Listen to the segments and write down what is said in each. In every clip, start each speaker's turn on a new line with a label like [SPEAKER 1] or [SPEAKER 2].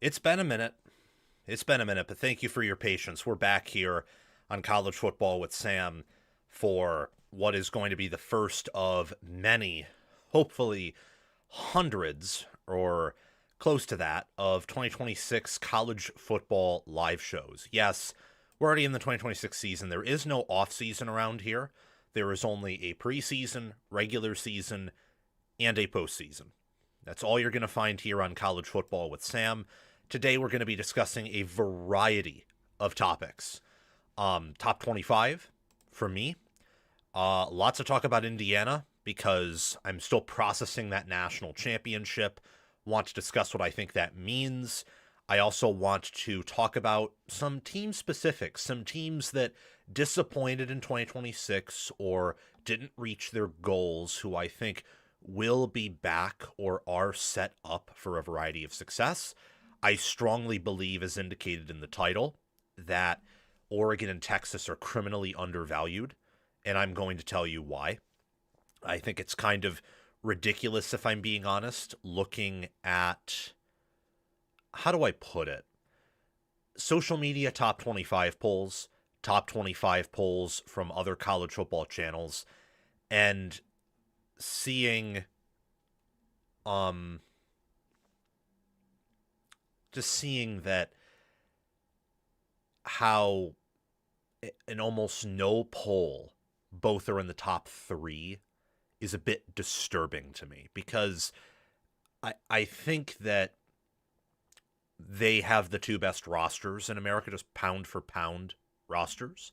[SPEAKER 1] It's been a minute. It's been a minute, but thank you for your patience. We're back here on College Football with Sam for what is going to be the first of many, hopefully hundreds or close to that, of 2026 college football live shows. Yes, we're already in the 2026 season. There is no off season around here. There is only a preseason, regular season, and a postseason. That's all you're going to find here on College Football with Sam. Today we're going to be discussing a variety of topics. Top 25 for me. Lots of talk about Indiana because I'm still processing that national championship. Want to discuss what I think that means. I also want to talk about some team specifics, some teams that disappointed in 2026 or didn't reach their goals, who I think will be back or are set up for a variety of success. I strongly believe, as indicated in the title, that Oregon and Texas are criminally undervalued, and I'm going to tell you why. I think it's kind of ridiculous, if I'm being honest, looking at, how do I put it? Social media top 25 polls, top 25 polls from other college football channels, and seeing just seeing that how in almost no poll both are in the top three is a bit disturbing to me, because I think that they have the two best rosters in America, just pound for pound rosters.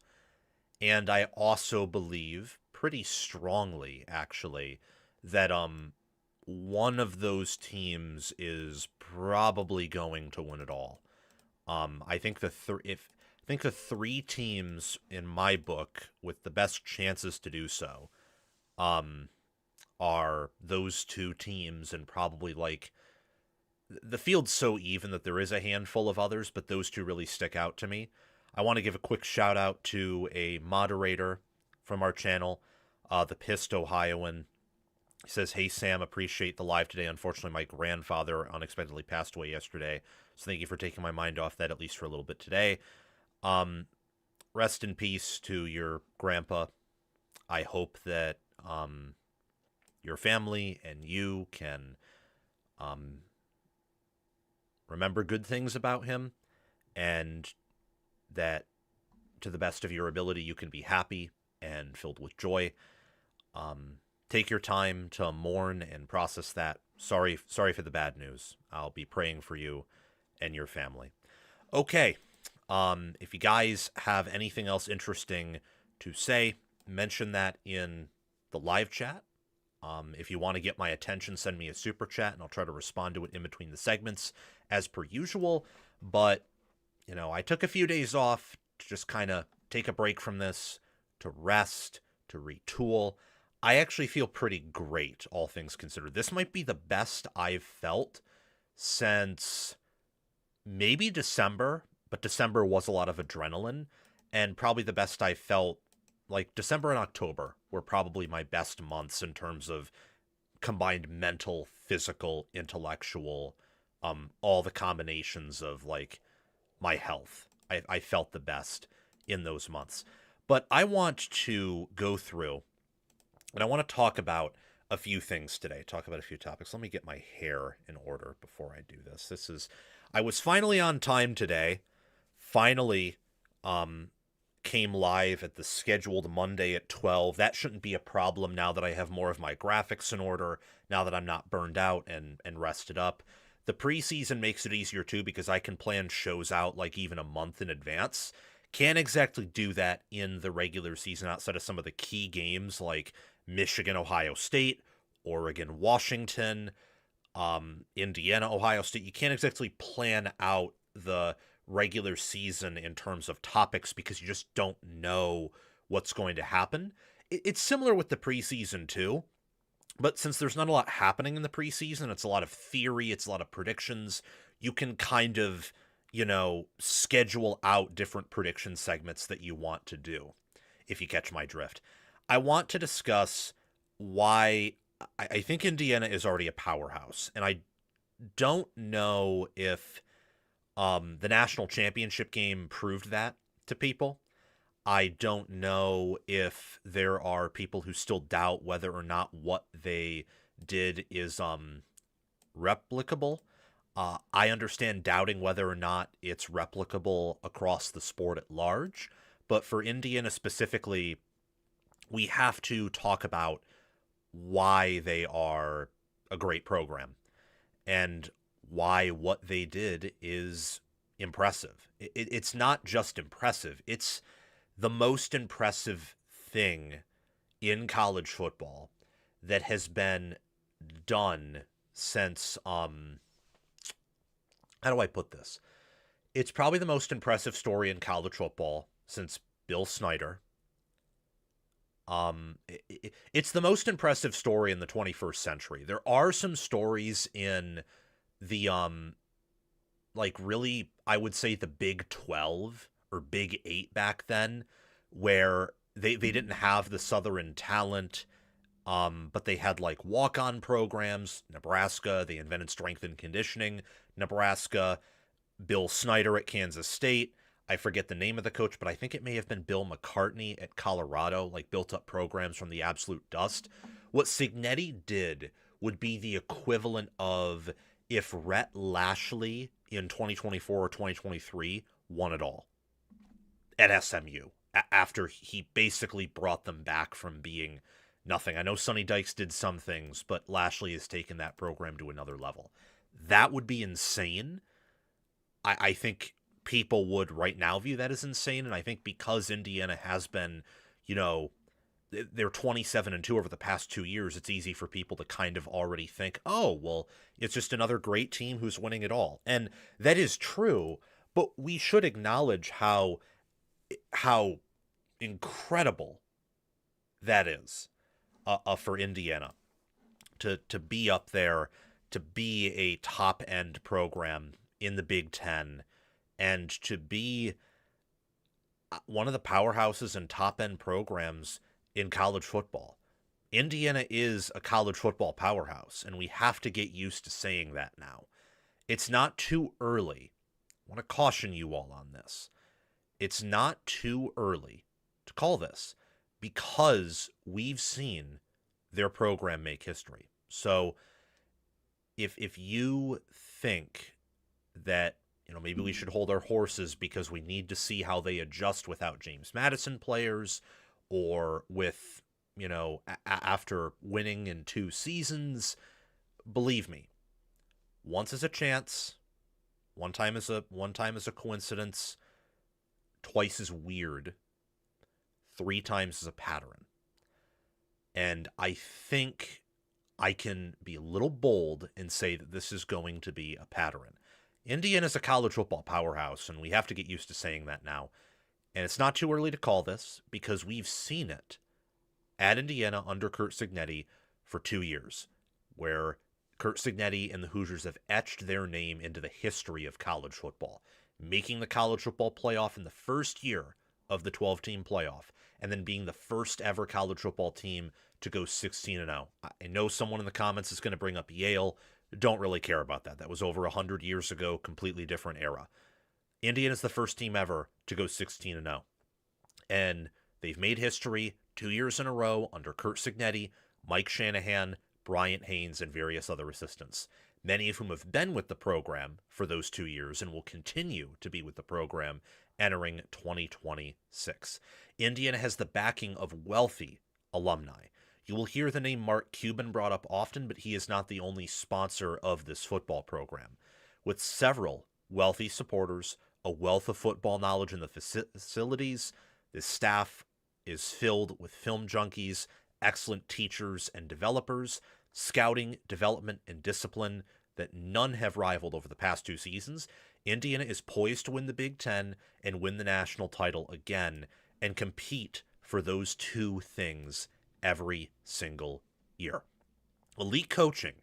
[SPEAKER 1] And I also believe pretty strongly, actually, that one of those teams is probably going to win it all. I think the three teams in my book with the best chances to do so are those two teams, and probably, like, the field's so even that there is a handful of others, but those two really stick out to me. I want to give a quick shout out to a moderator from our channel, the Pissed Ohioan. He says, "Hey Sam, appreciate the live today. Unfortunately, my grandfather unexpectedly passed away yesterday, so thank you for taking my mind off that, at least for a little bit today. Rest in peace to your grandpa. I hope that your family and you can remember good things about him, and that to the best of your ability you can be happy and filled with joy. Take your time to mourn and process that. Sorry for the bad news. I'll be praying for you and your family." Okay. If you guys have anything else interesting to say, mention that in the live chat. If you want to get my attention, send me a super chat, and I'll try to respond to it in between the segments as per usual. But, I took a few days off to just kind of take a break from this, to rest, to retool. I actually feel pretty great, all things considered. This might be the best I've felt since maybe December, but December was a lot of adrenaline, and probably the best I felt, like, December and October were probably my best months in terms of combined mental, physical, intellectual, all the combinations of, like, my health. I felt the best in those months. But I want to go through, and I want to talk about a few things today, talk about a few topics. Let me get my hair in order before I do this. I was finally on time today. Finally, came live at the scheduled Monday at 12. That shouldn't be a problem now that I have more of my graphics in order, now that I'm not burned out and rested up. The preseason makes it easier too, because I can plan shows out like even a month in advance. Can't exactly do that in the regular season outside of some of the key games like Michigan, Ohio State, Oregon, Washington, Indiana, Ohio State. You can't exactly plan out the regular season in terms of topics because you just don't know what's going to happen. It's similar with the preseason too, but since there's not a lot happening in the preseason, it's a lot of theory, it's a lot of predictions. You can kind of, schedule out different prediction segments that you want to do, if you catch my drift. I want to discuss why I think Indiana is already a powerhouse, and I don't know if The national championship game proved that to people. I don't know if there are people who still doubt whether or not what they did is replicable. I understand doubting whether or not it's replicable across the sport at large, but for Indiana specifically, we have to talk about why they are a great program and why what they did is impressive. It's not just impressive, it's the most impressive thing in college football that has been done since how do I put this? It's probably the most impressive story in college football since Bill Snyder. It's the most impressive story in the 21st century. There are some stories in the like really, I would say the Big 12 or Big 8 back then, where they didn't have the Southern talent, but they had like walk-on programs. Nebraska, they invented strength and conditioning. Nebraska, Bill Snyder at Kansas State. I forget the name of the coach, but I think it may have been Bill McCartney at Colorado, like built up programs from the absolute dust. What Cignetti did would be the equivalent of if Rhett Lashley in 2024 or 2023 won it all at SMU after he basically brought them back from being nothing. I know Sonny Dykes did some things, but Lashley has taken that program to another level. That would be insane. I think people would right now view that as insane, and I think because Indiana has been, they're 27-2 over the past 2 years, it's easy for people to kind of already think, oh, well, it's just another great team who's winning it all. And that is true, but we should acknowledge how incredible that is for Indiana to be up there, to be a top-end program in the Big Ten, and to be one of the powerhouses and top-end programs in college football. Indiana is a college football powerhouse, and we have to get used to saying that now. It's not too early. I want to caution you all on this. It's not too early to call this because we've seen their program make history. So if you think that maybe we should hold our horses because we need to see how they adjust without James Madison players, or with, after winning in 2 seasons, believe me, once is a chance, one time is a coincidence, twice is weird, 3 times is a pattern. And I think I can be a little bold and say that this is going to be a pattern. Indiana's a college football powerhouse, and we have to get used to saying that now. And it's not too early to call this because we've seen it at Indiana under Curt Cignetti for 2 years, where Curt Cignetti and the Hoosiers have etched their name into the history of college football, making the college football playoff in the first year of the 12-team playoff, and then being the first ever college football team to go 16-0. I know someone in the comments is going to bring up Yale. Don't really care about that. That was over 100 years ago, completely different era. Indiana's the first team ever to go 16-0. And they've made history 2 years in a row under Curt Cignetti, Mike Shanahan, Bryant Haynes, and various other assistants, many of whom have been with the program for those 2 years and will continue to be with the program entering 2026. Indiana has the backing of wealthy alumni. You will hear the name Mark Cuban brought up often, but he is not the only sponsor of this football program. With several wealthy supporters, a wealth of football knowledge in the facilities, this staff is filled with film junkies, excellent teachers and developers, scouting, development, and discipline that none have rivaled over the past 2 seasons. Indiana is poised to win the Big Ten and win the national title again and compete for those 2 things every single year. Elite coaching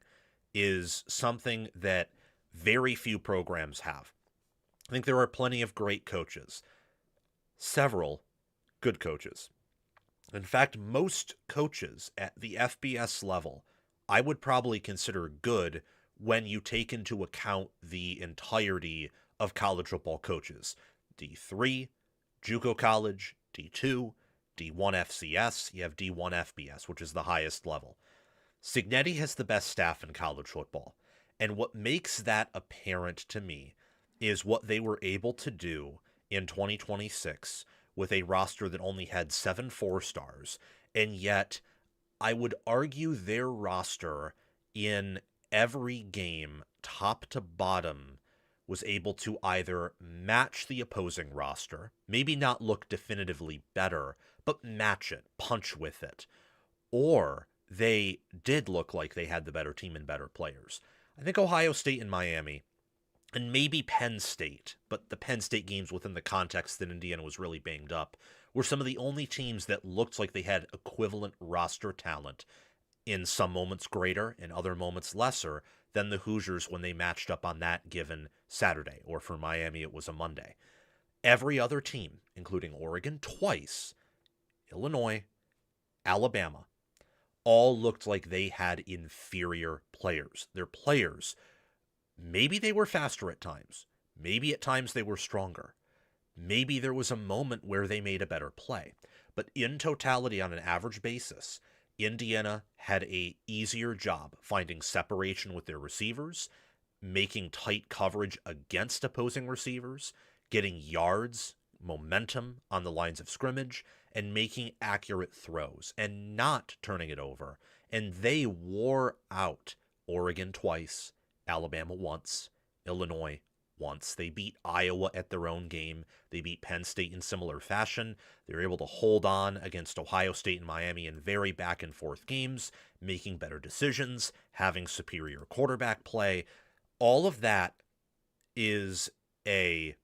[SPEAKER 1] is something that very few programs have. I think there are plenty of great coaches, several good coaches. In fact, most coaches at the FBS level, I would probably consider good when you take into account the entirety of college football coaches. D3, JUCO college, D2, D1 FCS, you have D1 FBS, which is the highest level. Cignetti has the best staff in college football. And what makes that apparent to me is what they were able to do in 2026 with a roster that only had 7 4-stars. And yet, I would argue their roster in every game, top to bottom, was able to either match the opposing roster, maybe not look definitively better, but match it, punch with it, or they did look like they had the better team and better players. I think Ohio State and Miami, and maybe Penn State, but the Penn State games within the context that Indiana was really banged up, were some of the only teams that looked like they had equivalent roster talent, in some moments greater, in other moments lesser, than the Hoosiers when they matched up on that given Saturday, or for Miami it was a Monday. Every other team, including Oregon twice, Illinois, Alabama, all looked like they had inferior players. Their players, maybe they were faster at times. Maybe at times they were stronger. Maybe there was a moment where they made a better play. But in totality, on an average basis, Indiana had a easier job finding separation with their receivers, making tight coverage against opposing receivers, getting yards, momentum on the lines of scrimmage, and making accurate throws and not turning it over. And they wore out Oregon twice, Alabama once, Illinois once. They beat Iowa at their own game. They beat Penn State in similar fashion. They were able to hold on against Ohio State and Miami in very back and forth games, making better decisions, having superior quarterback play. All of that is a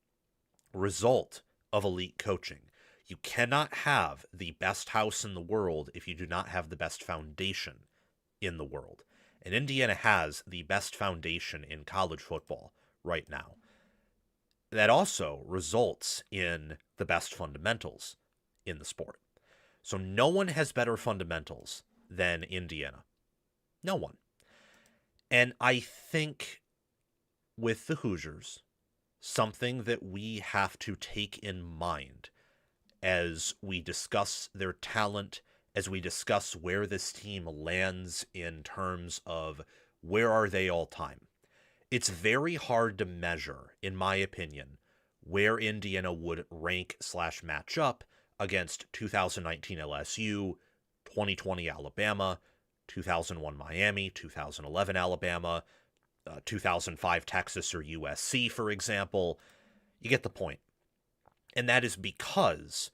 [SPEAKER 1] result of elite coaching. You cannot have the best house in the world if you do not have the best foundation in the world. And Indiana has the best foundation in college football right now. That also results in the best fundamentals in the sport. So no one has better fundamentals than Indiana. No one. And I think with the Hoosiers, something that we have to take in mind as we discuss their talent, as we discuss where this team lands in terms of where are they all time. It's very hard to measure, in my opinion, where Indiana would rank/match up against 2019 LSU, 2020 Alabama, 2001 Miami, 2011 Alabama, 2005 Texas or USC, for example. You get the point. And that is because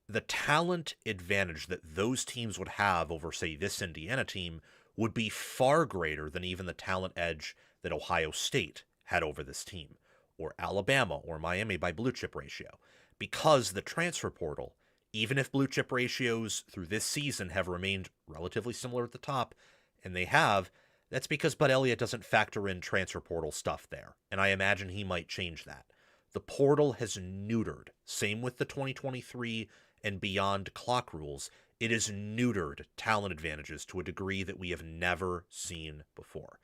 [SPEAKER 1] the talent advantage that those teams would have over, say, this Indiana team would be far greater than even the talent edge that Ohio State had over this team, or Alabama or Miami by blue chip ratio. Because the transfer portal, even if blue chip ratios through this season have remained relatively similar at the top, and they have, that's because Bud Elliott doesn't factor in transfer portal stuff there, and I imagine he might change that. The portal has neutered, same with the 2023 and beyond clock rules, it has neutered talent advantages to a degree that we have never seen before.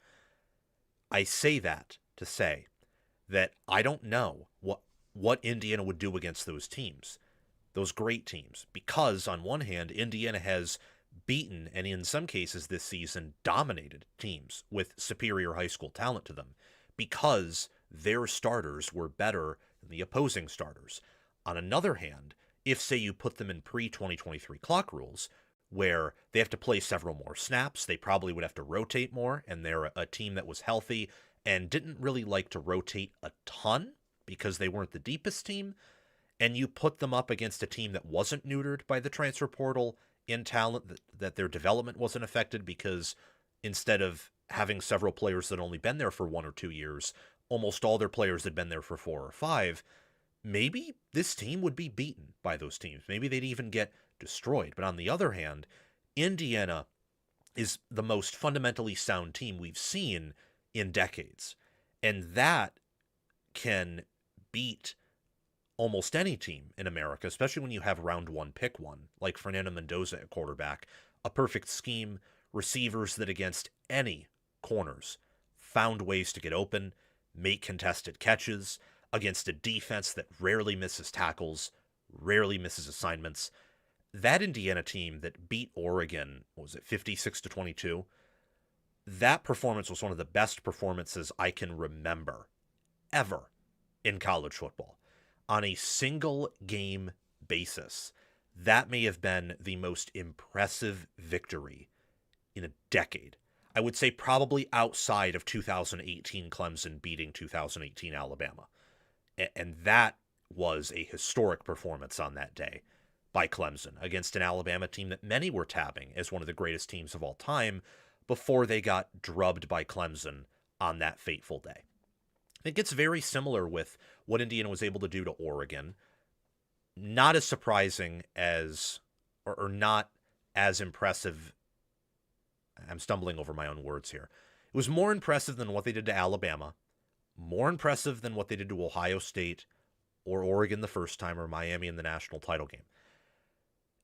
[SPEAKER 1] I say that to say that I don't know what Indiana would do against those teams, those great teams, because on one hand, Indiana has beaten, and in some cases this season, dominated teams with superior high school talent to them, because their starters were better than the opposing starters. On another hand, if, say, you put them in pre-2023 clock rules, where they have to play several more snaps, they probably would have to rotate more, and they're a team that was healthy and didn't really like to rotate a ton because they weren't the deepest team, and you put them up against a team that wasn't neutered by the transfer portal in talent, that their development wasn't affected because instead of having several players that only been there for 1 or 2 years, almost all their players had been there for 4 or 5, maybe this team would be beaten by those teams. Maybe they'd even get destroyed. But on the other hand, Indiana is the most fundamentally sound team we've seen in decades. And that can beat almost any team in America, especially when you have round one, pick one, like Fernando Mendoza at quarterback, a perfect scheme, receivers that against any corners found ways to get open, make contested catches against a defense that rarely misses tackles, rarely misses assignments. That Indiana team that beat Oregon, what was it, 56-22? That performance was one of the best performances I can remember ever in college football. On a single game basis, that may have been the most impressive victory in a decade. I would say probably outside of 2018 Clemson beating 2018 Alabama. And that was a historic performance on that day by Clemson against an Alabama team that many were tabbing as one of the greatest teams of all time before they got drubbed by Clemson on that fateful day. It gets very similar with what Indiana was able to do to Oregon. Not as surprising as, or not as impressive. I'm stumbling over my own words here. It was more impressive than what they did to Alabama, more impressive than what they did to Ohio State or Oregon the first time, or Miami in the national title game.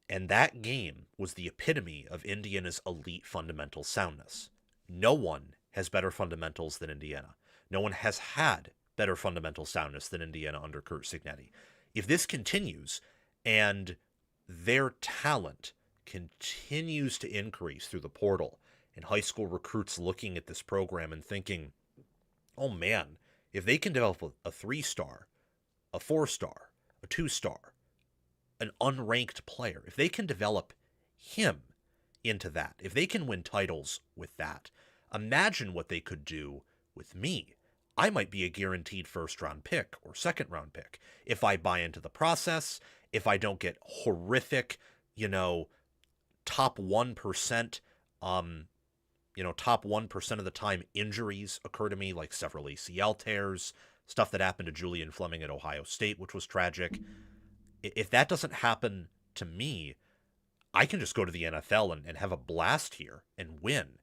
[SPEAKER 1] And that game was the epitome of Indiana's elite fundamental soundness. No one has better fundamentals than Indiana. No one has had better fundamental soundness than Indiana under Curt Cignetti. If this continues and their talent continues to increase through the portal and high school recruits looking at this program and thinking, oh man, if they can develop a 3-star, a 4-star, a 2-star, an unranked player, if they can develop him into that, if they can win titles with that, imagine what they could do with me. I might be a guaranteed first-round pick or second-round pick if I buy into the process, if I don't get horrific, top 1%, top 1% of the time injuries occur to me, like several ACL tears, stuff that happened to Julian Fleming at Ohio State, which was tragic. If that doesn't happen to me, I can just go to the NFL and have a blast here and win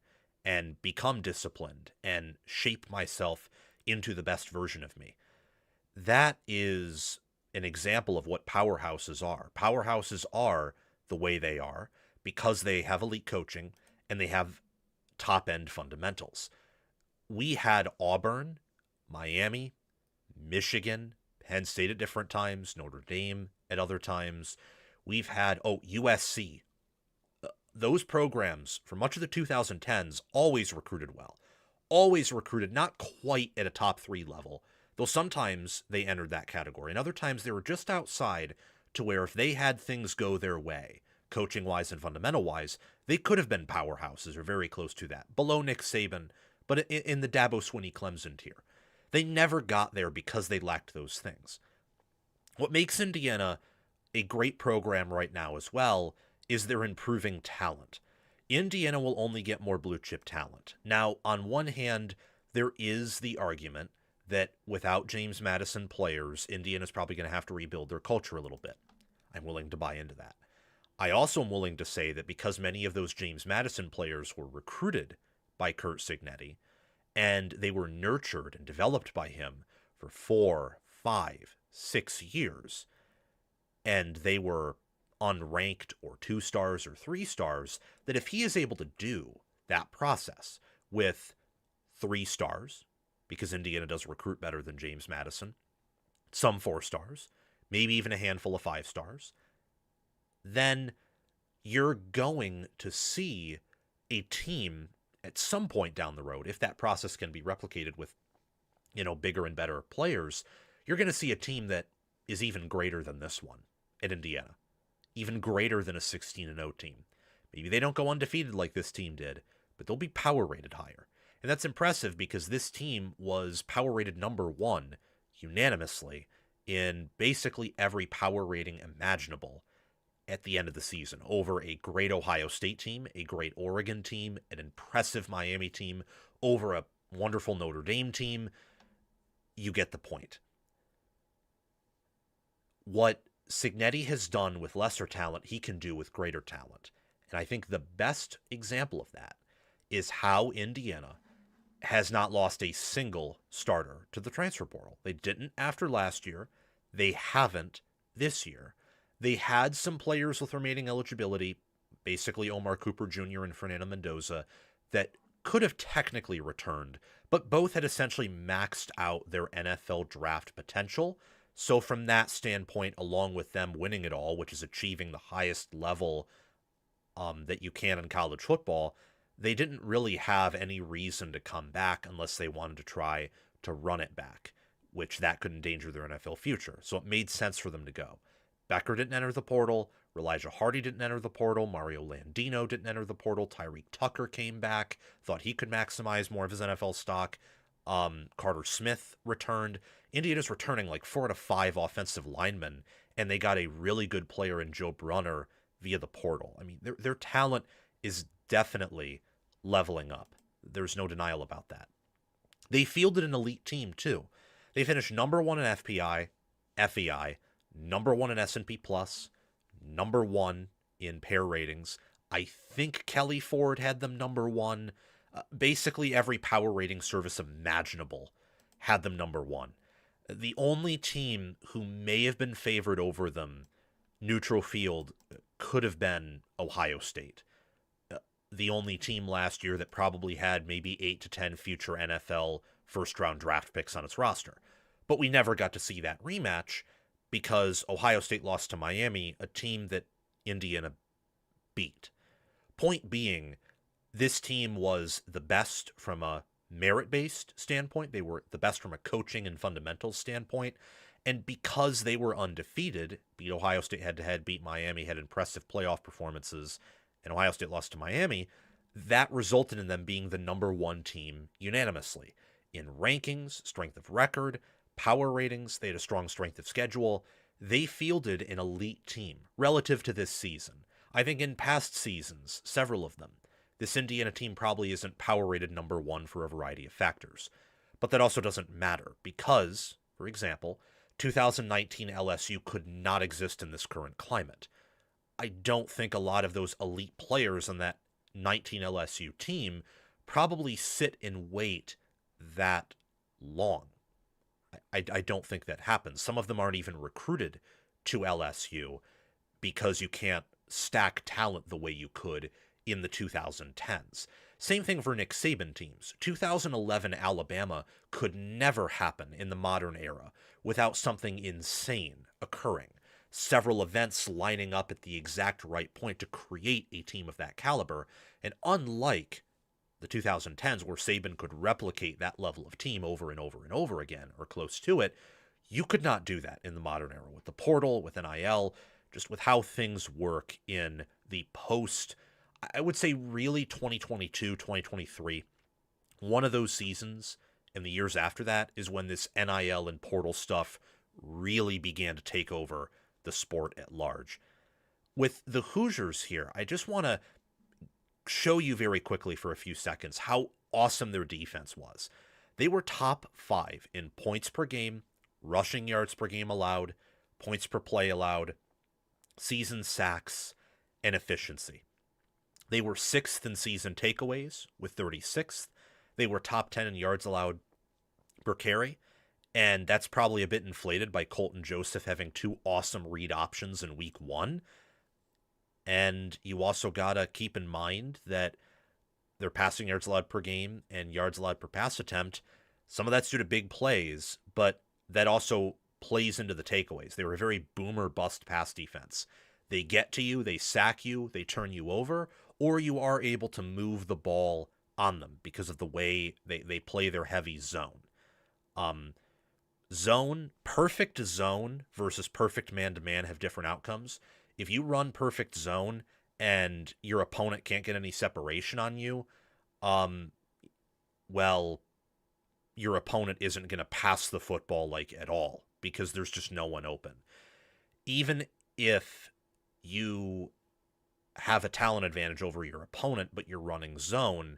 [SPEAKER 1] and become disciplined and shape myself into the best version of me. That is an example of what powerhouses are. Powerhouses are the way they are because they have elite coaching and they have top-end fundamentals. We had Auburn, Miami, Michigan, Penn State at different times, Notre Dame at other times. We've had, USC. Those programs, for much of the 2010s, always recruited well. Always recruited, not quite at a top 3 level, though sometimes they entered that category. And other times they were just outside to where if they had things go their way, coaching-wise and fundamental-wise, they could have been powerhouses or very close to that. Below Nick Saban, but in the Dabo Swinney Clemson tier. They never got there because they lacked those things. What makes Indiana a great program right now as well is their improving talent. Indiana will only get more blue chip talent. Now, on one hand, there is the argument that without James Madison players, Indiana's probably going to have to rebuild their culture a little bit. I'm willing to buy into that. I also am willing to say that because many of those James Madison players were recruited by Curt Cignetti, and they were nurtured and developed by him for 4, 5, 6 years, and they were unranked or 2 stars or 3 stars, that if he is able to do that process with 3 stars, because Indiana does recruit better than James Madison, some 4 stars, maybe even a handful of 5 stars, then you're going to see a team at some point down the road, if that process can be replicated with, bigger and better players, you're going to see a team that is even greater than this one at Indiana, even greater than a 16-0 team. Maybe they don't go undefeated like this team did, but they'll be power rated higher. And that's impressive because this team was power rated number 1 unanimously in basically every power rating imaginable at the end of the season, over a great Ohio State team, a great Oregon team, an impressive Miami team, over a wonderful Notre Dame team. You get the point. What Cignetti has done with lesser talent, he can do with greater talent. And I think the best example of that is how Indiana has not lost a single starter to the transfer portal. They didn't after last year. They haven't this year. They had some players with remaining eligibility, basically Omar Cooper Jr. and Fernando Mendoza, that could have technically returned, but both had essentially maxed out their NFL draft potential. So from that standpoint, along with them winning it all, which is achieving the highest level that you can in college football, they didn't really have any reason to come back unless they wanted to try to run it back, which that could endanger their NFL future. So it made sense for them to go. Becker didn't enter the portal. Elijah Hardy didn't enter the portal. Mario Landino didn't enter the portal. Tyreek Tucker came back, thought he could maximize more of his NFL stock. Carter Smith returned. Indiana's returning like 4 out of 5 offensive linemen, and they got a really good player in Joe Brunner via the portal. I mean, their talent is definitely leveling up. There's no denial about that. They fielded an elite team, too. They finished number 1 in FPI, FEI, number 1 in S&P Plus, number 1 in pair ratings. I think Kelly Ford had them number 1. Basically, every power rating service imaginable had them number 1. The only team who may have been favored over them, neutral field, could have been Ohio State. The only team last year that probably had maybe 8 to 10 future NFL first-round draft picks on its roster. But we never got to see that rematch because Ohio State lost to Miami, a team that Indiana beat. Point being, this team was the best from a merit-based standpoint. They were the best from a coaching and fundamentals standpoint. And because they were undefeated, beat Ohio State head-to-head, beat Miami, had impressive playoff performances, and Ohio State lost to Miami, that resulted in them being the number 1 team unanimously. In rankings, strength of record, power ratings, they had a strong strength of schedule. They fielded an elite team relative to this season. I think in past seasons, several of them, this Indiana team probably isn't power rated number 1 for a variety of factors. But that also doesn't matter because, for example, 2019 LSU could not exist in this current climate. I don't think a lot of those elite players on that 19 LSU team probably sit and wait that long. I don't think that happens. Some of them aren't even recruited to LSU because you can't stack talent the way you could in the 2010s. Same thing for Nick Saban teams. 2011 Alabama could never happen in the modern era without something insane occurring. Several events lining up at the exact right point to create a team of that caliber. And unlike the 2010s, where Saban could replicate that level of team over and over and over again, or close to it, you could not do that in the modern era with the portal, with NIL, just with how things work in the post, I would say really 2022, 2023. One of those seasons and the years after that is when this NIL and portal stuff really began to take over the sport at large. With the Hoosiers here, I just want to show you very quickly for a few seconds how awesome their defense was. They were top 5 in points per game, rushing yards per game allowed, points per play allowed, season sacks, and efficiency. They were 6th in season takeaways with 36th. They were top 10 in yards allowed per carry, and that's probably a bit inflated by Colton Joseph having 2 awesome read options in week 1. And you also got to keep in mind that their passing yards allowed per game and yards allowed per pass attempt, some of that's due to big plays, but that also plays into the takeaways. They were a very boomer bust pass defense. They get to you, they sack you, they turn you over, or you are able to move the ball on them because of the way they play their heavy zone. Perfect zone versus perfect man-to-man have different outcomes. If you run perfect zone and your opponent can't get any separation on you, well, your opponent isn't going to pass the football like at all because there's just no one open. Even if you have a talent advantage over your opponent, but you're running zone,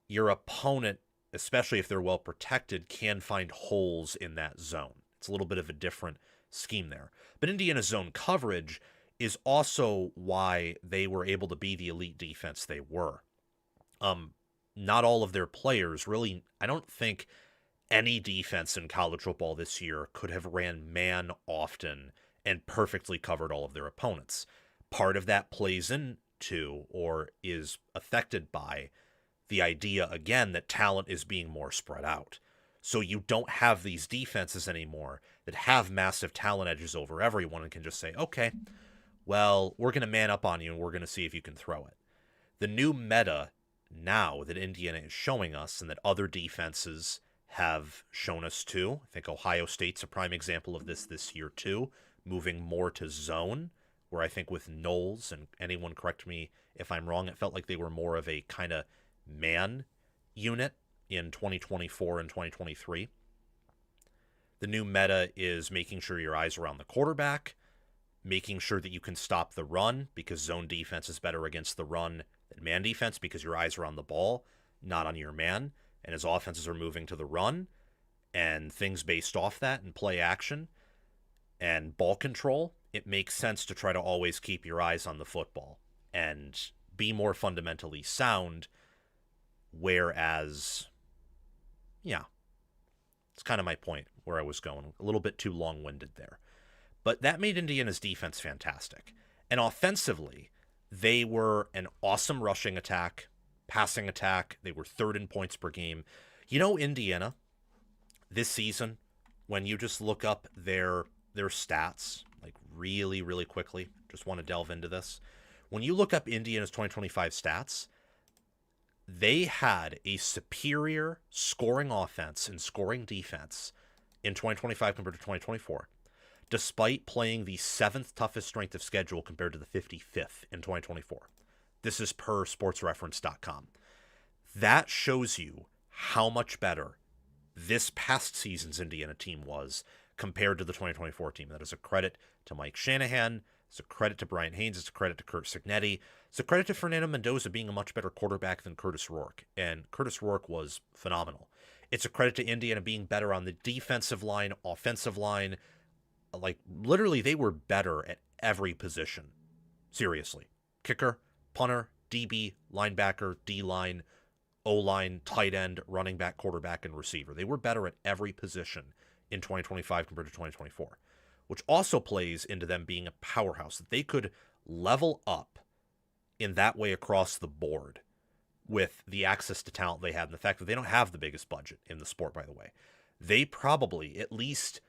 [SPEAKER 1] your opponent, especially if they're well protected, can find holes in that zone. It's a little bit of a different scheme there. But Indiana's zone coverage is also why they were able to be the elite defense they were. Not all of their players really, I don't think any defense in college football this year could have ran man often and perfectly covered all of their opponents. Part of that plays into or is affected by the idea, again, that talent is being more spread out. So you don't have these defenses anymore that have massive talent edges over everyone and can just say, okay, well, we're going to man up on you and we're going to see if you can throw it. The new meta now that Indiana is showing us and that other defenses have shown us too, I think Ohio State's a prime example of this year too, moving more to zone, where I think with Knowles, and anyone correct me if I'm wrong, it felt like they were more of a kind of man unit in 2024 and 2023. The new meta is making sure your eyes are on the quarterback, making sure that you can stop the run, because zone defense is better against the run than man defense because your eyes are on the ball, not on your man. And as offenses are moving to the run and things based off that and play action and ball control, it makes sense to try to always keep your eyes on the football and be more fundamentally sound. Whereas, yeah, it's kind of my point where I was going. A little bit too long-winded there. But that made Indiana's defense fantastic. And offensively, they were an awesome rushing attack, passing attack. They were third in points per game. You know, Indiana, this season, when you just look up their stats, like really, really quickly, just want to delve into this. When you look up Indiana's 2025 stats, they had a superior scoring offense and scoring defense in 2025 compared to 2024, despite playing the 7th toughest strength of schedule compared to the 55th in 2024. This is per sportsreference.com. That shows you how much better this past season's Indiana team was compared to the 2024 team. That is a credit to Mike Shanahan. It's a credit to Brian Haynes. It's a credit to Curt Cignetti. It's a credit to Fernando Mendoza being a much better quarterback than Curtis Rourke. And Curtis Rourke was phenomenal. It's a credit to Indiana being better on the defensive line, offensive line. Like, literally, they were better at every position. Seriously. Kicker, punter, DB, linebacker, D-line, O-line, tight end, running back, quarterback, and receiver. They were better at every position in 2025 compared to 2024, which also plays into them being a powerhouse, that they could level up in that way across the board with the access to talent they have and the fact that they don't have the biggest budget in the sport, by the way. They probably, at least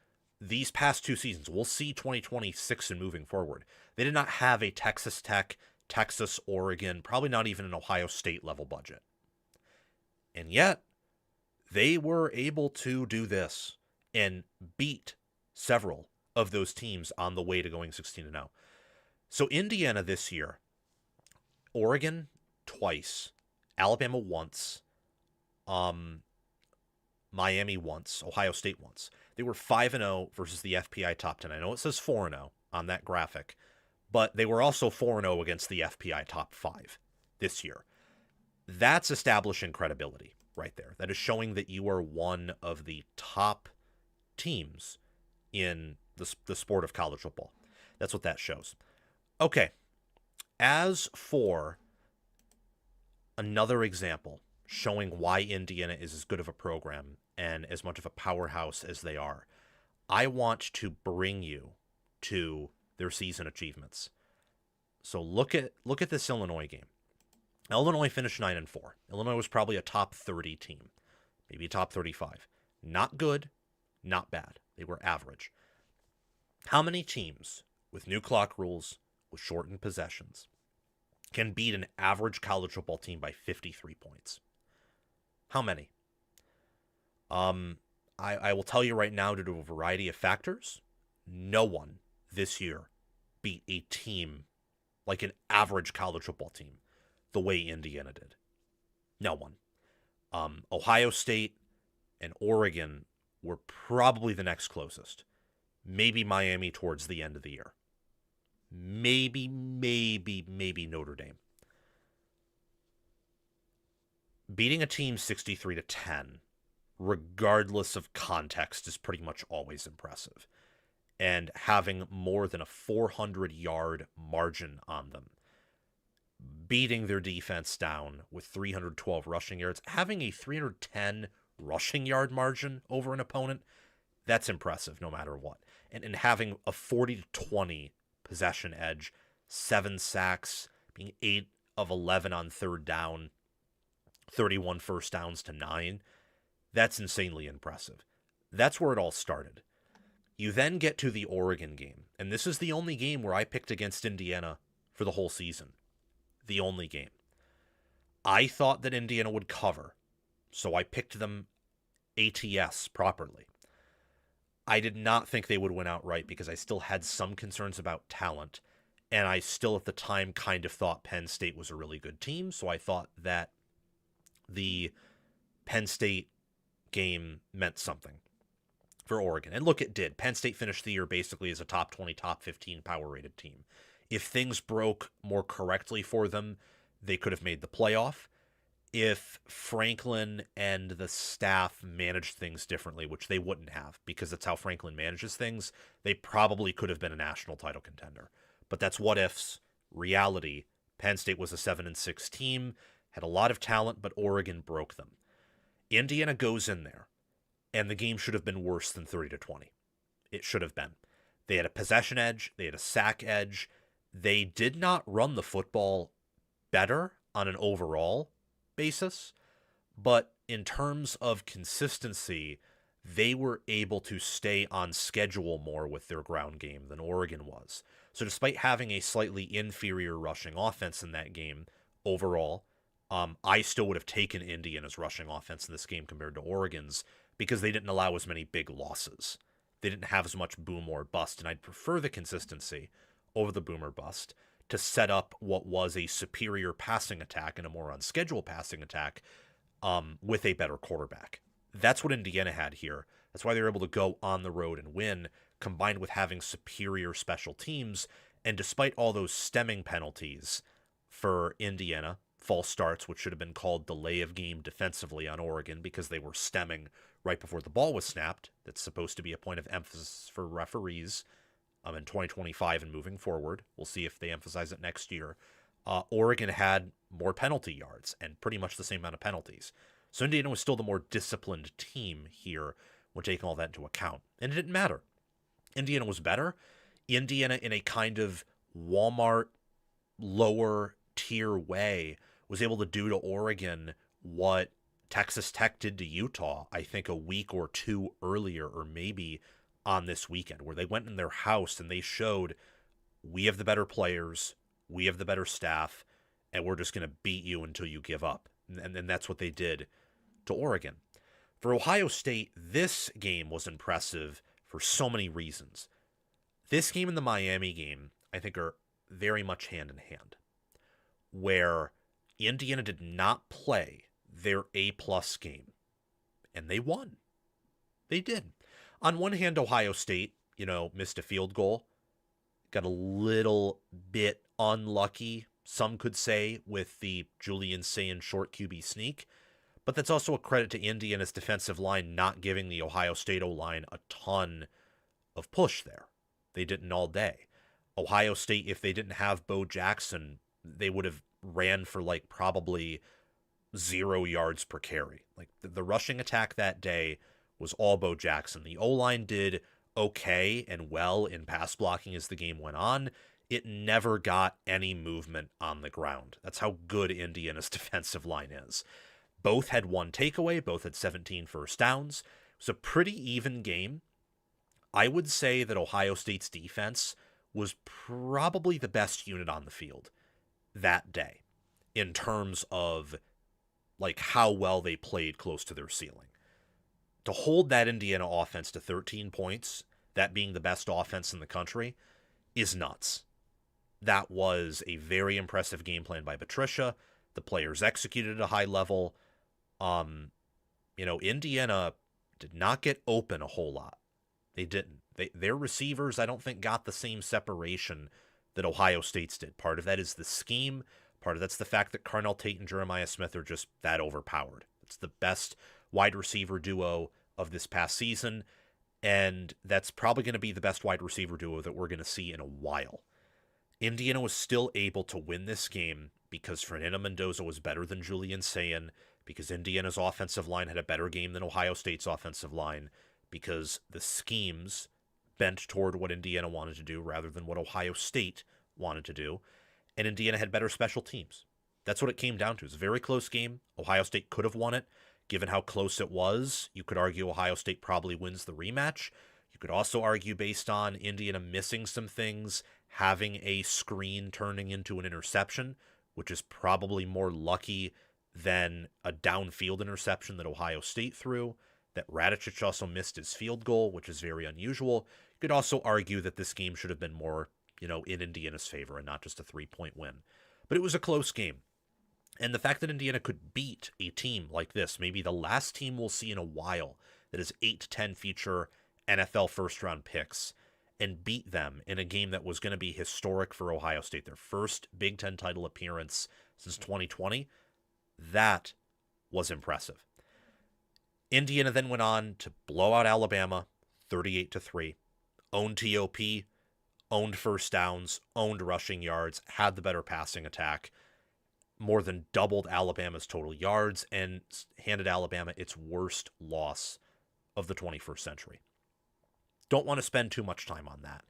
[SPEAKER 1] these past 2 seasons, we'll see 2026 and moving forward, they did not have a Texas Tech, Texas, Oregon, probably not even an Ohio State level budget. And yet, they were able to do this and beat several of those teams on the way to going 16-0. So Indiana this year, Oregon twice, Alabama once, Miami once, Ohio State once. They were 5-0 versus the FPI top 10. I know it says 4-0 on that graphic, but they were also 4-0 against the FPI top 5 this year. That's establishing credibility right there. That is showing that you are one of the top teams in the sport of college football. That's what that shows. Okay, as for another example showing why Indiana is as good of a program and as much of a powerhouse as they are, I want to bring you to their season achievements. So look at this Illinois game. Illinois finished 9-4. Illinois was probably a top 30 team, maybe a top 35. Not good, not bad. They were average. How many teams with new clock rules, with shortened possessions, can beat an average college football team by 53 points? How many? I will tell you right now, due to a variety of factors, no one this year beat a team like an average college football team the way Indiana did. No one. Ohio State and Oregon were probably the next closest. Maybe Miami towards the end of the year. Maybe Notre Dame. Beating a team 63-10, regardless of context, is pretty much always impressive. And having more than a 400-yard margin on them, beating their defense down with 312 rushing yards, having a 310 rushing yard margin over an opponent, that's impressive no matter what. And having a 40-20 possession edge, 7 sacks, being 8 of 11 on third down, 31 first downs to 9. That's insanely impressive. That's where it all started. You then get to the Oregon game, and this is the only game where I picked against Indiana for the whole season. The only game. I thought that Indiana would cover, so I picked them ATS properly. I did not think they would win outright because I still had some concerns about talent, and I still at the time kind of thought Penn State was a really good team, so I thought that the Penn State game meant something for Oregon. And look, it did. Penn State finished the year basically as a top 20, top 15 power-rated team. If things broke more correctly for them, they could have made the playoff. If Franklin and the staff managed things differently, which they wouldn't have, because that's how Franklin manages things, they probably could have been a national title contender. But that's what ifs. Reality, Penn State was a 7-6 team, had a lot of talent, but Oregon broke them. Indiana goes in there, and the game should have been worse than 30-20. It should have been. They had a possession edge, they had a sack edge. They did not run the football better on an overall basis, but in terms of consistency, they were able to stay on schedule more with their ground game than Oregon was. So despite having a slightly inferior rushing offense in that game overall, I still would have taken Indiana's rushing offense in this game compared to Oregon's because they didn't allow as many big losses. They didn't have as much boom or bust, and I'd prefer the consistency over the boom or bust to set up what was a superior passing attack and a more on-schedule passing attack with a better quarterback. That's what Indiana had here. That's why they were able to go on the road and win, combined with having superior special teams. And despite all those stemming penalties for Indiana, false starts, which should have been called delay of game defensively on Oregon because they were stemming right before the ball was snapped. That's supposed to be a point of emphasis for referees in 2025 and moving forward. We'll see if they emphasize it next year. Oregon had more penalty yards and pretty much the same amount of penalties. So Indiana was still the more disciplined team here when taking all that into account. And it didn't matter. Indiana was better. Indiana, in a kind of Walmart lower tier way, was able to do to Oregon what Texas Tech did to Utah, I think a week or two earlier, or maybe on this weekend, where they went in their house and they showed, we have the better players, we have the better staff, and we're just going to beat you until you give up. And that's what they did to Oregon. For Ohio State, this game was impressive for so many reasons. This game and the Miami game, I think, are very much hand in hand, where Indiana did not play their A-plus game, and they won. They did. On one hand, Ohio State, missed a field goal, got a little bit unlucky, some could say, with the Julian Sayin short QB sneak, but that's also a credit to Indiana's defensive line not giving the Ohio State O-line a ton of push there. They didn't all day. Ohio State, if they didn't have Bo Jackson, they would have ran for probably 0 yards per carry. The rushing attack that day was all Bo Jackson. The O-line did okay and well in pass blocking as the game went on. It never got any movement on the ground. That's how good Indiana's defensive line is. Both had one takeaway. Both had 17 first downs. It was a pretty even game. I would say that Ohio State's defense was probably the best unit on the field that day in terms of how well they played close to their ceiling. To hold that Indiana offense to 13 points, that being the best offense in the country, is nuts. That was a very impressive game plan by Patricia. The players executed at a high level. Indiana did not get open a whole lot. They didn't. Their receivers, I don't think, got the same separation that Ohio State's did. Part of that is the scheme. Part of that's the fact that Carnell Tate and Jeremiah Smith are just that overpowered. It's the best wide receiver duo of this past season, and that's probably going to be the best wide receiver duo that we're going to see in a while. Indiana was still able to win this game because Fernando Mendoza was better than Julian Sayin, because Indiana's offensive line had a better game than Ohio State's offensive line, because the schemes bent toward what Indiana wanted to do rather than what Ohio State wanted to do, and Indiana had better special teams. That's what it came down to. It's a very close game. Ohio State could have won it. Given how close it was, you could argue Ohio State probably wins the rematch. You could also argue based on Indiana missing some things, having a screen turning into an interception, which is probably more lucky than a downfield interception that Ohio State threw, that Radicic also missed his field goal, which is very unusual. You could also argue that this game should have been more, in Indiana's favor and not just a 3-point win. But it was a close game. And the fact that Indiana could beat a team like this, maybe the last team we'll see in a while that is 8 to 10 future NFL first-round picks, and beat them in a game that was going to be historic for Ohio State, their first Big Ten title appearance since 2020, that was impressive. Indiana then went on to blow out Alabama 38-3, owned TOP, owned first downs, owned rushing yards, had the better passing attack, more than doubled Alabama's total yards, and handed Alabama its worst loss of the 21st century. Don't want to spend too much time on that,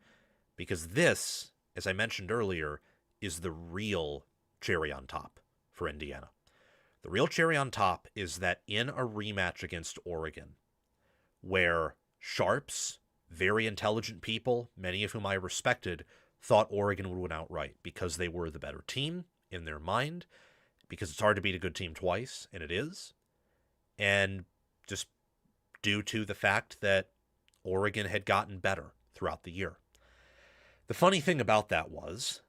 [SPEAKER 1] because this, as I mentioned earlier, is the real cherry on top for Indiana. The real cherry on top is that in a rematch against Oregon, where sharps, very intelligent people, many of whom I respected, thought Oregon would win outright because they were the better team in their mind, because it's hard to beat a good team twice, and it is, and just due to the fact that Oregon had gotten better throughout the year. The funny thing about that was,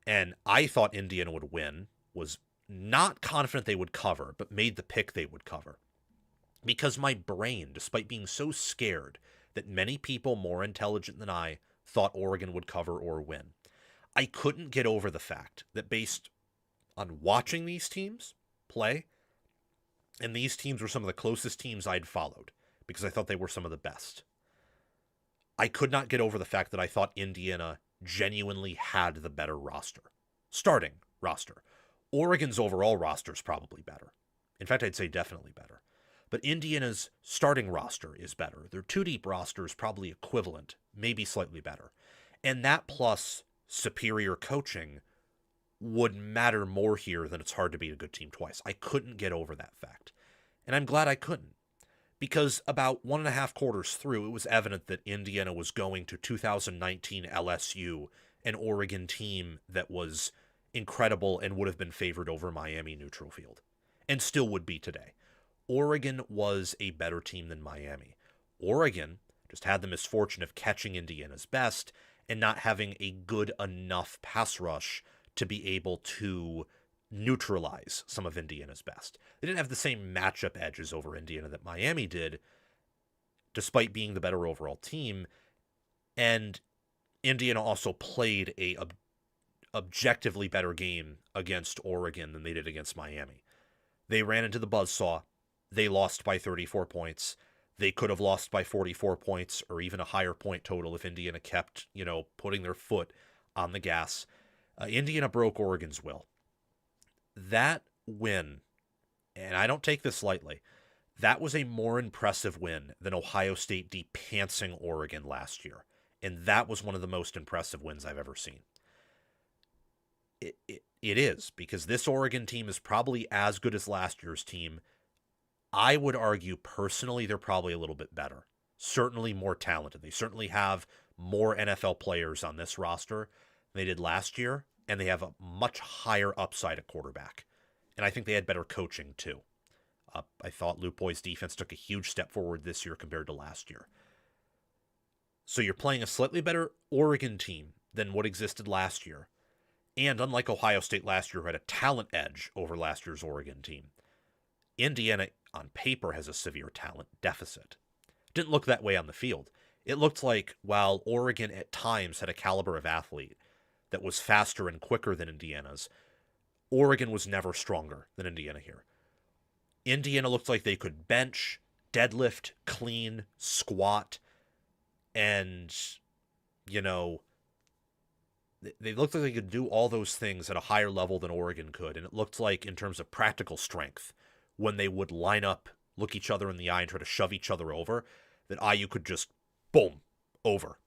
[SPEAKER 1] and I thought Indiana would win, was not confident they would cover, but made the pick they would cover. Because my brain, despite being so scared that many people more intelligent than I thought Oregon would cover or win, I couldn't get over the fact that based on watching these teams play, and these teams were some of the closest teams I'd followed because I thought they were some of the best, I could not get over the fact that I thought Indiana genuinely had the better roster. Starting roster. Oregon's overall roster is probably better. In fact, I'd say definitely better. But Indiana's starting roster is better. Their two-deep roster is probably equivalent, maybe slightly better. And that plus superior coaching would matter more here than it's hard to beat a good team twice. I couldn't get over that fact. And I'm glad I couldn't. Because about 1.5 quarters through, it was evident that Indiana was going to 2019 LSU, an Oregon team that was incredible and would have been favored over Miami neutral field, and still would be today. Oregon was a better team than Miami. Oregon just had the misfortune of catching Indiana's best and not having a good enough pass rush to be able to neutralize some of Indiana's best. They didn't have the same matchup edges over Indiana that Miami did, despite being the better overall team. And Indiana also played a objectively better game against Oregon than they did against Miami. They ran into the buzzsaw. They lost by 34 points. They could have lost by 44 points or even a higher point total if Indiana kept, putting their foot on the gas. Indiana broke Oregon's will. That win, and I don't take this lightly, that was a more impressive win than Ohio State de-pantsing Oregon last year. And that was one of the most impressive wins I've ever seen. It is, because this Oregon team is probably as good as last year's team. I would argue personally they're probably a little bit better. Certainly more talented. They certainly have more NFL players on this roster than they did last year, and they have a much higher upside at quarterback. And I think they had better coaching too. I thought Lupoi's defense took a huge step forward this year compared to last year. So you're playing a slightly better Oregon team than what existed last year. And unlike Ohio State last year, who had a talent edge over last year's Oregon team, Indiana on paper has a severe talent deficit. Didn't look that way on the field. It looked like while Oregon at times had a caliber of athlete that was faster and quicker than Indiana's, Oregon was never stronger than Indiana here. Indiana looked like they could bench, deadlift, clean, squat, and, they looked like they could do all those things at a higher level than Oregon could. And it looked like, in terms of practical strength, when they would line up, look each other in the eye, and try to shove each other over, that IU could just, boom, over.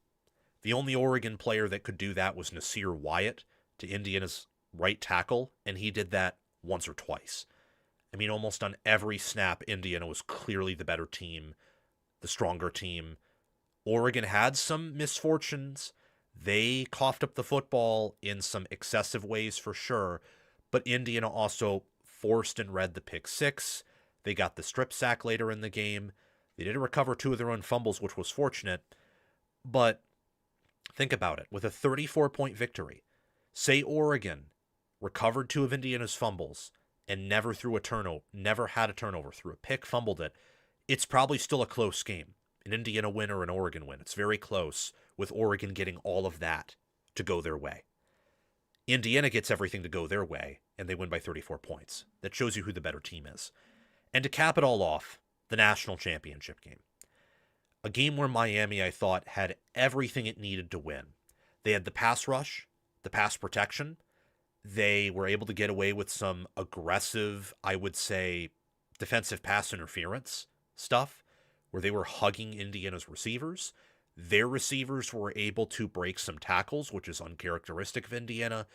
[SPEAKER 1] The only Oregon player that could do that was Nasir Wyatt to Indiana's right tackle, and he did that once or twice. I mean, almost on every snap, Indiana was clearly the better team, the stronger team. Oregon had some misfortunes. They coughed up the football in some excessive ways for sure, but Indiana also forced and read the pick six. They got the strip sack later in the game. They did recover 2 of their own fumbles, which was fortunate. But think about it. With a 34-point victory, say Oregon recovered 2 of Indiana's fumbles and never threw a turnover, never had a turnover, threw a pick, fumbled it, it's probably still a close game. An Indiana win or an Oregon win. It's very close, with Oregon getting all of that to go their way. Indiana gets everything to go their way, and they win by 34 points. That shows you who the better team is. And to cap it all off, the national championship game. A game where Miami, I thought, had everything it needed to win. They had the pass rush, the pass protection. They were able to get away with some aggressive, I would say, defensive pass interference stuff, where they were hugging Indiana's receivers. Their receivers were able to break some tackles, which is uncharacteristic of Indiana.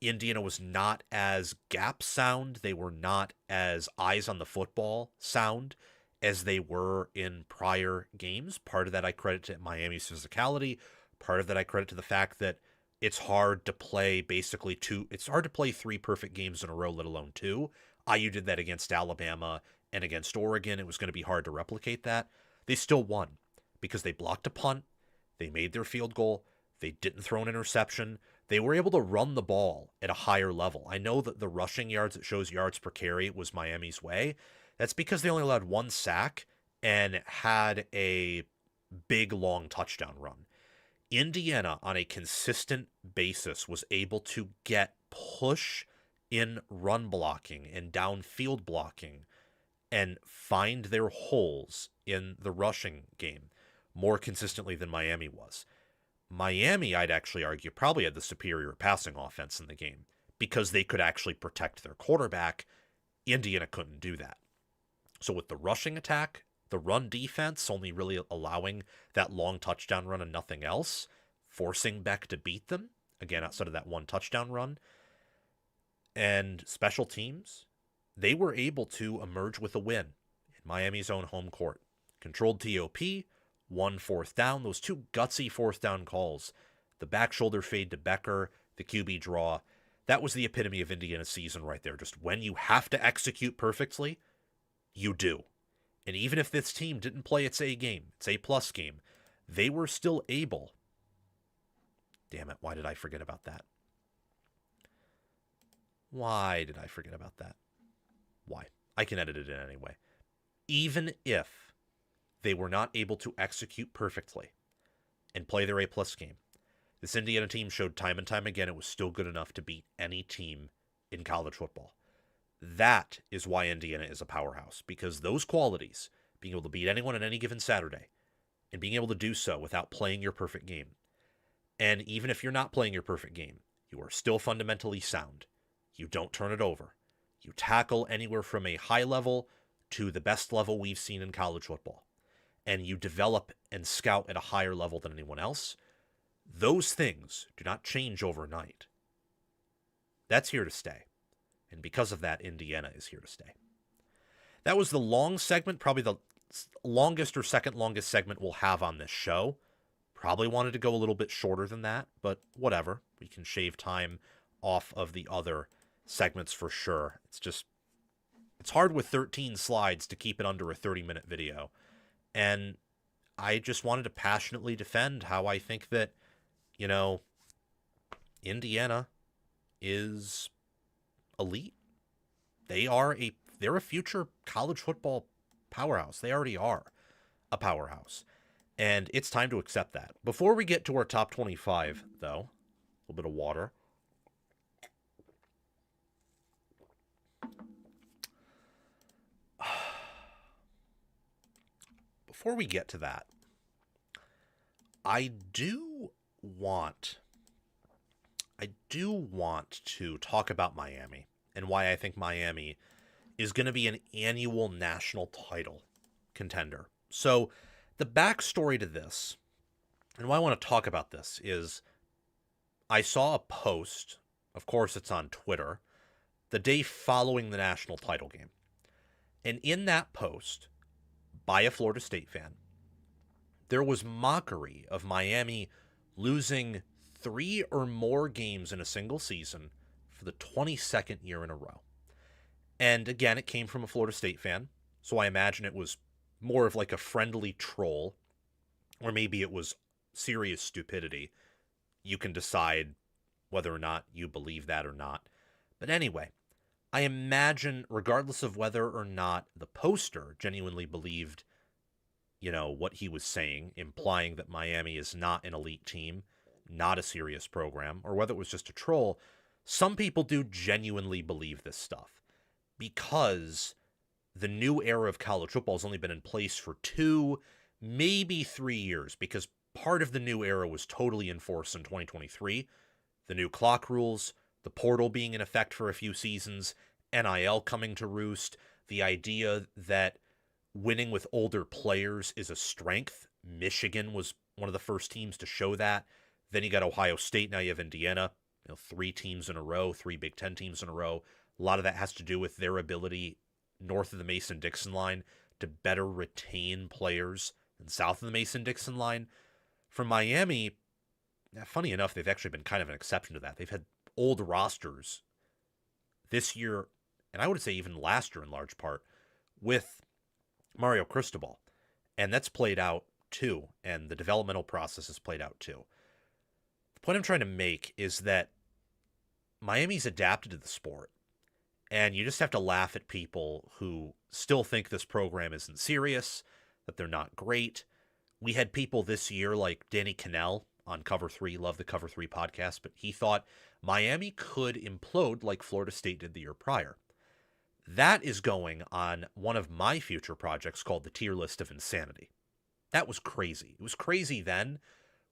[SPEAKER 1] Indiana was not as gap sound. They were not as eyes on the football sound as they were in prior games. Part of that I credit to Miami's physicality. Part of that I credit to the fact that it's hard to play it's hard to play 3 perfect games in a row, let alone 2. IU did that against Alabama and against Oregon. It was going to be hard to replicate that. They still won because they blocked a punt, they made their field goal, they didn't throw an interception, they were able to run the ball at a higher level. I know that the rushing yards, it shows yards per carry, was Miami's way. That's because they only allowed 1 sack and had a big, long touchdown run. Indiana, on a consistent basis, was able to get push in run blocking and downfield blocking and find their holes in the rushing game more consistently than Miami was. Miami, I'd actually argue, probably had the superior passing offense in the game because they could actually protect their quarterback. Indiana couldn't do that. So with the rushing attack, the run defense only really allowing that long touchdown run and nothing else, forcing Beck to beat them, again, outside of that 1 touchdown run, and special teams, they were able to emerge with a win in Miami's own home court. Controlled TOP, 1 4th down, those 2 gutsy 4th down calls, the back shoulder fade to Becker, the QB draw, that was the epitome of Indiana's season right there. Just when you have to execute perfectly, you do. And even if this team didn't play its A game, its A-plus game, they were still able. Damn it, why did I forget about that? Why did I forget about that? Why? I can edit it in anyway. Even if they were not able to execute perfectly and play their A-plus game, this Indiana team showed time and time again it was still good enough to beat any team in college football. That is why Indiana is a powerhouse, because those qualities, being able to beat anyone on any given Saturday, and being able to do so without playing your perfect game, and even if you're not playing your perfect game, you are still fundamentally sound. You don't turn it over. You tackle anywhere from a high level to the best level we've seen in college football, and you develop and scout at a higher level than anyone else. Those things do not change overnight. That's here to stay. And because of that, Indiana is here to stay. That was the long segment, probably the longest or second longest segment we'll have on this show. Probably wanted to go a little bit shorter than that, but whatever. We can shave time off of the other segments for sure. It's hard with 13 slides to keep it under a 30-minute video. And I just wanted to passionately defend how I think that, Indiana is elite. They're a future college football powerhouse. They already are a powerhouse. And it's time to accept that. Before we get to our top 25, though, a little bit of water. Before we get to that, I do want to talk about Miami and why I think Miami is going to be an annual national title contender. So the backstory to this, and why I want to talk about this, is I saw a post, of course it's on Twitter, the day following the national title game. And in that post by a Florida State fan, there was mockery of Miami losing 3 or more games in a single season for the 22nd year in a row. And again, it came from a Florida State fan, so I imagine it was more of like a friendly troll, or maybe it was serious stupidity. You can decide whether or not you believe that or not. But anyway, I imagine, regardless of whether or not the poster genuinely believed, what he was saying, implying that Miami is not an elite team, not a serious program, or whether it was just a troll, some people do genuinely believe this stuff because the new era of college football has only been in place for 2, maybe 3 years, because part of the new era was totally enforced in 2023. The new clock rules, the portal being in effect for a few seasons, NIL coming to roost, the idea that winning with older players is a strength. Michigan was one of the first teams to show that. Then you got Ohio State, now you have Indiana, 3 teams in a row, 3 Big Ten teams in a row. A lot of that has to do with their ability north of the Mason-Dixon line to better retain players than south of the Mason-Dixon line. For Miami, funny enough, they've actually been kind of an exception to that. They've had old rosters this year, and I would say even last year in large part, with Mario Cristobal. And that's played out too, and the developmental process has played out too. The point I'm trying to make is that Miami's adapted to the sport, and you just have to laugh at people who still think this program isn't serious, that they're not great. We had people this year like Danny Cannell on Cover 3, love the Cover 3 podcast, but he thought Miami could implode like Florida State did the year prior. That is going on one of my future projects called the Tier List of Insanity. That was crazy. It was crazy then.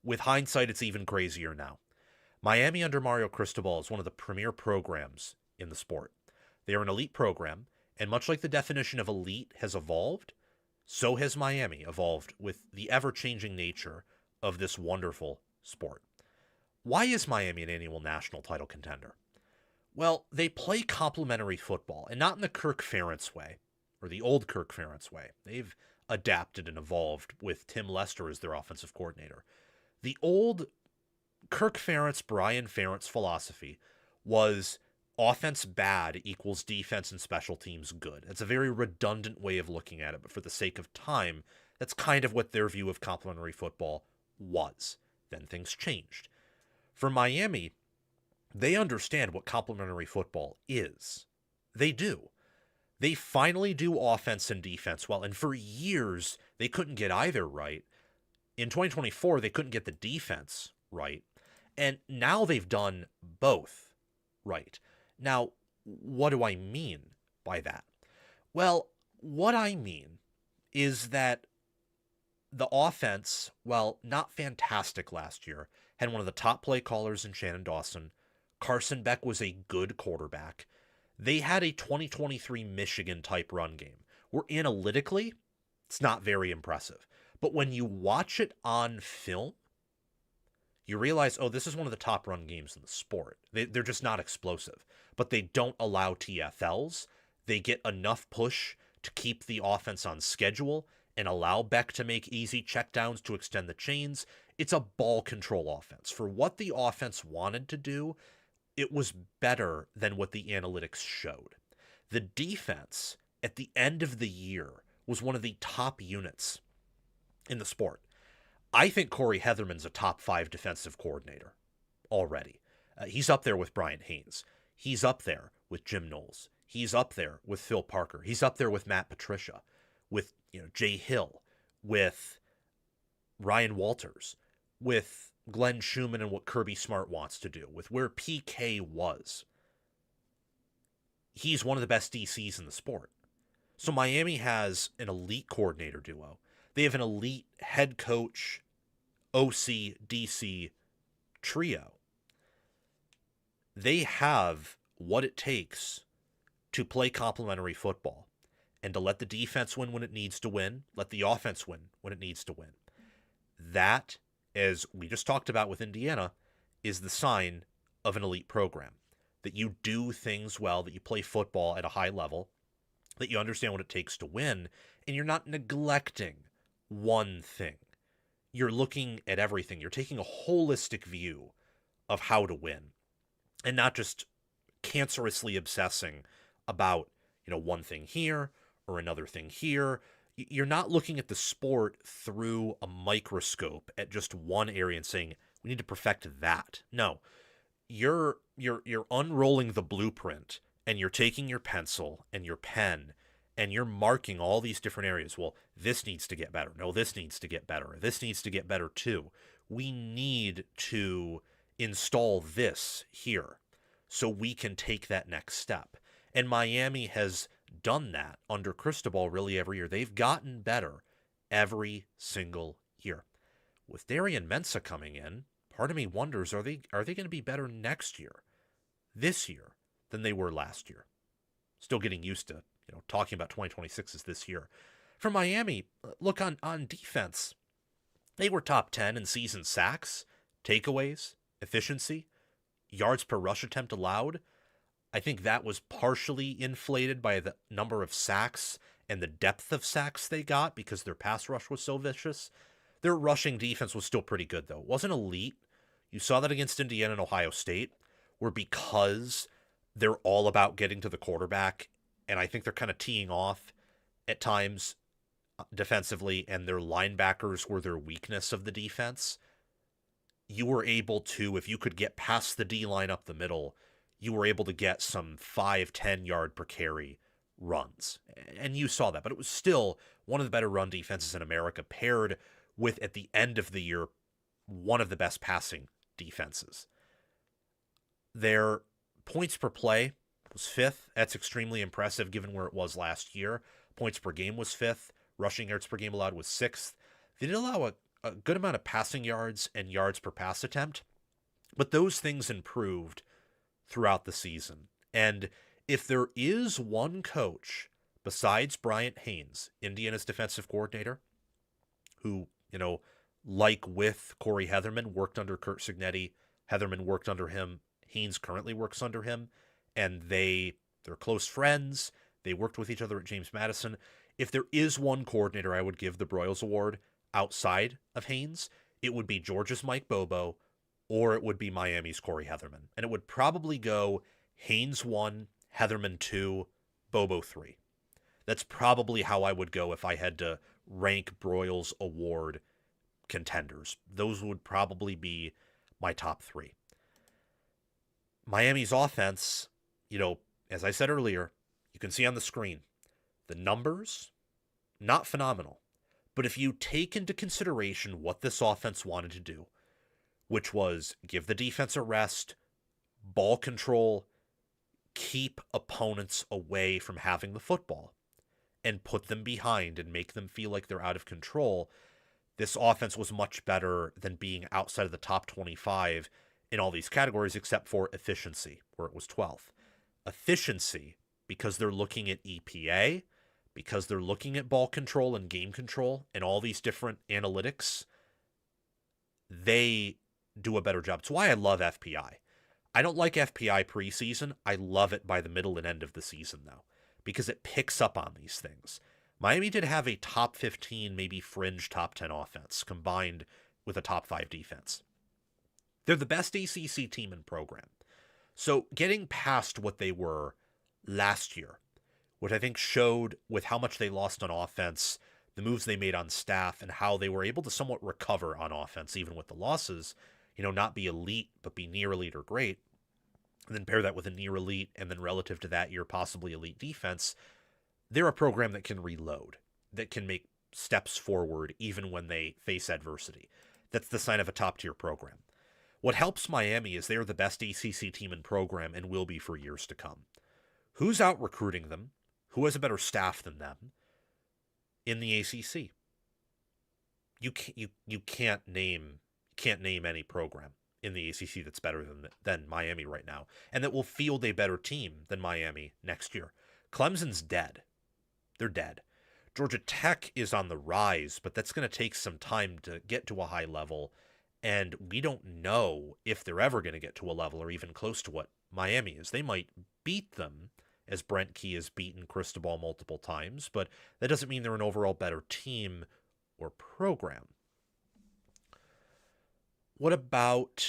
[SPEAKER 1] With hindsight, it's even crazier now. Miami under Mario Cristobal is one of the premier programs in the sport. They are an elite program, and much like the definition of elite has evolved, so has Miami evolved with the ever-changing nature of this wonderful sport. Why is Miami an annual national title contender? Well, they play complementary football, and not in the Kirk Ferentz way, or the old Kirk Ferentz way. They've adapted and evolved with Tim Lester as their offensive coordinator. The old Kirk Ferentz, Brian Ferentz philosophy was offense bad equals defense and special teams good. It's a very redundant way of looking at it, but for the sake of time, that's kind of what their view of complementary football was. Then things changed. For Miami, they understand what complementary football is. They do. They finally do offense and defense well, and for years, they couldn't get either right. In 2024, they couldn't get the defense right, and now they've done both right. Now, what do I mean by that? Well, what I mean is that the offense, while not fantastic last year, had one of the top play callers in Shannon Dawson. Carson Beck was a good quarterback. They had a 2023 Michigan-type run game, where analytically, it's not very impressive. But when you watch it on film, you realize, oh, this is one of the top run games in the sport. They're just not explosive. But they don't allow TFLs. They get enough push to keep the offense on schedule and allow Beck to make easy checkdowns to extend the chains. It's a ball control offense. For what the offense wanted to do, it was better than what the analytics showed. The defense, at the end of the year, was one of the top units in the sport. I think Corey Heatherman's a top 5 defensive coordinator already. He's up there with Brian Haynes. He's up there with Jim Knowles. He's up there with Phil Parker. He's up there with Matt Patricia, with Jay Hill, with Ryan Walters, with Glenn Schumann and what Kirby Smart wants to do, with where PK was. He's one of the best DCs in the sport. So Miami has an elite coordinator duo. They have an elite head coach, OC, DC trio. They have what it takes to play complementary football and to let the defense win when it needs to win, let the offense win when it needs to win. That, as we just talked about with Indiana, is the sign of an elite program. that you do things well, that you play football at a high level, that you understand what it takes to win, and you're not neglecting one thing. You're looking at everything. You're taking a holistic view of how to win and not just cancerously obsessing about, one thing here or another thing here. You're not looking at the sport through a microscope at just one area and saying, we need to perfect that. No, you're unrolling the blueprint and you're taking your pencil and your pen and you're marking all these different areas. Well, this needs to get better. No, this needs to get better. This needs to get better too. We need to install this here so we can take that next step. And Miami has done that under Cristobal really every year. They've gotten better every single year. With Darian Mensah coming in, part of me wonders, are they going to be better next year, this year, than they were last year? Still getting used to, talking about 2026 as this year. For Miami, look on defense. They were top 10 in season sacks, takeaways, efficiency, yards per rush attempt allowed. I think that was partially inflated by the number of sacks and the depth of sacks they got because their pass rush was so vicious. Their rushing defense was still pretty good, though. It wasn't elite. You saw that against Indiana and Ohio State, where because they're all about getting to the quarterback, and I think they're kind of teeing off at times defensively, and their linebackers were their weakness of the defense, you were able to, if you could get past the D-line up the middle, you were able to get some 5-10 yard per carry runs. And you saw that, but it was still one of the better run defenses in America, paired with, at the end of the year, one of the best passing defenses. Their points per play was fifth. That's extremely impressive given where it was last year. Points per game was fifth. Rushing yards per game allowed was sixth. They did allow a good amount of passing yards and yards per pass attempt, but those things improved throughout the season. And if there is one coach besides Bryant Haynes, Indiana's defensive coordinator, who, like with Corey Heatherman, worked under Curt Cignetti, Heatherman worked under him, Haynes currently works under him, and they're close friends. They worked with each other at James Madison. If there is one coordinator I would give the Broyles Award outside of Haynes, it would be Georgia's Mike Bobo, or it would be Miami's Corey Heatherman. And it would probably go Haynes 1, Heatherman 2, Bobo 3. That's probably how I would go if I had to rank Broyles Award contenders. Those would probably be my top 3. Miami's offense, as I said earlier, you can see on the screen, the numbers, not phenomenal. But if you take into consideration what this offense wanted to do, which was give the defense a rest, ball control, keep opponents away from having the football, and put them behind and make them feel like they're out of control, this offense was much better than being outside of the top 25 in all these categories except for efficiency, where it was 12th. Efficiency, because they're looking at EPA, because they're looking at ball control and game control and all these different analytics, they do a better job. It's why I love FPI. I don't like FPI preseason. I love it by the middle and end of the season, though, because it picks up on these things. Miami did have a top 15, maybe fringe top 10 offense combined with a top 5 defense. They're the best ACC team in program. So getting past what they were last year, which I think showed with how much they lost on offense, the moves they made on staff, and how they were able to somewhat recover on offense, even with the losses, not be elite, but be near elite or great, and then pair that with a near elite, and then relative to that year, possibly elite defense, they're a program that can reload, that can make steps forward even when they face adversity. That's the sign of a top-tier program. What helps Miami is they're the best ACC team in program and will be for years to come. Who's out recruiting them? Who has a better staff than them in the ACC? You can't name any program in the ACC that's better than Miami right now, and that will field a better team than Miami next year. Clemson's dead. They're dead. Georgia Tech is on the rise, but that's going to take some time to get to a high level, and we don't know if they're ever going to get to a level or even close to what Miami is. They might beat them, as Brent Key has beaten Cristobal multiple times, but that doesn't mean they're an overall better team or program. What about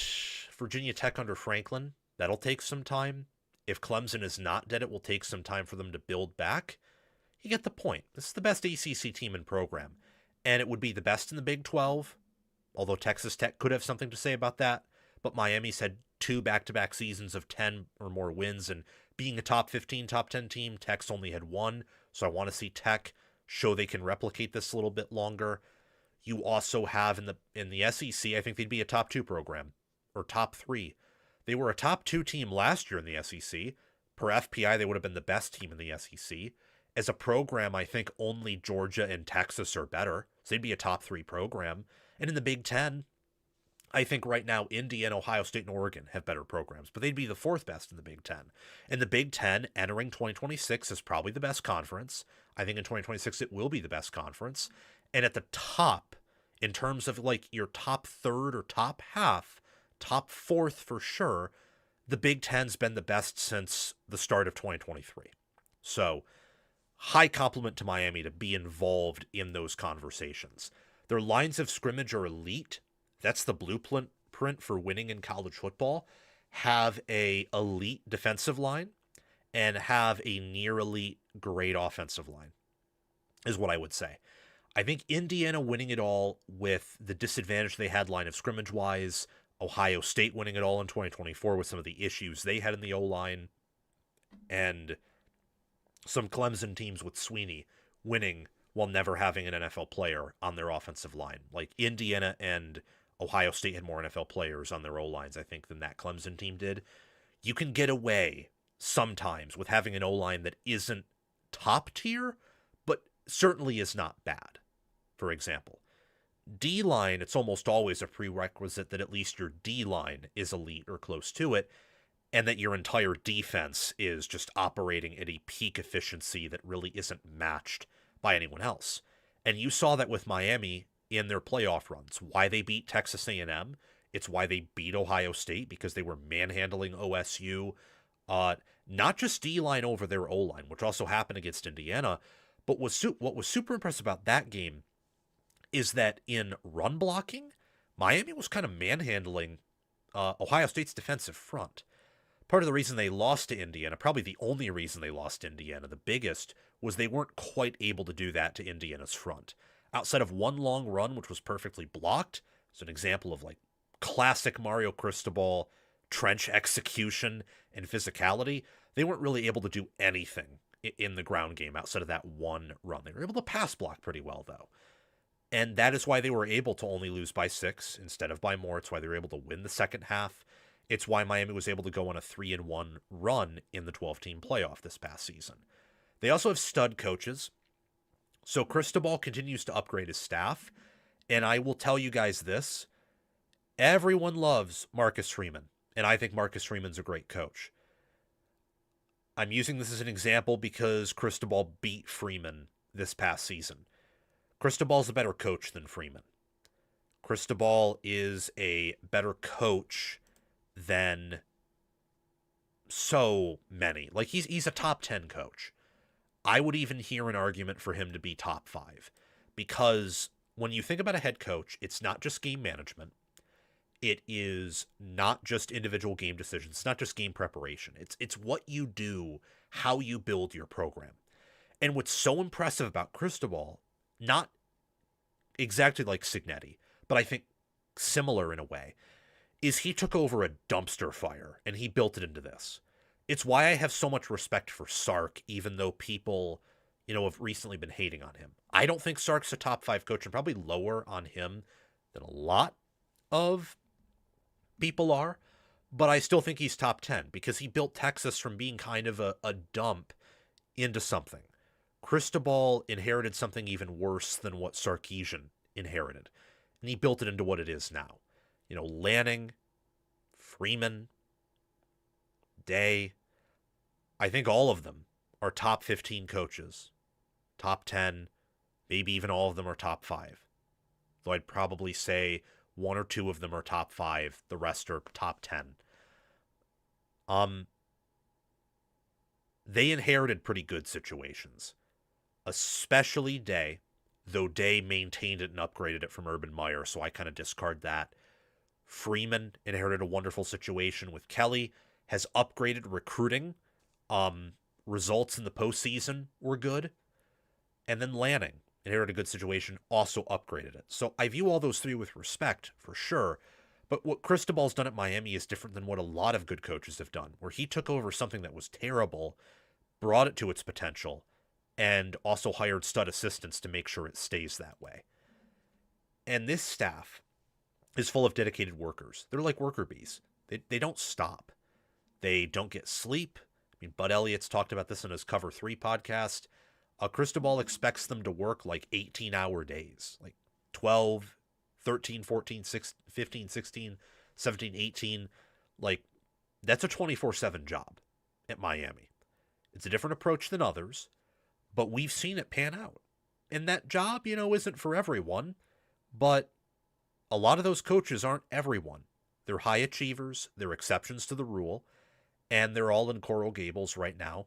[SPEAKER 1] Virginia Tech under Franklin? That'll take some time. If Clemson is not dead, it will take some time for them to build back. You get the point. This is the best ACC team in program, and it would be the best in the Big 12, although Texas Tech could have something to say about that. But Miami's had 2 back-to-back seasons of 10 or more wins, and being a top 15, top 10 team, Tech's only had 1, so I want to see Tech show they can replicate this a little bit longer. You also have in the SEC, I think they'd be a top 2 program, or top 3. They were a top 2 team last year in the SEC. Per FPI, they would have been the best team in the SEC. As a program, I think only Georgia and Texas are better, so they'd be a top 3 program. And in the Big 10, I think right now Indiana, Ohio State, and Oregon have better programs, but they'd be the 4th best in the Big 10. And the Big 10 entering 2026 is probably the best conference. I think in 2026 it will be the best conference. And at the top, in terms of like your top 3rd or top half, top 4th for sure, the Big 10's been the best since the start of 2023. So high compliment to Miami to be involved in those conversations. Their lines of scrimmage are elite. That's the blueprint for winning in college football. Have a elite defensive line and have a near elite great offensive line is what I would say. I think Indiana winning it all with the disadvantage they had line of scrimmage wise, Ohio State winning it all in 2024 with some of the issues they had in the O-line, and some Clemson teams with Sweeney winning while never having an NFL player on their offensive line. Like Indiana and Ohio State had more NFL players on their O-lines, I think, than that Clemson team did. You can get away sometimes with having an O-line that isn't top tier, but certainly is not bad. For example, D-line, it's almost always a prerequisite that at least your D-line is elite or close to it, and that your entire defense is just operating at a peak efficiency that really isn't matched by anyone else. And you saw that with Miami in their playoff runs. Why they beat Texas A&M, it's why they beat Ohio State, because they were manhandling OSU. Not just D-line over their O-line, which also happened against Indiana, but what was super impressive about that game is that in run blocking, Miami was kind of manhandling Ohio State's defensive front. Part of the reason they lost to Indiana, probably the only reason they lost to Indiana, the biggest, was they weren't quite able to do that to Indiana's front. Outside of one long run, which was perfectly blocked, it's an example of like classic Mario Cristobal trench execution and physicality, they weren't really able to do anything in the ground game outside of that one run. They were able to pass block pretty well, though. And that is why they were able to only lose by 6 instead of by more. It's why they were able to win the second half. It's why Miami was able to go on a 3-1 run in the 12-team playoff this past season. They also have stud coaches. So Cristobal continues to upgrade his staff. And I will tell you guys this. Everyone loves Marcus Freeman. And I think Marcus Freeman's a great coach. I'm using this as an example because Cristobal beat Freeman this past season. Cristobal's a better coach than Freeman. Cristobal is a better coach than so many. Like he's a top 10 coach. I would even hear an argument for him to be top 5, because when you think about a head coach, it's not just game management. It is not just individual game decisions. It's not just game preparation. It's what you do, how you build your program. And what's so impressive about Cristobal, not exactly like Signetti, but I think similar in a way, is he took over a dumpster fire and he built it into this. It's why I have so much respect for Sark, even though people, have recently been hating on him. I don't think Sark's a top 5 coach, and probably lower on him than a lot of people are, but I still think he's top 10 because he built Texas from being kind of a dump into something. Cristobal inherited something even worse than what Sarkisian inherited, and he built it into what it is now. Lanning, Freeman, Day, I think all of them are top 15 coaches, top 10, maybe even all of them are top 5. Though I'd probably say 1 or 2 of them are top 5, the rest are top 10. they inherited pretty good situations, especially Day, though Day maintained it and upgraded it from Urban Meyer, so I kind of discard that. Freeman inherited a wonderful situation with Kelly, has upgraded recruiting. Results in the postseason were good. And then Lanning inherited a good situation, also upgraded it. So I view all those three with respect, for sure. But what Cristobal's done at Miami is different than what a lot of good coaches have done, where he took over something that was terrible, brought it to its potential, and also hired stud assistants to make sure it stays that way. And this staff is full of dedicated workers. They're like worker bees. They don't stop. They don't get sleep. I mean, Bud Elliott's talked about this in his Cover 3 podcast. Cristobal expects them to work like 18-hour days, like 12, 13, 14, 16, 15, 16, 17, 18. Like, that's a 24/7 job at Miami. It's a different approach than others, but we've seen it pan out. And that job, isn't for everyone, but a lot of those coaches aren't everyone. They're high achievers, they're exceptions to the rule, and they're all in Coral Gables right now,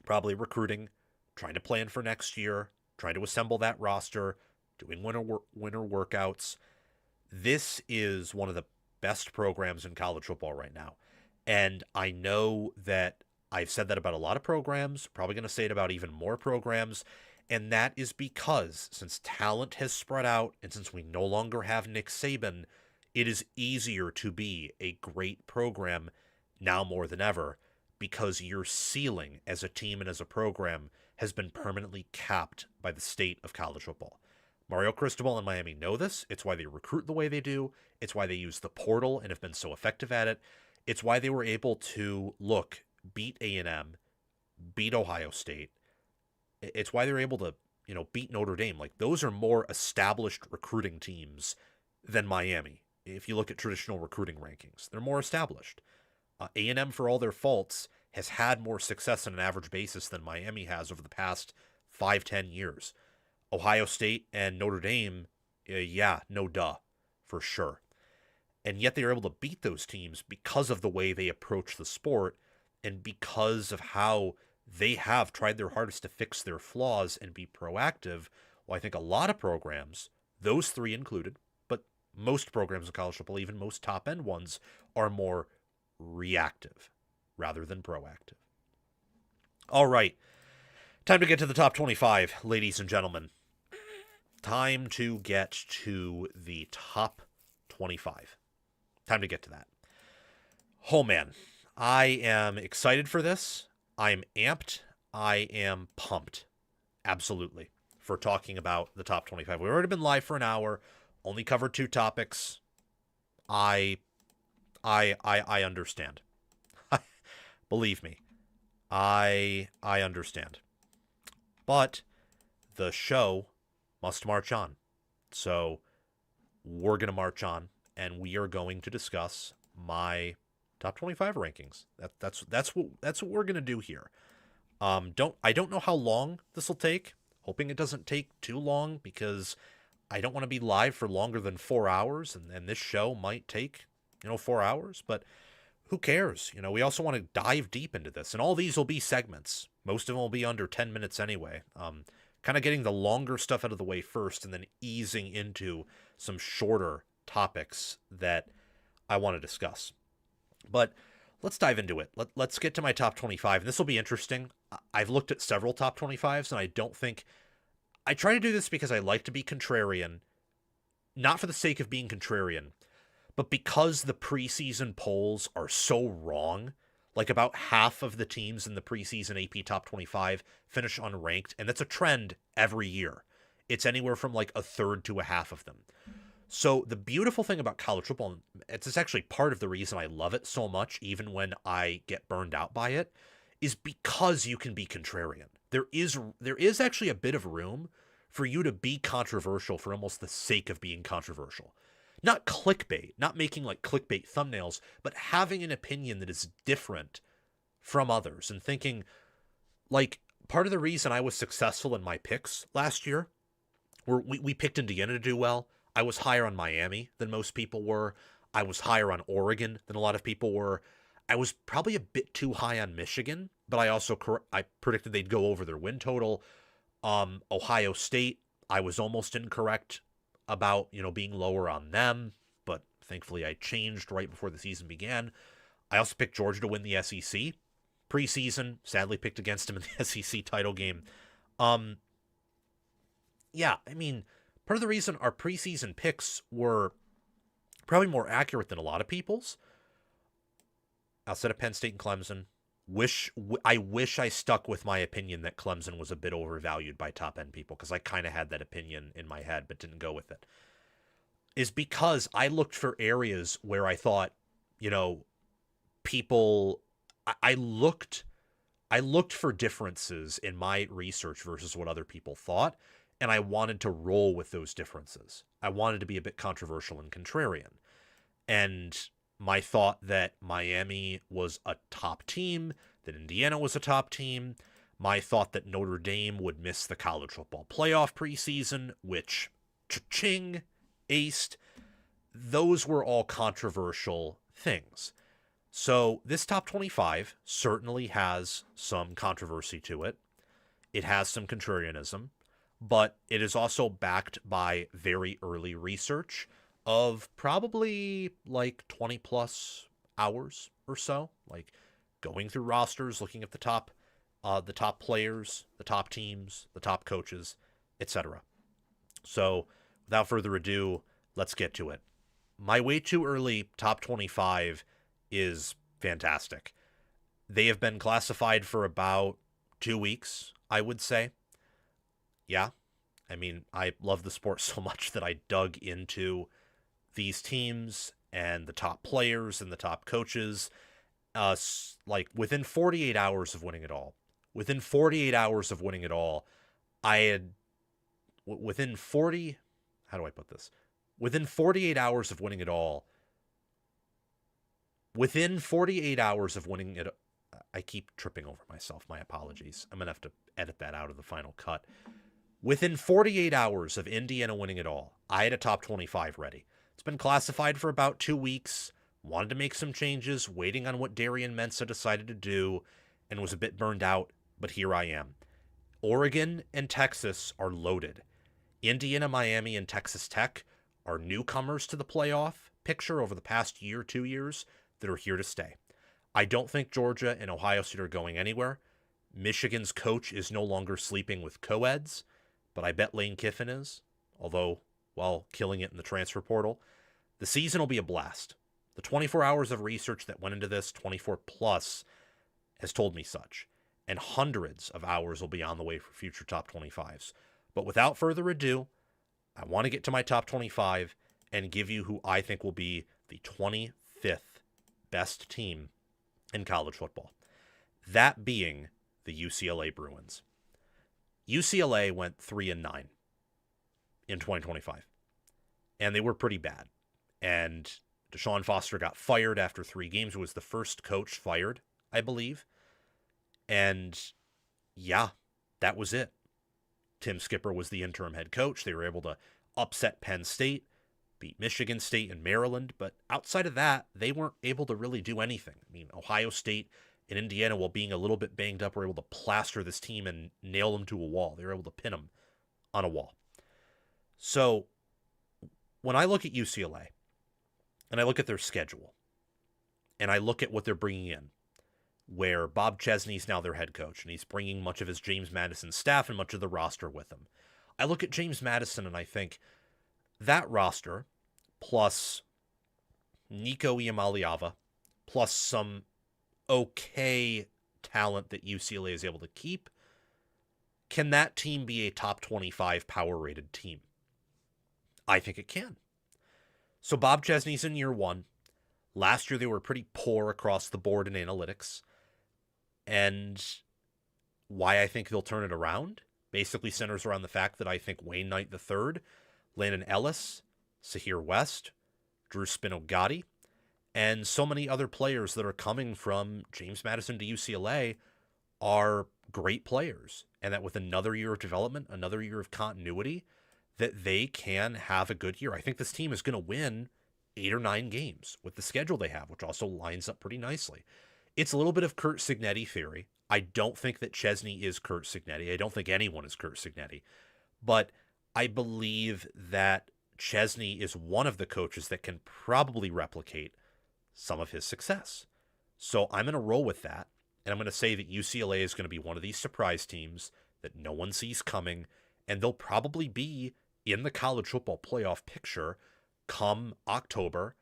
[SPEAKER 1] probably recruiting, trying to plan for next year, trying to assemble that roster, doing winter workouts. This is one of the best programs in college football right now. And I know that I've said that about a lot of programs, probably going to say it about even more programs. And that is because since talent has spread out and since we no longer have Nick Saban, it is easier to be a great program now more than ever because your ceiling as a team and as a program has been permanently capped by the state of college football. Mario Cristobal and Miami know this. It's why they recruit the way they do. It's why they use the portal and have been so effective at it. It's why they were able to, beat A&M, beat Ohio State. It's why they're able to, beat Notre Dame. Like, those are more established recruiting teams than Miami. If you look at traditional recruiting rankings, they're more established. A&M, for all their faults, has had more success on an average basis than Miami has over the past 5-10 years. Ohio State and Notre Dame, no duh, for sure. And yet they are able to beat those teams because of the way they approach the sport and because of how they have tried their hardest to fix their flaws and be proactive. Well, I think a lot of programs, those three included, but most programs in college football, even most top-end ones, are more reactive rather than proactive. All right. Time to get to the top 25, ladies and gentlemen. Time to get to the top 25. Time to get to that. Oh, man. I am excited for this. I'm amped. I am pumped. Absolutely. For talking about the top 25. We've already been live for an hour. Only covered 2 topics. I understand. Believe me. I understand. But the show must march on. So we're going to march on, and we are going to discuss my top 25 rankings. That's what we're going to do here. I don't know how long this will take. Hoping it doesn't take too long because I don't want to be live for longer than 4 hours, and this show might take 4 hours, but who cares? We also want to dive deep into this, and all these will be segments. Most of them will be under 10 minutes anyway. Kind of getting the longer stuff out of the way first and then easing into some shorter topics that I want to discuss. But let's dive into it. Let's get to my top 25, and this will be interesting. I've looked at several top 25s, and I try to do this because I like to be contrarian, not for the sake of being contrarian, but because the preseason polls are so wrong. Like, about half of the teams in the preseason AP Top 25 finish unranked, and that's a trend every year. It's anywhere from like a third to a half of them. So the beautiful thing about college football, it's actually part of the reason I love it so much, even when I get burned out by it, is because you can be contrarian. There is actually a bit of room for you to be controversial for almost the sake of being controversial. Not clickbait, not making like clickbait thumbnails, but having an opinion that is different from others and thinking, like, part of the reason I was successful in my picks last year, we picked Indiana to do well. I was higher on Miami than most people were. I was higher on Oregon than a lot of people were. I was probably a bit too high on Michigan, but I predicted they'd go over their win total. Ohio State, I was almost incorrect about, being lower on them, but thankfully I changed right before the season began. I also picked Georgia to win the SEC. Preseason, sadly picked against them in the SEC title game. Um, yeah, I mean, part of the reason our preseason picks were probably more accurate than a lot of people's, outside of Penn State and Clemson, I wish I stuck with my opinion that Clemson was a bit overvalued by top end people, because I kind of had that opinion in my head but didn't go with it, is because I looked for areas where I thought, people I looked for differences in my research versus what other people thought, and I wanted to roll with those differences. I wanted to be a bit controversial and contrarian. And my thought that Miami was a top team, that Indiana was a top team, my thought that Notre Dame would miss the college football playoff preseason, which cha-ching, aced, those were all controversial things. So this top 25 certainly has some controversy to it. It has some contrarianism, but it is also backed by very early research of probably like 20 plus hours or so, like going through rosters, looking at the top players, the top teams, the top coaches, etc. So without further ado, let's get to it. My way too early top 25 is fantastic. They have been classified for about 2 weeks, I would say. Yeah. I mean, I love the sport so much that I dug into these teams and the top players and the top coaches, like within 48 hours of winning it all. Within 48 hours of winning it all, I had, within 40, how do I put this? Within 48 hours of winning it all, within 48 hours of winning it, I keep tripping over myself. My apologies. I'm going to have to edit that out of the final cut. Within 48 hours of Indiana winning it all, I had a top 25 ready. It's been classified for about 2 weeks. Wanted to make some changes, waiting on what Darian Mensah decided to do, and was a bit burned out, but here I am. Oregon and Texas are loaded. Indiana, Miami, and Texas Tech are newcomers to the playoff picture over the past year, 2 years, that are here to stay. I don't think Georgia and Ohio State are going anywhere. Michigan's coach is no longer sleeping with co-eds, but I bet Lane Kiffin is, although while killing it in the transfer portal. The season will be a blast. The 24 hours of research that went into this, 24 plus, has told me such. And hundreds of hours will be on the way for future top 25s. But without further ado, I want to get to my top 25 and give you who I think will be the 25th best team in college football. That being the UCLA Bruins. UCLA went 3-9 in 2025, and they were pretty bad. And Deshaun Foster got fired after 3 games. It was the first coach fired, I believe. And yeah, that was it. Tim Skipper was the interim head coach. They were able to upset Penn State, beat Michigan State and Maryland, but outside of that, they weren't able to really do anything. I mean, Ohio State and Indiana, while being a little bit banged up, were able to plaster this team and nail them to a wall. They were able to pin them on a wall. So when I look at UCLA, and I look at their schedule, and I look at what they're bringing in, where Bob Chesney's now their head coach, and he's bringing much of his James Madison staff and much of the roster with him. I look at James Madison and I think that roster, plus Nico Iamaleava, plus some okay talent that UCLA is able to keep, can that team be a top 25 power-rated team? I think it can. So Bob Chesney's in year 1. Last year they were pretty poor across the board in analytics. And why I think they'll turn it around basically centers around the fact that I think Wayne Knight III, Landon Ellis, Sahir West, Drew Spinogatti, and so many other players that are coming from James Madison to UCLA are great players. And that with another year of development, another year of continuity, that they can have a good year. I think this team is going to win 8 or 9 games with the schedule they have, which also lines up pretty nicely. It's a little bit of Curt Cignetti theory. I don't think that Chesney is Curt Cignetti. I don't think anyone is Curt Cignetti. But I believe that Chesney is one of the coaches that can probably replicate some of his success. So I'm going to roll with that. And I'm going to say that UCLA is going to be one of these surprise teams that no one sees coming. And they'll probably be in the college football playoff picture come October,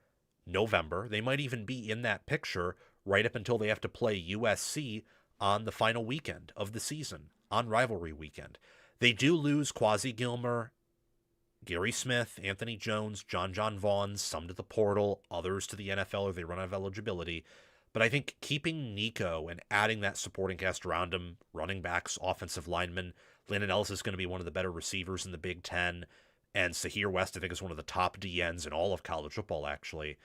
[SPEAKER 1] November. They might even be in that picture right up until they have to play USC on the final weekend of the season, on rivalry weekend. They do lose Quasi Gilmer, Gary Smith, Anthony Jones, John Vaughn, some to the portal, others to the NFL if they run out of eligibility. But I think keeping Nico and adding that supporting cast around him, running backs, offensive linemen, Landon Ellis is going to be one of the better receivers in the Big Ten, and Sahir West, I think, is one of the top DNs in all of college football, actually.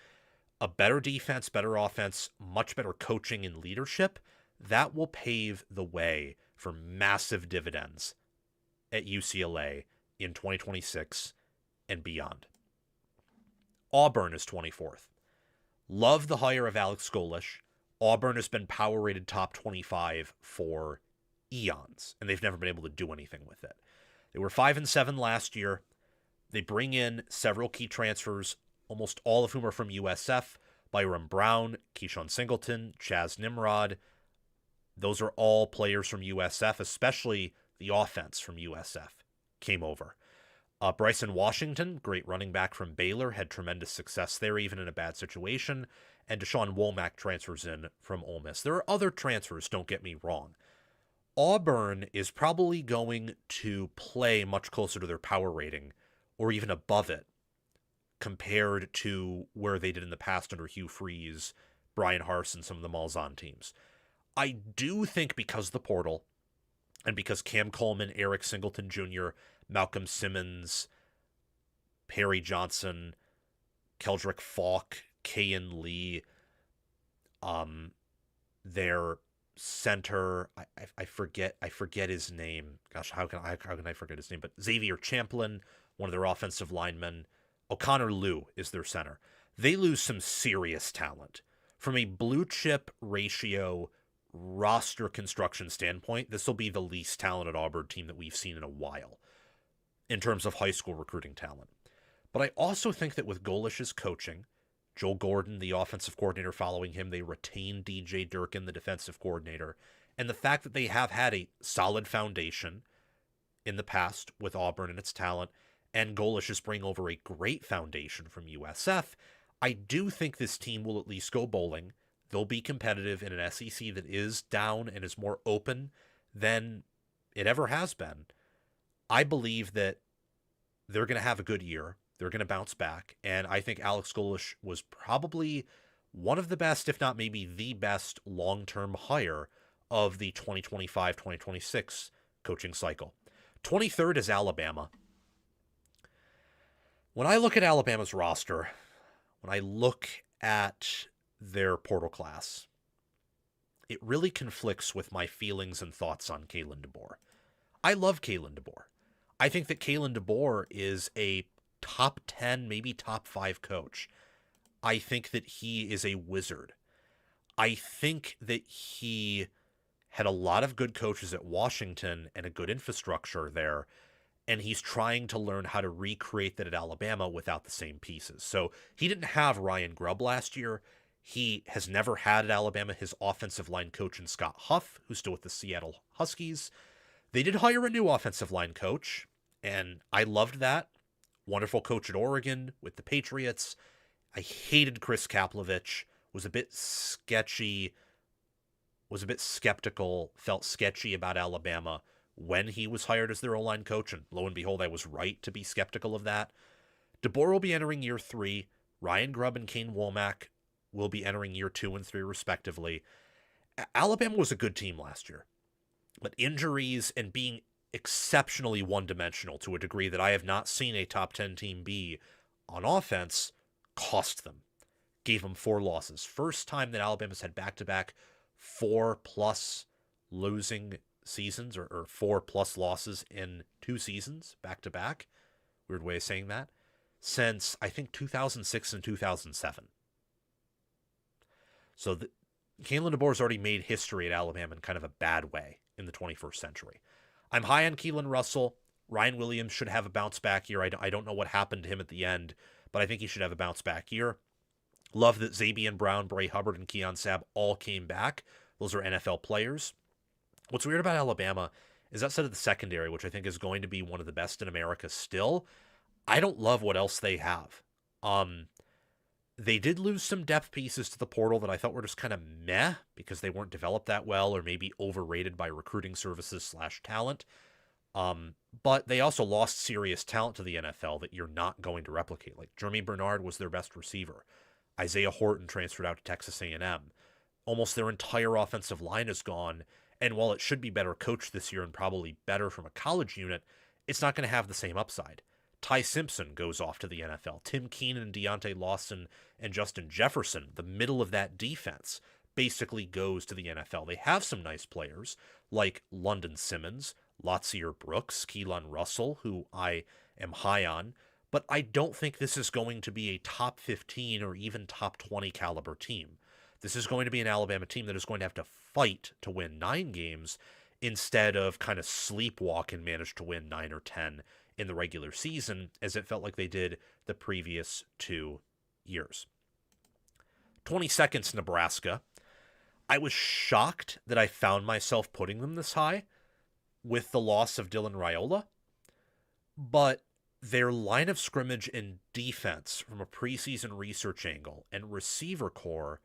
[SPEAKER 1] A better defense, better offense, much better coaching and leadership, that will pave the way for massive dividends at UCLA in 2026 and beyond. Auburn is 24th. Love the hire of Alex Golesh. Auburn has been power rated top 25 for eons, and they've never been able to do anything with it. They were 5-7 last year. They bring in several key transfers, almost all of whom are from USF. Byron Brown, Keyshawn Singleton, Chaz Nimrod. Those are all players from USF, especially the offense from USF came over. Bryson Washington, great running back from Baylor, had tremendous success there, even in a bad situation. And Deshaun Womack transfers in from Ole Miss. There are other transfers, don't get me wrong. Auburn is probably going to play much closer to their power rating, or even above it, compared to where they did in the past under Hugh Freeze, Brian Harsin, some of the Malzahn teams. I do think because of the portal, and because Cam Coleman, Eric Singleton Jr., Malcolm Simmons, Perry Johnson, Keldrick Falk, Kayan Lee, their center, I forget his name. Gosh, how can I forget his name? But Xavier Champlin, one of their offensive linemen, O'Connor Liu is their center. They lose some serious talent. From a blue chip ratio roster construction standpoint, this will be the least talented Auburn team that we've seen in a while in terms of high school recruiting talent. But I also think that with Golesh's coaching, Joel Gordon, the offensive coordinator following him, they retain DJ Durkin, the defensive coordinator, and the fact that they have had a solid foundation in the past with Auburn and its talent, and Golesh is bringing over a great foundation from USF, I do think this team will at least go bowling. They'll be competitive in an SEC that is down and is more open than it ever has been. I believe that they're going to have a good year. They're going to bounce back. And I think Alex Golesh was probably one of the best, if not maybe the best, long-term hire of the 2025-2026 coaching cycle. 23rd is Alabama. When I look at Alabama's roster, when I look at their portal class, it really conflicts with my feelings and thoughts on Kalen DeBoer. I love Kalen DeBoer. I think that Kalen DeBoer is a top 10, maybe top 5 coach. I think that he is a wizard. I think that he had a lot of good coaches at Washington and a good infrastructure there, and he's trying to learn how to recreate that at Alabama without the same pieces. So he didn't have Ryan Grubb last year. He has never had at Alabama his offensive line coach in Scott Huff, who's still with the Seattle Huskies. They did hire a new offensive line coach, and I loved that. Wonderful coach at Oregon with the Patriots. I hated Chris Kaplovich, was a bit sketchy, was a bit skeptical, felt sketchy about Alabama when he was hired as their O-line coach, and lo and behold, I was right to be skeptical of that. DeBoer will be entering year 3. Ryan Grubb and Kane Womack will be entering year 2 and 3 respectively. Alabama was a good team last year, but injuries and being exceptionally one-dimensional to a degree that I have not seen a top 10 team be on offense cost them. Gave them 4 losses. First time that Alabama's had back-to-back 4+ losing seasons, or 4+ losses in 2 seasons back-to-back. Weird way of saying that. since, I think, 2006 and 2007. So Kalen DeBoer's already made history at Alabama in kind of a bad way in the 21st century. I'm high on Keelan Russell. Ryan Williams should have a bounce back year. I don't know what happened to him at the end, but I think he should have a bounce back year. Love that Zabian Brown, Bray Hubbard, and Keon Sabb all came back. Those are NFL players. What's weird about Alabama is outside of the secondary, which I think is going to be one of the best in America still, I don't love what else they have. They did lose some depth pieces to the portal that I thought were just kind of meh because they weren't developed that well or maybe overrated by recruiting services / talent. But they also lost serious talent to the NFL that you're not going to replicate. Like Jeremy Bernard was their best receiver. Isaiah Horton transferred out to Texas A&M. Almost their entire offensive line is gone. And while it should be better coached this year and probably better from a college unit, it's not going to have the same upside. Ty Simpson goes off to the NFL. Tim Keenan and Deontay Lawson and Justin Jefferson, the middle of that defense, basically goes to the NFL. They have some nice players like London Simmons, Latsier Brooks, Keelan Russell, who I am high on, but I don't think this is going to be a top 15 or even top 20 caliber team. This is going to be an Alabama team that is going to have to fight to win 9 games instead of kind of sleepwalk and manage to win 9 or 10 in the regular season, as it felt like they did the previous 2 years. 22nd, Nebraska. I was shocked that I found myself putting them this high with the loss of Dylan Raiola, but their line of scrimmage and defense from a preseason research angle and receiver core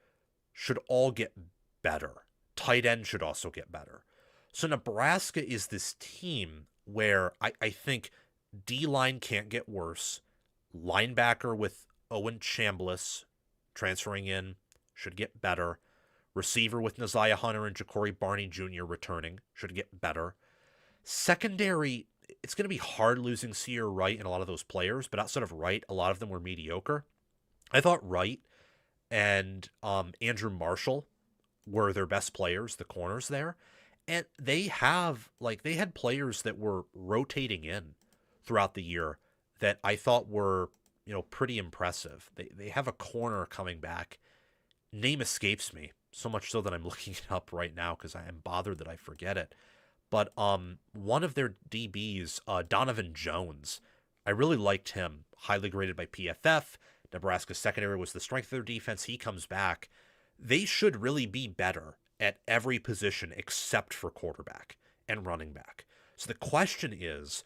[SPEAKER 1] should all get better. Tight end should also get better. So Nebraska is this team where I think D-line can't get worse. Linebacker with Owen Chambliss transferring in should get better. Receiver with Naziah Hunter and Ja'Cory Barney Jr. returning should get better. Secondary, it's going to be hard losing Sear Wright and a lot of those players, but outside of Wright, a lot of them were mediocre. I thought Wright and Andrew Marshall were their best players, the corners there. And they had players that were rotating in throughout the year that I thought were, pretty impressive. They have a corner coming back. Name escapes me, so much so that I'm looking it up right now because I am bothered that I forget it. But one of their DBs, Donovan Jones, I really liked him. Highly graded by PFF. Nebraska's secondary was the strength of their defense. He comes back. They should really be better at every position except for quarterback and running back. So the question is,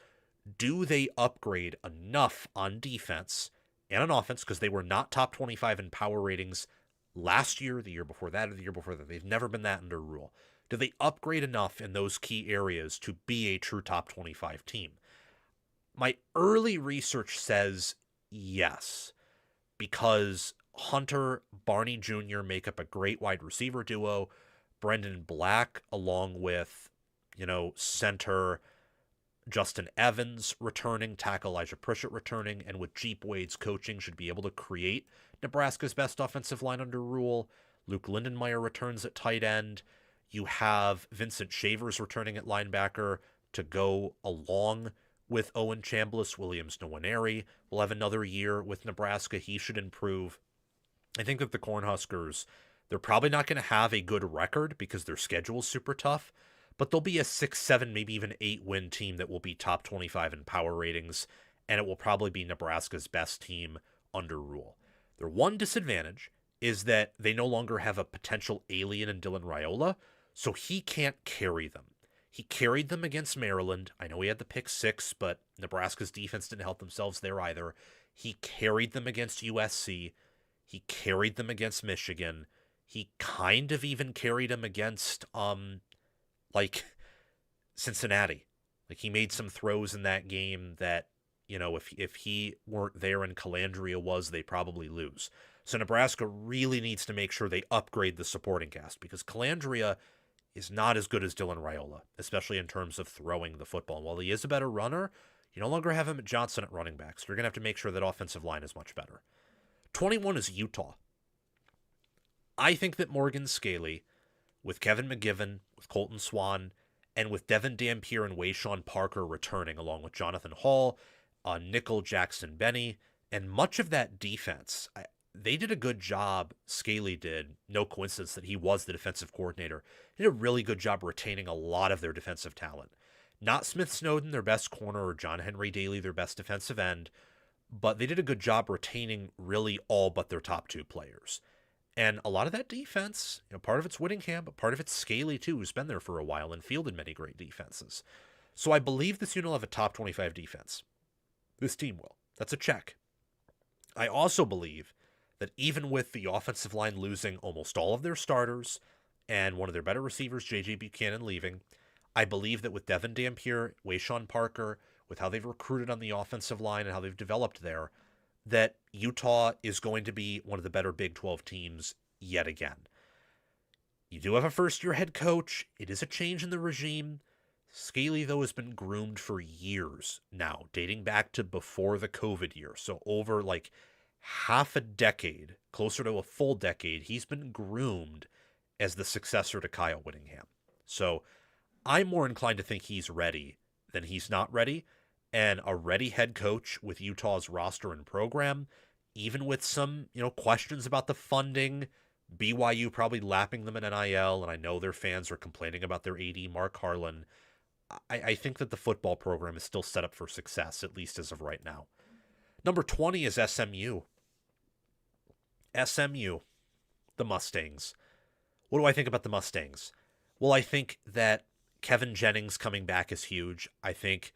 [SPEAKER 1] do they upgrade enough on defense and on offense? Because they were not top 25 in power ratings last year, the year before that, or the year before that. They've never been that under Rule. Do they upgrade enough in those key areas to be a true top 25 team? My early research says yes, because Hunter, Barney Jr. make up a great wide receiver duo. Brendan Black, along with, center Justin Evans returning, tackle Elijah Pritchett returning, and with Jeep Wade's coaching, should be able to create Nebraska's best offensive line under Rule. Luke Lindenmeyer returns at tight end. You have Vincent Shavers returning at linebacker to go along with Owen Chambliss. Williams Nwaneri will have another year with Nebraska. He should improve. I think that the Cornhuskers, they're probably not going to have a good record because their schedule is super tough, but they'll be a 6, 7, maybe even 8-win team that will be top 25 in power ratings, and it will probably be Nebraska's best team under Rule. Their one disadvantage is that they no longer have a potential alien in Dylan Raiola, so he can't carry them. He carried them against Maryland. I know he had the pick 6, but Nebraska's defense didn't help themselves there either. He carried them against USC. He carried them against Michigan. He kind of even carried them against, Cincinnati. Like, he made some throws in that game that, if he weren't there and Calandria was, they probably lose. So Nebraska really needs to make sure they upgrade the supporting cast because Calandria is not as good as Dylan Raiola, especially in terms of throwing the football. And while he is a better runner, you no longer have him at Johnson at running back, so you're going to have to make sure that offensive line is much better. 21 is Utah. I think that Morgan Scaley, with Kevin McGivern, with Colton Swan, and with Devin Dampier and Wayshawn Parker returning, along with Jonathan Hall, Nickel Jackson Benny, And much of that defense, they did a good job. Scaly did. No coincidence that he was the defensive coordinator. He did a really good job retaining a lot of their defensive talent. Not Smith Snowden, their best corner, or John Henry Daly, their best defensive end, but they did a good job retaining really all but their top two players. And a lot of that defense, part of it's Whittingham, but part of it's Scaly too, who's been there for a while and fielded many great defenses. So I believe this unit will have a top 25 defense. This team will. That's a check. I also believe that even with the offensive line losing almost all of their starters and one of their better receivers, J.J. Buchanan, leaving, I believe that with Devin Dampier, Wayshawn Parker, with how they've recruited on the offensive line and how they've developed there, that Utah is going to be one of the better Big 12 teams yet again. You do have a first-year head coach. It is a change in the regime. Scaly, though, has been groomed for years now, dating back to before the COVID year. So over like half a decade, closer to a full decade, he's been groomed as the successor to Kyle Whittingham. So I'm more inclined to think he's ready than he's not ready. And a ready head coach with Utah's roster and program, even with some, questions about the funding, BYU probably lapping them in NIL, and I know their fans are complaining about their AD, Mark Harlan. I think that the football program is still set up for success, at least as of right now. Number 20 is SMU. SMU, the Mustangs. What do I think about the Mustangs? Well, I think that Kevin Jennings coming back is huge. I think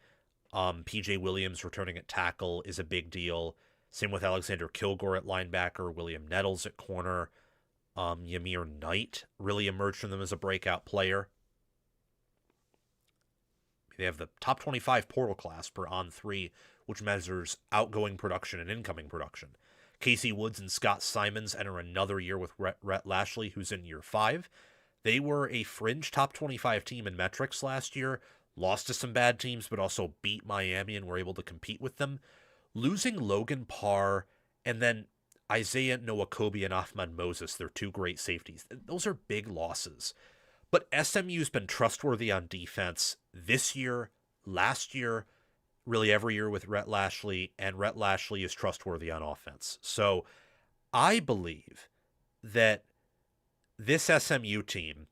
[SPEAKER 1] PJ Williams returning at tackle is a big deal. Same with Alexander Kilgore at linebacker, William Nettles at corner. Ymir Knight really emerged from them as a breakout player. They have the top 25 portal class per On3, which measures outgoing production and incoming production. Casey Woods and Scott Simons enter another year with Rhett Lashley, who's in year 5. They were a fringe top 25 team in metrics last year, lost to some bad teams, but also beat Miami and were able to compete with them. Losing Logan Parr and then Isaiah Nwakobi and Ahmad Moses, their two great safeties, those are big losses. But SMU's been trustworthy on defense this year, last year, really every year with Rhett Lashley, and Rhett Lashley is trustworthy on offense. So I believe that this SMU team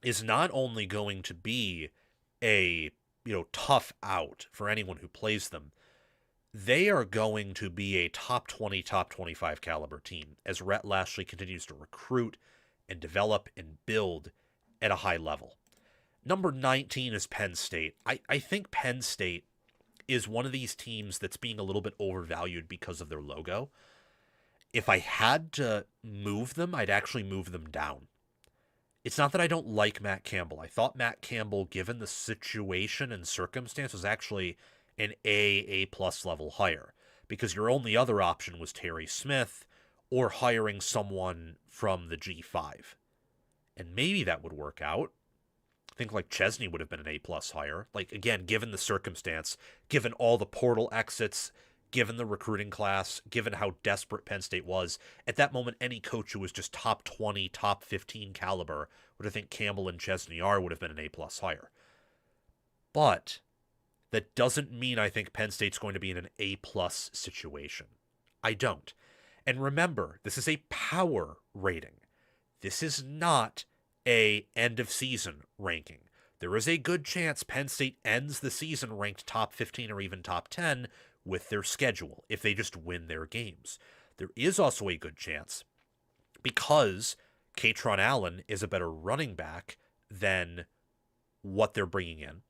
[SPEAKER 1] is not only going to be a tough out for anyone who plays them, they are going to be a top 20, top 25 caliber team as Rhett Lashley continues to recruit and develop and build at a high level. Number 19 is Penn State. I think Penn State is one of these teams that's being a little bit overvalued because of their logo. If I had to move them, I'd actually move them down. It's not that I don't like Matt Campbell. I thought Matt Campbell, given the situation and circumstance, was actually an A+ level hire, because your only other option was Terry Smith or hiring someone from the G5. And maybe that would work out. I think like Chesney would have been an A+ hire. Like, again, given the circumstance, given all the portal exits, given the recruiting class, given how desperate Penn State was, at that moment, any coach who was just top 20, top 15 caliber, what I think Campbell and Chesney are, would have been an A+ hire. But that doesn't mean I think Penn State's going to be in an A+ situation. I don't. And remember, this is a power rating. This is not a end of season ranking. There is a good chance Penn State ends the season ranked top 15 or even top 10 with their schedule if they just win their games. There is also a good chance, because Katron Allen is a better running back than what they're bringing in.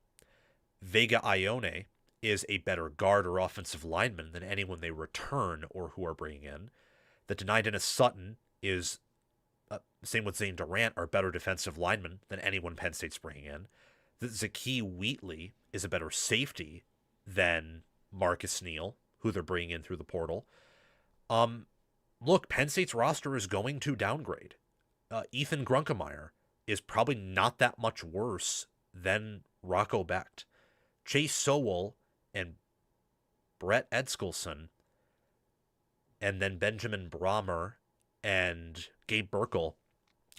[SPEAKER 1] Vega Ione is a better guard or offensive lineman than anyone they return or who are bringing in. The Denai Dennis Sutton is, same with Zane Durant, are better defensive linemen than anyone Penn State's bringing in. The Zakie Wheatley is a better safety than Marcus Neal, who they're bringing in through the portal. Look, Penn State's roster is going to downgrade. Ethan Grunkemeyer is probably not that much worse than Rocco Becht. Chase Sowell and Brett Edskelson, and then Benjamin Brahmer and Gabe Burkle,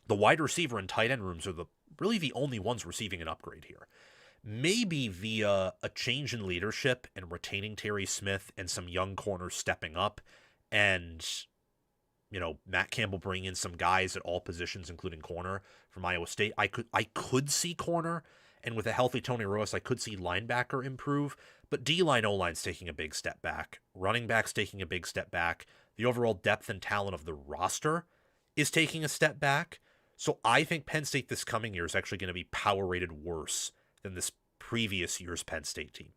[SPEAKER 1] the wide receiver and tight end rooms are really the only ones receiving an upgrade here. maybe via a change in leadership and retaining Terry Smith and some young corners stepping up, and Matt Campbell bringing in some guys at all positions, including corner from Iowa State. I could see corner, and with a healthy Tony Royce, I could see linebacker improve. But D-line, O-line's taking a big step back. Running back's taking a big step back. The overall depth and talent of the roster is taking a step back. So I think Penn State this coming year is actually going to be power rated worse than this previous year's Penn State team.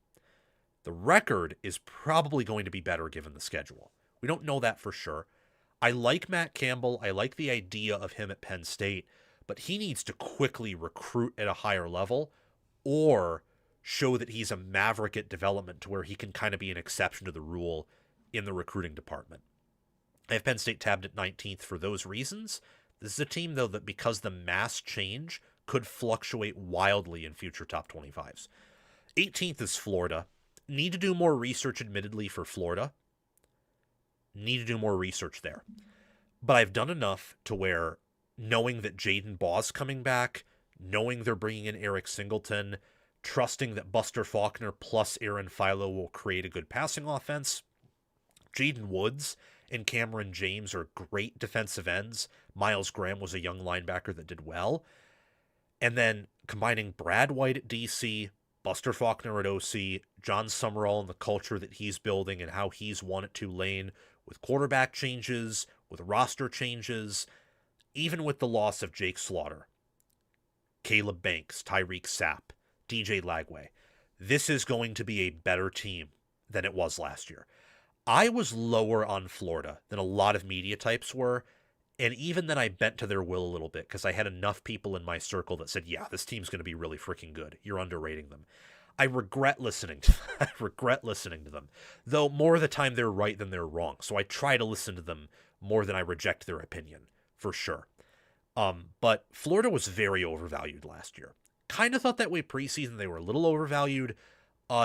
[SPEAKER 1] The record is probably going to be better given the schedule. We don't know that for sure. I like Matt Campbell. I like the idea of him at Penn State, but he needs to quickly recruit at a higher level or show that he's a maverick at development to where he can kind of be an exception to the rule in the recruiting department. I have Penn State tabbed at 19th for those reasons. This is a team, though, that because the mass change could fluctuate wildly in future top 25s. 18th is Florida. Need to do more research, admittedly, for Florida. Need to do more research there. But I've done enough to where knowing that Jaden Baugh's coming back, knowing they're bringing in Eric Singleton, trusting that Buster Faulkner plus Aaron Philo will create a good passing offense. Jaden Woods and Cameron James are great defensive ends. Miles Graham was a young linebacker that did well. And then combining Brad White at DC, Buster Faulkner at OC, John Summerall and the culture that he's building and how he's won at Tulane, with quarterback changes, with roster changes, even with the loss of Jake Slaughter, Caleb Banks, Tyreek Sapp, DJ Lagway. This is going to be a better team than it was last year. I was lower on Florida than a lot of media types were, and even then I bent to their will a little bit because I had enough people in my circle that said, yeah, this team's going to be really freaking good. You're underrating them. I regret listening to them. Though more of the time they're right than they're wrong. So I try to listen to them more than I reject their opinion, for sure. But Florida was very overvalued last year. Kind of thought that way preseason. They were a little overvalued.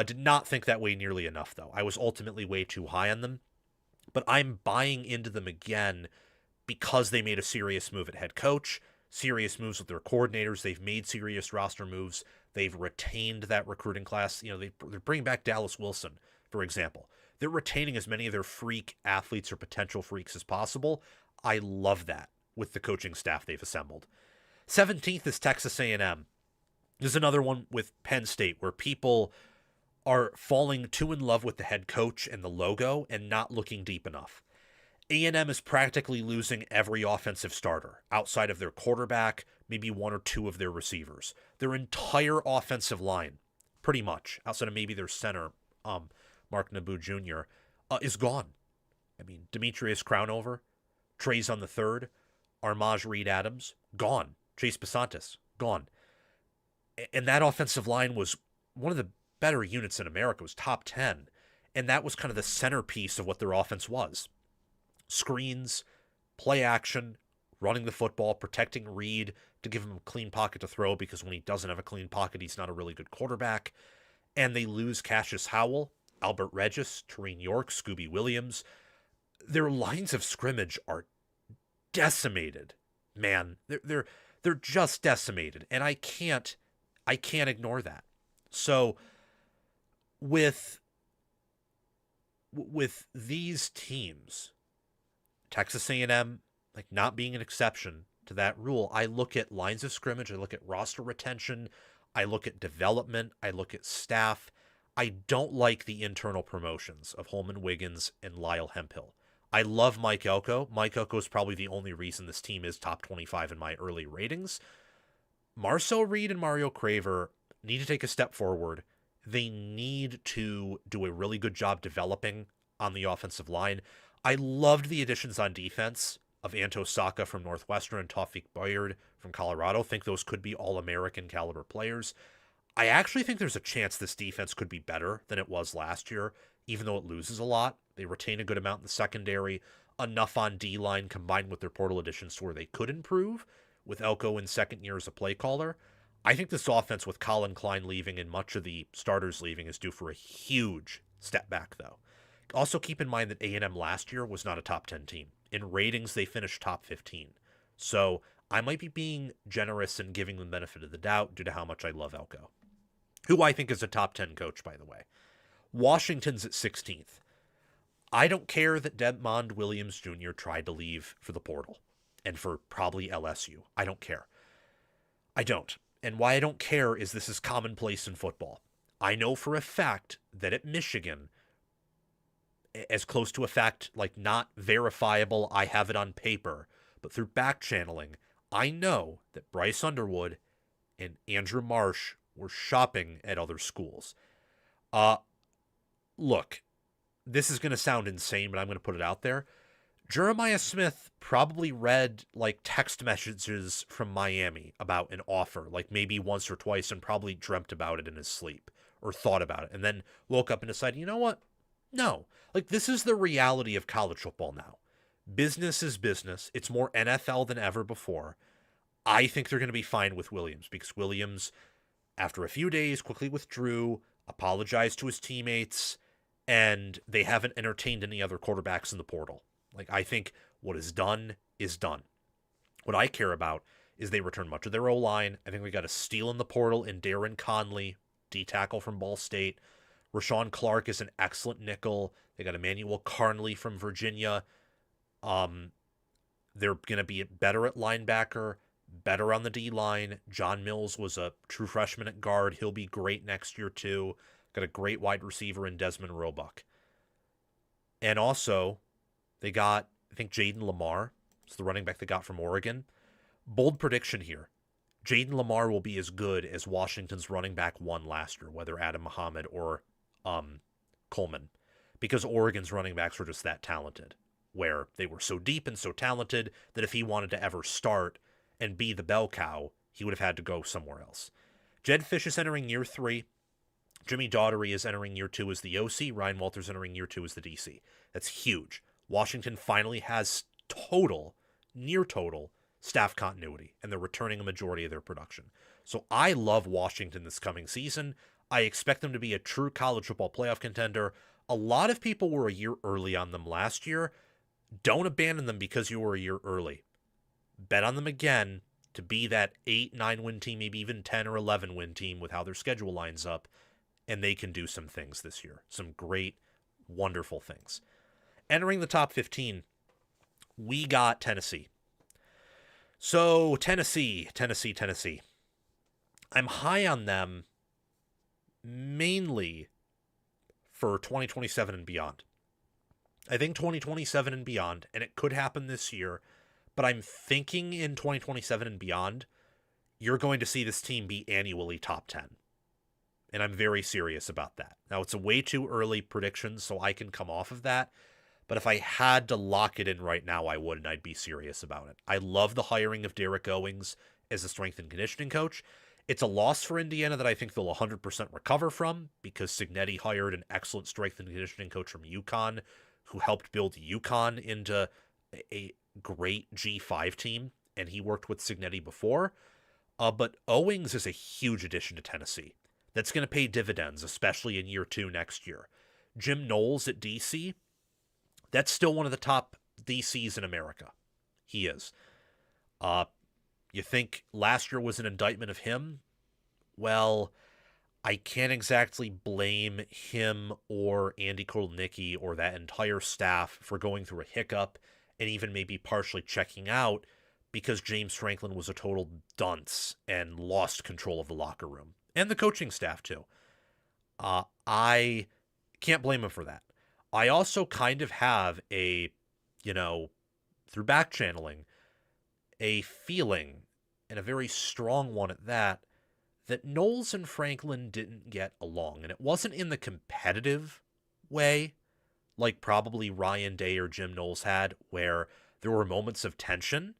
[SPEAKER 1] Did not think that way nearly enough, though. I was ultimately way too high on them. But I'm buying into them again because they made a serious move at head coach, serious moves with their coordinators. They've made serious roster moves. They've retained that recruiting class. They're bringing back Dallas Wilson, for example. They're retaining as many of their freak athletes or potential freaks as possible. I love that with the coaching staff they've assembled. 17th is Texas A&M. There's another one with Penn State where people are falling too in love with the head coach and the logo and not looking deep enough. A&M is practically losing every offensive starter outside of their quarterback, maybe one or two of their receivers. Their entire offensive line, pretty much, outside of maybe their center, Mark Naboo Jr., is gone. I mean, Demetrius Crownover, Trezon the Third, Armaj Reed Adams, gone. Chase Basantis, gone. And that offensive line was one of the better units in America. It was top 10. And that was kind of the centerpiece of what their offense was. Screens, play action, running the football, protecting Reed to give him a clean pocket to throw, because when he doesn't have a clean pocket, he's not a really good quarterback. And they lose Cassius Howell, Albert Regis, Tareen York, Scooby Williams. Their lines of scrimmage are decimated. Man, they're just decimated. And I can't ignore that. So with these teams, Texas A&M, like, not being an exception to that rule, I look at lines of scrimmage, I look at roster retention, I look at development, I look at staff. I don't like the internal promotions of Holman Wiggins and Lyle Hemphill. I love Mike Elko. Mike Elko is probably the only reason this team is top 25 in my early ratings. Marcel Reed and Mario Craver need to take a step forward. They need to do a really good job developing on the offensive line. I loved the additions on defense of Anto Saka from Northwestern and Tawfiq Bayard from Colorado. I think those could be all-American caliber players. I actually think there's a chance this defense could be better than it was last year, even though it loses a lot. They retain a good amount in the secondary, enough on D-line combined with their portal additions to where they could improve, with Elko in second year as a play caller. I think this offense, with Colin Klein leaving and much of the starters leaving, is due for a huge step back, though. Also keep in mind that A&M last year was not a top 10 team. In ratings, they finished top 15. So I might be being generous and giving them the benefit of the doubt due to how much I love Elko. who I think is a top 10 coach, by the way. Washington's at 16th. I don't care that Demond Williams Jr. tried to leave for the portal and for probably LSU. I don't care. I don't. And why I don't care is this is commonplace in football. I know for a fact that at Michigan, as close to a fact, like not verifiable, I have it on paper, but through back channeling, I know that Bryce Underwood and Andrew Marsh were shopping at other schools. Look, this is going to sound insane, but I'm going to put it out there. Jeremiah Smith probably read like text messages from Miami about an offer, like maybe once or twice, and probably dreamt about it in his sleep or thought about it, and then woke up and decided, you know what? No. Like, this is the reality of college football now. Business is business. It's more NFL than ever before. I think they're going to be fine with Williams because Williams, after a few days, quickly withdrew, apologized to his teammates, and they haven't entertained any other quarterbacks in the portal. Like, I think what is done is done. What I care about is they return much of their O-line. I think we got a steal in the portal in Darren Conley, D-tackle from Ball State. Rashawn Clark is an excellent nickel. They got Emmanuel Carnley from Virginia. They're going to be better at linebacker, better on the D-line. John Mills was a true freshman at guard. He'll be great next year, too. Got a great wide receiver in Desmond Roebuck. And also, they got, I think, Jaden Lamar. It's the running back they got from Oregon. Bold prediction here. Jaden Lamar will be as good as Washington's running back one last year, whether Adam Muhammad or Coleman, because Oregon's running backs were just that talented, where they were so deep and so talented that if he wanted to ever start and be the bell cow, he would have had to go somewhere else. Jed Fish is entering year 3. Jimmy Daugherty is entering year 2 as the OC. Ryan Walters entering year 2 as the DC. That's huge. Washington finally has near total staff continuity, and they're returning a majority of their production. So I love Washington this coming season. I expect them to be a true college football playoff contender. A lot of people were a year early on them last year. Don't abandon them because you were a year early. Bet on them again to be that 8-9 win team, maybe even 10 or 11 win team with how their schedule lines up, and they can do some things this year. Some great, wonderful things. Entering the top 15, we got Tennessee. So, Tennessee. I'm high on them mainly for 2027 and beyond. I think 2027 and beyond, and it could happen this year, but I'm thinking in 2027 and beyond, you're going to see this team be annually top 10. And I'm very serious about that. Now, it's a way too early prediction, so I can come off of that. But if I had to lock it in right now, I would, and I'd be serious about it. I love the hiring of Derek Owings as a strength and conditioning coach. It's a loss for Indiana that I think they'll 100% recover from because Cignetti hired an excellent strength and conditioning coach from UConn who helped build UConn into a great G5 team, and he worked with Cignetti before. But Owings is a huge addition to Tennessee. That's going to pay dividends, especially in year 2 next year. Jim Knowles at DC, that's still one of the top DCs in America. He is. You think last year was an indictment of him? Well, I can't exactly blame him or Andy Kotelnicki or that entire staff for going through a hiccup and even maybe partially checking out because James Franklin was a total dunce and lost control of the locker room. And the coaching staff, too. I can't blame him for that. I also kind of have a, through back channeling, a feeling, and a very strong one at that Knowles and Franklin didn't get along. And it wasn't in the competitive way, like probably Ryan Day or Jim Knowles had, where there were moments of tension,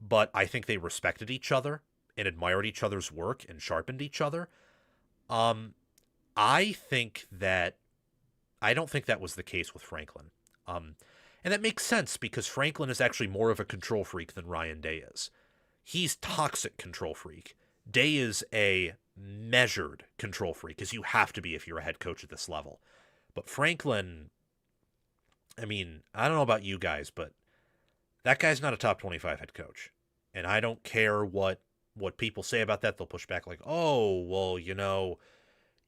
[SPEAKER 1] but I think they respected each other and admired each other's work and sharpened each other. I don't think that was the case with Franklin. And that makes sense because Franklin is actually more of a control freak than Ryan Day is. He's toxic control freak. Day is a measured control freak, as you have to be if you're a head coach at this level. But Franklin, I don't know about you guys, but that guy's not a top 25 head coach. And I don't care what people say about that. They'll push back like, oh, well,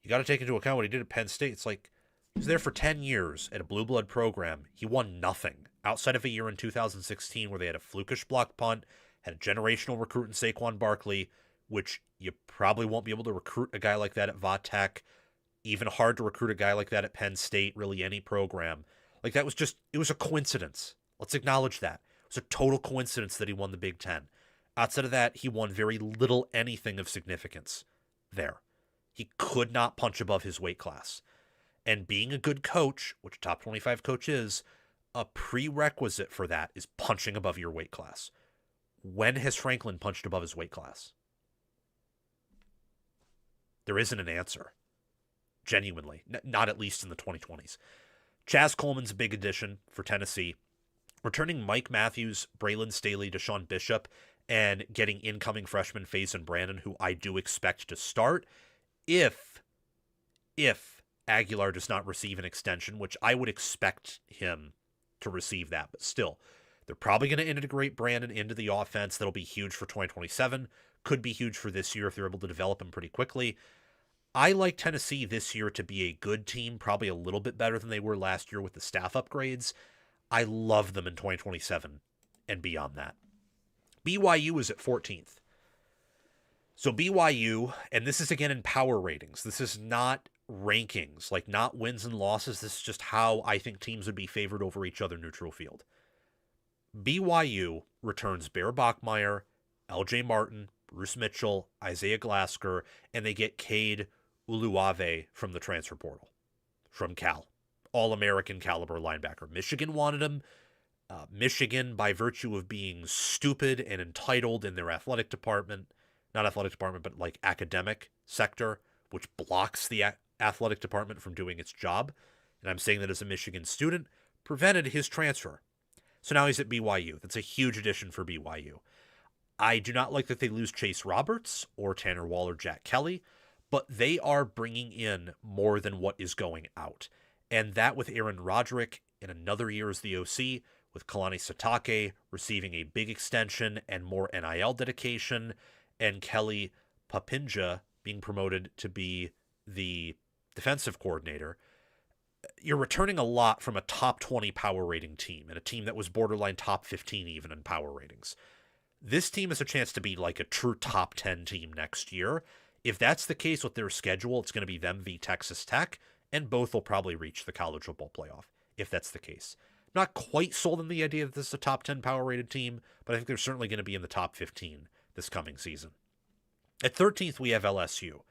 [SPEAKER 1] You got to take into account what he did at Penn State. It's like he was there for 10 years at a blue blood program. He won nothing outside of a year in 2016 where they had a flukish block punt, had a generational recruit in Saquon Barkley, which you probably won't be able to recruit a guy like that at Va-Tech. Even hard to recruit a guy like that at Penn State, really any program. Like that was just, it was a coincidence. Let's acknowledge that. It was a total coincidence that he won the Big Ten. Outside of that, he won very little anything of significance there. He could not punch above his weight class. And being a good coach, which a top 25 coach is, a prerequisite for that is punching above your weight class. When has Franklin punched above his weight class? There isn't an answer. Genuinely. Not at least in the 2020s. Chaz Coleman's a big addition for Tennessee. Returning Mike Matthews, Braylon Staley, Deshaun Bishop, and getting incoming freshman Faison Brandon, who I do expect to start if Aguilar does not receive an extension, which I would expect him to receive that. But still, they're probably going to integrate Brandon into the offense. That'll be huge for 2027. Could be huge for this year if they're able to develop him pretty quickly. I like Tennessee this year to be a good team, probably a little bit better than they were last year with the staff upgrades. I love them in 2027 and beyond that. BYU is at 14th. So BYU, and this is again in power ratings. This is not rankings, like not wins and losses. This is just how I think teams would be favored over each other neutral field. BYU returns Bear Bachmeier, LJ Martin, Bruce Mitchell, Isaiah Glasker, and they get Cade Uluave from the transfer portal from Cal. All-American caliber linebacker. Michigan wanted him. Michigan, by virtue of being stupid and entitled in their athletic department, not athletic department, but like academic sector, which blocks the athletic department from doing its job, and I'm saying that as a Michigan student, prevented his transfer. So now he's at BYU. That's a huge addition for BYU. I do not like that they lose Chase Roberts or Tanner Wall or Jack Kelly, but they are bringing in more than what is going out. And that with Aaron Roderick in another year as the OC, with Kalani Sitake receiving a big extension and more NIL dedication, and Kelly Papinja being promoted to be the defensive coordinator, you're returning a lot from a top 20 power rating team and a team that was borderline top 15 even in power ratings. This team has a chance to be like a true top 10 team next year. If that's the case with their schedule, it's going to be them v Texas Tech, and both will probably reach the college football playoff, if that's the case. Not quite sold on the idea that this is a top 10 power rated team, but I think they're certainly going to be in the top 15 this coming season. At 13th, we have LSU.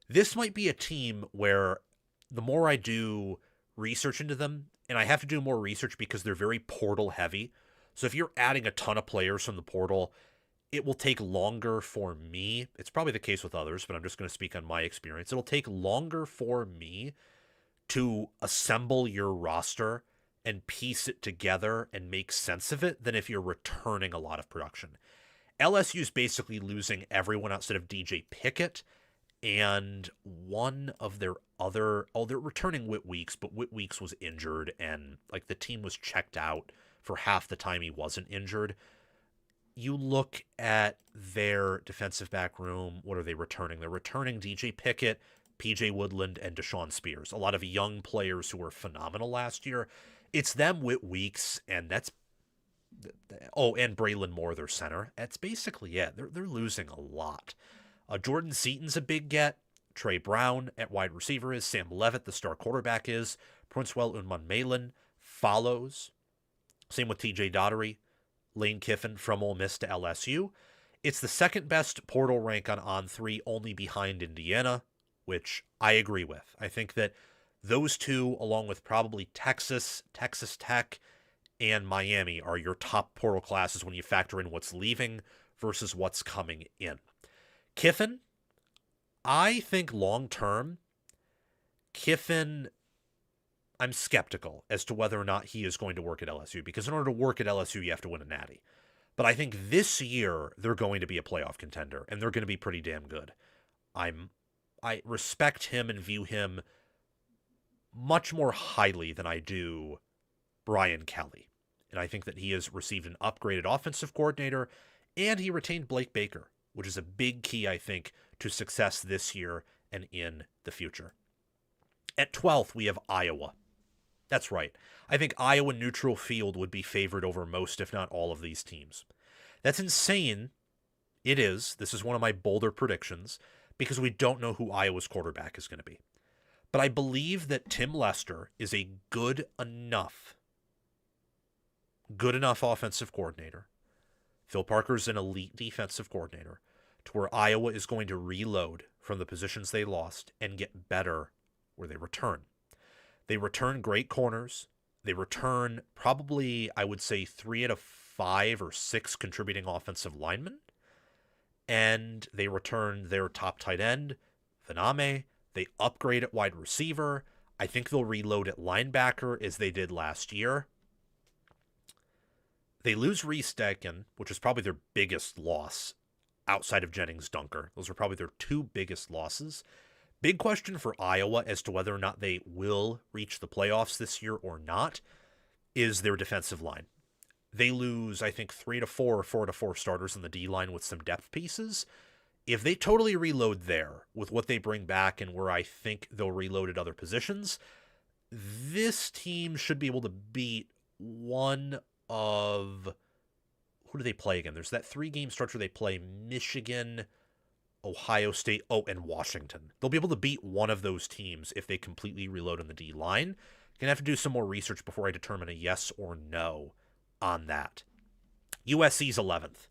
[SPEAKER 1] This might be a team where the more I do research into them, and I have to do more research because they're very portal heavy. So if you're adding a ton of players from the portal, it will take longer for me. It's probably the case with others, but I'm just going to speak on my experience. It'll take longer for me to assemble your roster and piece it together and make sense of it than if you're returning a lot of production. LSU's basically losing everyone outside of DJ Pickett and one of their other, they're returning Whit Weeks, but Whit Weeks was injured and like the team was checked out for half the time he wasn't injured. You look at their defensive back room, what are they returning? They're returning DJ Pickett, PJ Woodland, and Deshaun Spears. A lot of young players who were phenomenal last year. It's them, Whit Weeks, and that's and Braylon Moore, their center. That's basically it. They're losing a lot. Jordan Seaton's a big get. Trey Brown at wide receiver is. Sam Levitt, the star quarterback, is. Princewell Unman-Malin follows. Same with TJ Daughtery. Lane Kiffin from Ole Miss to LSU. It's the second best portal rank on On3, only behind Indiana, which I agree with. I think that those two, along with probably Texas, Texas Tech, and Miami, are your top portal classes when you factor in what's leaving versus what's coming in. Kiffin, I think long-term, Kiffin, I'm skeptical as to whether or not he is going to work at LSU, because in order to work at LSU, you have to win a natty. But I think this year, they're going to be a playoff contender, and they're going to be pretty damn good. I respect him and view him much more highly than I do Brian Kelly. And I think that he has received an upgraded offensive coordinator, and he retained Blake Baker, which is a big key, I think, to success this year and in the future. At 12th, we have Iowa. That's right. I think Iowa neutral field would be favored over most, if not all, of these teams. That's insane. It is. This is one of my bolder predictions because we don't know who Iowa's quarterback is going to be. But I believe that Tim Lester is a good enough offensive coordinator. Phil Parker's an elite defensive coordinator to where Iowa is going to reload from the positions they lost and get better where they return. They return great corners. They return probably, I would say, 3 out of 5 or 6 contributing offensive linemen. And they return their top tight end, Vaname. They upgrade at wide receiver. I think they'll reload at linebacker as they did last year. They lose Reese Decken, which is probably their biggest loss outside of Jennings Dunker. Those are probably their 2 biggest losses. Big question for Iowa as to whether or not they will reach the playoffs this year or not is their defensive line. They lose, I think, 3 to 4 or 4 to 4 starters in the D-line with some depth pieces. If they totally reload there with what they bring back and where I think they'll reload at other positions, this team should be able to beat one of... Who do they play again? There's that 3-game stretch where they play Michigan, Ohio State, and Washington. They'll be able to beat one of those teams if they completely reload on the D-line. Gonna have to do some more research before I determine a yes or no on that. USC's 11th.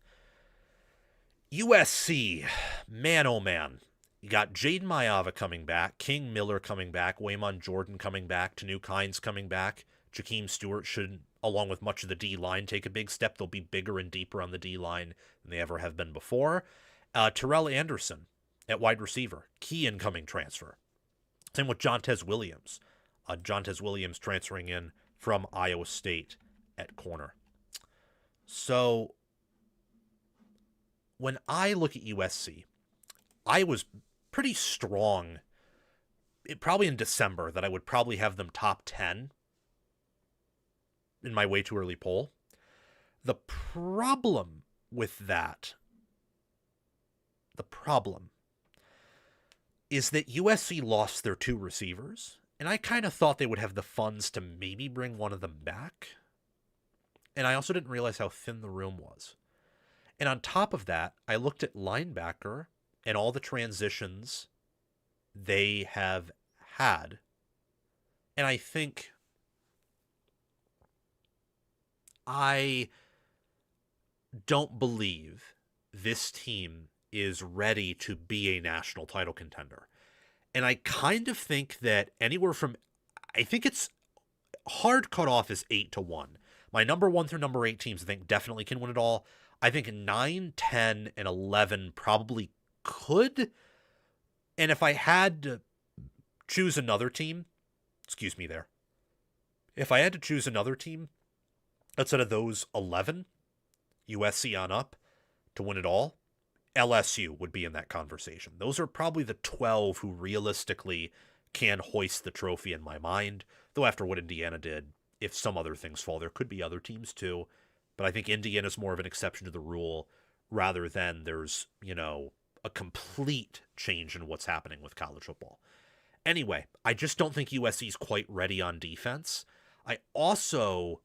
[SPEAKER 1] USC, man oh man. You got Jaden Maiava coming back, King Miller coming back, Waymon Jordan coming back, Tanu Kynes coming back. Jakeem Stewart should, along with much of the D-line, take a big step. They'll be bigger and deeper on the D-line than they ever have been before. Terrell Anderson at wide receiver, key incoming transfer. Same with Jontez Williams. Jontez Williams transferring in from Iowa State at corner. So when I look at USC, I was pretty strong, probably in December, that I would probably have them top 10 in my way too early poll. The problem with that, is that USC lost their 2 receivers, and I kind of thought they would have the funds to maybe bring one of them back. And I also didn't realize how thin the room was. And on top of that, I looked at linebacker and all the transitions they have had. And I think I don't believe this team is ready to be a national title contender. And I kind of think that anywhere from, I think it's hard cutoff is 8 to 1. My number 1 through number 8 teams, I think, definitely can win it all. I think 9, 10, and 11 probably could. And if I had to choose another team, if I had to choose another team outside of those 11, USC on up, to win it all, LSU would be in that conversation. Those are probably the 12 who realistically can hoist the trophy in my mind. Though after what Indiana did, if some other things fall, there could be other teams too. But I think Indiana's more of an exception to the rule rather than there's, a complete change in what's happening with college football. Anyway, I just don't think USC's quite ready on defense. I also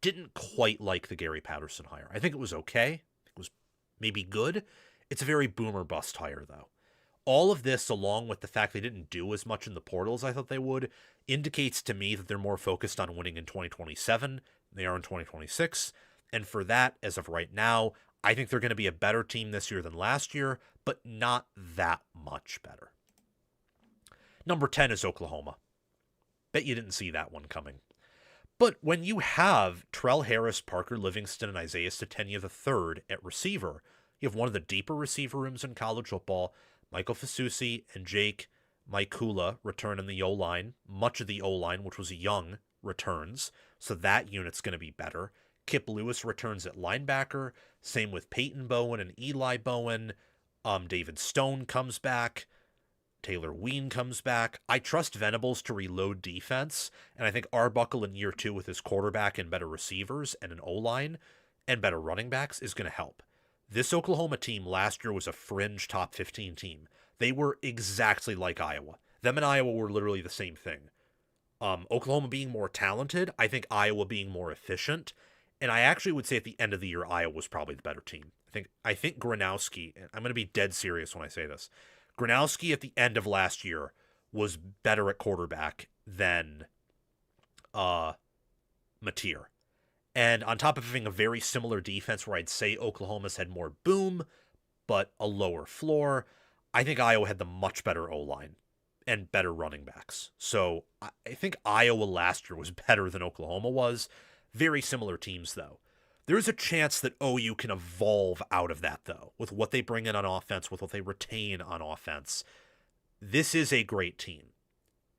[SPEAKER 1] didn't quite like the Gary Patterson hire. I think it was okay. It was maybe good. It's a very boomer bust hire, though. All of this, along with the fact they didn't do as much in the portal as I thought they would, indicates to me that they're more focused on winning in 2027 than they are in 2026. And for that, as of right now, I think they're going to be a better team this year than last year, but not that much better. Number 10 is Oklahoma. Bet you didn't see that one coming. But when you have Trell Harris, Parker Livingston, and Isaiah Statenia III at receiver, you have one of the deeper receiver rooms in college football. Michael Fasusi and Jake Maikula return in the O-line. Much of the O-line, which was young, returns. So that unit's going to be better. Kip Lewis returns at linebacker. Same with Peyton Bowen and Eli Bowen. David Stone comes back. Taylor Ween comes back. I trust Venables to reload defense, and I think Arbuckle in year 2 with his quarterback and better receivers and an O-line and better running backs is going to help. This Oklahoma team last year was a fringe top 15 team. They were exactly like Iowa. Them and Iowa were literally the same thing. Oklahoma being more talented, I think Iowa being more efficient, and I actually would say at the end of the year, Iowa was probably the better team. I think Gronowski, and I'm going to be dead serious when I say this, Gronowski at the end of last year was better at quarterback than Mateer. And on top of having a very similar defense where I'd say Oklahoma's had more boom, but a lower floor, I think Iowa had the much better O-line and better running backs. So I think Iowa last year was better than Oklahoma was. Very similar teams, though. There's a chance that OU can evolve out of that, though, with what they bring in on offense, with what they retain on offense. This is a great team.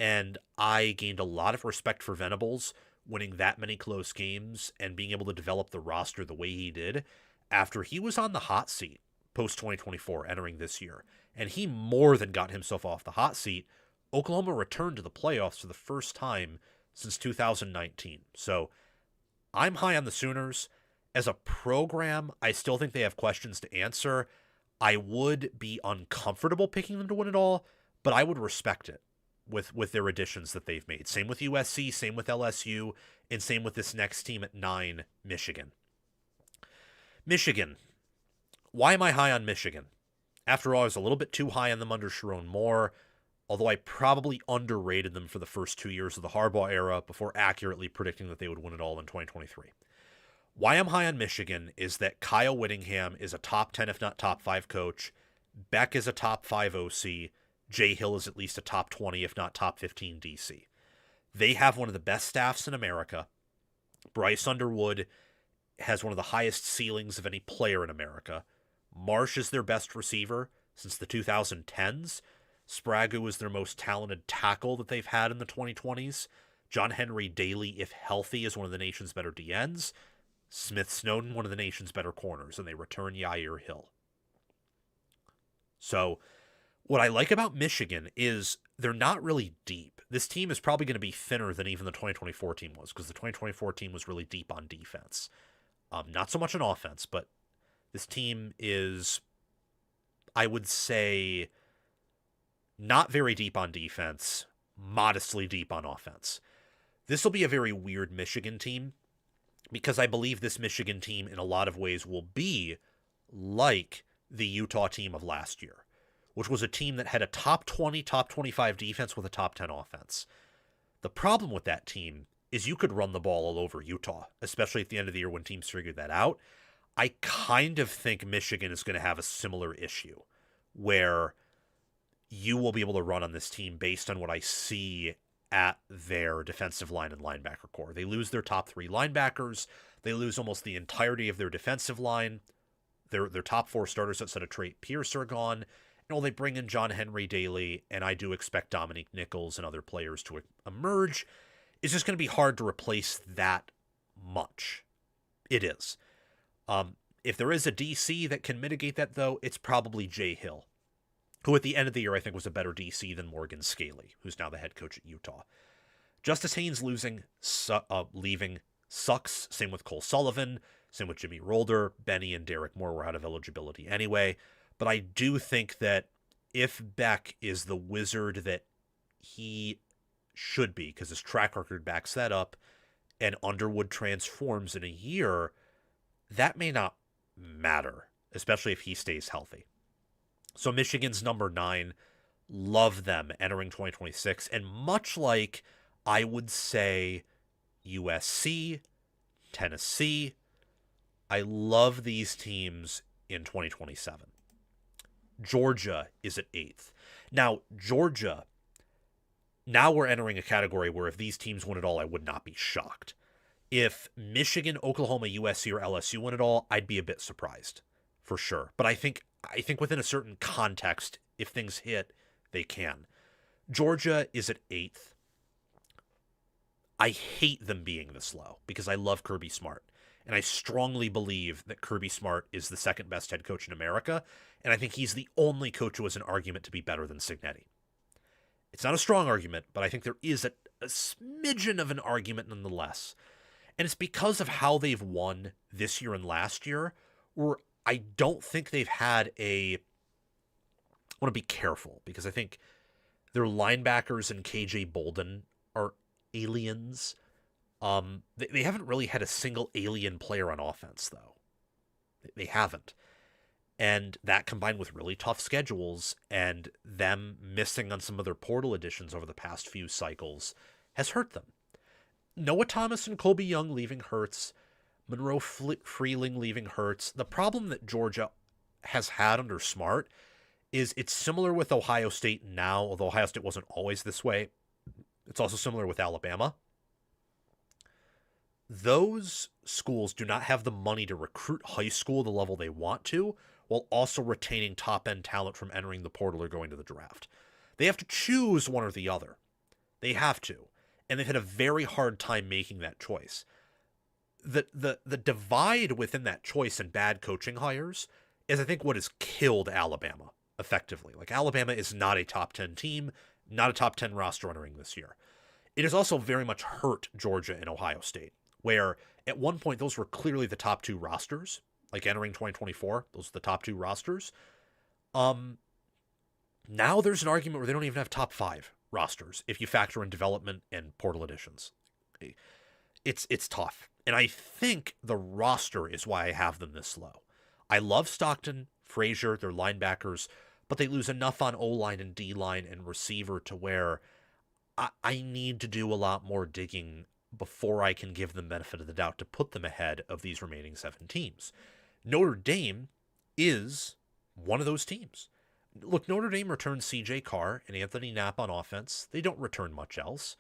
[SPEAKER 1] And I gained a lot of respect for Venables winning that many close games and being able to develop the roster the way he did after he was on the hot seat post-2024 entering this year. And he more than got himself off the hot seat. Oklahoma returned to the playoffs for the first time since 2019. So I'm high on the Sooners. As a program, I still think they have questions to answer. I would be uncomfortable picking them to win it all, but I would respect it with their additions that they've made. Same with USC, same with LSU, and same with this next team at 9, Michigan. Michigan. Why am I high on Michigan? After all, I was a little bit too high on them under Sharon Moore, although I probably underrated them for the first 2 years of the Harbaugh era before accurately predicting that they would win it all in 2023. Why I'm high on Michigan is that Kyle Whittingham is a top 10, if not top 5 coach. Beck is a top 5 OC. Jay Hill is at least a top 20, if not top 15 DC. They have one of the best staffs in America. Bryce Underwood has one of the highest ceilings of any player in America. Marsh is their best receiver since the 2010s. Sprague is their most talented tackle that they've had in the 2020s. John Henry Daly, if healthy, is one of the nation's better DNs. Smith Snowden, one of the nation's better corners, and they return Yair Hill. So what I like about Michigan is they're not really deep. This team is probably going to be thinner than even the 2024 team was, because the 2024 team was really deep on defense. Not so much on offense, but this team is, I would say, not very deep on defense, modestly deep on offense. This will be a very weird Michigan team, because I believe this Michigan team in a lot of ways will be like the Utah team of last year, which was a team that had a top 20, top 25 defense with a top 10 offense. The problem with that team is you could run the ball all over Utah, especially at the end of the year when teams figured that out. I kind of think Michigan is going to have a similar issue where you will be able to run on this team based on what I see at their defensive line and linebacker core. They lose their top 3 linebackers. They lose almost the entirety of their defensive line. Their top 4 starters outside of Trey Pierce are gone. And they bring in John Henry Daly, and I do expect Dominique Nichols and other players to emerge. It's just going to be hard to replace that much. It is. If there is a DC that can mitigate that, though, it's probably Jay Hill, who at the end of the year I think was a better DC than Morgan Scaley, who's now the head coach at Utah. Justice Haynes leaving sucks. Same with Cole Sullivan. Same with Jimmy Rolder. Benny and Derek Moore were out of eligibility anyway. But I do think that if Beck is the wizard that he should be, because his track record backs that up, and Underwood transforms in a year, that may not matter, especially if he stays healthy. So Michigan's number 9, love them entering 2026. And much like I would say USC, Tennessee, I love these teams in 2027. Georgia is at 8th. Now, Georgia, now we're entering a category where if these teams win it all, I would not be shocked. If Michigan, Oklahoma, USC, or LSU win it all, I'd be a bit surprised, for sure. But I think within a certain context, if things hit, they can. Georgia is at 8th. I hate them being this low because I love Kirby Smart. And I strongly believe that Kirby Smart is the second best head coach in America. And I think he's the only coach who has an argument to be better than Cignetti. It's not a strong argument, but I think there is a smidgen of an argument nonetheless. And it's because of how they've won this year and last year, where I don't think they've had a want to be careful because I think their linebackers and KJ Bolden are aliens. They haven't really had a single alien player on offense, though. They haven't. And that combined with really tough schedules and them missing on some of their portal additions over the past few cycles has hurt them. Noah Thomas and Colby Young leaving hurts. Monroe Freeling leaving hurts. The problem that Georgia has had under Smart is it's similar with Ohio State now, although Ohio State wasn't always this way. It's also similar with Alabama. Those schools do not have the money to recruit high school the level they want to, while also retaining top-end talent from entering the portal or going to the draft. They have to choose one or the other. They have to. And they've had a very hard time making that choice. The divide within that choice and bad coaching hires is, I think, what has killed Alabama, effectively. Like, Alabama is not a top 10 team, not a top 10 roster entering this year. It has also very much hurt Georgia and Ohio State, where at one point those were clearly the top two rosters. Like entering 2024, those are the top two rosters. Now there's an argument where they don't even have top 5 rosters if you factor in development and portal additions. It's tough. And I think the roster is why I have them this low. I love Stockton, Frazier, their linebackers, but they lose enough on O-line and D-line and receiver to where I need to do a lot more digging before I can give them benefit of the doubt to put them ahead of these remaining 7 teams. Notre Dame is one of those teams. Look, Notre Dame returns C.J. Carr and Anthony Knapp on offense. They don't return much else.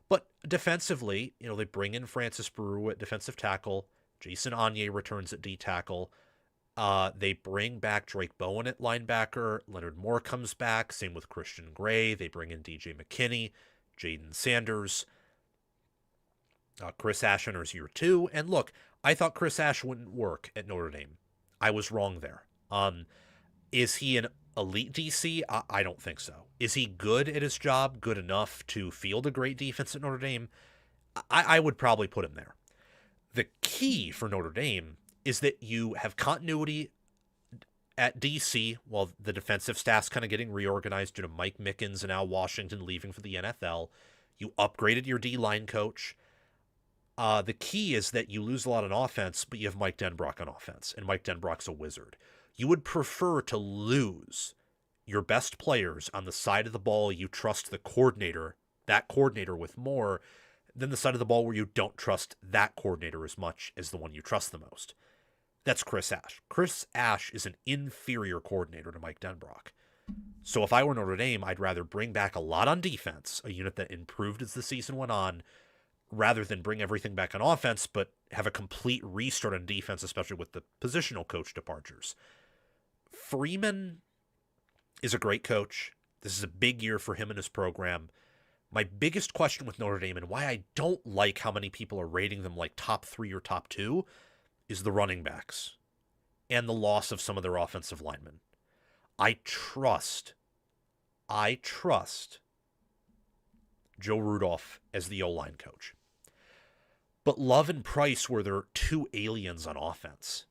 [SPEAKER 1] But defensively, they bring in Francis Brew at defensive tackle. Jason Anye returns at D tackle. They bring back Drake Bowen at linebacker. Leonard Moore comes back. Same with Christian Gray. They bring in DJ McKinney, Jaden Sanders. Chris Ash enters year 2. And look, I thought Chris Ash wouldn't work at Notre Dame. I was wrong there. Is he an elite DC? I don't think so. Is he good at his job, good enough to field a great defense at Notre Dame? I would probably put him there. The key for Notre Dame is that you have continuity at DC while the defensive staff's kind of getting reorganized due to Mike Mickens and Al Washington leaving for the NFL. You upgraded your D-line coach. The key is that you lose a lot on offense, but you have Mike Denbrock on offense, and Mike Denbrock's a wizard. You would prefer to lose your best players on the side of the ball you trust that coordinator with more, than the side of the ball where you don't trust that coordinator as much as the one you trust the most. That's Chris Ash. Chris Ash is an inferior coordinator to Mike Denbrock. So if I were Notre Dame, I'd rather bring back a lot on defense, a unit that improved as the season went on, rather than bring everything back on offense, but have a complete restart on defense, especially with the positional coach departures. Freeman is a great coach. This is a big year for him and his program. My biggest question with Notre Dame, and why I don't like how many people are rating them like top 3 or top 2, is the running backs and the loss of some of their offensive linemen. I trust Joe Rudolph as the O-line coach. But Love and Price were their 2 aliens on offense.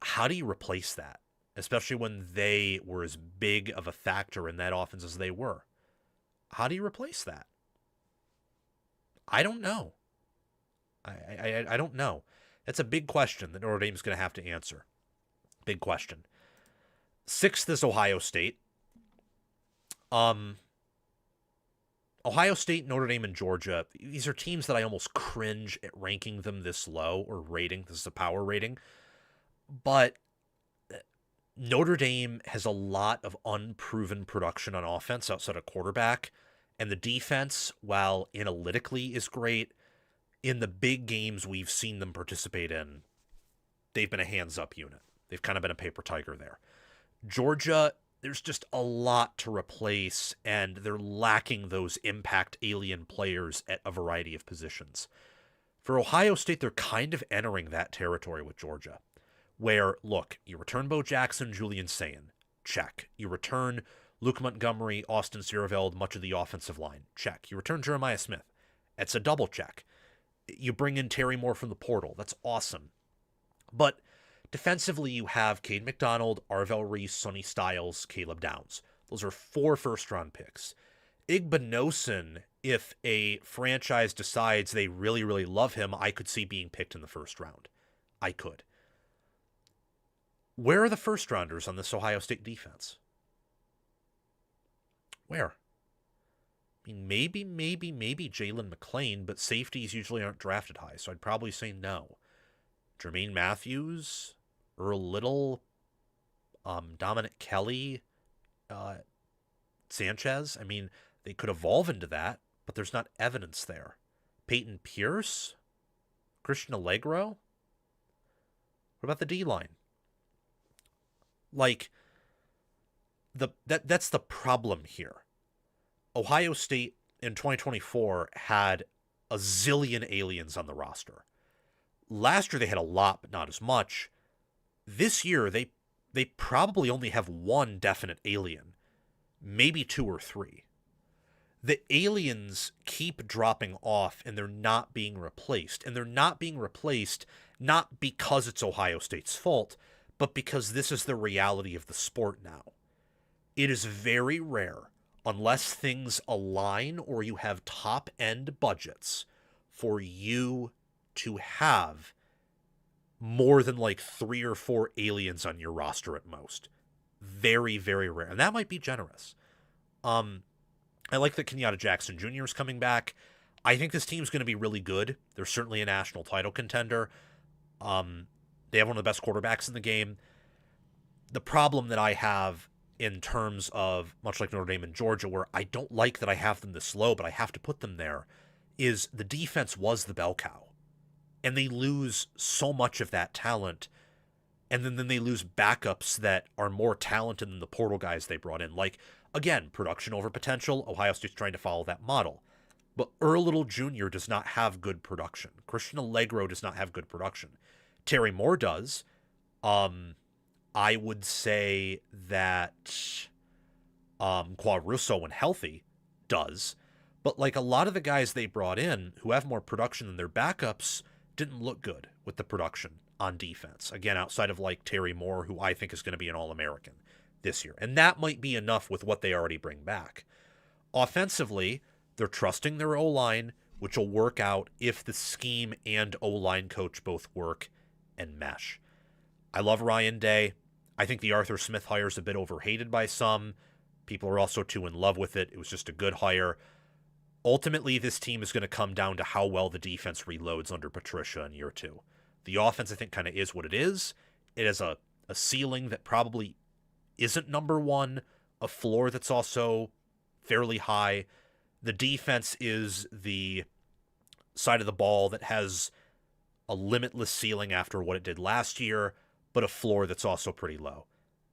[SPEAKER 1] How do you replace that? Especially when they were as big of a factor in that offense as they were. How do you replace that? I don't know. I don't know. That's a big question that Notre Dame's going to have to answer. Big question. 6th is Ohio State. Ohio State, Notre Dame, and Georgia, these are teams that I almost cringe at ranking them this low, or rating. This is a power rating. But Notre Dame has a lot of unproven production on offense outside of quarterback. And the defense, while analytically is great, in the big games we've seen them participate in, they've been a hands-up unit. They've kind of been a paper tiger there. Georgia, there's just a lot to replace, and they're lacking those impact alien players at a variety of positions. For Ohio State, they're kind of entering that territory with Georgia, where, look, you return Bo Jackson, Julian Sayin, check. You return Luke Montgomery, Austin Sierreveld, much of the offensive line, check. You return Jeremiah Smith. It's a double check. You bring in Terry Moore from the portal. That's awesome. But defensively, you have Cade McDonald, Arvell Reese, Sonny Styles, Caleb Downs. Those are 4 first-round picks. Igbinosun, if a franchise decides they really, really love him, I could see being picked in the first round. I could. Where are the first-rounders on this Ohio State defense? Where? I mean, maybe Jalen McClain, but safeties usually aren't drafted high, so I'd probably say no. Jermaine Matthews, Earl Little, Dominic Kelly, Sanchez. I mean, they could evolve into that, but there's not evidence there. Peyton Pierce? Christian Allegro? What about the D-line? Like, that's the problem here. Ohio State in 2024 had a zillion aliens on the roster. Last year they had a lot, but not as much. This year they probably only have one definite alien, maybe 2 or 3. The aliens keep dropping off and they're not being replaced. And they're not being replaced not because it's Ohio State's fault, but because this is the reality of the sport now. It is very rare, unless things align or you have top-end budgets, for you to have more than like 3 or 4 aliens on your roster at most. Very, very rare. And that might be generous. I like that Kenyatta Jackson Jr. is coming back. I think this team's going to be really good. They're certainly a national title contender. They have one of the best quarterbacks in the game. The problem that I have in terms of, much like Notre Dame and Georgia, where I don't like that I have them this low, but I have to put them there, is the defense was the bell cow. And they lose so much of that talent. And then they lose backups that are more talented than the portal guys they brought in. Like, again, production over potential. Ohio State's trying to follow that model. But Earl Little Jr. does not have good production. Christian Allegro does not have good production. Terry Moore does. I would say that Qua Russo, when healthy, does. But like a lot of the guys they brought in who have more production than their backups didn't look good with the production on defense. Again, outside of like Terry Moore, who I think is going to be an All-American this year. And that might be enough with what they already bring back. Offensively, they're trusting their O-line, which will work out if the scheme and O-line coach both work and mesh. I love Ryan Day. I think the Arthur Smith hire is a bit overhated by some. People are also too in love with it. It was just a good hire. Ultimately, this team is going to come down to how well the defense reloads under Patricia in year 2. The offense, I think, kind of is what it is. It has a ceiling that probably isn't number 1, a floor that's also fairly high. The defense is the side of the ball that has a limitless ceiling after what it did last year, but a floor that's also pretty low.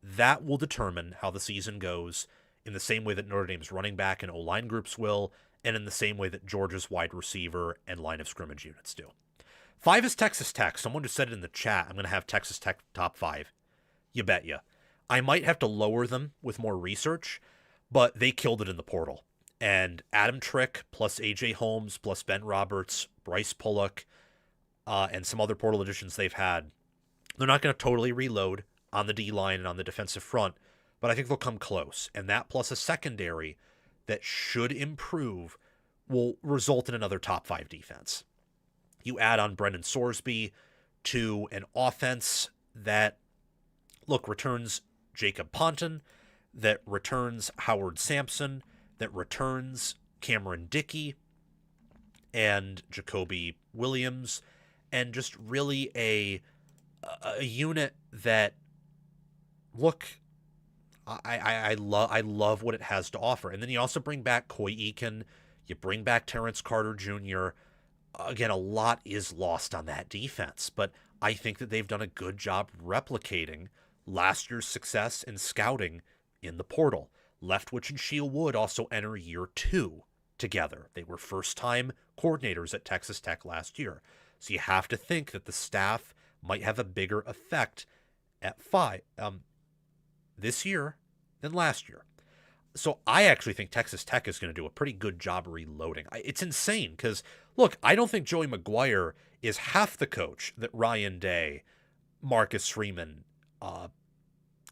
[SPEAKER 1] That will determine how the season goes in the same way that Notre Dame's running back and O-line groups will, and in the same way that Georgia's wide receiver and line of scrimmage units do. 5 is Texas Tech. Someone just said it in the chat. I'm going to have Texas Tech top 5. You bet ya. I might have to lower them with more research, but they killed it in the portal. And Adam Trick plus A.J. Holmes plus Ben Roberts, Bryce Pullock, and some other portal additions they've had, they're not going to totally reload on the D-line and on the defensive front, but I think they'll come close. And that plus a secondary that should improve will result in another top 5 defense. You add on Brendan Sorsby to an offense that, look, returns Jacob Ponton, that returns Howard Sampson, that returns Cameron Dickey and Jacoby Williams, and just really a unit that, look, I love what it has to offer. And then you also bring back Coy Eakin, you bring back Terrence Carter Jr. Again, a lot is lost on that defense, but I think that they've done a good job replicating last year's success in scouting in the portal. Leftwich and Shield Wood also enter year 2 together. They were first-time coordinators at Texas Tech last year. So you have to think that the staff might have a bigger effect at 5 this year than last year. So I actually think Texas Tech is going to do a pretty good job reloading. It's insane because, look, I don't think Joey McGuire is half the coach that Ryan Day, Marcus Freeman,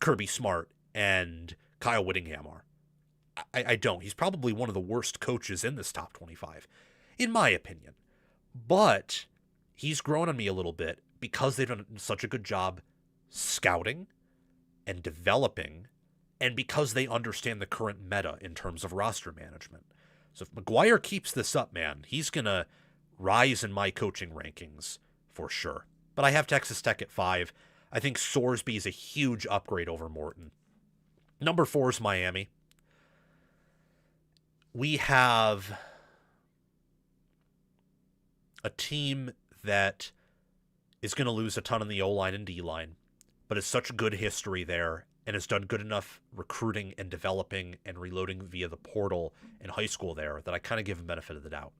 [SPEAKER 1] Kirby Smart, and Kyle Whittingham are. I don't. He's probably one of the worst coaches in this top 25, in my opinion. But he's grown on me a little bit because they've done such a good job scouting and developing, and because they understand the current meta in terms of roster management. So if McGuire keeps this up, man, he's going to rise in my coaching rankings for sure. But I have Texas Tech at 5. I think Sorsby is a huge upgrade over Morton. Number 4 is Miami. We have a team that is going to lose a ton on the O-line and D-line, but has such good history there and has done good enough recruiting and developing and reloading via the portal in high school there that I kind of give him benefit of the doubt.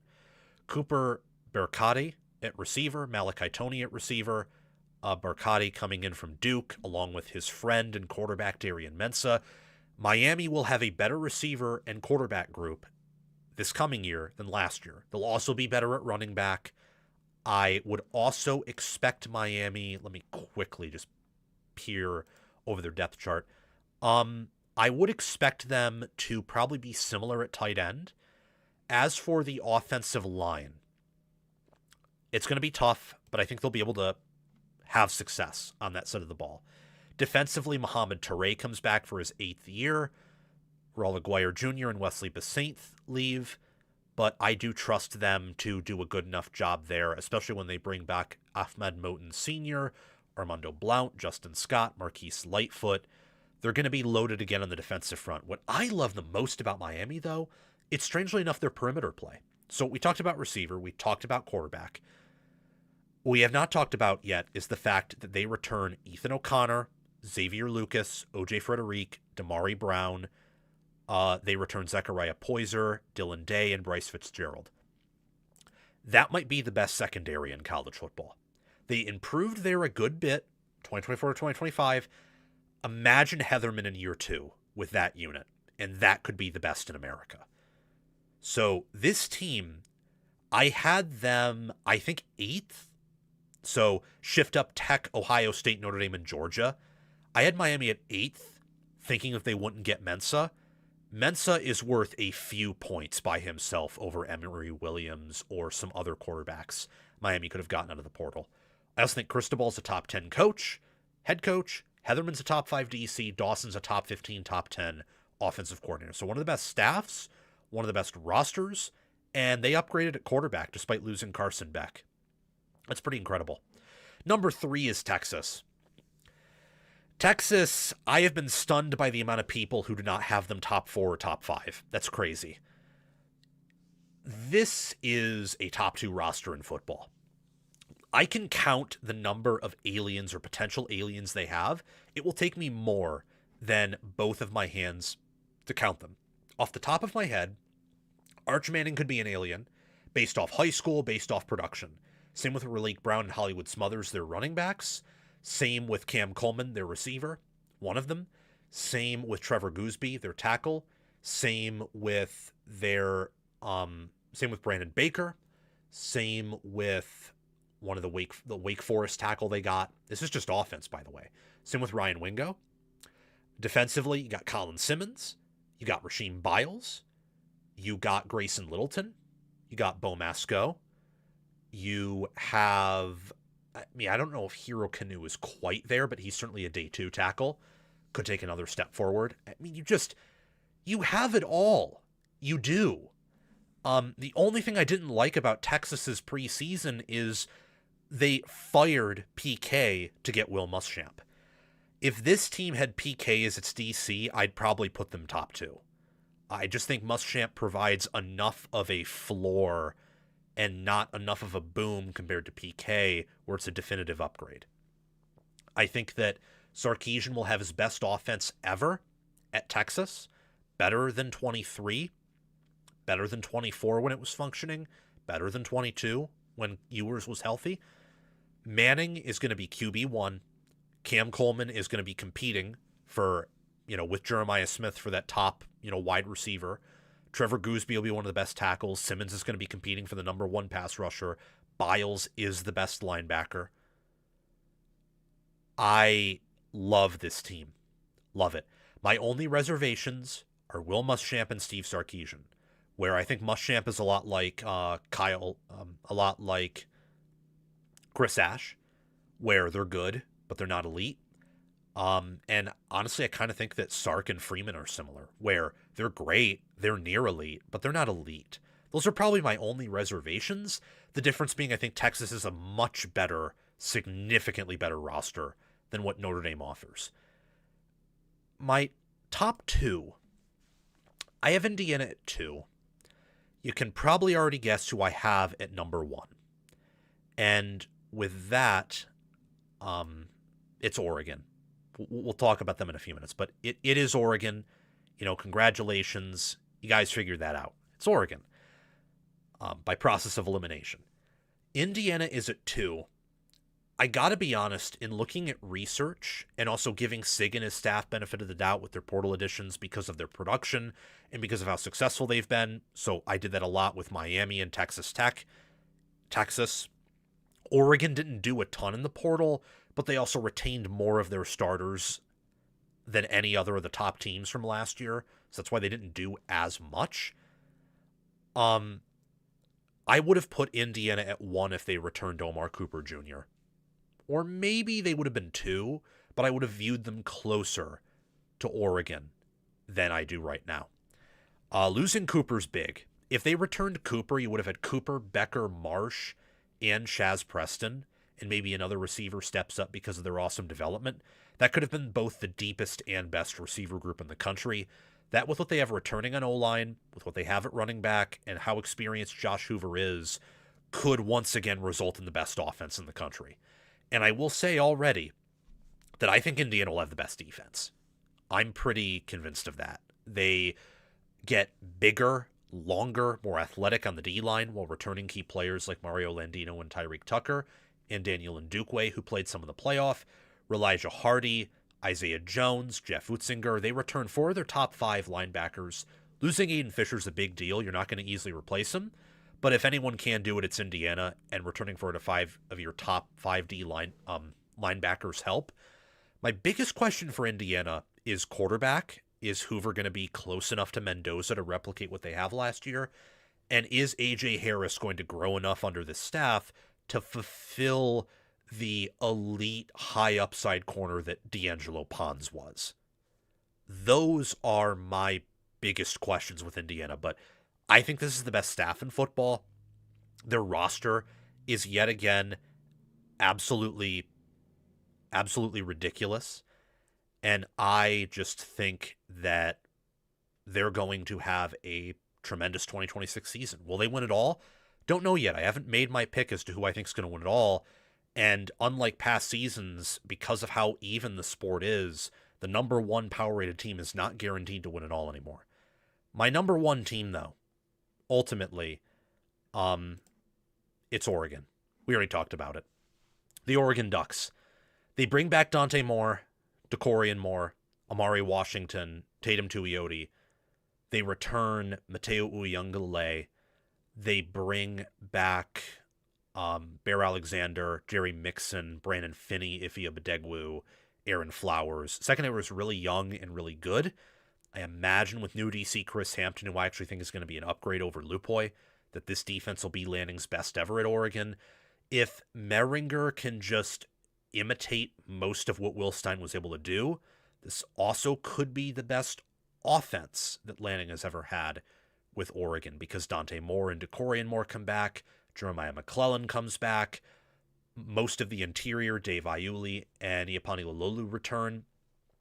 [SPEAKER 1] Cooper Bercati at receiver, Malachi Toney at receiver, Bercati coming in from Duke, along with his friend and quarterback Darian Mensah. Miami will have a better receiver and quarterback group this coming year than last year. They'll also be better at running back. I would also expect Miami, let me quickly just peer over their depth chart. I would expect them to probably be similar at tight end. As for the offensive line, it's going to be tough, but I think they'll be able to have success on that side of the ball. Defensively, Mohamed Toure comes back for his 8th year. Raul Aguirre Jr. and Wesley Basaint leave, but I do trust them to do a good enough job there, especially when they bring back Ahmed Moten Sr., Armando Blount, Justin Scott, Marquise Lightfoot. They're going to be loaded again on the defensive front. What I love the most about Miami, though, it's strangely enough their perimeter play. So we talked about receiver, we talked about quarterback. What we have not talked about yet is the fact that they return Ethan O'Connor, Xavier Lucas, O.J. Frederic, Damari Brown. They return Zechariah Poyser, Dylan Day, and Bryce Fitzgerald. That might be the best secondary in college football. They improved there a good bit, 2024 to 2025. Imagine Heatherman in year 2 with that unit, and that could be the best in America. So this team, I had them, I think, 8th. So shift up Tech, Ohio State, Notre Dame, and Georgia. I had Miami at 8th, thinking if they wouldn't get Mensah. Mensah is worth a few points by himself over Emory Williams or some other quarterbacks Miami could have gotten out of the portal. I also think Cristobal's a top 10 coach, head coach. Heatherman's a top 5 DC. Dawson's a top 15, top 10 offensive coordinator. So one of the best staffs, one of the best rosters, and they upgraded at quarterback despite losing Carson Beck. That's pretty incredible. Number 3 is Texas. Texas, I have been stunned by the amount of people who do not have them top 4 or top 5. That's crazy. This is a top 2 roster in football. I can count the number of aliens or potential aliens they have. It will take me more than both of my hands to count them. Off the top of my head, Arch Manning could be an alien based off high school, based off production. Same with Raleek Brown and Hollywood Smothers, their running backs. Same with Cam Coleman, their receiver, one of them. Same with Trevor Gooseby, their tackle. Same with Brandon Baker. Same with one of the Wake Forest tackle they got. This is just offense, by the way. Same with Ryan Wingo. Defensively, you got Colin Simmons. You got Rasheem Biles. You got Grayson Littleton. You got Bo Masco. You have, I don't know if Hero Kanu is quite there, but he's certainly a day 2 tackle. Could take another step forward. You have it all. You do. The only thing I didn't like about Texas's preseason is they fired PK to get Will Muschamp. If this team had PK as its DC, I'd probably put them top 2. I just think Muschamp provides enough of a floor and not enough of a boom compared to PK where it's a definitive upgrade. I think that Sarkisian will have his best offense ever at Texas, better than 23, better than 24 when it was functioning, better than 22 when Ewers was healthy. Manning is going to be QB1. Cam Coleman is going to be competing for, with Jeremiah Smith for that top, wide receiver. Trevor Gooseby will be one of the best tackles. Simmons is going to be competing for the number 1 pass rusher. Biles is the best linebacker. I love this team. Love it. My only reservations are Will Muschamp and Steve Sarkisian, where I think Muschamp is a lot like a lot like Chris Ash, where they're good, but they're not elite. And honestly, I kind of think that Sark and Freeman are similar, where they're great, they're near elite, but they're not elite. Those are probably my only reservations. The difference being I think Texas is a much better, significantly better roster than what Notre Dame offers. My top two, I have Indiana at 2. You can probably already guess who I have at number 1. And with that, it's Oregon. We'll talk about them in a few minutes, but it is Oregon. Congratulations. You guys figured that out. It's Oregon by process of elimination. Indiana is at 2. I got to be honest, in looking at research and also giving Sig and his staff benefit of the doubt with their portal additions because of their production and because of how successful they've been. So I did that a lot with Miami and Texas Tech. Oregon didn't do a ton in the portal, but they also retained more of their starters than any other of the top teams from last year. So that's why they didn't do as much. I would have put Indiana at 1 if they returned Omar Cooper Jr. Or maybe they would have been 2, but I would have viewed them closer to Oregon than I do right now. Losing Cooper's big. If they returned Cooper, you would have had Cooper, Becker, Marsh, and Shaz Preston, and maybe another receiver steps up because of their awesome development. That could have been both the deepest and best receiver group in the country. That, with what they have returning on O-line, with what they have at running back, and how experienced Josh Hoover is, could once again result in the best offense in the country. And I will say already that I think Indiana will have the best defense. I'm pretty convinced of that. They get bigger, longer, more athletic on the D-line while returning key players like Mario Landino and Tyreek Tucker and Daniel Ndukwe, who played some of the playoff, Elijah Hardy, Isaiah Jones, Jeff Utzinger. They return 4 of their top 5 linebackers. Losing Aiden Fisher's a big deal. You're not going to easily replace him. But if anyone can do it, it's Indiana, and returning 4 to 5 of your top 5D linebackers help. My biggest question for Indiana is quarterback. Is Hoover going to be close enough to Mendoza to replicate what they have last year? And is A.J. Harris going to grow enough under the staff to fulfill the elite high upside corner that D'Angelo Pons was? Those are my biggest questions with Indiana, but I think this is the best staff in football. Their roster is yet again absolutely ridiculous. And I just think that they're going to have a tremendous 2026 season. Will they win it all? Don't know yet. I haven't made my pick as to who I think is going to win it all. And unlike past seasons, because of how even the sport is, the number 1 power-rated team is not guaranteed to win it all anymore. My number 1 team, though, ultimately, it's Oregon. We already talked about it. The Oregon Ducks. They bring back Dante Moore, DeCorian Moore, Amari Washington, Tatum Tuioti. They return Mateo Uyunglele. They bring back Bear Alexander, Jerry Mixon, Brandon Finney, Ifeoma Badegwu, Aaron Flowers. Secondary is really young and really good. I imagine with new DC Chris Hampton, who I actually think is going to be an upgrade over Lupoy, that this defense will be Lanning's best ever at Oregon. If Mehringer can just imitate most of what Will Stein was able to do, this also could be the best offense that Lanning has ever had with Oregon, because Dante Moore and DeCorian Moore come back, Jeremiah McClellan comes back, most of the interior, Dave Iuli and Iapani Lololu, return.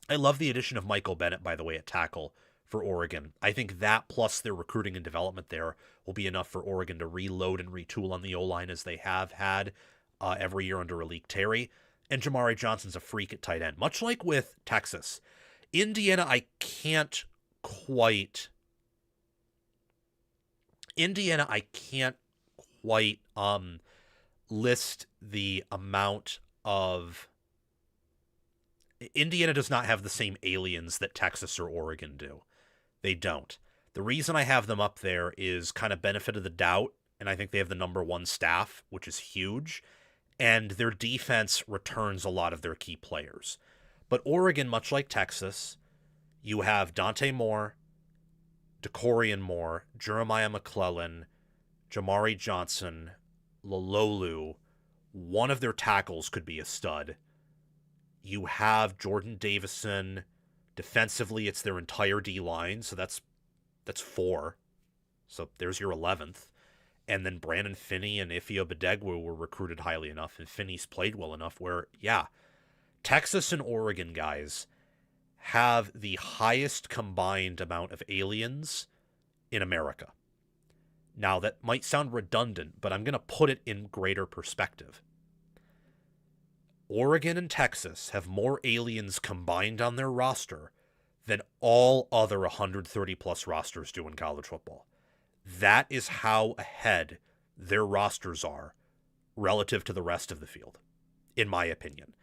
[SPEAKER 1] I love the addition of Michael Bennett, by the way, at tackle for Oregon. I think that plus their recruiting and development there will be enough for Oregon to reload and retool on the O-line as they have had every year under Alik Terry. And Jamari Johnson's a freak at tight end, much like with Texas. Indiana, I can't quite list the amount of... Indiana does not have the same aliens that Texas or Oregon do. They don't. The reason I have them up there is kind of benefit of the doubt, and I think they have the number 1 staff, which is huge, and their defense returns a lot of their key players. But Oregon, much like Texas, you have Dante Moore, DeCorian Moore, Jeremiah McClellan, Jamari Johnson, Lololu. One of their tackles could be a stud. You have Jordan Davison. Defensively, it's their entire D-line, so that's 4. So there's your 11th. And then Brandon Finney and Ifeoma Badegwu were recruited highly enough, and Finney's played well enough where, yeah, Texas and Oregon guys have the highest combined amount of aliens in America. Now, that might sound redundant, but I'm going to put it in greater perspective. Oregon and Texas have more aliens combined on their roster than all other 130-plus rosters do in college football. That is how ahead their rosters are relative to the rest of the field, in my opinion.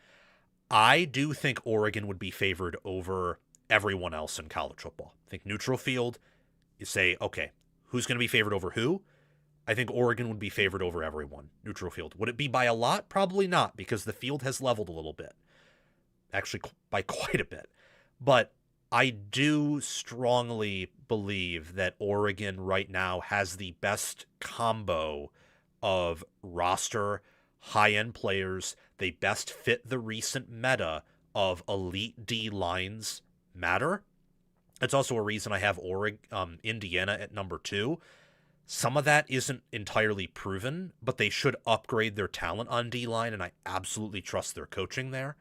[SPEAKER 1] I do think Oregon would be favored over everyone else in college football. I think neutral field, you say, okay, who's going to be favored over who? I think Oregon would be favored over everyone. Neutral field. Would it be by a lot? Probably not, because the field has leveled a little bit. Actually, by quite a bit. But I do strongly believe that Oregon right now has the best combo of roster, high-end players. They best fit the recent meta of elite D lines matter. It's also a reason I have Indiana at number 2. Some of that isn't entirely proven, but they should upgrade their talent on D-line, and I absolutely trust their coaching there.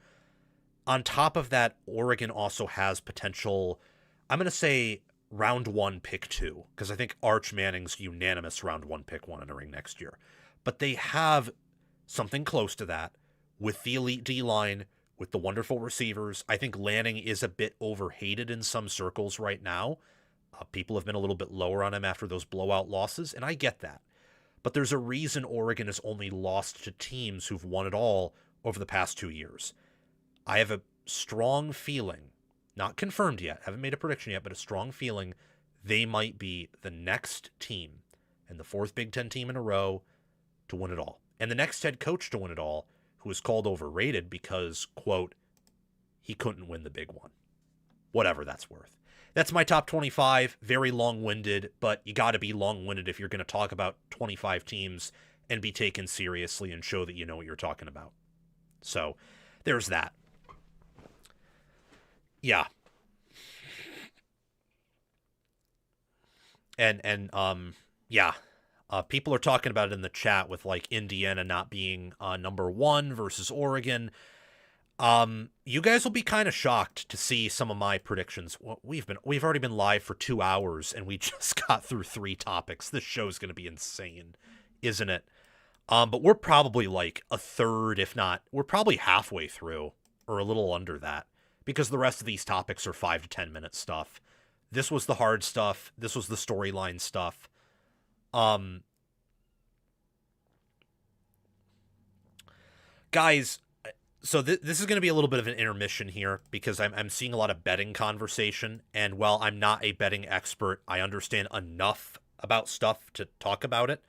[SPEAKER 1] On top of that, Oregon also has potential, I'm going to say round 1, pick 2, because I think Arch Manning's unanimous round 1, pick 1 entering next year. But they have something close to that with the elite D-line, with the wonderful receivers. I think Lanning is a bit overhated in some circles right now. People have been a little bit lower on him after those blowout losses, and I get that. But there's a reason Oregon has only lost to teams who've won it all over the past 2 years. I have a strong feeling, not confirmed yet, haven't made a prediction yet, but a strong feeling they might be the next team and the 4th Big Ten team in a row to win it all. And the next head coach to win it all, who was called overrated because, quote, he couldn't win the big one. Whatever that's worth. That's my top 25. Very long-winded, but you got to be long-winded if you're going to talk about 25 teams and be taken seriously and show that you know what you're talking about. So there's that. Yeah. Yeah. People are talking about it in the chat with like Indiana not being number 1 versus Oregon. You guys will be kind of shocked to see some of my predictions. Well, we've already been live for 2 hours and we just got through 3 topics. This show is going to be insane, isn't it? But we're probably like a third, if not, we're probably halfway through or a little under that because the rest of these topics are 5 to 10 minute stuff. This was the hard stuff. This was the storyline stuff. Guys, so this is going to be a little bit of an intermission here because I'm seeing a lot of betting conversation. And while I'm not a betting expert, I understand enough about stuff to talk about it.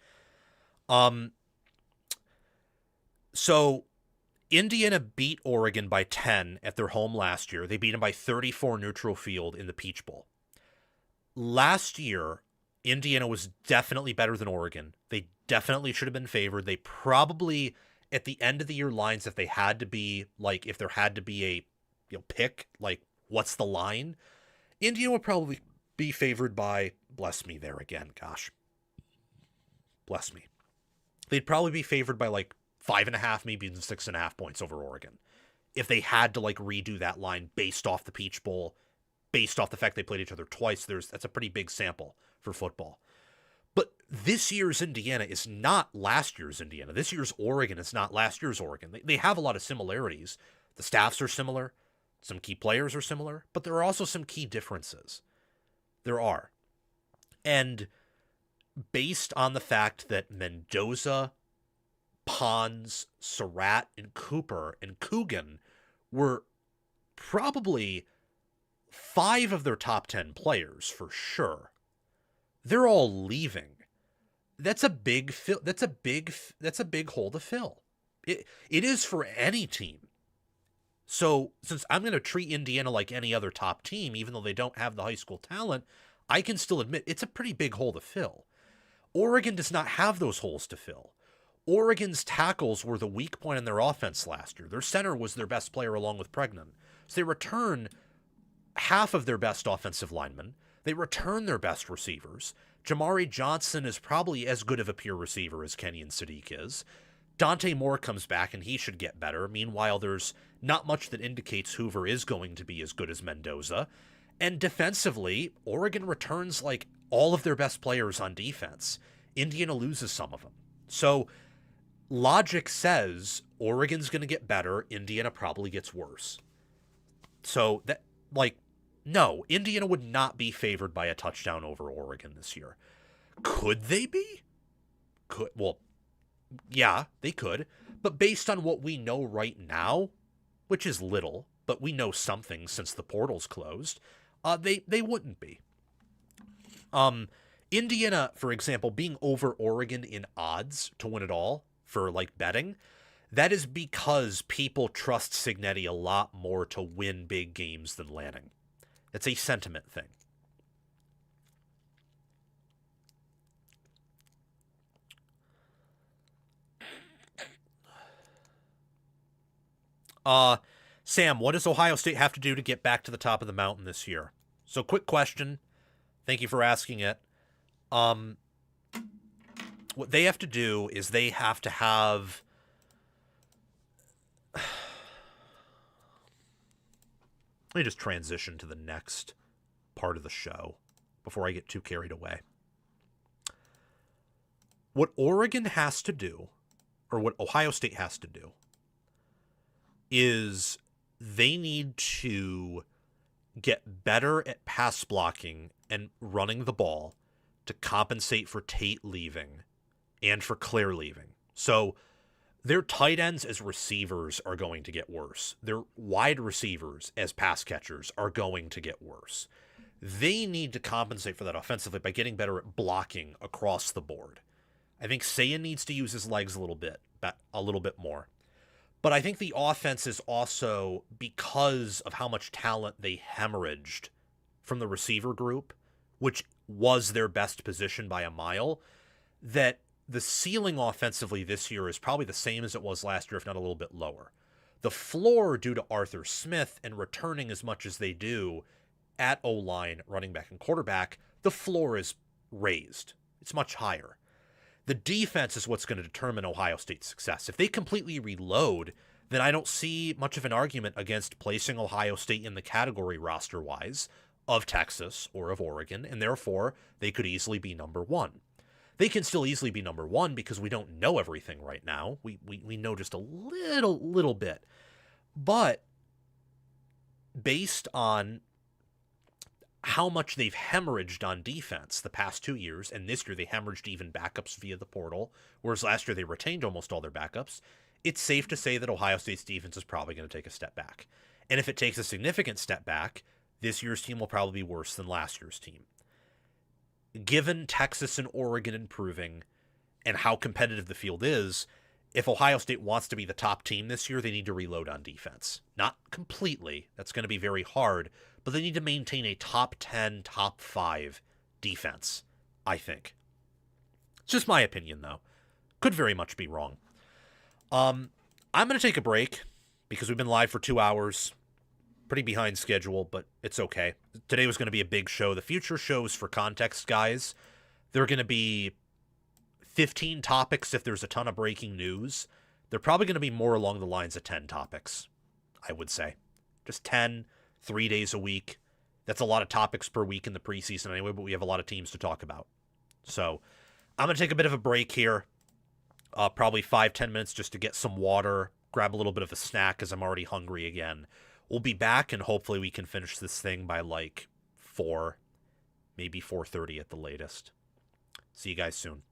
[SPEAKER 1] So Indiana beat Oregon by 10 at their home last year. They beat them by 34 neutral field in the Peach Bowl. Last year, Indiana was definitely better than Oregon. They definitely should have been favored. They probably, at the end of the year lines, if they had to be, like, if there had to be a pick, like, what's the line? Indiana would probably be favored by, bless me there again, gosh. Bless me. They'd probably be favored by, like, 5.5, maybe even 6.5 points over Oregon. If they had to, like, redo that line based off the Peach Bowl, based off the fact they played each other twice, that's a pretty big sample for football. But this year's Indiana is not last year's Indiana. This year's Oregon is not last year's Oregon. They have a lot of similarities. The staffs are similar. Some key players are similar. But there are also some key differences. There are. And based on the fact that Mendoza, Pons, Surratt, and Cooper, and Coogan were probably 5 of their top 10 players for sure. They're all leaving. That's a big hole to fill. It is for any team. So since I'm going to treat Indiana like any other top team, even though they don't have the high school talent, I can still admit it's a pretty big hole to fill. Oregon does not have those holes to fill. Oregon's tackles were the weak point in their offense last year. Their center was their best player along with Pregnon. So they return half of their best offensive linemen. They return their best receivers. Jamari Johnson is probably as good of a pure receiver as Kenyon Sadiq is. Dante Moore comes back and he should get better. Meanwhile, there's not much that indicates Hoover is going to be as good as Mendoza. And defensively, Oregon returns like all of their best players on defense. Indiana loses some of them. So logic says Oregon's going to get better, Indiana probably gets worse. So that, like, no, Indiana would not be favored by a touchdown over Oregon this year. Could they be? Well, yeah, they could. But based on what we know right now, which is little, but we know something since the portal's closed, they wouldn't be. Indiana, for example, being over Oregon in odds to win it all for like betting, that is because people trust Cignetti a lot more to win big games than Lanning. It's a sentiment thing. Sam, what does Ohio State have to do to get back to the top of the mountain this year? So quick question. Thank you for asking it. What they have to do is they have to have... Let me just transition to the next part of the show before I get too carried away. What Oregon has to do, or what Ohio State has to do, is they need to get better at pass blocking and running the ball to compensate for Tate leaving and for Claire leaving. So their tight ends as receivers are going to get worse. Their wide receivers as pass catchers are going to get worse. They need to compensate for that offensively by getting better at blocking across the board. I think Sayan needs to use his legs a little bit more. But I think the offense is also, because of how much talent they hemorrhaged from the receiver group, which was their best position by a mile, that the ceiling offensively this year is probably the same as it was last year, if not a little bit lower. The floor, due to Arthur Smith and returning as much as they do at O-line, running back, and quarterback, the floor is raised. It's much higher. The defense is what's going to determine Ohio State's success. If they completely reload, then I don't see much of an argument against placing Ohio State in the category roster-wise of Texas or of Oregon, and therefore they could easily be number one. They can still easily be number one because we don't know everything right now. We know just a little bit. But based on how much they've hemorrhaged on defense the past 2 years, and this year they hemorrhaged even backups via the portal, whereas last year they retained almost all their backups, it's safe to say that Ohio State's defense is probably going to take a step back. And if it takes a significant step back, this year's team will probably be worse than last year's team. Given Texas and Oregon improving and how competitive the field is, if Ohio State wants to be the top team this year, they need to reload on defense. Not completely. That's going to be very hard, but they need to maintain a top 10, top 5 defense, I think. It's just my opinion, though. Could very much be wrong. I'm going to take a break because we've been live for 2 hours. Pretty behind schedule, but it's okay. Today was going to be a big show. The future shows, for context, guys, they're going to be 15 topics if there's a ton of breaking news. They're probably going to be more along the lines of 10 topics, I would say. Just 10, 3 days a week. That's a lot of topics per week in the preseason anyway, but we have a lot of teams to talk about. So I'm going to take a bit of a break here. Probably 5-10 minutes just to get some water, grab a little bit of a snack because I'm already hungry again. We'll be back, and hopefully we can finish this thing by like 4, maybe 4:30 at the latest. See you guys soon.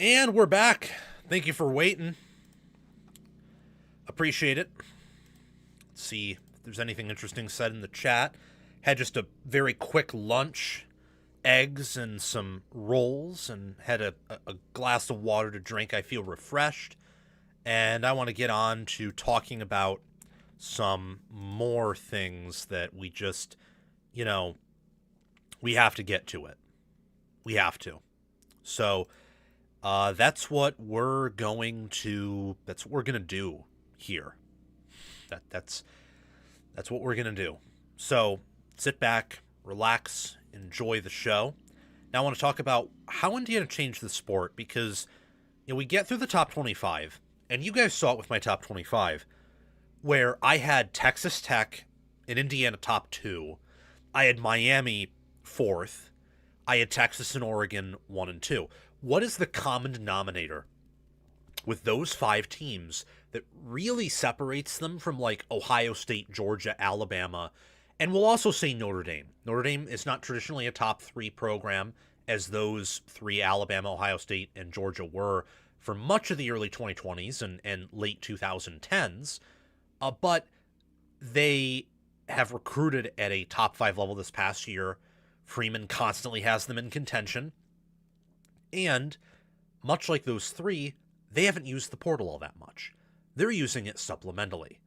[SPEAKER 1] And we're back. Thank you for waiting. Appreciate it. Let's see if there's anything interesting said in the chat. Had just a very quick lunch, eggs and some rolls, and had a glass of water to drink. I feel refreshed. And I want to get on to talking about some more things that we just, we have to get to it. We have to. So that's what we're going to do here. That's what we're going to do. So sit back, relax, enjoy the show. Now I want to talk about how Indiana changed the sport, because we get through the top 25, and you guys saw it with my top 25, where I had Texas Tech and Indiana top 2. I had Miami 4th. I had Texas and Oregon 1 and 2. What is the common denominator with those 5 teams that really separates them from like Ohio State, Georgia, Alabama, and we'll also say Notre Dame. Notre Dame is not traditionally a top 3 program, as those 3, Alabama, Ohio State, and Georgia, were for much of the early 2020s and late 2010s, but they have recruited at a top 5 level this past year. Freeman constantly has them in contention. And much like those 3, they haven't used the portal all that much. They're using it supplementally.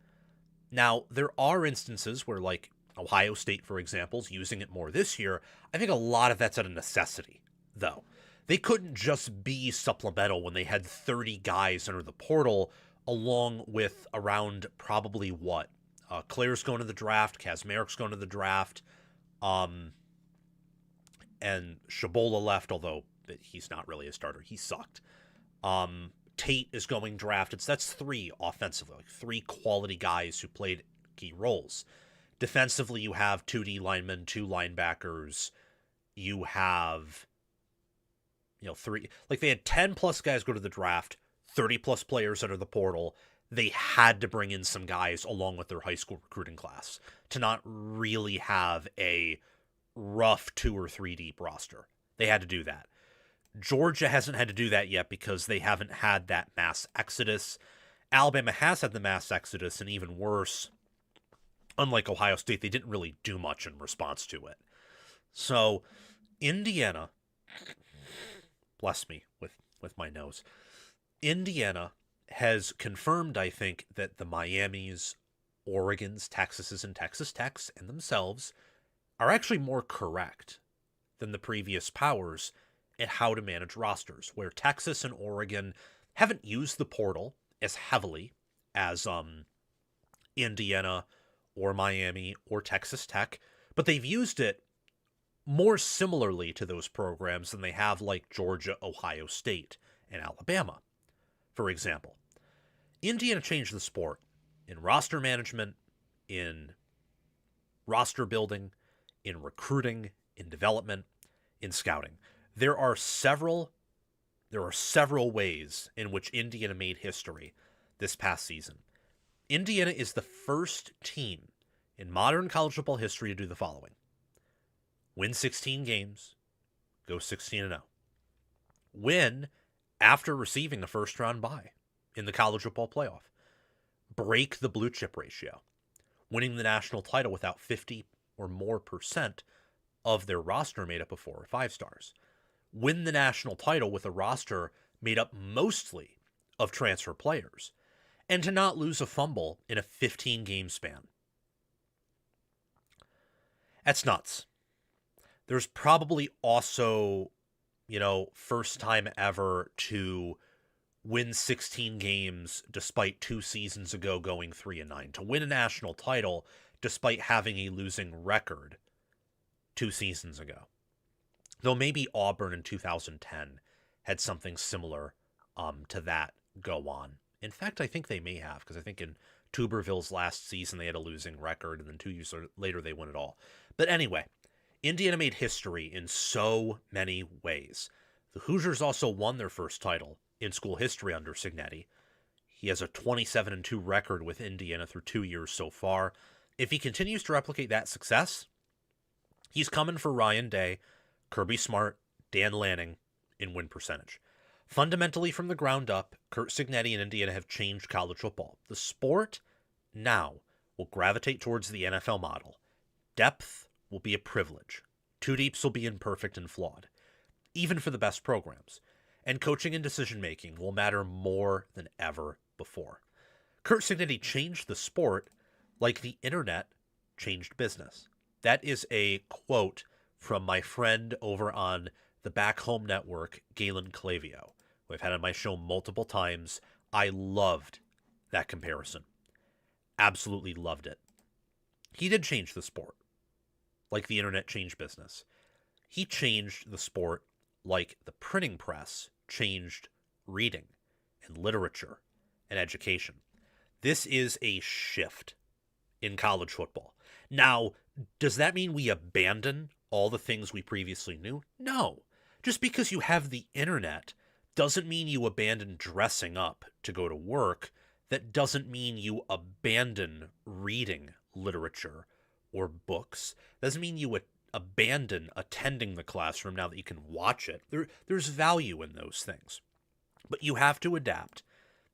[SPEAKER 1] Now, there are instances where, like Ohio State, for example, is using it more this year. I think a lot of that's out of necessity, though. They couldn't just be supplemental when they had 30 guys under the portal, along with around probably what? Claire's going to the draft, Kazmarek's going to the draft, and Shabola left, although he's not really a starter. He sucked. Tate is going drafted. So that's 3 offensively, like 3 quality guys who played key roles. Defensively, you have 2 D linemen, 2 linebackers. You have, 3. Like, they had 10 plus guys go to the draft, 30 plus players enter the portal. They had to bring in some guys along with their high school recruiting class to not really have a rough 2 or 3 deep roster. They had to do that. Georgia hasn't had to do that yet because they haven't had that mass exodus. Alabama has had the mass exodus, and even worse, unlike Ohio State, they didn't really do much in response to it. So Indiana, bless me with my nose, Indiana has confirmed, I think, that the Miamis, Oregons, Texases, and Texas Techs and themselves are actually more correct than the previous powers at how to manage rosters, where Texas and Oregon haven't used the portal as heavily as Indiana or Miami or Texas Tech, but they've used it more similarly to those programs than they have like Georgia, Ohio State, and Alabama, for example. Indiana changed the sport in roster management, in roster building, in recruiting, in development, in scouting. There are several ways in which Indiana made history this past season. Indiana is the first team in modern college football history to do the following: win 16 games, go 16-0. Win after receiving a first-round bye in the college football playoff. Break the blue chip ratio, winning the national title without 50 or more % of their roster made up of 4 or 5 stars. Win the national title with a roster made up mostly of transfer players, and to not lose a fumble in a 15-game span. That's nuts. There's probably also, first time ever to win 16 games despite 2 seasons ago going 3-9. To win a national title despite having a losing record 2 seasons ago. Though maybe Auburn in 2010 had something similar to that go on. In fact, I think they may have, because I think in Tuberville's last season they had a losing record, and then 2 years later they won it all. But anyway, Indiana made history in so many ways. The Hoosiers also won their first title in school history under Signetti. He has a 27-2 record with Indiana through 2 years so far. If he continues to replicate that success, he's coming for Ryan Day, Kirby Smart, Dan Lanning in win percentage. Fundamentally, from the ground up, Curt Cignetti and Indiana have changed college football. The sport now will gravitate towards the NFL model. Depth will be a privilege. Two deeps will be imperfect and flawed, even for the best programs. And coaching and decision-making will matter more than ever before. Curt Cignetti changed the sport like the internet changed business. That is a quote from my friend over on the Back Home Network, Galen Clavio, who I've had on my show multiple times. I loved that comparison. Absolutely loved it. He did change the sport like the internet changed business. He changed the sport like the printing press changed reading and literature and education. This is a shift in college football. Now, does that mean we abandon all the things we previously knew? No. Just because you have the internet doesn't mean you abandon dressing up to go to work. That doesn't mean you abandon reading literature or books. Doesn't mean you abandon attending the classroom now that you can watch it. There's value in those things. But you have to adapt,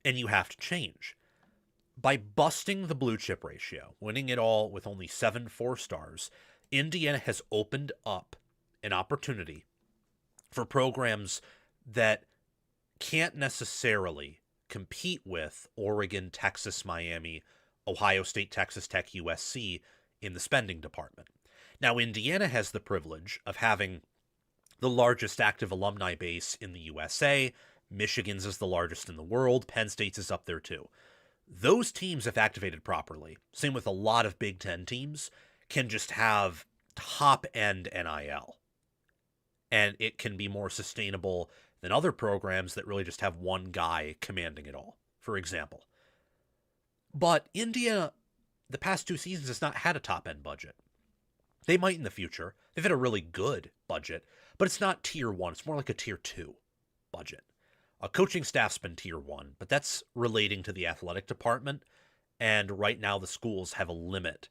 [SPEAKER 1] and you have to change. By busting the blue chip ratio, winning it all with only 7 4-stars, Indiana has opened up an opportunity for programs that can't necessarily compete with Oregon, Texas, Miami, Ohio State, Texas Tech, USC in the spending department. Now, Indiana has the privilege of having the largest active alumni base in the USA. Michigan's is the largest in the world. Penn State's is up there too. Those teams, if activated properly, same with a lot of Big Ten teams, can just have top-end NIL. And it can be more sustainable than other programs that really just have one guy commanding it all, for example. But India, the past 2 seasons, has not had a top-end budget. They might in the future. They've had a really good budget, but it's not tier 1. It's more like a tier 2 budget. A coaching staff's been tier 1, but that's relating to the athletic department, and right now the schools have a limit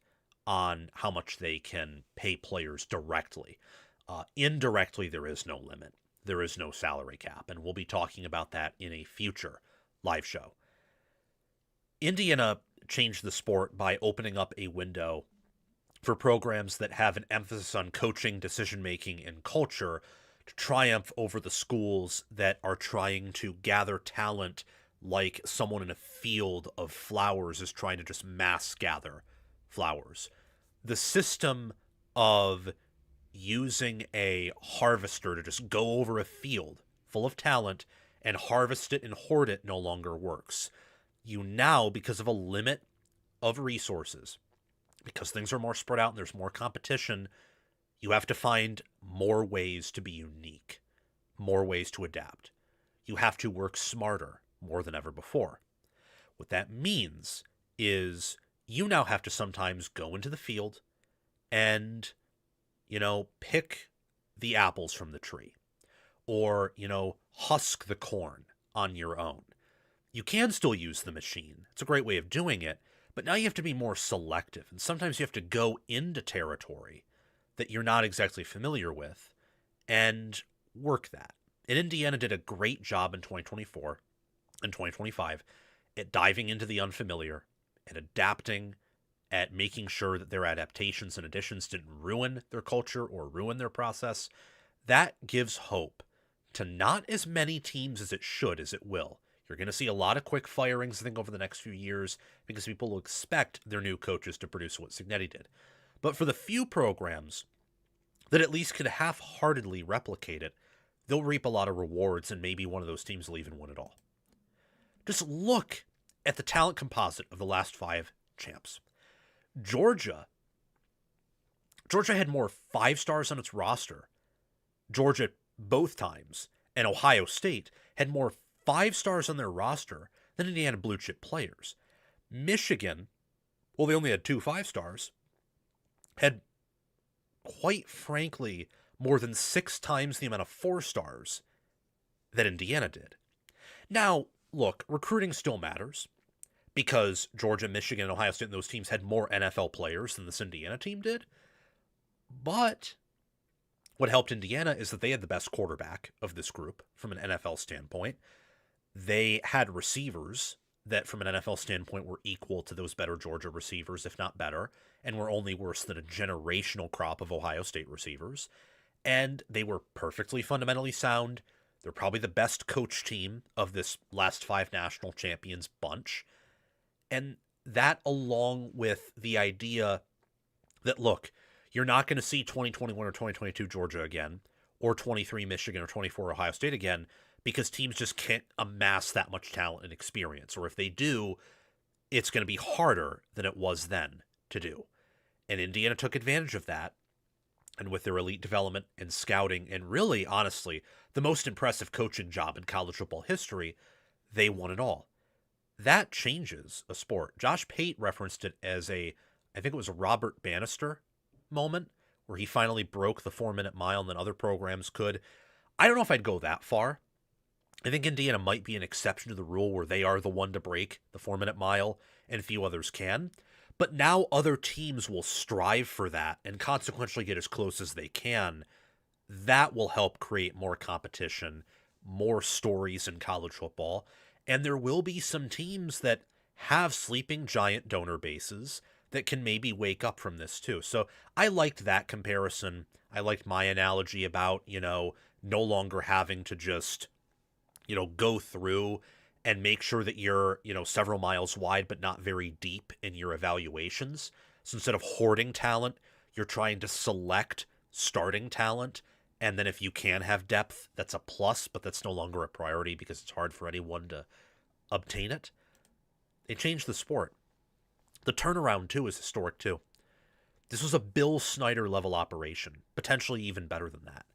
[SPEAKER 1] on how much they can pay players directly. Indirectly, there is no limit. There is no salary cap, and we'll be talking about that in a future live show. Indiana changed the sport by opening up a window for programs that have an emphasis on coaching, decision-making, and culture to triumph over the schools that are trying to gather talent like someone in a field of flowers is trying to just mass gather flowers. The system of using a harvester to just go over a field full of talent and harvest it and hoard it no longer works. You now, because of a limit of resources, because things are more spread out and there's more competition, you have to find more ways to be unique, more ways to adapt. You have to work smarter more than ever before. What that means is you now have to sometimes go into the field and, pick the apples from the tree, or, husk the corn on your own. You can still use the machine. It's a great way of doing it, but now you have to be more selective, and sometimes you have to go into territory that you're not exactly familiar with and work that. And Indiana did a great job in 2024 and 2025 at diving into the unfamiliar and adapting, at making sure that their adaptations and additions didn't ruin their culture or ruin their process. That gives hope to not as many teams as it should, as it will. You're going to see a lot of quick firings, I think, over the next few years because people will expect their new coaches to produce what Cignetti did. But for the few programs that at least could half-heartedly replicate it, they'll reap a lot of rewards, and maybe one of those teams will even win it all. Just look at the talent composite of the last 5 champs. Georgia had more 5-stars on its roster. Georgia both times. And Ohio State had more 5-stars on their roster than Indiana blue chip players. Michigan, well, they only had 2 5-stars, had, quite frankly, more than 6 times the amount of 4-stars that Indiana did. Now, look, recruiting still matters because Georgia, Michigan, Ohio State, and those teams had more NFL players than this Indiana team did. But What helped Indiana is that they had the best quarterback of this group from an NFL standpoint. They had receivers that, from an NFL standpoint, were equal to those better Georgia receivers, if not better, and were only worse than a generational crop of Ohio State receivers. And they were perfectly fundamentally sound. They're probably the best coach team of this last 5 national champions bunch. And that, along with the idea that, look, you're not going to see 2021 or 2022 Georgia again, or 23 Michigan or 24 Ohio State again, because teams just can't amass that much talent and experience. Or if they do, it's going to be harder than it was then to do. And Indiana took advantage of that. And with their elite development and scouting, and really, honestly, the most impressive coaching job in college football history, they won it all. That changes a sport. Josh Pate referenced it as I think it was a Robert Bannister moment, where he finally broke the 4-minute mile and then other programs could. I don't know if I'd go that far. I think Indiana might be an exception to the rule where they are the one to break the 4-minute mile and few others can. But now other teams will strive for that and consequently get as close as they can. That will help create more competition, more stories in college football. And there will be some teams that have sleeping giant donor bases that can maybe wake up from this too. So I liked that comparison. I liked my analogy about, no longer having to just, go through and make sure that you're, several miles wide but not very deep in your evaluations. So instead of hoarding talent, you're trying to select starting talent. And then if you can have depth, that's a plus, but that's no longer a priority because it's hard for anyone to obtain it. It changed the sport. The turnaround, too, is historic, too. This was a Bill Snyder level operation, potentially even better than that.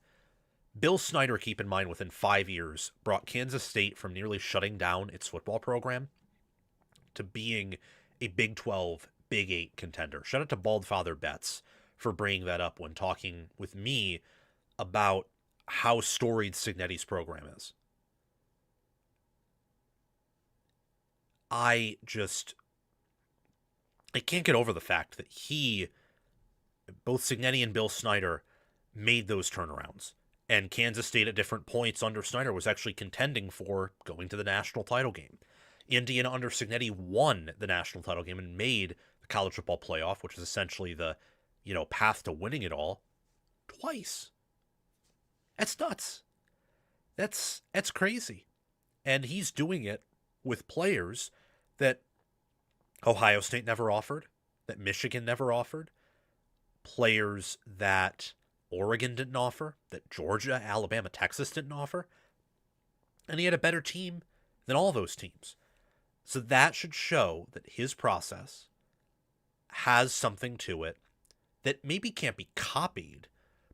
[SPEAKER 1] Bill Snyder, keep in mind, within 5 years, brought Kansas State from nearly shutting down its football program to being a Big 12, Big 8 contender. Shout out to Baldfather Betts for bringing that up when talking with me about how storied Cignetti's program is. I can't get over the fact that both Cignetti and Bill Snyder, made those turnarounds. And Kansas State at different points under Snyder was actually contending for going to the national title game. Indiana under Cignetti won the national title game and made the college football playoff, which is essentially the, path to winning it all, twice. That's nuts. That's crazy. And he's doing it with players that Ohio State never offered, that Michigan never offered, players that Oregon didn't offer, that Georgia, Alabama, Texas didn't offer. And he had a better team than all those teams. So that should show that his process has something to it that maybe can't be copied,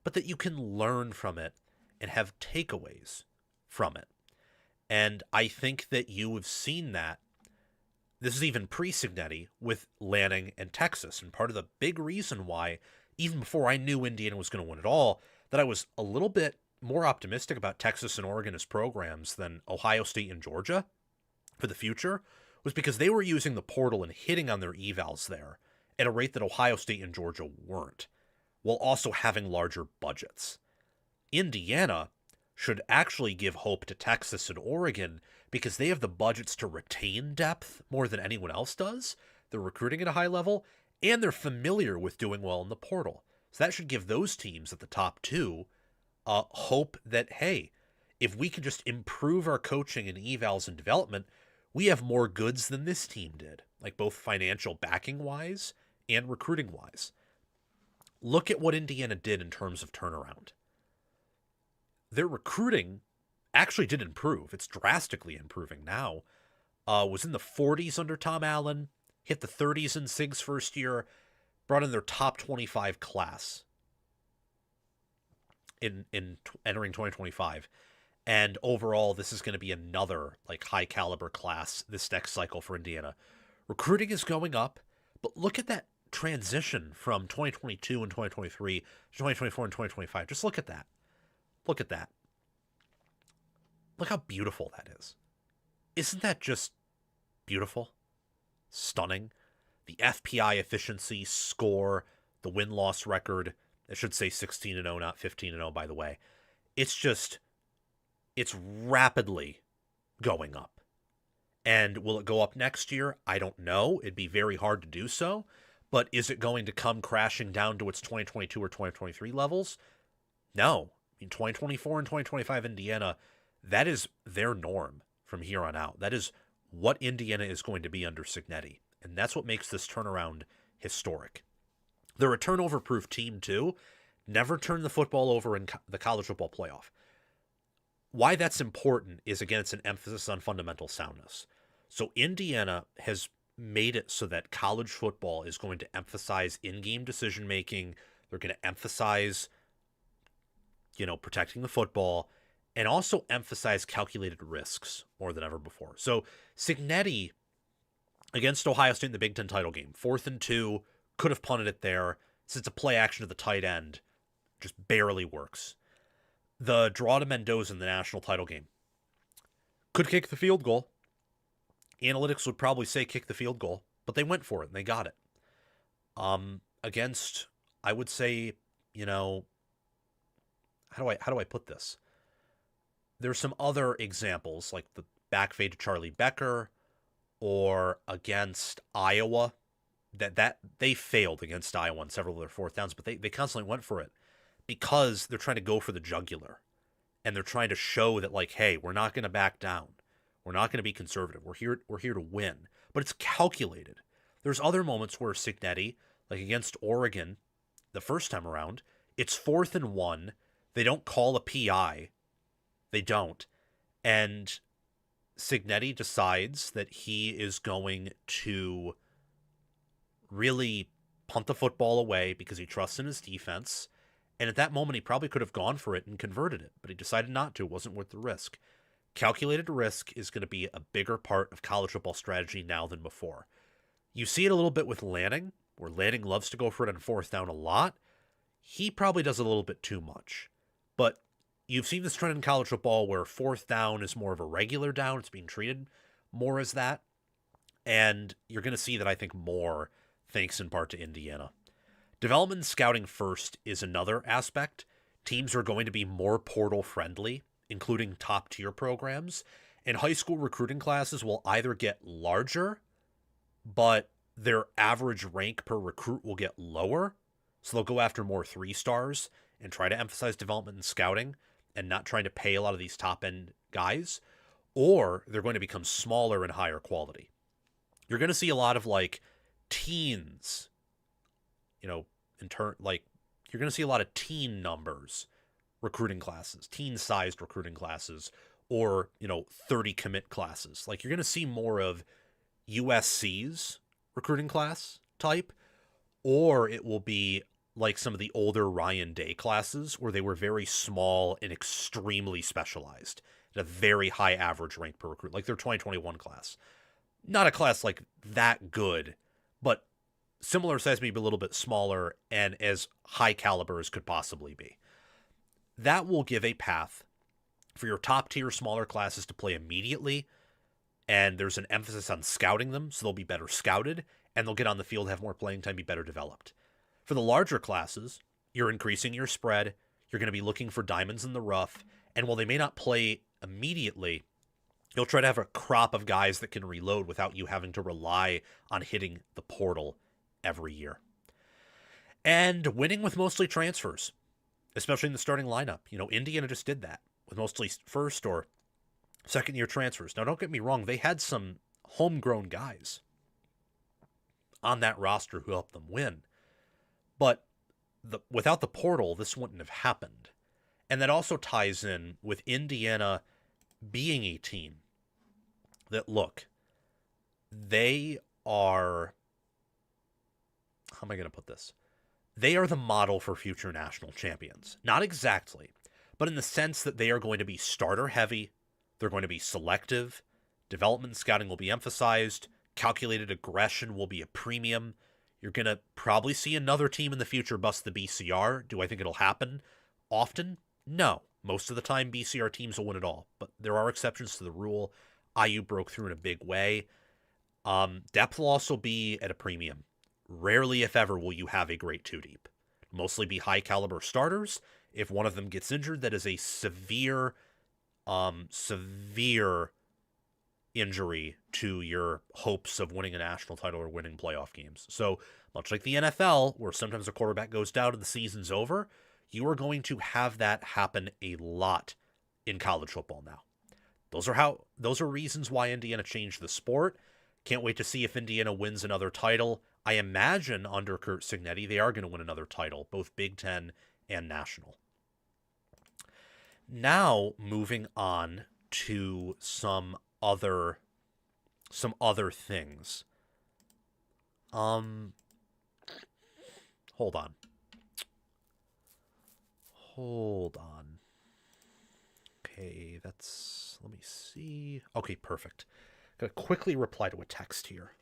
[SPEAKER 1] but that you can learn from it and have takeaways from it. And I think that you have seen that. This is even pre-Cignetti with Lanning and Texas. And part of the big reason why, even before I knew Indiana was going to win it all, that I was a little bit more optimistic about Texas and Oregon as programs than Ohio State and Georgia for the future, was because they were using the portal and hitting on their evals there at a rate that Ohio State and Georgia weren't, while also having larger budgets. Indiana should actually give hope to Texas and Oregon because they have the budgets to retain depth more than anyone else does. They're recruiting at a high level, and they're familiar with doing well in the portal. So that should give those teams at the top two hope that, hey, if we can just improve our coaching and evals and development, we have more goods than this team did, like both financial backing-wise and recruiting-wise. Look at what Indiana did in terms of turnaround. Their recruiting actually did improve. It's drastically improving now. Was in the 40s under Tom Allen, hit the 30s in Sig's first year, brought in their top 25 class in entering 2025. And overall, this is going to be another high caliber class this next cycle for Indiana. Recruiting is going up, but look at that transition from 2022 and 2023 to 2024 and 2025. Just look at that. Look at that. Look how beautiful that is. Isn't that just beautiful? Stunning. The FPI efficiency, score, the win-loss record, I should say 16-0, not 15-0, by the way. It's rapidly going up. And will it go up next year? I don't know. It'd be very hard to do so. But is it going to come crashing down to its 2022 or 2023 levels? No. In 2024 and 2025 Indiana, that is their norm from here on out. That is what Indiana is going to be under Cignetti. And that's what makes this turnaround historic. They're a turnover-proof team, too. Never turn the football over in the college football playoff. Why that's important is, again, it's an emphasis on fundamental soundness. So Indiana has made it so that college football is going to emphasize in-game decision-making. They're going to emphasize, protecting the football, and also emphasize calculated risks more than ever before. So Cignetti, against Ohio State in the Big Ten title game, 4th and 2, could have punted it there. Since a play action to the tight end just barely works. The draw to Mendoza in the national title game. Could kick the field goal. Analytics would probably say kick the field goal, but they went for it and they got it. Against, I would say, how do I put this? There's some other examples, like the back fade to Charlie Becker, or against Iowa, that they failed against Iowa on several of their fourth downs, but they constantly went for it because they're trying to go for the jugular. And they're trying to show that, like, hey, we're not going to back down. We're not going to be conservative. We're here to win. But it's calculated. There's other moments where Cignetti, like against Oregon the first time around, it's 4th and 1. They don't call a PI. They don't. And Cignetti decides that he is going to really punt the football away because he trusts in his defense. And at that moment, he probably could have gone for it and converted it, but he decided not to. It wasn't worth the risk. Calculated risk is going to be a bigger part of college football strategy now than before. You see it a little bit with Lanning, where Lanning loves to go for it on 4th down a lot. He probably does a little bit too much. But you've seen this trend in college football where 4th down is more of a regular down. It's being treated more as that. And you're going to see that, I think, more thanks in part to Indiana. Development and scouting first is another aspect. Teams are going to be more portal friendly, including top-tier programs. And high school recruiting classes will either get larger, but their average rank per recruit will get lower. So they'll go after more 3-stars and try to emphasize development and scouting and not trying to pay a lot of these top-end guys. Or they're going to become smaller and higher quality. You're going to see a lot of, like, teens, you're going to see a lot of teen numbers recruiting classes, teen-sized recruiting classes, or, 30 commit classes. Like, you're going to see more of USC's recruiting class type, or it will be like some of the older Ryan Day classes where they were very small and extremely specialized at a very high average rank per recruit, like their 2021 class. Not a class like that good, but similar size, maybe a little bit smaller, and as high caliber as could possibly be. That will give a path for your top tier smaller classes to play immediately, and there's an emphasis on scouting them, so they'll be better scouted, and they'll get on the field, have more playing time, be better developed. For the larger classes, you're increasing your spread, you're going to be looking for diamonds in the rough, and while they may not play immediately, you'll try to have a crop of guys that can reload without you having to rely on hitting the portal every year. And winning with mostly transfers, especially in the starting lineup. Indiana just did that with mostly first or second year transfers. Now, don't get me wrong. They had some homegrown guys on that roster who helped them win. But without the portal, this wouldn't have happened. And that also ties in with Indiana being a team that, look, they are, how am I going to put this? They are the model for future national champions. Not exactly, but in the sense that they are going to be starter heavy. They're going to be selective. Development and scouting will be emphasized. Calculated aggression will be a premium. You're going to probably see another team in the future bust the BCR. Do I think it'll happen often? No. Most of the time, BCR teams will win it all, but there are exceptions to the rule. IU broke through in a big way. Depth will also be at a premium. Rarely, if ever, will you have a great 2-deep. mostly be high caliber starters. If one of them gets injured, that is a severe injury to your hopes of winning a national title or winning playoff games. So much like the NFL, where sometimes a quarterback goes down and the season's over, you are going to have that happen a lot in college football now. Those are reasons why Indiana changed the sport. Can't wait to see if Indiana wins another title. I imagine under Curt Cignetti, they are going to win another title, both Big Ten and national. Now, moving on to some other things. Hold on. Okay, let me see. Okay, perfect. Gotta quickly reply to a text here.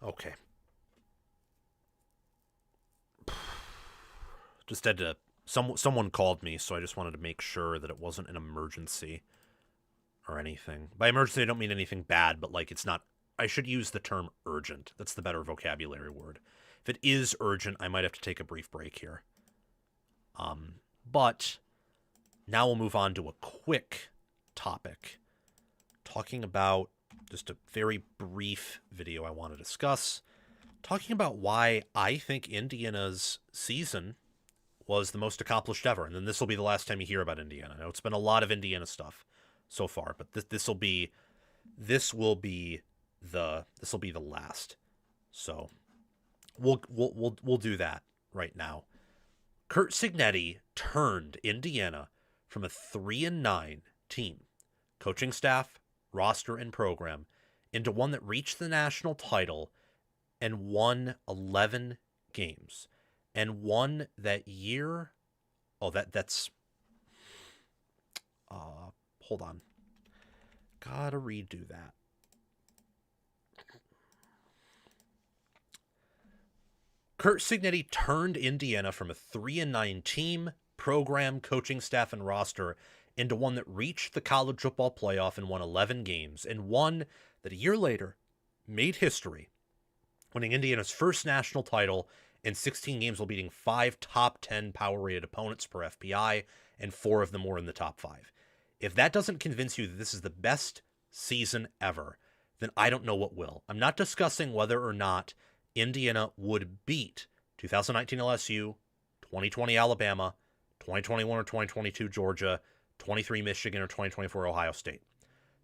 [SPEAKER 1] Okay. Just had to... Someone called me, so I just wanted to make sure that it wasn't an emergency or anything. By emergency, I don't mean anything bad, but like it's not... I should use the term urgent. That's the better vocabulary word. If it is urgent, I might have to take a brief break here. But now we'll move on to a quick topic. Talking about just a very brief video I want to discuss. Talking about why I think Indiana's season was the most accomplished ever. And then this will be the last time you hear about Indiana. I know it's been a lot of Indiana stuff so far, but this will be the last. So we'll do that right now. Curt Cignetti turned Indiana from a 3-9 team, coaching staff, roster, and program, into one that reached the national title and won 11 games. And won that year. Oh, that's. Hold on. Gotta redo that. Curt Cignetti turned Indiana from a 3-9 team, program, coaching staff, and roster into one that reached the college football playoff and won 11 games, and one that a year later made history, winning Indiana's first national title in 16 games while beating 5 top 10 power-rated opponents per FPI, and 4 of them were in the top 5. If that doesn't convince you that this is the best season ever, then I don't know what will. I'm not discussing whether or not Indiana would beat 2019 LSU, 2020 Alabama, 2021 or 2022 Georgia, 23 Michigan, or 2024 Ohio State.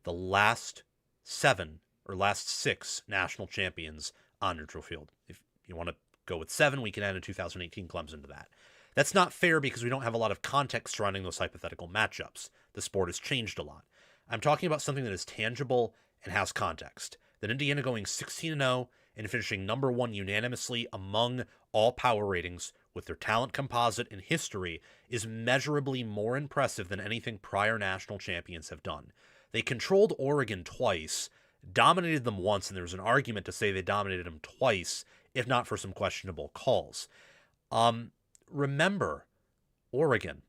[SPEAKER 1] The last 6 national champions on neutral field. If you want to go with 7, we can add a 2018 Clemson to that. That's not fair because we don't have a lot of context surrounding those hypothetical matchups. The sport has changed a lot. I'm talking about something that is tangible and has context. That Indiana going 16-0 and finishing number 1 unanimously among all power ratings with their talent composite and history is measurably more impressive than anything prior national champions have done. They controlled Oregon twice, dominated them once, and there's an argument to say they dominated them twice, if not for some questionable calls. Remember, Oregon,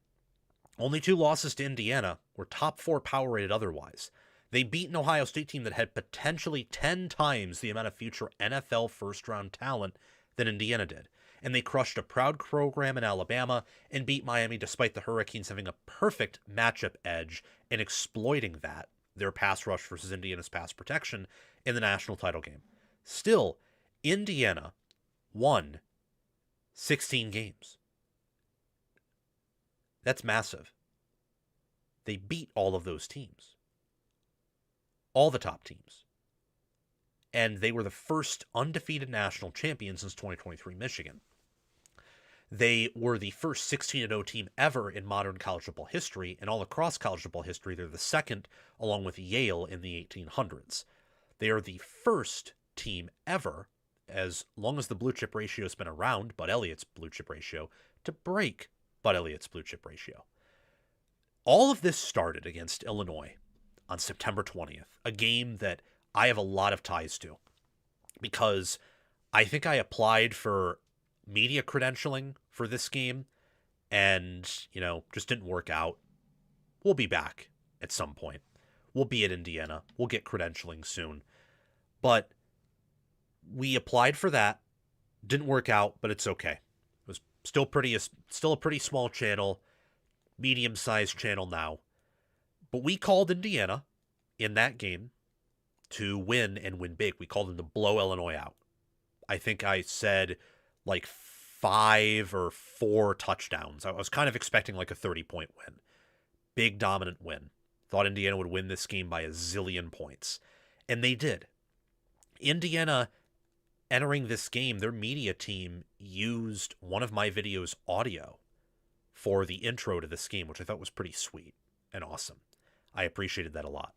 [SPEAKER 1] only 2 losses to Indiana, were top 4 power rated otherwise. They beat an Ohio State team that had potentially 10 times the amount of future NFL first-round talent than Indiana did. And they crushed a proud program in Alabama and beat Miami despite the Hurricanes having a perfect matchup edge and exploiting that, their pass rush versus Indiana's pass protection, in the national title game. Still, Indiana won 16 games. That's massive. They beat all of those teams. All the top teams. And they were the first undefeated national champion since 2023 Michigan. They were the first 16-0 team ever in modern college football history, and all across college football history, they're the second, along with Yale in the 1800s. They are the first team ever, as long as the blue chip ratio has been around, Bud Elliott's blue chip ratio, to break Bud Elliott's blue chip ratio. All of this started against Illinois on September 20th, a game that I have a lot of ties to because I think I applied for media credentialing for this game and, just didn't work out. We'll be back at some point. We'll be at Indiana. We'll get credentialing soon. But we applied for that. Didn't work out, but it's okay. It was still a pretty small channel, medium-sized channel now. But we called Indiana in that game to win and win big. We called them to blow Illinois out. I think I said like 5 or 4 touchdowns. I was kind of expecting like a 30-point win. Big dominant win. Thought Indiana would win this game by a zillion points. And they did. Indiana, entering this game, their media team used one of my video's audio for the intro to this game, which I thought was pretty sweet and awesome. I appreciated that a lot.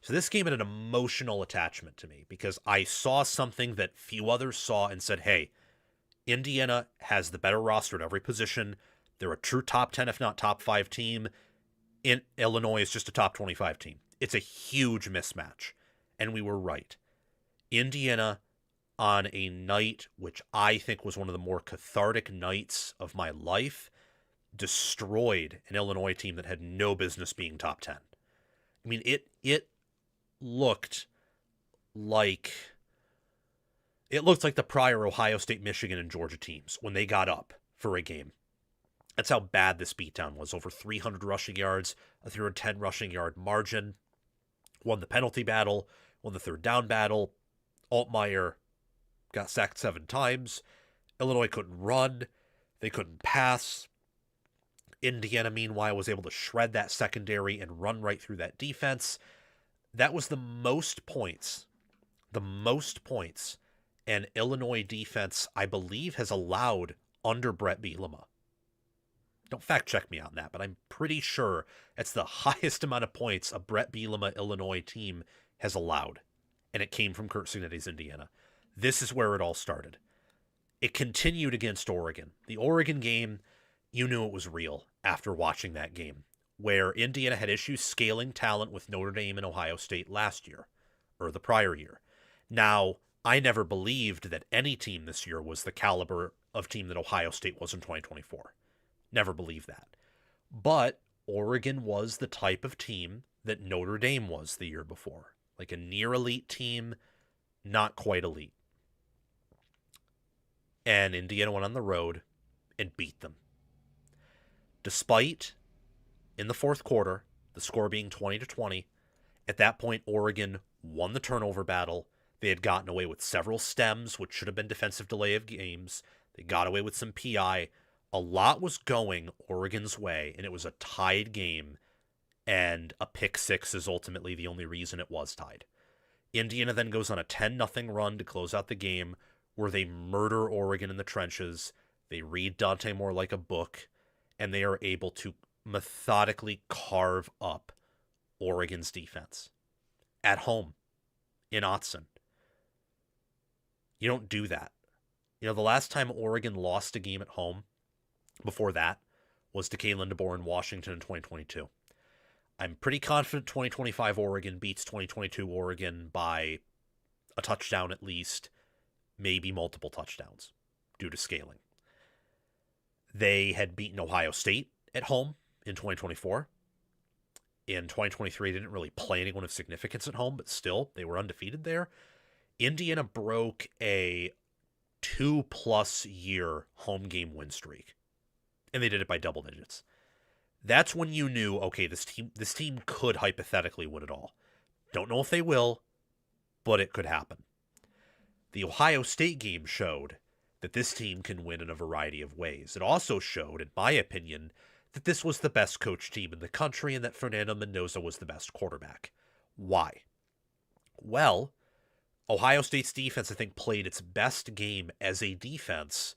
[SPEAKER 1] So this game had an emotional attachment to me because I saw something that few others saw and said, hey, Indiana has the better roster at every position. They're a true top 10, if not top 5 team. Illinois is just a top 25 team. It's a huge mismatch. And we were right. Indiana, on a night which I think was one of the more cathartic nights of my life, destroyed an Illinois team that had no business being top 10. I mean, it looked like the prior Ohio State, Michigan, and Georgia teams when they got up for a game. That's how bad this beatdown was. Over 300 rushing yards, a 310 rushing yard margin. Won the penalty battle, won the third down battle. Altmaier got sacked 7 times. Illinois couldn't run. They couldn't pass. Indiana, meanwhile, was able to shred that secondary and run right through that defense. That was the most points an Illinois defense, I believe, has allowed under Brett Bielema. Don't fact check me on that, but I'm pretty sure it's the highest amount of points a Brett Bielema Illinois team has allowed. And it came from Kurt Cignetti's Indiana. This is where it all started. It continued against Oregon. The Oregon game, you knew it was real after watching that game, where Indiana had issues scaling talent with Notre Dame and Ohio State last year, or the prior year. Now, I never believed that any team this year was the caliber of team that Ohio State was in 2024. Never believed that. But Oregon was the type of team that Notre Dame was the year before. Like a near elite team, not quite elite. And Indiana went on the road and beat them. Despite, in the fourth quarter, the score being 20-20, at that point, Oregon won the turnover battle. They had gotten away with several stems, which should have been defensive delay of games. They got away with some PI. A lot was going Oregon's way, and it was a tied game, and a pick 6 is ultimately the only reason it was tied. Indiana then goes on a 10-0 run to close out the game, where they murder Oregon in the trenches. They read Dante Moore like a book, and they are able to methodically carve up Oregon's defense at home in Autzen. You don't do that. The last time Oregon lost a game at home before that was to Kalen DeBoer in Washington in 2022. I'm pretty confident 2025 Oregon beats 2022 Oregon by a touchdown at least, maybe multiple touchdowns due to scaling. They had beaten Ohio State at home in 2024. In 2023, they didn't really play anyone of significance at home, but still, they were undefeated there. Indiana broke a 2+ year home game win streak, and they did it by double digits. That's when you knew, okay, this team could hypothetically win it all. Don't know if they will, but it could happen. The Ohio State game showed that this team can win in a variety of ways. It also showed, in my opinion, that this was the best coached team in the country and that Fernando Mendoza was the best quarterback. Why? Well, Ohio State's defense, I think, played its best game as a defense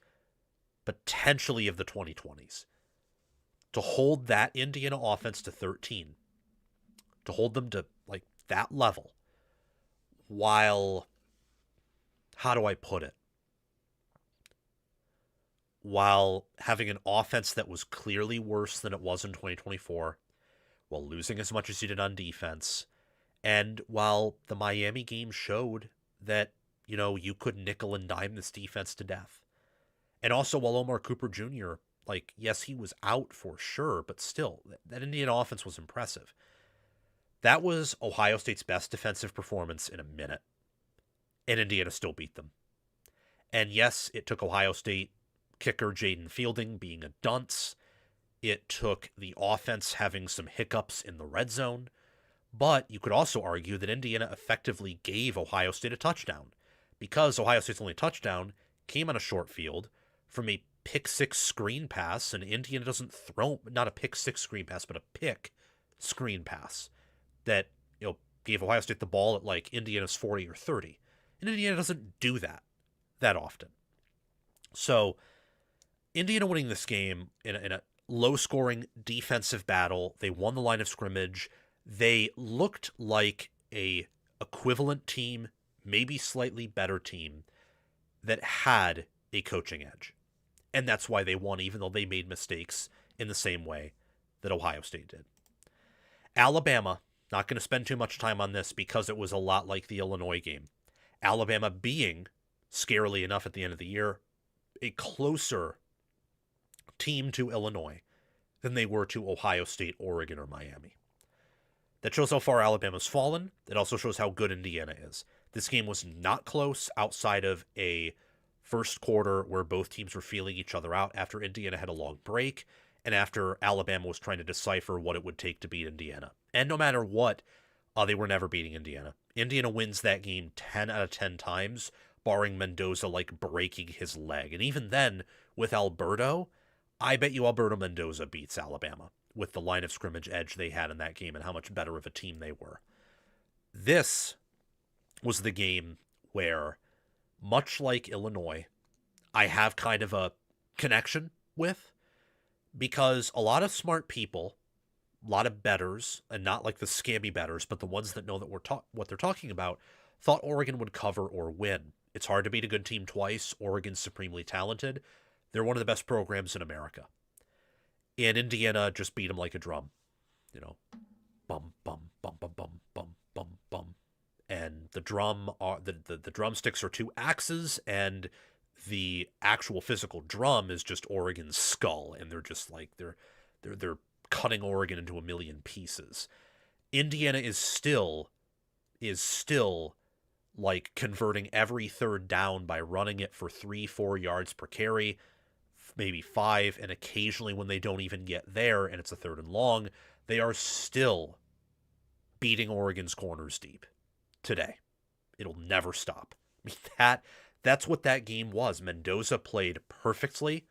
[SPEAKER 1] potentially of the 2020s. To hold that Indiana offense to 13, to hold them to like that level, while, how do I put it? While having an offense that was clearly worse than it was in 2024, while losing as much as you did on defense, and while the Miami game showed that, you could nickel and dime this defense to death. And also while Omar Cooper Jr., like, yes, he was out for sure, but still, that Indiana offense was impressive. That was Ohio State's best defensive performance in a minute, and Indiana still beat them. And yes, it took Ohio State kicker Jaden Fielding being a dunce. It took the offense having some hiccups in the red zone. But you could also argue that Indiana effectively gave Ohio State a touchdown, because Ohio State's only touchdown came on a short field from a pick six screen pass, and Indiana doesn't throw, not a pick six screen pass, but a pick screen pass that, gave Ohio State the ball at like Indiana's 40 or 30. And Indiana doesn't do that often. So Indiana winning this game in a low-scoring defensive battle. They won the line of scrimmage. They looked like a equivalent team, maybe slightly better team, that had a coaching edge. And that's why they won, even though they made mistakes in the same way that Ohio State did. Alabama, not going to spend too much time on this because it was a lot like the Illinois game. Alabama being, scarily enough at the end of the year, a closer team to Illinois than they were to Ohio State, Oregon, or Miami. That shows how far Alabama's fallen. It also shows how good Indiana is. This game was not close outside of a first quarter where both teams were feeling each other out after Indiana had a long break and after Alabama was trying to decipher what it would take to beat Indiana. And no matter what, they were never beating Indiana. Indiana wins that game 10 out of 10 times, barring Mendoza breaking his leg. And even then, with Alberto, I bet you Alberto Mendoza beats Alabama with the line of scrimmage edge they had in that game and how much better of a team they were. This was the game where, much like Illinois, I have kind of a connection with, because a lot of smart people, a lot of bettors, and not like the scammy bettors, but the ones that know that what they're talking about, thought Oregon would cover or win. It's hard to beat a good team twice. Oregon's supremely talented. They're one of the best programs in America. And Indiana just beat them like a drum. Bum, bum, bum, bum, bum, bum, bum, bum. And the drumsticks are two axes, and the actual physical drum is just Oregon's skull, and they're just like they're cutting Oregon into a million pieces. Indiana is still like converting every third down by running it for 3-4 yards per carry, maybe 5, and occasionally when they don't even get there and it's a third and long, they are still beating Oregon's corners deep today. It'll never stop. I mean, that's what that game was. Mendoza played perfectly.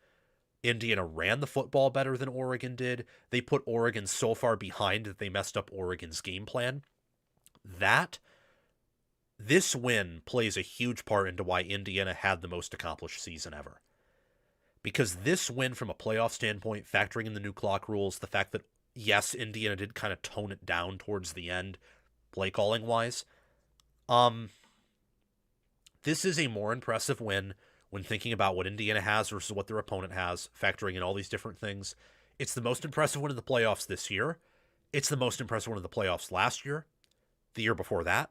[SPEAKER 1] Indiana ran the football better than Oregon did. They put Oregon so far behind that they messed up Oregon's game plan. This win plays a huge part into why Indiana had the most accomplished season ever. Because this win, from a playoff standpoint, factoring in the new clock rules, the fact that, yes, Indiana did kind of tone it down towards the end, play calling wise, this is a more impressive win when thinking about what Indiana has versus what their opponent has, factoring in all these different things. It's the most impressive win of the playoffs this year. It's the most impressive win of the playoffs last year, the year before that,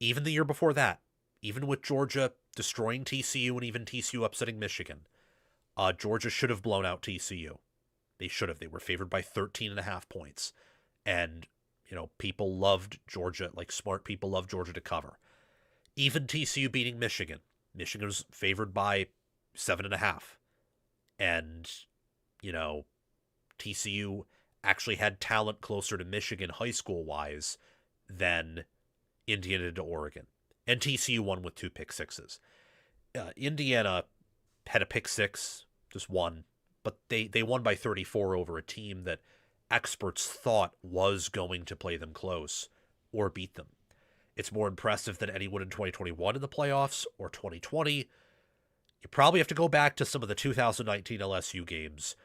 [SPEAKER 1] even the year before that, even with Georgia destroying TCU and even TCU upsetting Michigan. Georgia should have blown out TCU. They should have. They were favored by 13.5 points. And, people loved Georgia, like smart people loved Georgia to cover. Even TCU beating Michigan. Michigan was favored by 7.5. And, TCU actually had talent closer to Michigan high school-wise than Indiana did to Oregon. And TCU won with 2 pick sixes. Indiana had a pick six, just one, but they won by 34 over a team that experts thought was going to play them close or beat them. It's more impressive than anyone in 2021 in the playoffs or 2020. You probably have to go back to some of the 2019 LSU games,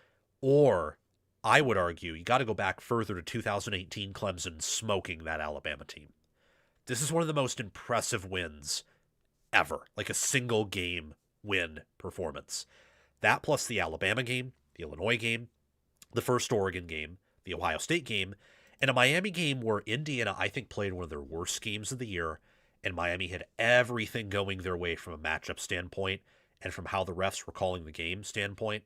[SPEAKER 1] or I would argue you got to go back further to 2018 Clemson smoking that Alabama team. This is one of the most impressive wins ever, like a single game win performance. That plus the Alabama game, the Illinois game, the first Oregon game, the Ohio State game, and a Miami game where Indiana, I think, played one of their worst games of the year, and Miami had everything going their way from a matchup standpoint and from how the refs were calling the game standpoint.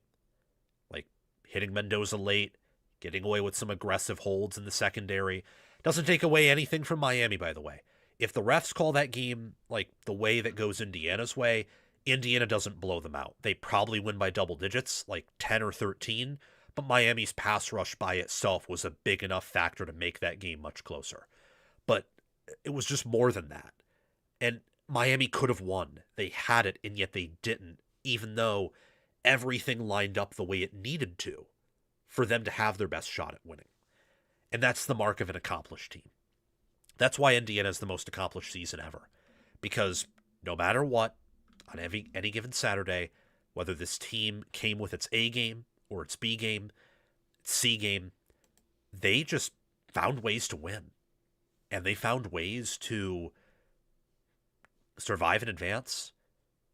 [SPEAKER 1] Like hitting Mendoza late, getting away with some aggressive holds in the secondary. Doesn't take away anything from Miami, by the way. If the refs call that game like the way that goes Indiana's way, Indiana doesn't blow them out. They probably win by double digits, like 10 or 13, but Miami's pass rush by itself was a big enough factor to make that game much closer. But it was just more than that. And Miami could have won. They had it, and yet they didn't, even though everything lined up the way it needed to for them to have their best shot at winning. And that's the mark of an accomplished team. That's why Indiana is the most accomplished season ever. Because no matter what, on any given Saturday, whether this team came with its A game or its B game, its C game, they just found ways to win. And they found ways to survive and advance.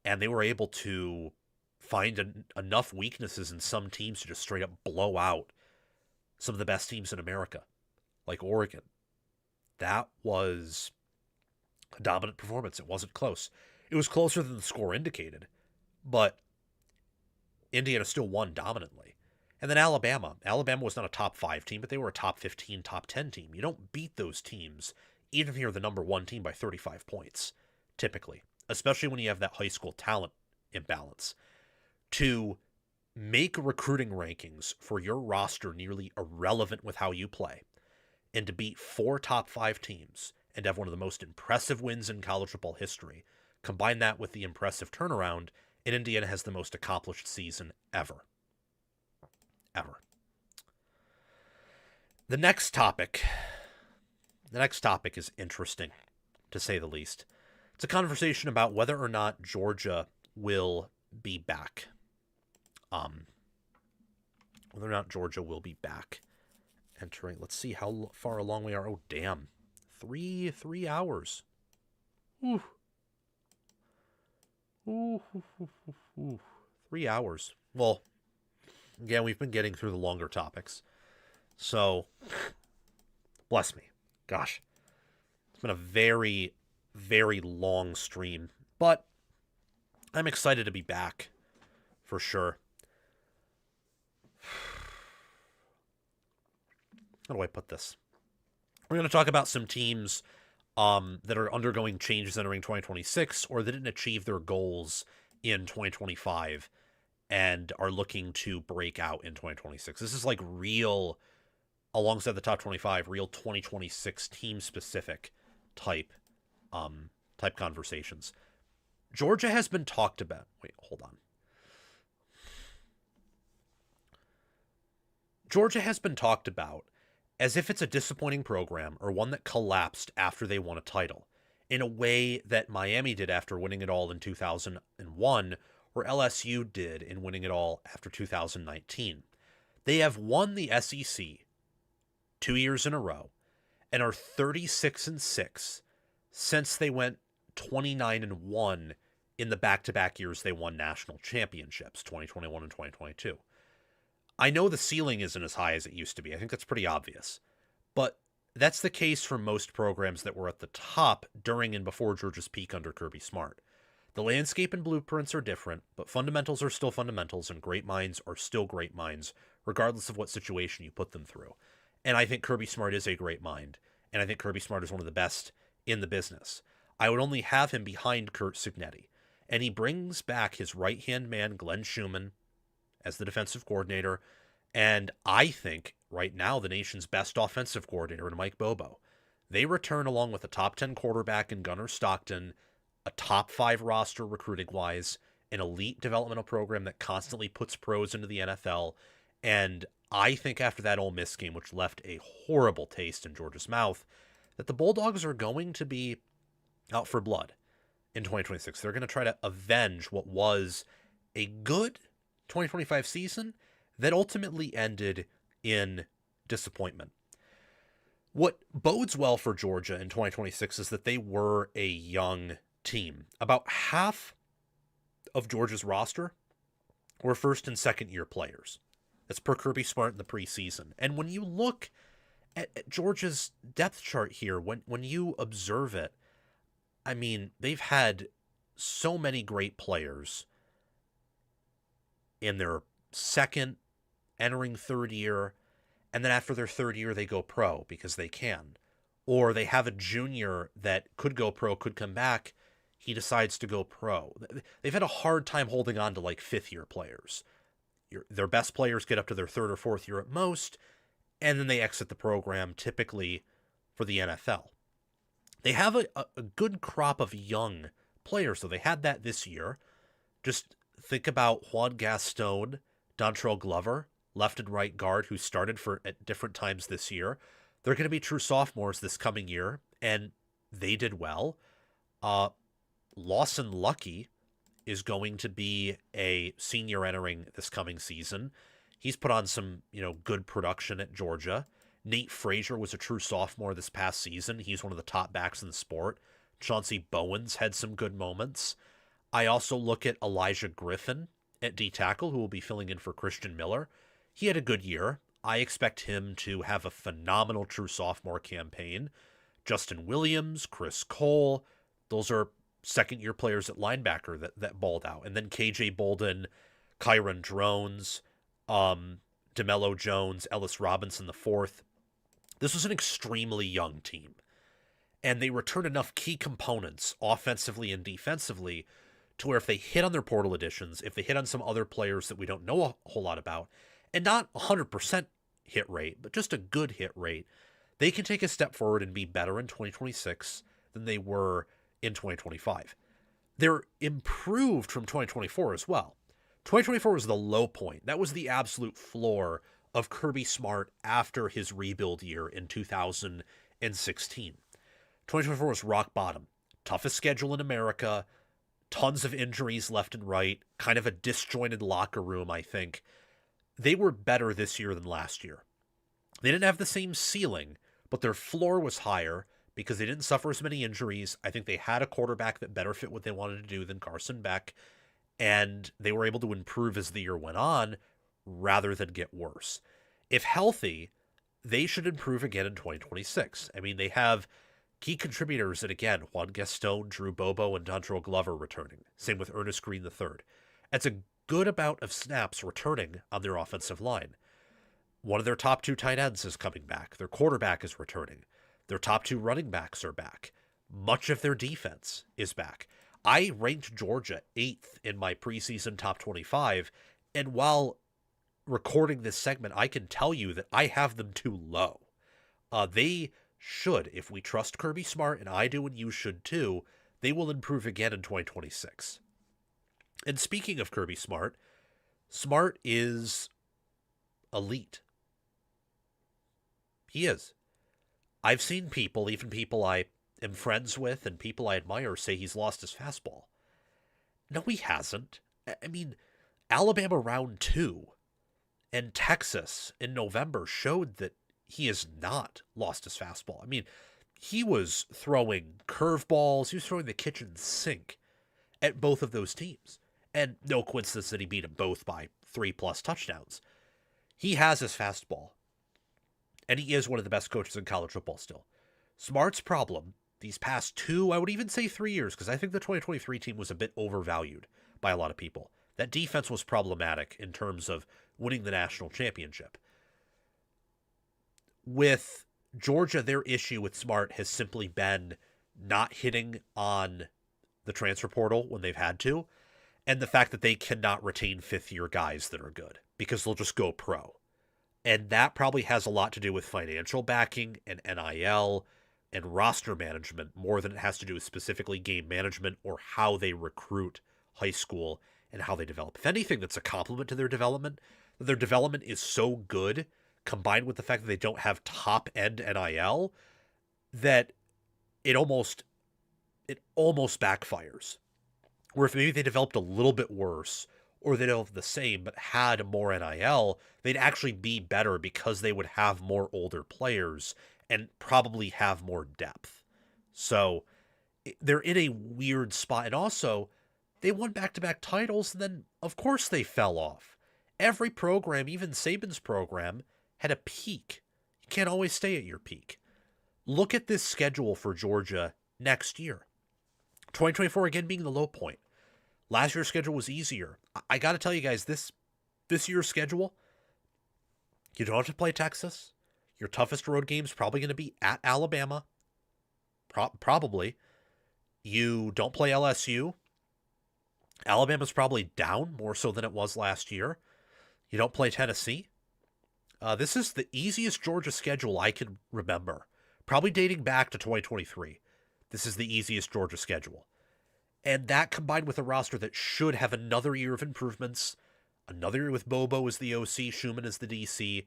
[SPEAKER 1] And they were able to find enough weaknesses in some teams to just straight up blow out some of the best teams in America, like Oregon. That was a dominant performance. It wasn't close. It was closer than the score indicated, but Indiana still won dominantly. And then Alabama. Alabama was not a top 5 team, but they were a top 15, top 10 team. You don't beat those teams, even if you're the number 1 team, by 35 points, typically, especially when you have that high school talent imbalance. To make recruiting rankings for your roster nearly irrelevant with how you play, and to beat 4 top 5 teams and have one of the most impressive wins in college football history, combine that with the impressive turnaround, and Indiana has the most accomplished season ever. Ever. The next topic is interesting, to say the least. It's a conversation about whether or not Georgia will be back. Whether or not Georgia will be back. Entering, let's see how far along we are. Oh, damn. 3 hours. Ooh. Ooh. 3 hours. Well, again, we've been getting through the longer topics. So, bless me. Gosh. It's been a very, very long stream. But I'm excited to be back. For sure. How do I put this? We're going to talk about some teams that are undergoing changes entering 2026 or that didn't achieve their goals in 2025 and are looking to break out in 2026. This is like real, alongside the top 25, real 2026 team-specific type conversations. Georgia has been talked about. Wait, hold on. Georgia has been talked about as if it's a disappointing program or one that collapsed after they won a title, in a way that Miami did after winning it all in 2001, or LSU did in winning it all after 2019. They have won the SEC 2 years in a row and are 36-6 since they went 29-1 in the back-to-back years they won national championships, 2021 and 2022. I know the ceiling isn't as high as it used to be. I think that's pretty obvious. But that's the case for most programs that were at the top during and before Georgia's peak under Kirby Smart. The landscape and blueprints are different, but fundamentals are still fundamentals, and great minds are still great minds, regardless of what situation you put them through. And I think Kirby Smart is a great mind, and I think Kirby Smart is one of the best in the business. I would only have him behind Kurt Cignetti, and he brings back his right-hand man, Glenn Schumann, as the defensive coordinator, and I think right now the nation's best offensive coordinator in Mike Bobo. They return along with a top 10 quarterback in Gunnar Stockton, a top 5 roster recruiting-wise, an elite developmental program that constantly puts pros into the NFL, and I think after that Ole Miss game, which left a horrible taste in Georgia's mouth, that the Bulldogs are going to be out for blood in 2026. They're going to try to avenge what was a good 2025 season that ultimately ended in disappointment. What bodes well for Georgia in 2026 is that they were a young team. About half of Georgia's roster were first and second year players. That's per Kirby Smart in the preseason. And when you look at Georgia's depth chart here, when you observe it, I mean, they've had so many great players in their second, entering third year, and then after their third year, they go pro because they can. Or they have a junior that could go pro, could come back. He decides to go pro. They've had a hard time holding on to like fifth year players. Their best players get up to their third or fourth year at most, and then they exit the program typically for the NFL. They have a good crop of young players, so they had that this year. Just think about Juan Gaston, Dontrell Glover, left and right guard, who started at different times this year. They're going to be true sophomores this coming year, and they did well. Lawson Lucky is going to be a senior entering this coming season. He's put on some, good production at Georgia. Nate Frazier was a true sophomore this past season. He's one of the top backs in the sport. Chauncey Bowens had some good moments. I also look at Elijah Griffin at D-tackle, who will be filling in for Christian Miller. He had a good year. I expect him to have a phenomenal true sophomore campaign. Justin Williams, Chris Cole, those are second-year players at linebacker that balled out. And then KJ Bolden, Kyron Drones, DeMello Jones, Ellis Robinson IV. This was an extremely young team. And they returned enough key components, offensively and defensively, to where if they hit on their portal additions, if they hit on some other players that we don't know a whole lot about, and not 100% hit rate, but just a good hit rate, they can take a step forward and be better in 2026 than they were in 2025. They're improved from 2024 as well. 2024 was the low point. That was the absolute floor of Kirby Smart after his rebuild year in 2016. 2024 was rock bottom. Toughest schedule in America, tons of injuries left and right, kind of a disjointed locker room, I think. They were better this year than last year. They didn't have the same ceiling, but their floor was higher because they didn't suffer as many injuries. I think they had a quarterback that better fit what they wanted to do than Carson Beck, and they were able to improve as the year went on rather than get worse. If healthy, they should improve again in 2026. I mean, they have key contributors, and again, Juan Gaston, Drew Bobo, and Dontrell Glover returning. Same with Ernest Green III. That's a good amount of snaps returning on their offensive line. One of their top two tight ends is coming back. Their quarterback is returning. Their top two running backs are back. Much of their defense is back. I ranked Georgia 8th in my preseason top 25, and while recording this segment, I can tell you that I have them too low. They should, if we trust Kirby Smart, and I do and you should too, they will improve again in 2026. And speaking of Kirby Smart, Smart is elite. He is. I've seen people, even people I am friends with and people I admire, say he's lost his fastball. No, he hasn't. I mean, Alabama round 2 and Texas in November showed that he has not lost his fastball. I mean, he was throwing curveballs. He was throwing the kitchen sink at both of those teams. And no coincidence that he beat them both by 3+ touchdowns. He has his fastball. And he is one of the best coaches in college football still. Smart's problem, these past 2, I would even say 3 years, because I think the 2023 team was a bit overvalued by a lot of people. That defense was problematic in terms of winning the national championship. With Georgia, their issue with Smart has simply been not hitting on the transfer portal when they've had to, and the fact that they cannot retain fifth-year guys that are good, because they'll just go pro. And that probably has a lot to do with financial backing and NIL and roster management more than it has to do with specifically game management or how they recruit high school and how they develop. If anything, that's a compliment to their development. Their development is so good, combined with the fact that they don't have top-end NIL, that it almost backfires. Where if maybe they developed a little bit worse, or they don't have the same, but had more NIL, they'd actually be better because they would have more older players and probably have more depth. So they're in a weird spot. And also, they won back-to-back titles, and then, of course, they fell off. Every program, even Saban's program, had a peak. You can't always stay at your peak. Look at this schedule for Georgia next year. 2024, again, being the low point. Last year's schedule was easier. I got to tell you guys, this year's schedule, you don't have to play Texas. Your toughest road game is probably going to be at Alabama. Probably. You don't play LSU. Alabama's probably down more so than it was last year. You don't play Tennessee. This is the easiest Georgia schedule I can remember. Probably dating back to 2023. This is the easiest Georgia schedule. And that combined with a roster that should have another year of improvements, another year with Bobo as the OC, Schumann as the DC,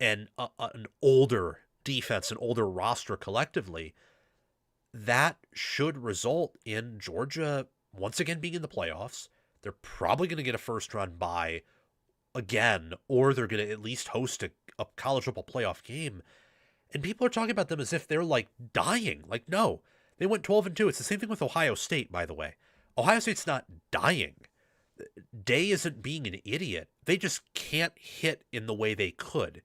[SPEAKER 1] and an older defense, an older roster collectively, that should result in Georgia once again being in the playoffs. They're probably going to get a first-round bye again, or they're going to at least host a college football playoff game. And people are talking about them as if they're, like, dying. Like, no. They went 12-2. It's the same thing with Ohio State, by the way. Ohio State's not dying. Day isn't being an idiot. They just can't hit in the way they could.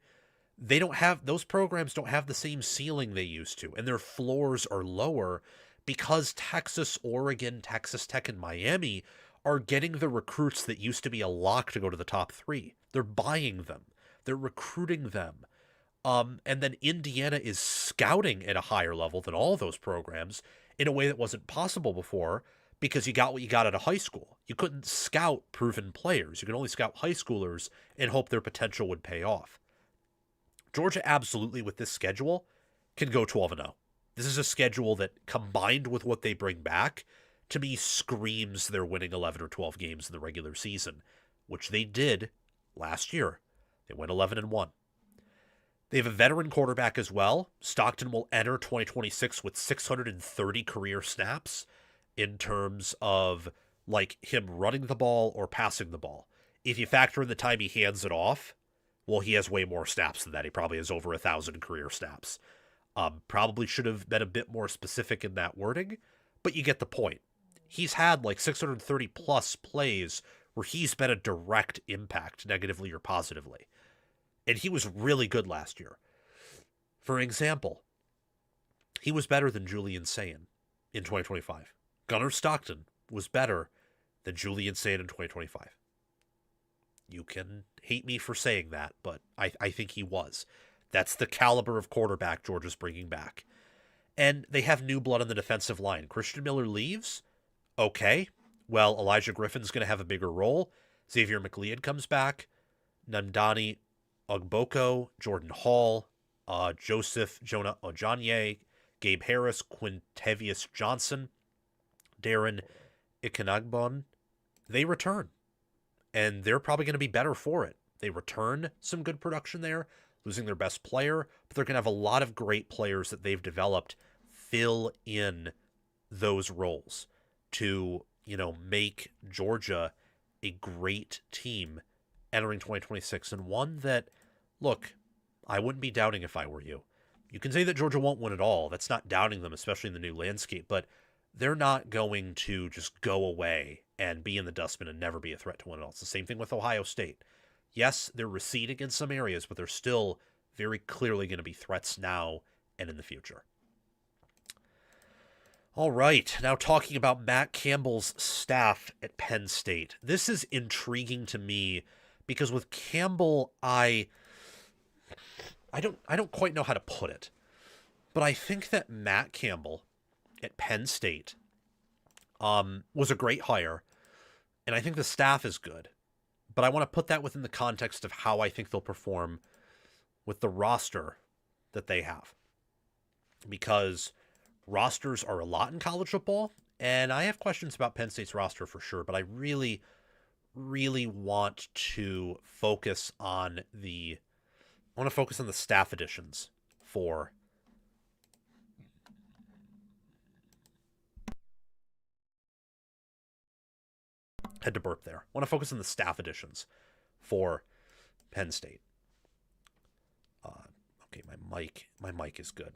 [SPEAKER 1] They don't have, those programs don't have the same ceiling they used to, and their floors are lower because Texas, Oregon, Texas Tech, and Miami are getting the recruits that used to be a lock to go to the top three. They're buying them. They're recruiting them. And then Indiana is scouting at a higher level than all those programs in a way that wasn't possible before because you got what you got out of high school. You couldn't scout proven players. You could only scout high schoolers and hope their potential would pay off. Georgia absolutely, with this schedule, can go 12-0. This is a schedule that, combined with what they bring back, to me screams they're winning 11 or 12 games in the regular season, which they did last year. They went 11-1. They have a veteran quarterback as well. Stockton will enter 2026 with 630 career snaps in terms of like him running the ball or passing the ball. If you factor in the time he hands it off, well, he has way more snaps than that. He probably has over 1,000 career snaps. Probably should have been a bit more specific in that wording, but you get the point. He's had like 630 plus plays where he's been a direct impact, negatively or positively. And he was really good last year. For example, he was better than Julian Sayin in 2025. Gunnar Stockton was better than Julian Sayin in 2025. You can hate me for saying that, but I think he was. That's the caliber of quarterback Georgia's bringing back. And they have new blood on the defensive line. Christian Miller leaves. Okay. Well, Elijah Griffin's going to have a bigger role. Xavier McLeod comes back. Namdani Ogboko, Jordan Hall, Joseph Jonah Ojanye, Gabe Harris, Quintavious Johnson, Darren Ikanagbon. They return. And they're probably going to be better for it. They return some good production there, losing their best player, but they're going to have a lot of great players that they've developed fill in those roles to, make Georgia a great team entering 2026, and one that, look, I wouldn't be doubting if I were you. You can say that Georgia won't win at all. That's not doubting them, especially in the new landscape, but they're not going to just go away and be in the dustbin and never be a threat to win it all. It's the same thing with Ohio State. Yes, they're receding in some areas, but they're still very clearly going to be threats now and in the future. All right, now talking about Matt Campbell's staff at Penn State. This is intriguing to me because with Campbell, I don't quite know how to put it, but I think that Matt Campbell at Penn State was a great hire, and I think the staff is good, but I want to put that within the context of how I think they'll perform with the roster that they have, because rosters are a lot in college football, and I have questions about Penn State's roster for sure, but I really, really want to focus on the staff additions for Had to burp there. I want to focus on the staff additions for Penn State. Okay, my mic is good.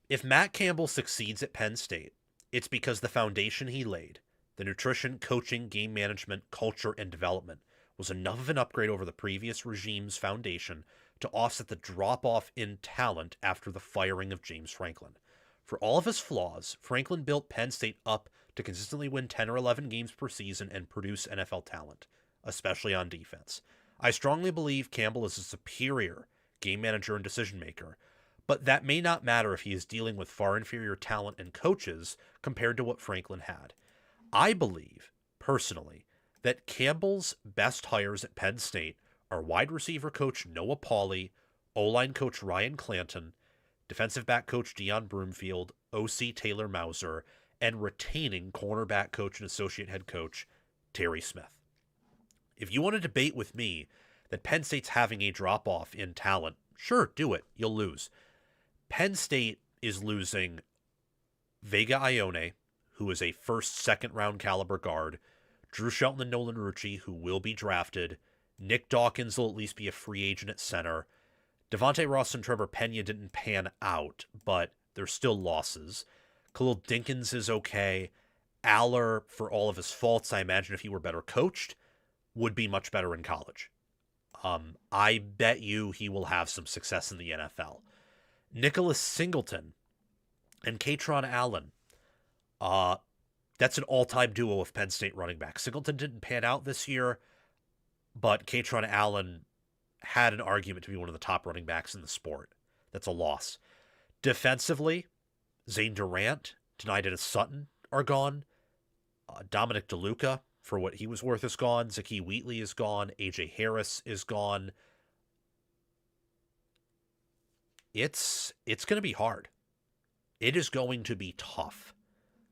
[SPEAKER 1] If Matt Campbell succeeds at Penn State, it's because the foundation he laid, the nutrition, coaching, game management, culture, and development, was enough of an upgrade over the previous regime's foundation to offset the drop-off in talent after the firing of James Franklin. For all of his flaws, Franklin built Penn State up to consistently win 10 or 11 games per season and produce NFL talent, especially on defense. I strongly believe Campbell is a superior game manager and decision maker, but that may not matter if he is dealing with far inferior talent and coaches compared to what Franklin had. I believe, personally, that Campbell's best hires at Penn State are wide receiver coach Noah Pauley, O-line coach Ryan Clanton, defensive back coach Deion Broomfield, OC Taylor Mauser, and retaining cornerback coach and associate head coach Terry Smith. If you want to debate with me that Penn State's having a drop-off in talent, sure, do it. You'll lose. Penn State is losing Vega Ione, who is a first, second-round caliber guard, Drew Shelton and Nolan Rucci, who will be drafted, Nick Dawkins will at least be a free agent at center. Devontae Ross and Trevor Pena didn't pan out, but they're still losses. Khalil Dinkins is okay. Aller, for all of his faults, I imagine if he were better coached, would be much better in college. I bet you he will have some success in the NFL. Nicholas Singleton and Katron Allen. That's an all-time duo of Penn State running backs. Singleton didn't pan out this year, but Katron Allen had an argument to be one of the top running backs in the sport. That's a loss. Defensively, Zane Durant, Denai Dennis Sutton are gone. Dominic DeLuca, for what he was worth, is gone. Zakee Wheatley is gone. AJ Harris is gone. It's going to be hard. It is going to be tough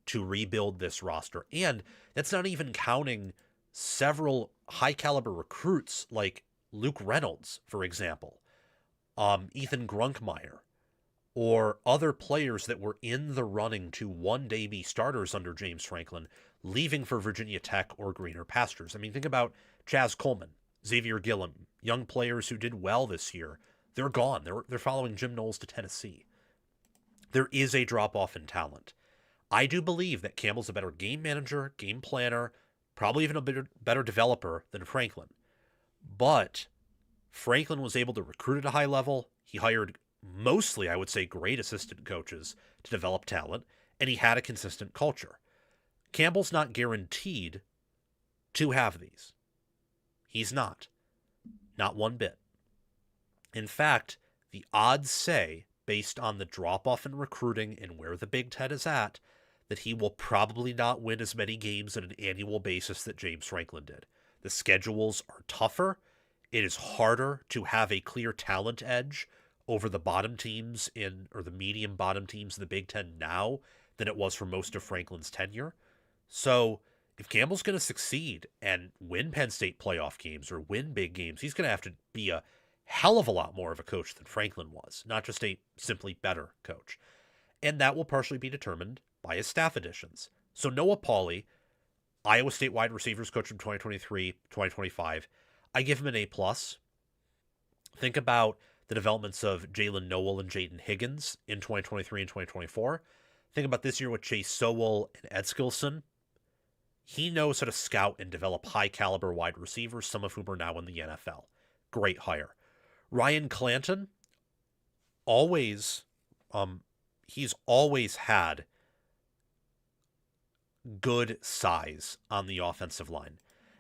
[SPEAKER 1] to rebuild this roster. And that's not even counting several high-caliber recruits like Luke Reynolds, for example, Ethan Grunkmeyer, or other players that were in the running to one day be starters under James Franklin, leaving for Virginia Tech or greener pastures. I mean, think about Chaz Coleman, Xavier Gillum, young players who did well this year. They're gone. They're following Jim Knowles to Tennessee. There is a drop-off in talent. I do believe that Campbell's a better game manager, game planner, probably even a better developer than Franklin. But Franklin was able to recruit at a high level. He hired mostly, I would say, great assistant coaches to develop talent, and he had a consistent culture. Campbell's not guaranteed to have these. He's not. Not one bit. In fact, the odds say, based on the drop-off in recruiting and where the Big Ten is at, that he will probably not win as many games on an annual basis that James Franklin did. The schedules are tougher. It is harder to have a clear talent edge over the bottom teams or the medium bottom teams in the Big Ten now than it was for most of Franklin's tenure. So if Campbell's going to succeed and win Penn State playoff games or win big games, he's going to have to be a hell of a lot more of a coach than Franklin was, not just a simply better coach. And that will partially be determined by his staff additions. So Noah Pauley, Iowa State wide receivers coach from 2023, 2025, I give him an A+. Think about the developments of Jalen Noel and Jaden Higgins in 2023 and 2024. Think about this year with Chase Sowell and Ed Skilson. He knows how to scout and develop high-caliber wide receivers, some of whom are now in the NFL. Great hire. Ryan Clanton, he's always had good size on the offensive line.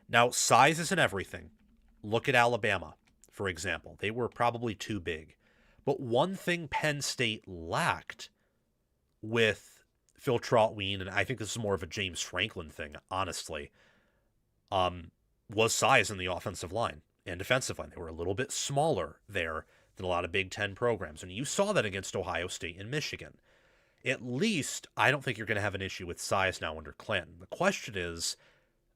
[SPEAKER 1] Now, size isn't everything. Look at Alabama, for example. They were probably too big. But one thing Penn State lacked with Phil Trautwein, and I think this is more of a James Franklin thing, honestly, was size in the offensive line and defensive line. They were a little bit smaller there than a lot of Big Ten programs. And you saw that against Ohio State and Michigan. At least, I don't think you're going to have an issue with size now under Clanton. The question is,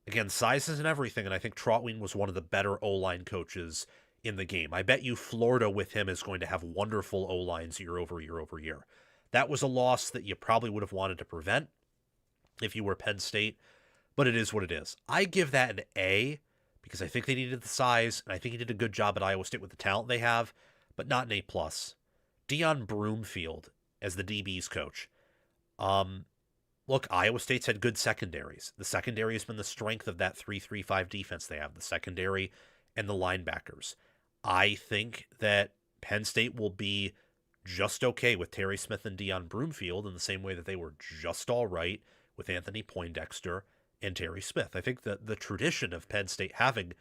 [SPEAKER 1] again, size isn't everything, and I think Trautwein was one of the better O-line coaches in the game. I bet you Florida with him is going to have wonderful O-lines year over year over year. That was a loss that you probably would have wanted to prevent if you were Penn State. but it is what it is. I give that an A because I think they needed the size, and I think he did a good job at Iowa State with the talent they have, but not an A+. Dion Broomfield as the DB's coach. Look, Iowa State's had good secondaries. The secondary has been the strength of that 3-3-5 defense they have, the secondary and the linebackers. I think that Penn State will be just okay with Terry Smith and Dion Broomfield in the same way that they were just all right with Anthony Poindexter and Terry Smith. I think that the tradition of Penn State having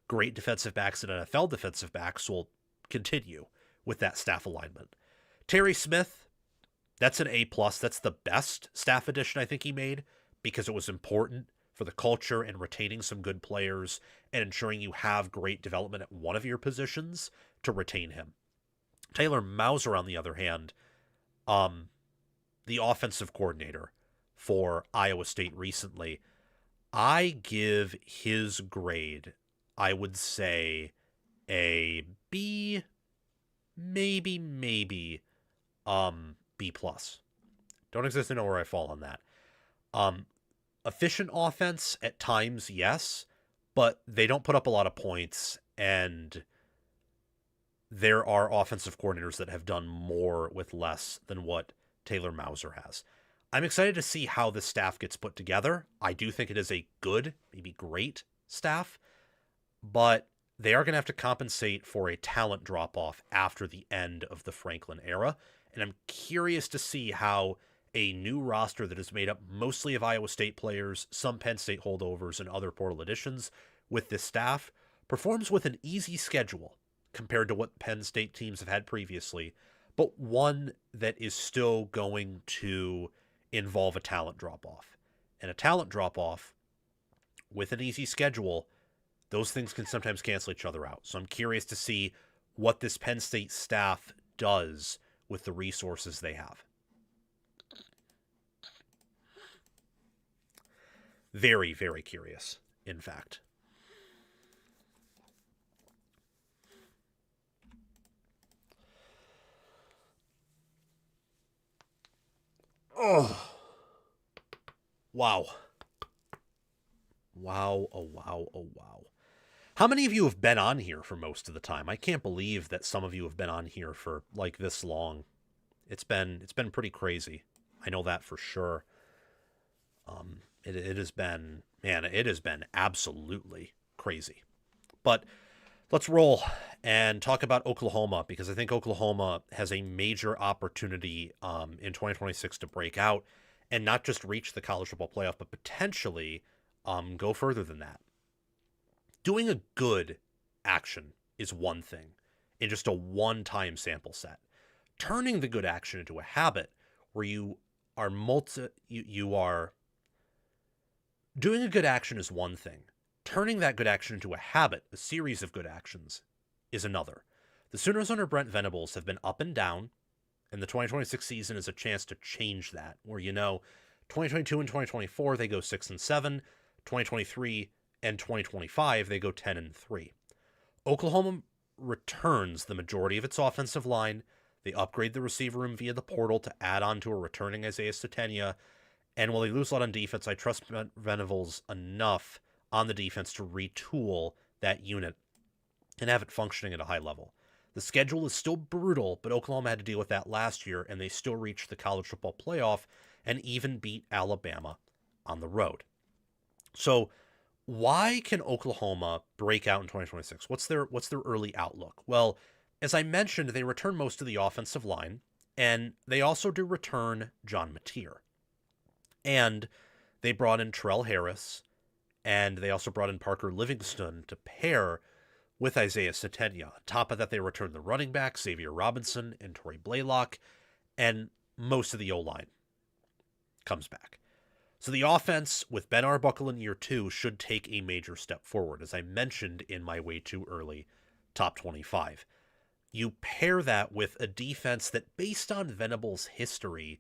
[SPEAKER 1] great defensive backs and NFL defensive backs will continue with that staff alignment. Terry Smith, that's an A+. That's the best staff addition I think he made because it was important for the culture and retaining some good players and ensuring you have great development at one of your positions to retain him. Taylor Mauser, on the other hand, the offensive coordinator for Iowa State recently, I give his grade, I would say, a B, maybe, B+. Don't exactly know where I fall on that. Efficient offense at times, yes, but they don't put up a lot of points, and there are offensive coordinators that have done more with less than what Taylor Mauser has. I'm excited to see how the staff gets put together. I do think it is a good, maybe great staff, but they are going to have to compensate for a talent drop-off after the end of the Franklin era, and I'm curious to see how a new roster that is made up mostly of Iowa State players, some Penn State holdovers, and other portal additions with this staff performs with an easy schedule compared to what Penn State teams have had previously, but one that is still going to involve a talent drop-off. And a talent drop-off with an easy schedule, those things can sometimes cancel each other out. So I'm curious to see what this Penn State staff does with the resources they have. Very, very curious, in fact. Oh. Wow. Wow, oh wow, oh wow. How many of you have been on here for most of the time? I can't believe that some of you have been on here for like this long. It's been pretty crazy. I know that for sure. It has been, man, it has been absolutely crazy. But let's roll and talk about Oklahoma, because I think Oklahoma has a major opportunity in 2026 to break out and not just reach the college football playoff, but potentially go further than that. Doing a good action is one thing in just a one-time sample set. Turning the good action into a habit where you are doing a good action is one thing. Turning that good action into a habit, a series of good actions, is another. The Sooners under Brent Venables have been up and down, and the 2026 season is a chance to change that, where 2022 and 2024, they go 6-7, 2023 and 2025, they go 10-3. Oklahoma returns the majority of its offensive line. They upgrade the receiver room via the portal to add on to a returning Isaiah Satenia. And while they lose a lot on defense, I trust Venables enough on the defense to retool that unit and have it functioning at a high level. The schedule is still brutal, but Oklahoma had to deal with that last year, and they still reached the college football playoff and even beat Alabama on the road. So why can Oklahoma break out in 2026? What's their early outlook? Well, as I mentioned, they return most of the offensive line, and they also do return John Mateer. And they brought in Terrell Harris, and they also brought in Parker Livingston to pair with Isaiah Satenia. On top of that, they returned the running back, Xavier Robinson, and Torrey Blaylock, and most of the O-line comes back. So the offense, with Ben Arbuckle in year 2, should take a major step forward, as I mentioned in my way too early top 25. You pair that with a defense that, based on Venables' history,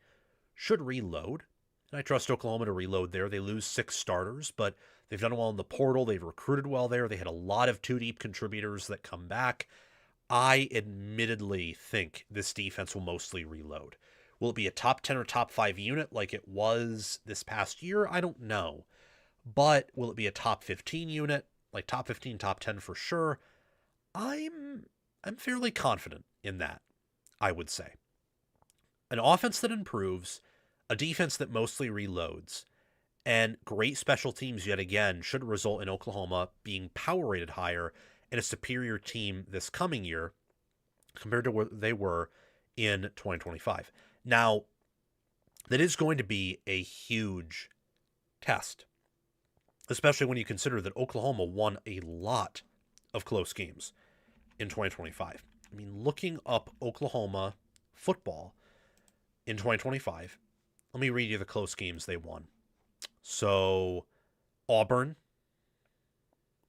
[SPEAKER 1] should reload. And I trust Oklahoma to reload there. They lose 6 starters, but they've done well in the portal. They've recruited well there. They had a lot of two-deep contributors that come back. I admittedly think this defense will mostly reload. Will it be a top 10 or top 5 unit like it was this past year? I don't know. But will it be a top 15 unit? Like top 15, top 10 for sure. I'm fairly confident in that, I would say. An offense that improves, a defense that mostly reloads, and great special teams yet again should result in Oklahoma being power rated higher and a superior team this coming year compared to where they were in 2025. Now, that is going to be a huge test, especially when you consider that Oklahoma won a lot of close games in 2025. I mean, looking up Oklahoma football in 2025, let me read you the close games they won. So, Auburn,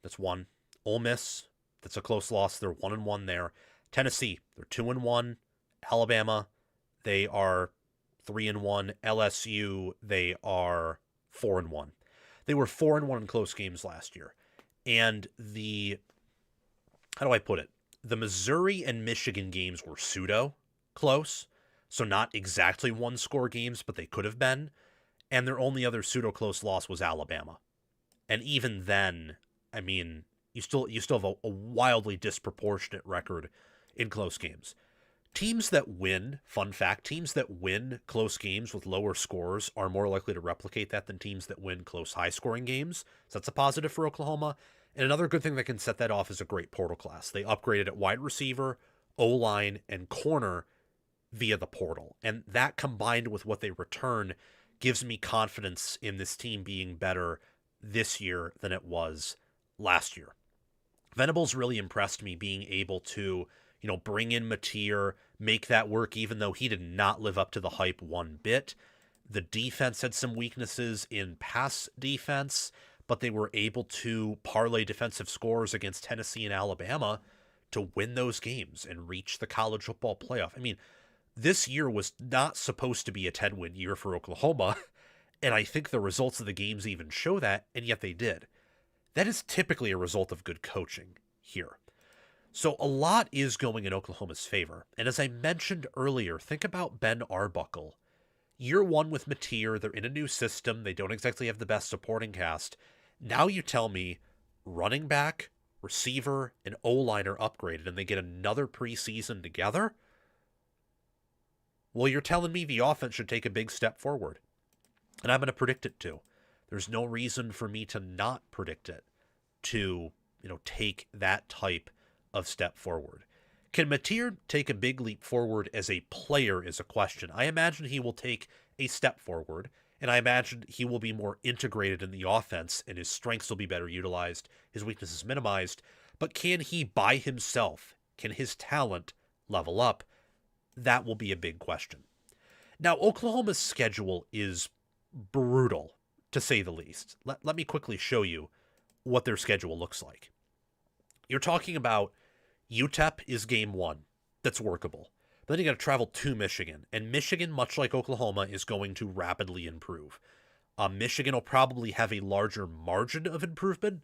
[SPEAKER 1] that's one. Ole Miss, that's a close loss. They're 1-1 there. Tennessee, they're 2-1. Alabama, they are 3-1. LSU, they are 4-1. They were 4-1 in close games last year. And how do I put it? The Missouri and Michigan games were pseudo close, so not exactly one-score games, but they could have been. And their only other pseudo-close loss was Alabama. And even then, I mean, you still have a wildly disproportionate record in close games. Teams that win, fun fact, teams that win close games with lower scores are more likely to replicate that than teams that win close high-scoring games. So that's a positive for Oklahoma. And another good thing that can set that off is a great portal class. They upgraded at wide receiver, O-line, and corner via the portal. And that combined with what they return gives me confidence in this team being better this year than it was last year. Venables really impressed me being able to, bring in Mateer, make that work, even though he did not live up to the hype one bit. The defense had some weaknesses in pass defense, but they were able to parlay defensive scores against Tennessee and Alabama to win those games and reach the college football playoff. I mean, this year was not supposed to be a 10-win year for Oklahoma, and I think the results of the games even show that, and yet they did. That is typically a result of good coaching here. So a lot is going in Oklahoma's favor, and as I mentioned earlier, think about Ben Arbuckle. Year one with Mateer, they're in a new system, they don't exactly have the best supporting cast. Now you tell me running back, receiver, and O-line are upgraded, and they get another preseason together? Well, you're telling me the offense should take a big step forward. And I'm going to predict it to. There's no reason for me to not predict it to, take that type of step forward. Can Mateer take a big leap forward as a player is a question. I imagine he will take a step forward, and I imagine he will be more integrated in the offense, and his strengths will be better utilized, his weaknesses minimized. But can he by himself, can his talent level up? That will be a big question. Now, Oklahoma's schedule is brutal, to say the least. Let me quickly show you what their schedule looks like. You're talking about UTEP is game one. That's workable. But then you got to travel to Michigan. And Michigan, much like Oklahoma, is going to rapidly improve. Michigan will probably have a larger margin of improvement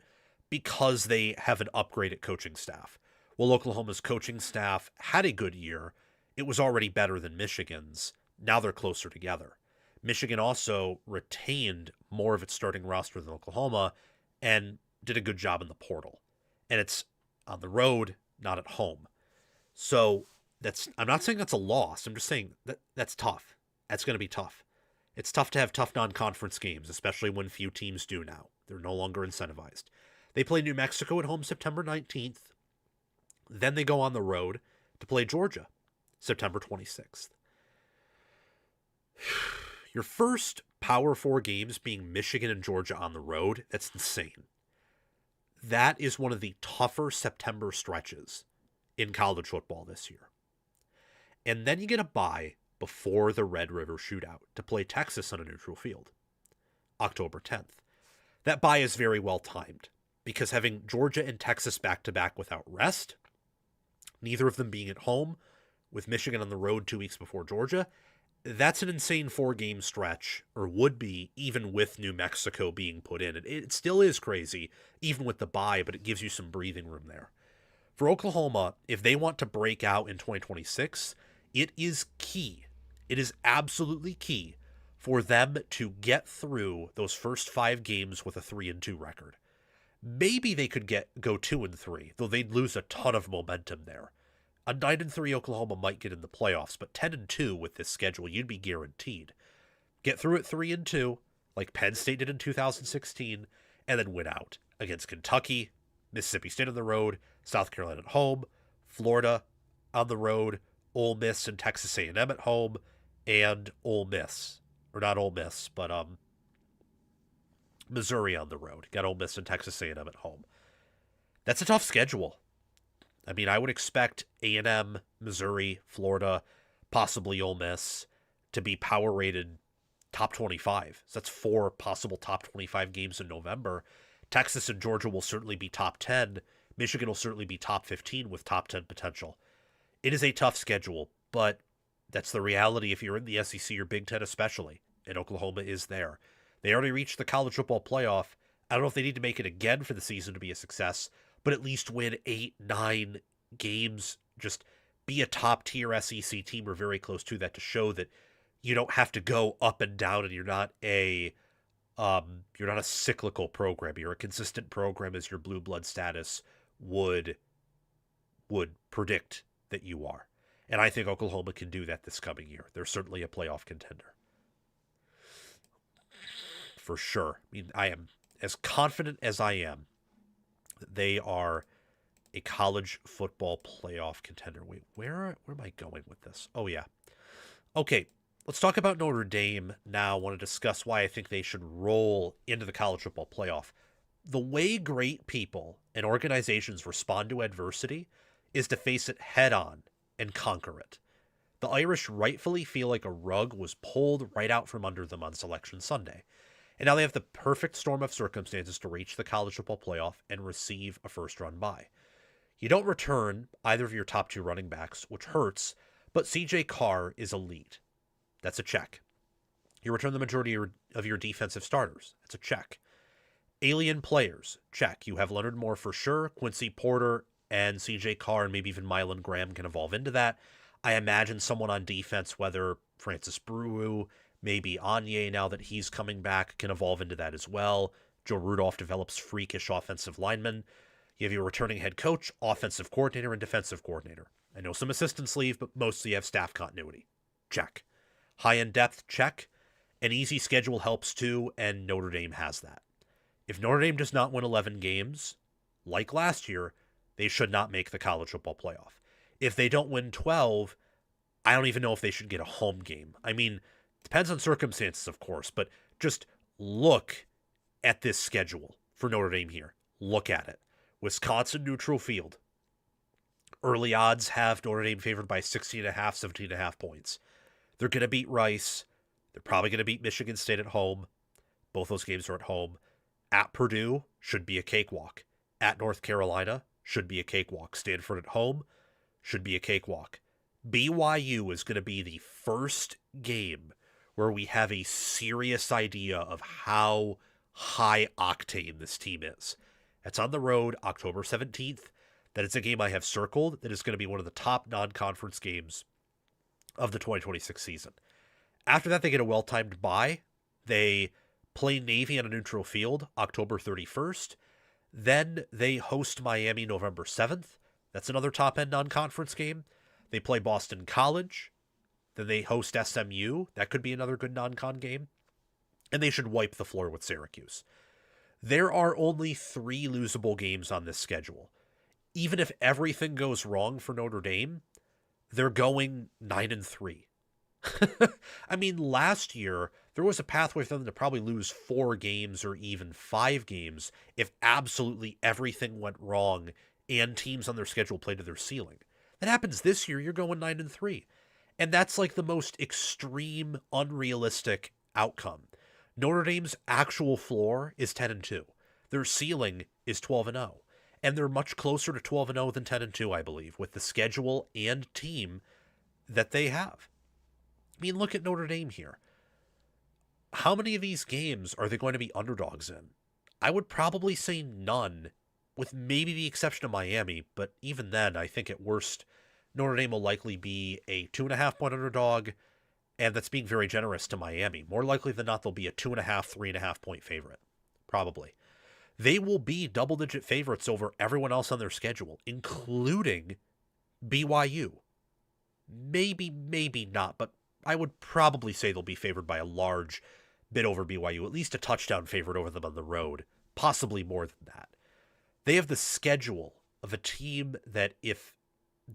[SPEAKER 1] because they have an upgraded coaching staff. While Oklahoma's coaching staff had a good year, it was already better than Michigan's. Now they're closer together. Michigan also retained more of its starting roster than Oklahoma and did a good job in the portal. And it's on the road, not at home. So I'm not saying that's a loss. I'm just saying that's tough. That's going to be tough. It's tough to have tough non-conference games, especially when few teams do now. They're no longer incentivized. They play New Mexico at home September 19th. Then they go on the road to play Georgia September 26th. Your first Power 4 games being Michigan and Georgia on the road, that's insane. That is one of the tougher September stretches in college football this year. And then you get a bye before the Red River Shootout to play Texas on a neutral field, October 10th. That bye is very well timed because having Georgia and Texas back-to-back without rest, neither of them being at home, with Michigan on the road 2 weeks before Georgia, that's an insane 4-game stretch, or would be, even with New Mexico being put in. It still is crazy, even with the bye, but it gives you some breathing room there. For Oklahoma, if they want to break out in 2026, it is key. It is absolutely key for them to get through those first 5 games with a 3-2 record. Maybe they could go 2-3, though they'd lose a ton of momentum there. A 9-3 Oklahoma might get in the playoffs, but 10-2 with this schedule, you'd be guaranteed. Get through at 3-2, like Penn State did in 2016, and then win out against Kentucky, Mississippi State on the road, South Carolina at home, Florida on the road, Ole Miss and Texas A&M at home, and Ole Miss, or not Ole Miss, but Missouri on the road. Got Ole Miss and Texas A&M at home. That's a tough schedule. I mean, I would expect A&M, Missouri, Florida, possibly Ole Miss to be power rated top 25. So that's 4 possible top 25 games in November. Texas and Georgia will certainly be top 10. Michigan will certainly be top 15 with top 10 potential. It is a tough schedule, but that's the reality if you're in the SEC or Big Ten especially, and Oklahoma is there. They already reached the college football playoff. I don't know if they need to make it again for the season to be a success, but at least win 8, 9 games. Just be a top-tier SEC team or very close to that to show that you don't have to go up and down and you're not a cyclical program. You're a consistent program as your blue blood status would predict that you are. And I think Oklahoma can do that this coming year. They're certainly a playoff contender. For sure. I mean, I am as confident as I am that they are a college football playoff contender. Wait, where am I going with this? Oh, yeah. Okay, let's talk about Notre Dame now. I want to discuss why I think they should roll into the college football playoff. The way great people and organizations respond to adversity is to face it head on and conquer it. The Irish rightfully feel like a rug was pulled right out from under them on Selection Sunday. And now they have the perfect storm of circumstances to reach the college football playoff and receive a first-round bye. You don't return either of your top 2 running backs, which hurts, but C.J. Carr is elite. That's a check. You return the majority of your defensive starters. That's a check. Alien players, check. You have Leonard Moore for sure, Quincy Porter, and C.J. Carr, and maybe even Mylan Graham can evolve into that. I imagine someone on defense, whether Francis Brew, maybe Anye, now that he's coming back, can evolve into that as well. Joe Rudolph develops freakish offensive linemen. You have your returning head coach, offensive coordinator, and defensive coordinator. I know some assistants leave, but mostly you have staff continuity. Check. High-end depth, check. An easy schedule helps too, and Notre Dame has that. If Notre Dame does not win 11 games, like last year, they should not make the college football playoff. If they don't win 12, I don't even know if they should get a home game. I mean, depends on circumstances, of course, but just look at this schedule for Notre Dame here. Look at it. Wisconsin neutral field. Early odds have Notre Dame favored by 16.5, 17.5 points. They're going to beat Rice. They're probably going to beat Michigan State at home. Both those games are at home. At Purdue, should be a cakewalk. At North Carolina, should be a cakewalk. Stanford at home, should be a cakewalk. BYU is going to be the first game where we have a serious idea of how high octane this team is. That's on the road, October 17th. That is a game I have circled. That is going to be one of the top non-conference games of the 2026 season. After that, they get a well-timed bye. They play Navy on a neutral field, October 31st. Then they host Miami November 7th. That's another top-end non-conference game. They play Boston College. Then they host SMU. That could be another good non-con game. And they should wipe the floor with Syracuse. There are only 3 losable games on this schedule. Even if everything goes wrong for Notre Dame, they're going 9-3. I mean, last year, there was a pathway for them to probably lose 4 games or even 5 games if absolutely everything went wrong and teams on their schedule played to their ceiling. That happens this year, you're going 9-3. And that's like the most extreme, unrealistic outcome. Notre Dame's actual floor is 10-2. Their ceiling is 12-0. And they're much closer to 12-0 than 10-2, I believe, with the schedule and team that they have. I mean, look at Notre Dame here. How many of these games are they going to be underdogs in? I would probably say none, with maybe the exception of Miami, but even then, I think at worst, Notre Dame will likely be a 2.5-point underdog, And that's being very generous to Miami. More likely than not, they'll be a 2.5, 3.5 point favorite. Probably. They will be double-digit favorites over everyone else on their schedule, including BYU. Maybe not, but I would probably say they'll be favored by a large bit over BYU, at least a touchdown favorite over them on the road, possibly more than that. They have the schedule of a team that if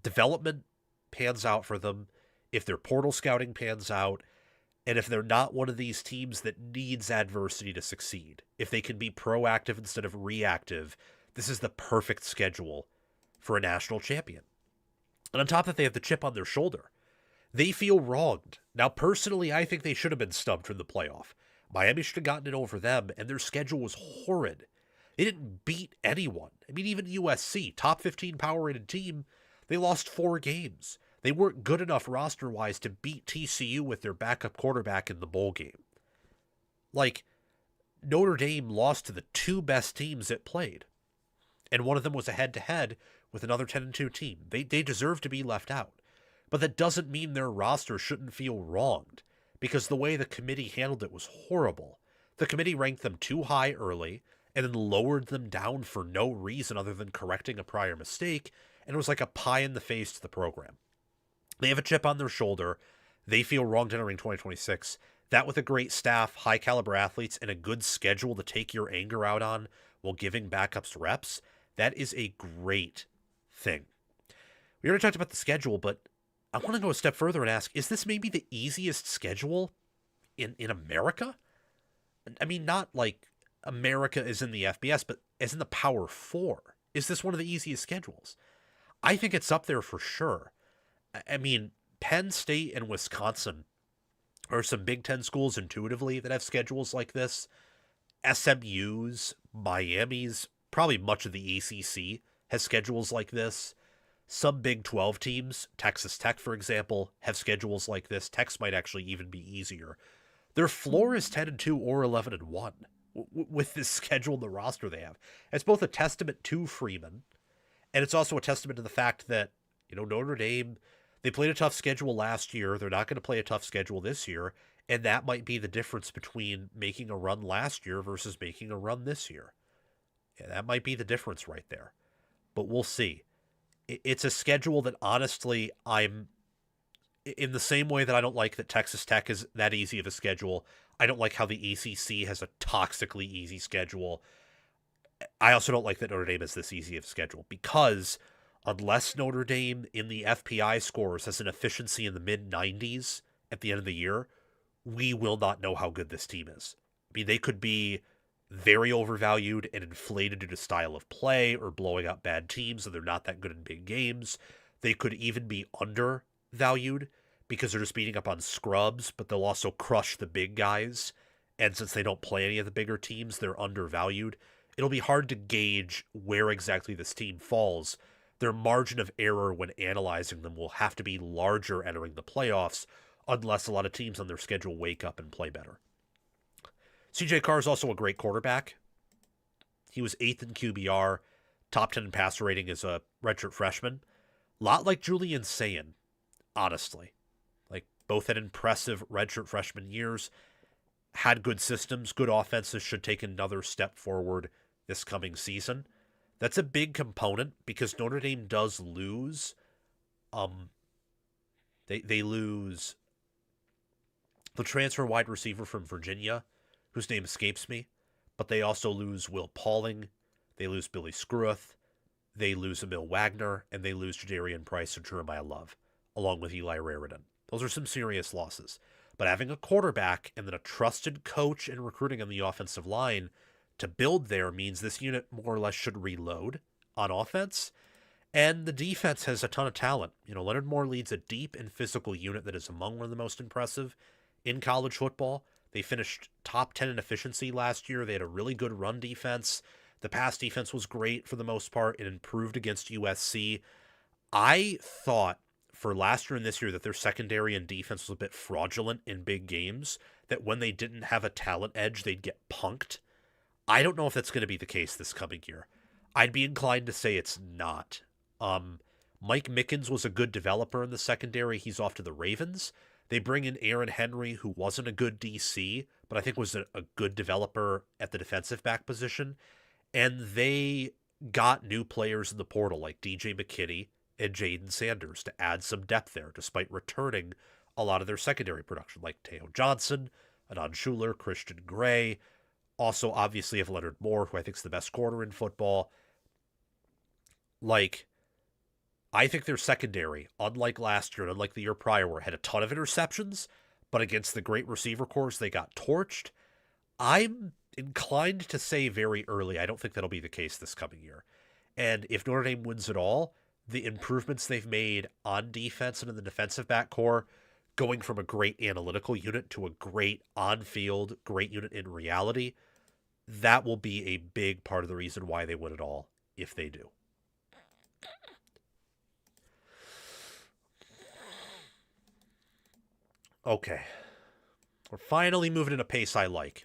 [SPEAKER 1] development pans out for them, if their portal scouting pans out, and if they're not one of these teams that needs adversity to succeed, if they can be proactive instead of reactive, this is the perfect schedule for a national champion. And on top of that, they have the chip on their shoulder. They feel wronged. Now, personally, I think they should have been snubbed from the playoff. Miami should have gotten it over them, and their schedule was horrid. They didn't beat anyone. I mean, even USC, top 15 power-rated team, they lost 4 games. They weren't good enough roster-wise to beat TCU with their backup quarterback in the bowl game. Like, Notre Dame lost to the 2 best teams it played. And one of them was a head-to-head with another 10-2 team. They deserve to be left out. But that doesn't mean their roster shouldn't feel wronged, because the way the committee handled it was horrible. The committee ranked them too high early, and then lowered them down for no reason other than correcting a prior mistake, and it was like a pie in the face to the program. They have a chip on their shoulder. They feel wronged entering 2026. That with a great staff, high-caliber athletes, and a good schedule to take your anger out on while giving backups reps, that is a great thing. We already talked about the schedule, but I want to go a step further and ask, is this maybe the easiest schedule in America? I mean, not like America is in the FBS, but as in the Power 4. Is this one of the easiest schedules? I think it's up there for sure. I mean, Penn State and Wisconsin are some Big Ten schools intuitively that have schedules like this. SMU's, Miami's, probably much of the ACC has schedules like this. Some Big 12 teams, Texas Tech, for example, have schedules like this. Tech's might actually even be easier. Their floor is 10-2 or 11-1 with this schedule and the roster they have. It's both a testament to Freeman, and it's also a testament to the fact that, Notre Dame, they played a tough schedule last year. They're not going to play a tough schedule this year, and that might be the difference between making a run last year versus making a run this year. Yeah, that might be the difference right there. But we'll see. It's a schedule that, honestly, I'm in the same way that I don't like that Texas Tech is that easy of a schedule. I don't like how the ACC has a toxically easy schedule. I also don't like that Notre Dame is this easy of a schedule, because unless Notre Dame in the FPI scores has an efficiency in the mid-90s at the end of the year, we will not know how good this team is. I mean, they could be very overvalued and inflated due to style of play or blowing out bad teams, and they're not that good in big games. They could even be undervalued because they're just beating up on scrubs, but they'll also crush the big guys. And since they don't play any of the bigger teams, they're undervalued. It'll be hard to gauge where exactly this team falls. Their margin of error when analyzing them will have to be larger entering the playoffs, unless a lot of teams on their schedule wake up and play better. CJ Carr is also a great quarterback. He was 8th in QBR, top 10 in passer rating as a redshirt freshman. A lot like Julian Sayin, honestly. Like, both had impressive redshirt freshman years, had good systems, good offenses, should take another step forward this coming season. That's a big component because Notre Dame does lose. They lose the transfer wide receiver from Virginia, whose name escapes me, but they also lose Will Pauling, they lose Billy Scruth, they lose Emil Wagner, and they lose Jadarian Price and Jeremiah Love, along with Eli Raridan. Those are some serious losses. But having a quarterback and then a trusted coach and recruiting on the offensive line to build there means this unit more or less should reload on offense. And the defense has a ton of talent. Leonard Moore leads a deep and physical unit that is among one of the most impressive in college football. They finished top 10 in efficiency last year. They had a really good run defense. The pass defense was great for the most part. It improved against USC. I thought for last year and this year that their secondary and defense was a bit fraudulent in big games, that when they didn't have a talent edge, they'd get punked. I don't know if that's going to be the case this coming year. I'd be inclined to say it's not. Mike Mickens was a good developer in the secondary. He's off to the Ravens. They bring in Aaron Henry, who wasn't a good DC, but I think was a good developer at the defensive back position. And they got new players in the portal like DJ McKinney and Jaden Sanders to add some depth there, despite returning a lot of their secondary production, like Teo Johnson, Adon Schuler, Christian Gray. Also, obviously, have Leonard Moore, who I think is the best corner in football. Like, I think their secondary, unlike last year and unlike the year prior, where it had a ton of interceptions, but against the great receiver corps, they got torched. I'm inclined to say very early, I don't think that'll be the case this coming year. And if Notre Dame wins it all, the improvements they've made on defense and in the defensive back core, going from a great analytical unit to a great on-field, great unit in reality, that will be a big part of the reason why they win it all, if they do. Okay. We're finally moving at a pace I like.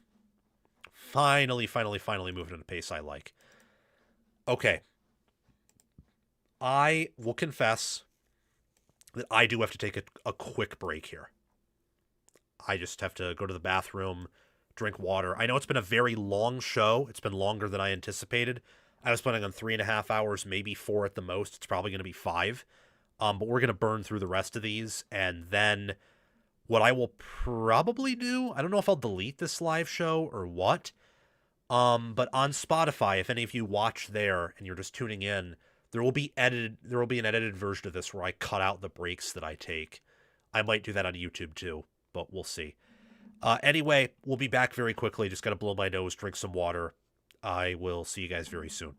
[SPEAKER 1] Finally moving at a pace I like. Okay. I will confess that I do have to take a quick break here. I just have to go to the bathroom, drink water. I know it's been a very long show. It's been longer than I anticipated. I was planning on 3.5 hours, maybe 4 at the most. It's probably going to be 5. But we're going to burn through the rest of these. And then what I will probably do, I don't know if I'll delete this live show or what. But on Spotify, if any of you watch there and you're just tuning in, there will be an edited version of this where I cut out the breaks that I take. I might do that on YouTube too, but we'll see. Anyway, we'll be back very quickly. Just got to blow my nose, drink some water. I will see you guys very soon.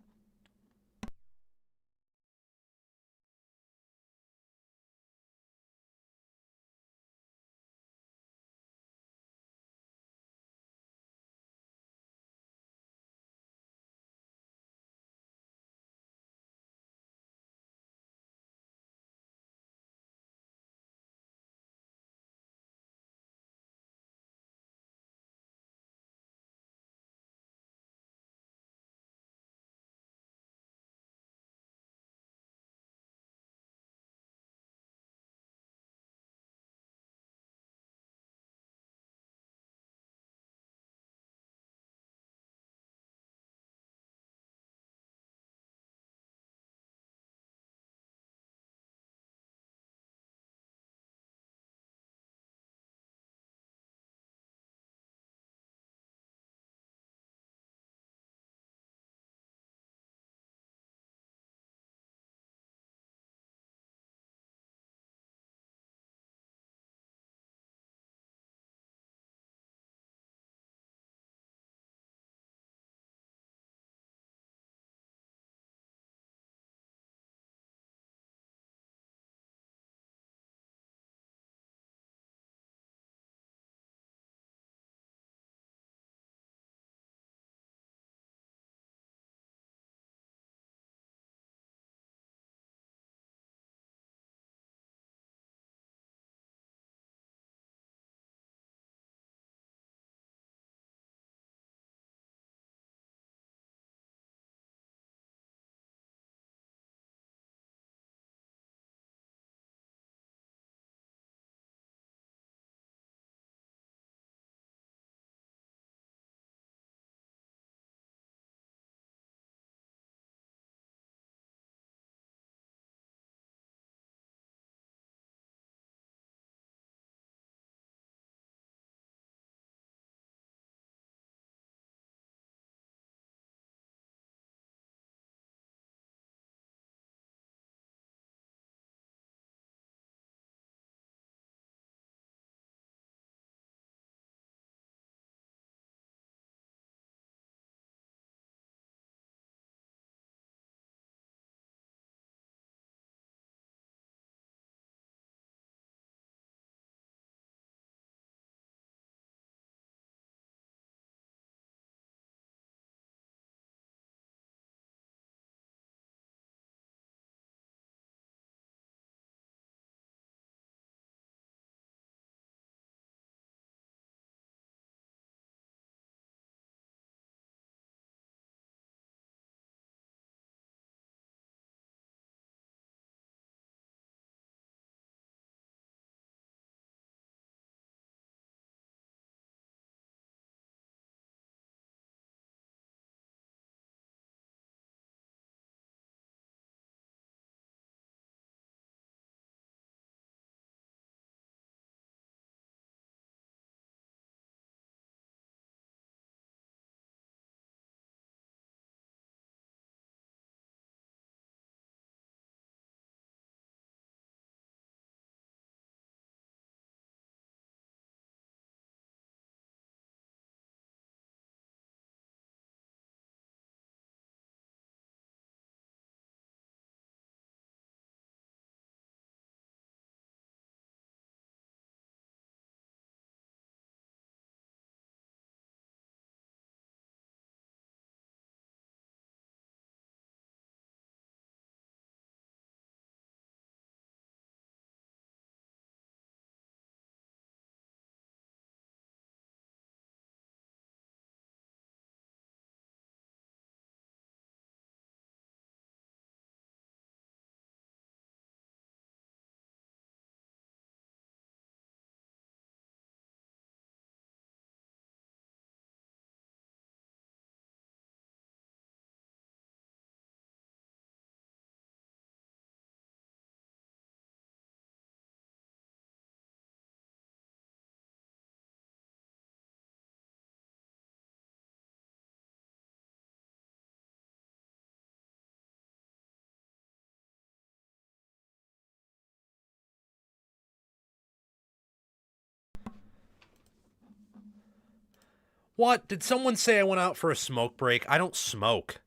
[SPEAKER 1] What? Did someone say I went out for a smoke break? I don't smoke.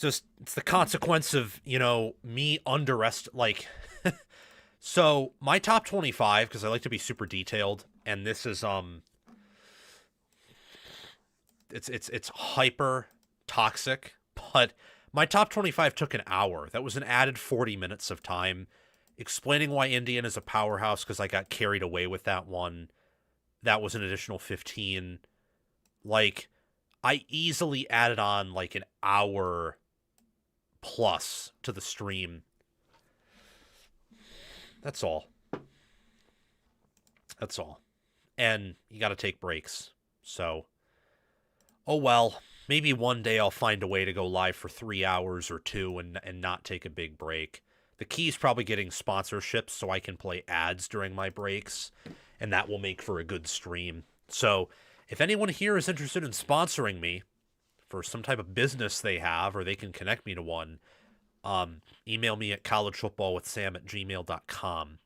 [SPEAKER 1] It's the consequence of, me like, so my top 25, because I like to be super detailed, and this is, it's hyper toxic, but my top 25 took an hour. That was an added 40 minutes of time explaining why Indiana is a powerhouse, because I got carried away with that one. That was an additional 15. Like, I easily added on like an hour plus to the stream. That's all. That's all. And you got to take breaks. So, oh well. Maybe one day I'll find a way to go live for 3 hours or 2 and not take a big break. The key is probably getting sponsorships so I can play ads during my breaks, and that will make for a good stream. So if anyone here is interested in sponsoring me for some type of business they have, or they can connect me to one, email me at collegefootballwithsam@gmail.com.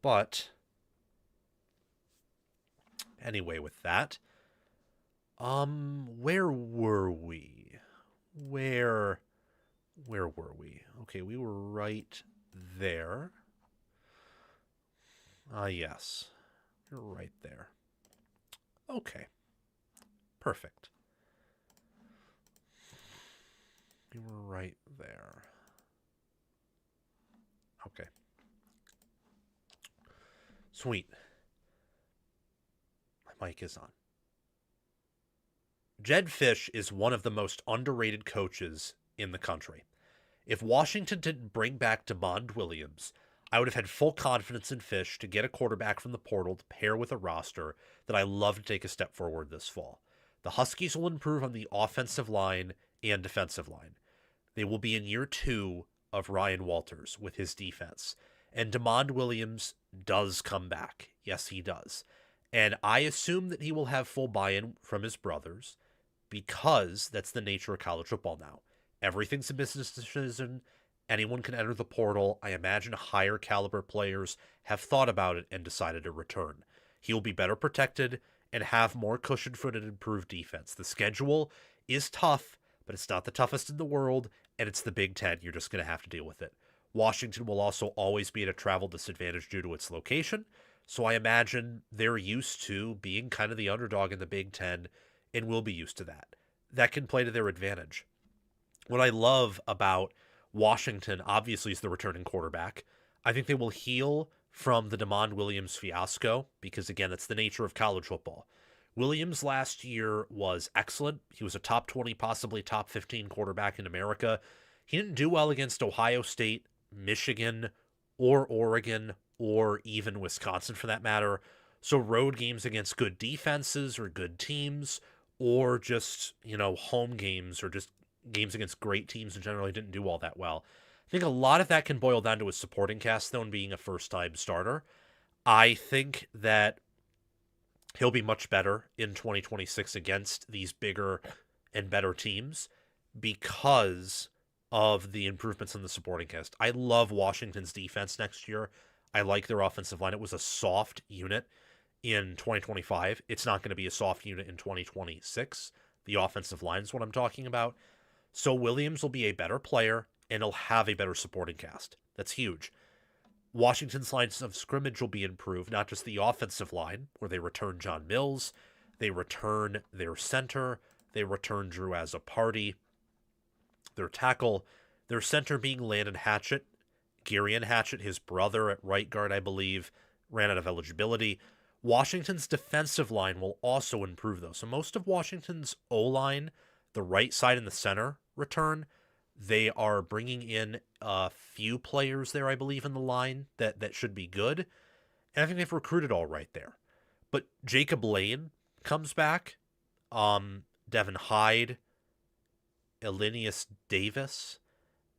[SPEAKER 1] But anyway, with that, where were we? Where were we? Okay, we were right there. Yes. You're right there. Okay. Perfect. We were right there. Okay. Sweet. My mic is on. Jedd Fisch is one of the most underrated coaches in the country. If Washington didn't bring back DeMond Williams, I would have had full confidence in Fisch to get a quarterback from the portal to pair with a roster that I love to take a step forward this fall. The Huskies will improve on the offensive line and defensive line. They will be in year 2 of Ryan Walters with his defense. And DeMond Williams does come back. Yes, he does. And I assume that he will have full buy-in from his brothers, because that's the nature of college football now. Everything's a business decision. Anyone can enter the portal. I imagine higher caliber players have thought about it and decided to return. He'll be better protected and have more cushion-footed improved defense. The schedule is tough, but it's not the toughest in the world, and it's the Big Ten. You're just going to have to deal with it. Washington will also always be at a travel disadvantage due to its location, so I imagine they're used to being kind of the underdog in the Big Ten and will be used to that. That can play to their advantage. What I love about Washington, obviously, is the returning quarterback. I think they will heal from the DeMond Williams fiasco because, again, that's the nature of college football. Williams last year was excellent. He was a top 20, possibly top 15 quarterback in America. He didn't do well against Ohio State, Michigan, or Oregon, or even Wisconsin for that matter. So road games against good defenses or good teams, or just, home games or just games against great teams in general, he didn't do all that well. I think a lot of that can boil down to his supporting cast, though, and being a first-time starter. I think that he'll be much better in 2026 against these bigger and better teams because of the improvements in the supporting cast. I love Washington's defense next year. I like their offensive line. It was a soft unit in 2025. It's not going to be a soft unit in 2026. The offensive line is what I'm talking about. So Williams will be a better player, and he'll have a better supporting cast. That's huge. Washington's lines of scrimmage will be improved, not just the offensive line, where they return John Mills, they return their center, they return Drew Azzopardi, their tackle, their center being Landon Hatchett. Garion Hatchett, his brother at right guard, I believe, ran out of eligibility. Washington's defensive line will also improve, though. So most of Washington's O-line, the right side and the center, return. They are bringing in a few players there, I believe, in the line that should be good. And I think they've recruited all right there. But Jacob Lane comes back. Devin Hyde, Elinius Davis,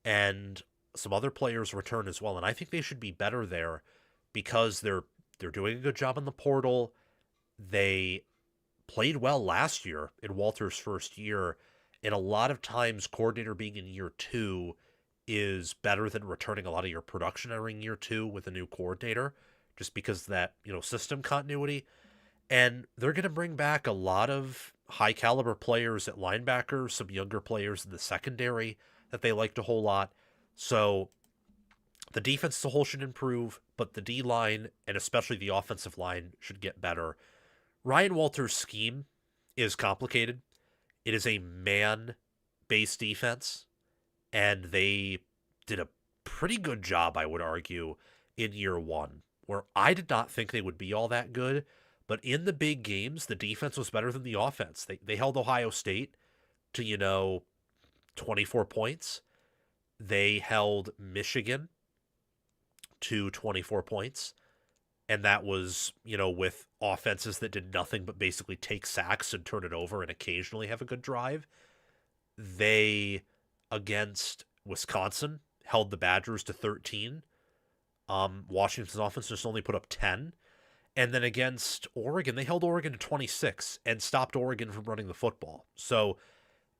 [SPEAKER 1] and some other players return as well. And I think they should be better there because they're doing a good job in the portal. They played well last year in Walter's first year. And a lot of times, coordinator being in year 2 is better than returning a lot of your production entering year 2 with a new coordinator just because of that, system continuity. And they're going to bring back a lot of high caliber players at linebacker, some younger players in the secondary that they liked a whole lot. So the defense as a whole should improve, but the D line and especially the offensive line should get better. Ryan Walters' scheme is complicated. It is a man-based defense, and they did a pretty good job, I would argue, in year one, where I did not think they would be all that good. But in the big games, the defense was better than the offense. They held Ohio State to, 24 points. They held Michigan to 24 points. And that was, with offenses that did nothing but basically take sacks and turn it over and occasionally have a good drive. They, against Wisconsin, held the Badgers to 13. Washington's offense just only put up 10. And then against Oregon, they held Oregon to 26 and stopped Oregon from running the football. So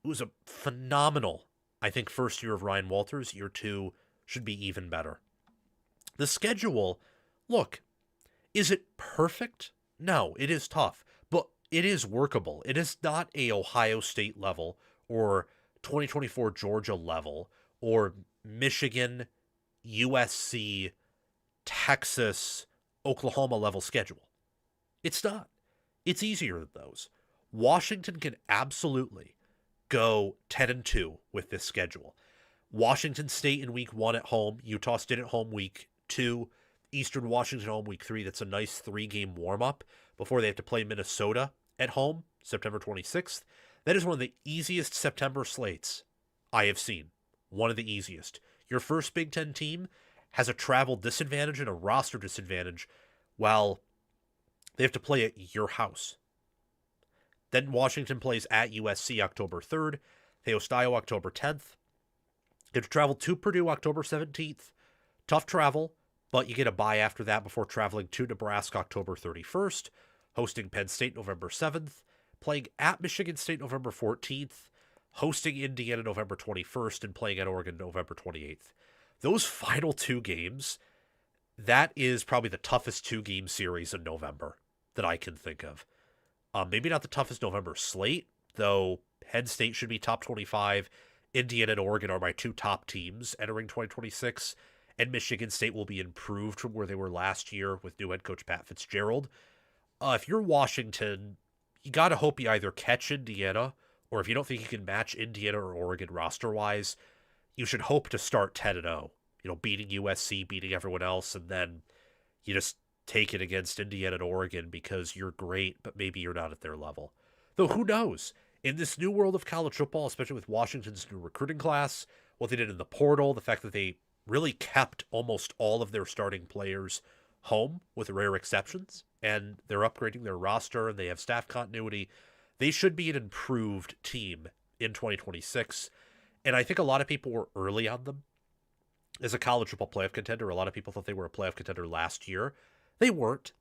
[SPEAKER 1] it was a phenomenal, I think, first year of Ryan Walters. Year two should be even better. The schedule, look, is it perfect? No, it is tough, but it is workable. It is not a Ohio State level or 2024 Georgia level or Michigan, USC, Texas, Oklahoma level schedule. It's not. It's easier than those. Washington can absolutely go 10-2 with this schedule. Washington State in week 1 at home, Utah State at home week 2, Eastern Washington home week 3. That's a nice 3-game warm-up before they have to play Minnesota at home, September 26th. That is one of the easiest September slates I have seen. One of the easiest. Your first Big Ten team has a travel disadvantage and a roster disadvantage while they have to play at your house. Then Washington plays at USC October 3rd. They host Iowa October 10th. They have to travel to Purdue October 17th. Tough travel, but you get a bye after that before traveling to Nebraska October 31st, hosting Penn State November 7th, playing at Michigan State November 14th, hosting Indiana November 21st, and playing at Oregon November 28th. Those final 2 games, that is probably the toughest 2-game series in November that I can think of. Maybe not the toughest November slate, though Penn State should be top 25. Indiana and Oregon are my 2 top teams entering 2026. And Michigan State will be improved from where they were last year with new head coach Pat Fitzgerald. If you're Washington, you got to hope you either catch Indiana, or if you don't think you can match Indiana or Oregon roster-wise, you should hope to start 10-0. Beating USC, beating everyone else, and then you just take it against Indiana and Oregon because you're great, but maybe you're not at their level. Though who knows? In this new world of college football, especially with Washington's new recruiting class, what they did in the portal, the fact that they really kept almost all of their starting players home with rare exceptions, and they're upgrading their roster and they have staff continuity. They should be an improved team in 2026. And I think a lot of people were early on them as a college football playoff contender. A lot of people thought they were a playoff contender last year. They weren't.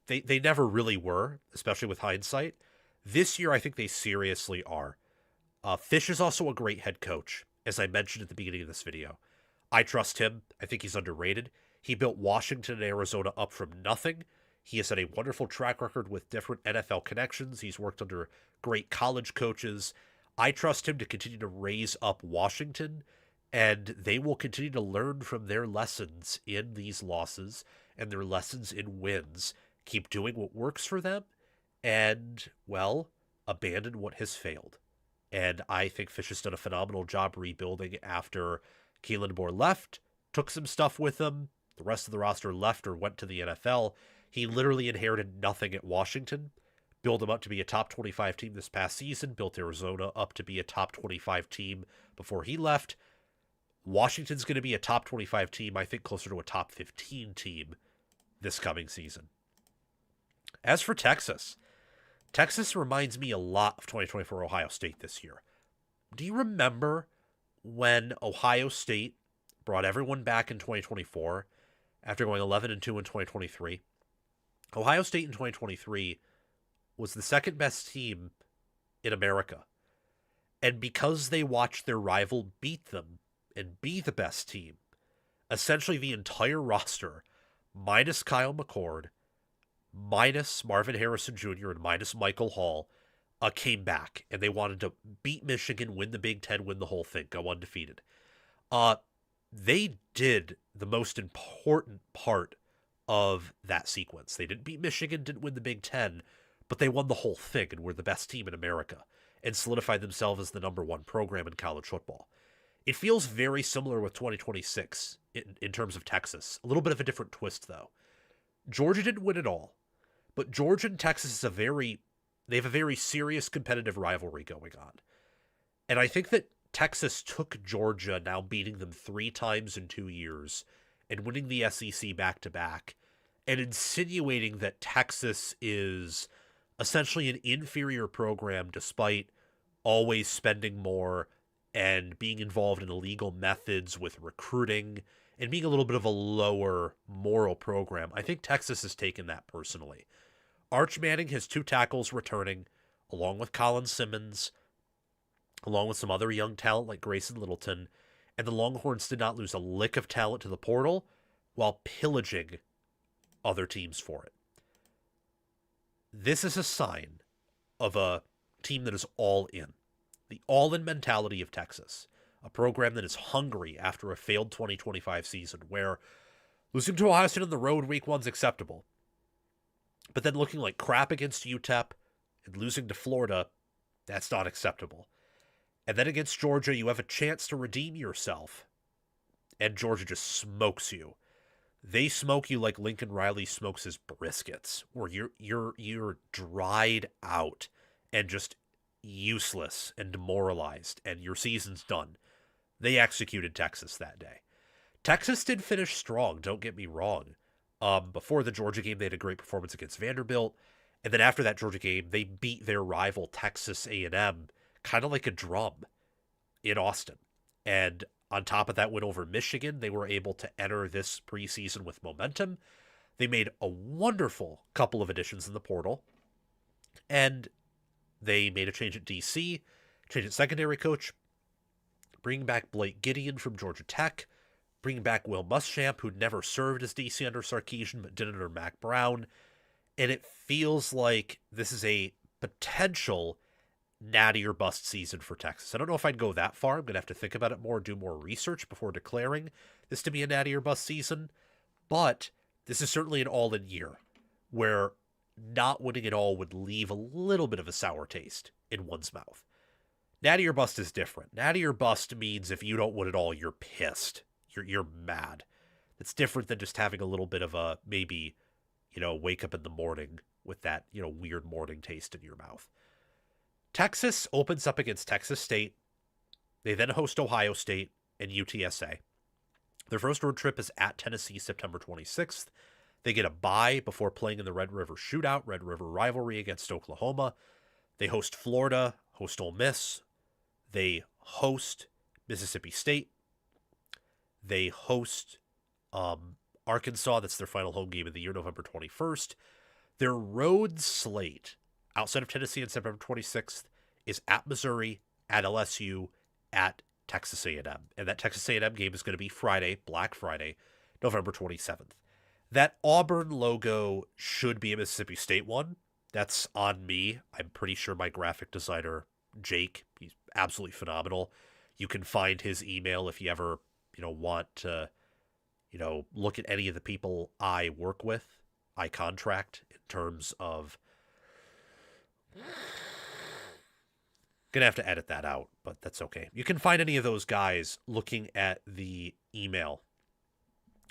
[SPEAKER 1] They never really were, especially with hindsight. This year, I think they seriously are. Fish is also a great head coach, as I mentioned at the beginning of this video. I trust him. I think he's underrated. He built Washington and Arizona up from nothing. He has had a wonderful track record with different NFL connections. He's worked under great college coaches. I trust him to continue to raise up Washington, and they will continue to learn from their lessons in these losses and their lessons in wins. Keep doing what works for them and, well, abandon what has failed. And I think Fish has done a phenomenal job rebuilding after Keelan Moore left, took some stuff with him. The rest of the roster left or went to the NFL. He literally inherited nothing at Washington, built him up to be a top 25 team this past season, built Arizona up to be a top 25 team before he left. Washington's going to be a top 25 team, I think closer to a top 15 team this coming season. As for Texas reminds me a lot of 2024 Ohio State this year. Do you remember when Ohio State brought everyone back in 2024 after going 11-2 in 2023? Ohio State in 2023 was the second best team in America. And because they watched their rival beat them and be the best team, essentially the entire roster minus Kyle McCord, minus Marvin Harrison Jr., and minus Michael Hall, came back, and they wanted to beat Michigan, win the Big Ten, win the whole thing, go undefeated. They did the most important part of that sequence. They didn't beat Michigan, didn't win the Big Ten, but they won the whole thing and were the best team in America and solidified themselves as the number one program in college football. It feels very similar with 2026 in terms of Texas. A little bit of a different twist, though. Georgia didn't win it all, but Georgia and Texas they have a very serious competitive rivalry going on. And I think that Texas took Georgia, now beating them 3 times in 2 years, and winning the SEC back-to-back, and insinuating that Texas is essentially an inferior program despite always spending more and being involved in illegal methods with recruiting and being a little bit of a lower moral program. I think Texas has taken that personally. Arch Manning has 2 tackles returning, along with Colin Simmons, along with some other young talent like Grayson Littleton, and the Longhorns did not lose a lick of talent to the portal while pillaging other teams for it. This is a sign of a team that is all in. The all-in mentality of Texas, a program that is hungry after a failed 2025 season where losing to Ohio State on the road week 1's acceptable, but then looking like crap against UTEP and losing to Florida, that's not acceptable. And then against Georgia, you have a chance to redeem yourself, and Georgia just smokes you. They smoke you like Lincoln Riley smokes his briskets, where you're dried out and just useless and demoralized, and your season's done. They executed Texas that day. Texas did finish strong, don't get me wrong. Before the Georgia game, they had a great performance against Vanderbilt, and then after that Georgia game, they beat their rival Texas A&M kind of like a drum in Austin. And on top of that win over Michigan, they were able to enter this preseason with momentum. They made a wonderful couple of additions in the portal, and they made a change at DC, change at secondary coach, bring back Blake Gideon from Georgia Tech, bring back Will Muschamp, who never served as DC under Sarkisian, but did under Mac Brown. And it feels like this is a potential natty or bust season for Texas. I don't know if I'd go that far. I'm going to have to think about it more, do more research before declaring this to be a natty or bust season. But this is certainly an all-in year where not winning it all would leave a little bit of a sour taste in one's mouth. Natty or bust is different. Natty or bust means if you don't win it all, you're pissed. You're mad. It's different than just having a little bit of a maybe, wake up in the morning with that, weird morning taste in your mouth. Texas opens up against Texas State. They then host Ohio State and UTSA. Their first road trip is at Tennessee, September 26th. They get a bye before playing in the Red River Shootout, Red River rivalry against Oklahoma. They host Florida, host Ole Miss. They host Mississippi State. They host Arkansas. That's their final home game of the year, November 21st. Their road slate outside of Tennessee on September 26th is at Missouri, at LSU, at Texas A&M. And that Texas A&M game is going to be Friday, Black Friday, November 27th. That Auburn logo should be a Mississippi State one. That's on me. I'm pretty sure my graphic designer, Jake, he's absolutely phenomenal. You can find his email if you ever, want to, look at any of the people I work with, I contract in terms of... Gonna have to edit that out, but that's okay. You can find any of those guys looking at the email,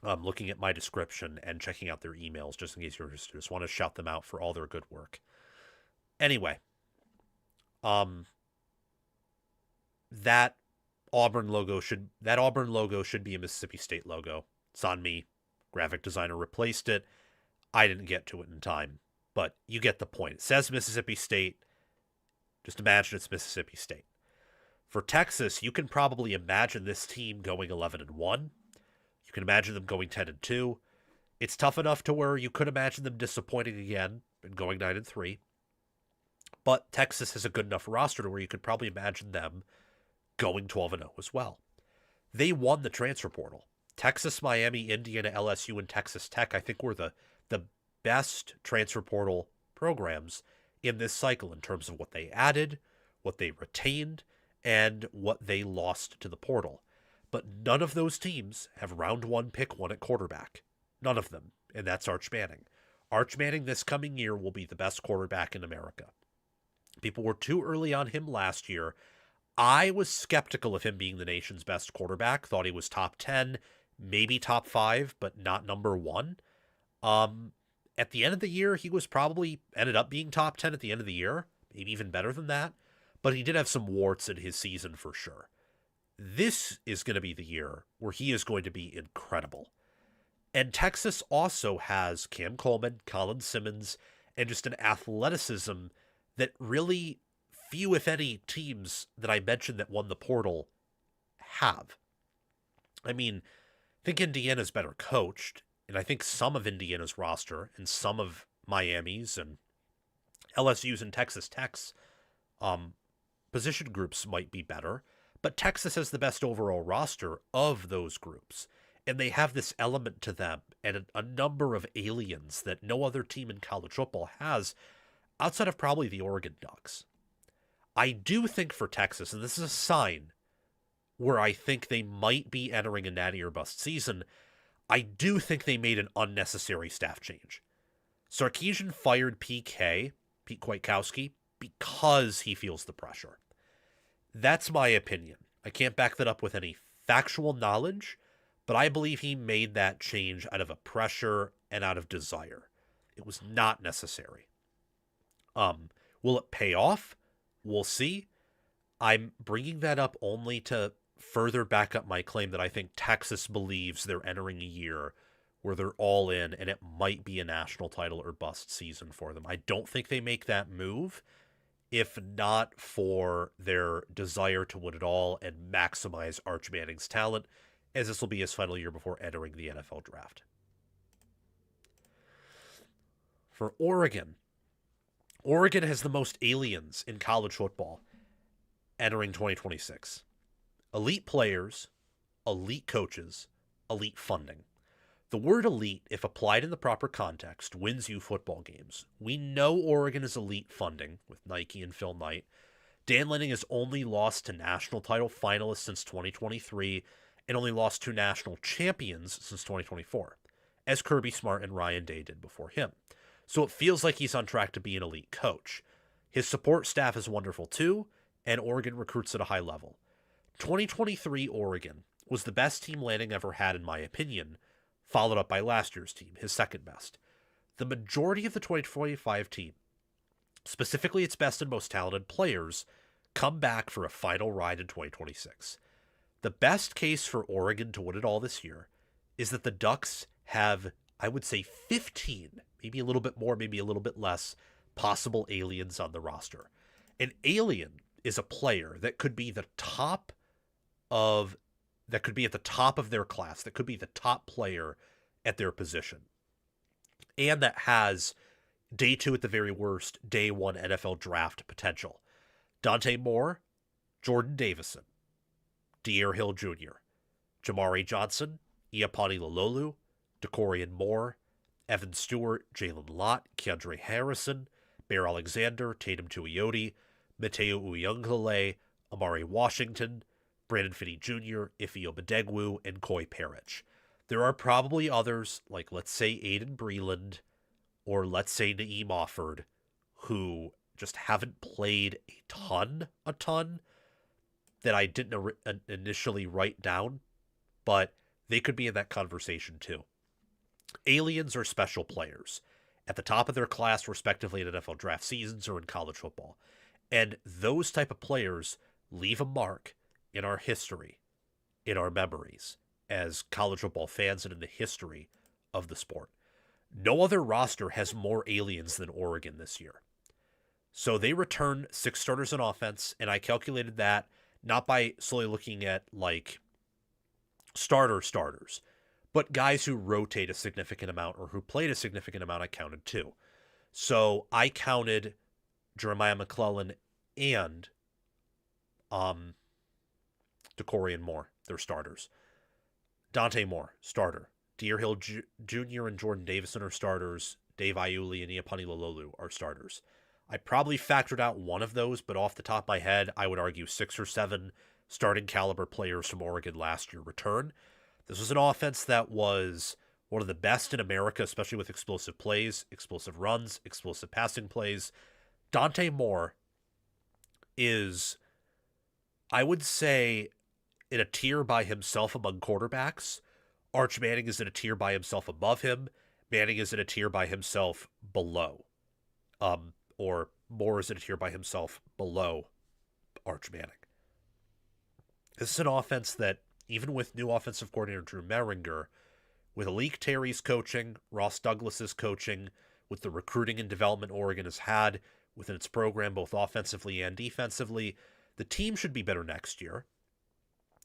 [SPEAKER 1] looking at my description and checking out their emails, just in case you're interested. Just want to shout them out for all their good work. Anyway, that Auburn logo should be a Mississippi State logo. It's on me. Graphic designer replaced it. I didn't get to it in time, but you get the point. It says Mississippi State. Just imagine it's Mississippi State. For Texas, you can probably imagine this team going 11-1. You can imagine them going 10-2. It's tough enough to where you could imagine them disappointing again and going 9-3. But Texas has a good enough roster to where you could probably imagine them going 12-0 as well. They won the transfer portal. Texas, Miami, Indiana, LSU, and Texas Tech, I think, were the best transfer portal programs in this cycle in terms of what they added, what they retained, and what they lost to the portal. But none of those teams have round one, pick one at quarterback. None of them. And that's Arch Manning. Arch Manning this coming year will be the best quarterback in America. People were too early on him last year. I was skeptical of him being the nation's best quarterback. Thought he was top 10, maybe top 5, but not number 1. At the end of the year, he was probably ended up being top 10 at the end of the year, maybe even better than that. But he did have some warts in his season for sure. This is going to be the year where he is going to be incredible. And Texas also has Cam Coleman, Colin Simmons, and just an athleticism that really few, if any, teams that I mentioned that won the portal have. I mean, I think Indiana's better coached, and I think some of Indiana's roster and some of Miami's and LSU's and Texas Tech's position groups might be better, but Texas has the best overall roster of those groups. And they have this element to them and a number of aliens that no other team in college football has outside of probably the Oregon Ducks. I do think for Texas, and this is a sign where I think they might be entering a natty or bust season, I do think they made an unnecessary staff change. Sarkisian fired Pete Kwiatkowski, because he feels the pressure. That's my opinion. I can't back that up with any factual knowledge, but I believe he made that change out of a pressure and out of desire. It was not necessary. Will it pay off? We'll see. I'm bringing that up only to further back up my claim that I think Texas believes they're entering a year where they're all in and it might be a national title or bust season for them. I don't think they make that move if not for their desire to win it all and maximize Arch Manning's talent, as this will be his final year before entering the NFL draft. For Oregon has the most aliens in college football entering 2026. Elite players, elite coaches, elite funding. The word elite, if applied in the proper context, wins you football games. We know Oregon is elite funding with Nike and Phil Knight. Dan Lanning has only lost to national title finalists since 2023 and only lost to national champions since 2024, as Kirby Smart and Ryan Day did before him. So it feels like he's on track to be an elite coach. His support staff is wonderful too, and Oregon recruits at a high level. 2023 Oregon was the best team Lanning ever had, in my opinion, followed up by last year's team, his second best. The majority of the 2025 team, specifically its best and most talented players, come back for a final ride in 2026. The best case for Oregon to win it all this year is that the Ducks have, I would say, 15, maybe a little bit more, maybe a little bit less, possible aliens on the roster. An alien is a player that could be at the top of their class, that could be the top player at their position, and that has day 2 at the very worst, day 1 NFL draft potential. Dante Moore, Jordan Davison, De'Aaron Hill Jr., Jamari Johnson, Iapani Lololu, DeCorian Moore, Evan Stewart, Jalen Lott, Keandre Harrison, Bear Alexander, Tatum Tuioti, Mateo Uyunglele, Amari Washington, Brandon Finney Jr., Ife Obadegwu, and Koi Parrish. There are probably others, like let's say Aiden Breland, or let's say Naeem Offord, who just haven't played a ton, that I didn't initially write down, but they could be in that conversation too. Aliens are special players at the top of their class, respectively, in NFL draft seasons or in college football. And those type of players leave a mark in our history, in our memories, as college football fans and in the history of the sport. No other roster has more aliens than Oregon this year. So they return 6 starters on offense, and I calculated that not by solely looking at like starters, but guys who rotate a significant amount or who played a significant amount, I counted too. So I counted Jeremiah McClellan and DeCorian Moore, their starters. Dante Moore, starter. Deer Hill Jr. and Jordan Davison are starters. Dave Iuli and Iapani Lololu are starters. I probably factored out one of those, but off the top of my head, I would argue 6 or 7 starting caliber players from Oregon last year return. This was an offense that was one of the best in America, especially with explosive plays, explosive runs, explosive passing plays. Dante Moore is, I would say, in a tier by himself among quarterbacks. Arch Manning is in a tier by himself above him. Manning is in a tier by himself below. Or Moore is in a tier by himself below Arch Manning. This is an offense that, even with new offensive coordinator Drew Mehringer, with Alik Terry's coaching, Ross Douglas's coaching, with the recruiting and development Oregon has had within its program, both offensively and defensively, the team should be better next year.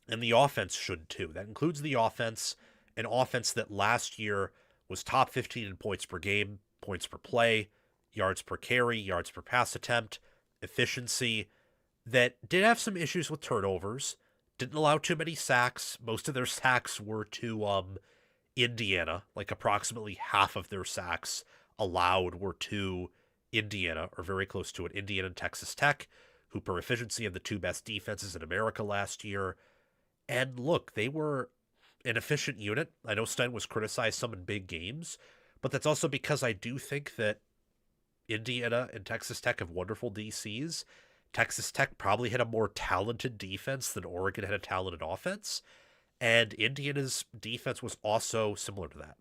[SPEAKER 1] And the offense should too. That includes the offense, an offense that last year was top 15 in points per game, points per play, yards per carry, yards per pass attempt, efficiency, that did have some issues with turnovers, didn't allow too many sacks. Most of their sacks were to Indiana, like approximately half of their sacks allowed were to Indiana, or very close to it, Indiana and Texas Tech, who per efficiency had the 2 best defenses in America last year. And look, they were an efficient unit. I know Stein was criticized some in big games, but that's also because I do think that Indiana and Texas Tech have wonderful DCs. Texas Tech probably had a more talented defense than Oregon had a talented offense, and Indiana's defense was also similar to that.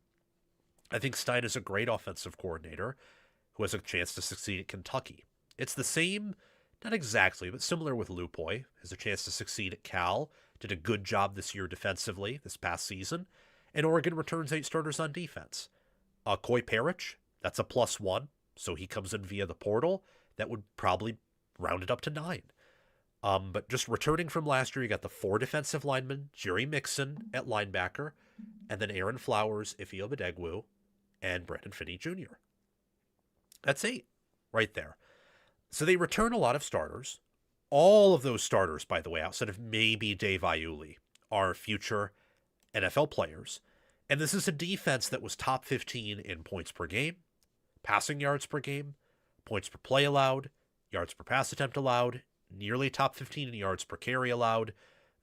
[SPEAKER 1] I think Stein is a great offensive coordinator who has a chance to succeed at Kentucky. It's the same, not exactly, but similar with Lupoy, has a chance to succeed at Cal, did a good job this year defensively, this past season, and Oregon returns 8 starters on defense. Coy Parrish, that's a +1, so he comes in via the portal. That would probably round it up to 9. But just returning from last year, you got the 4 defensive linemen, Jerry Mixon at linebacker, and then Aaron Flowers, Ifeoma Badegwu, and Brandon Finney Jr. That's 8 right there. So they return a lot of starters. All of those starters, by the way, outside of maybe Dave Iuli, are future NFL players. And this is a defense that was top 15 in points per game, passing yards per game, points per play allowed, yards per pass attempt allowed, nearly top 15 in yards per carry allowed.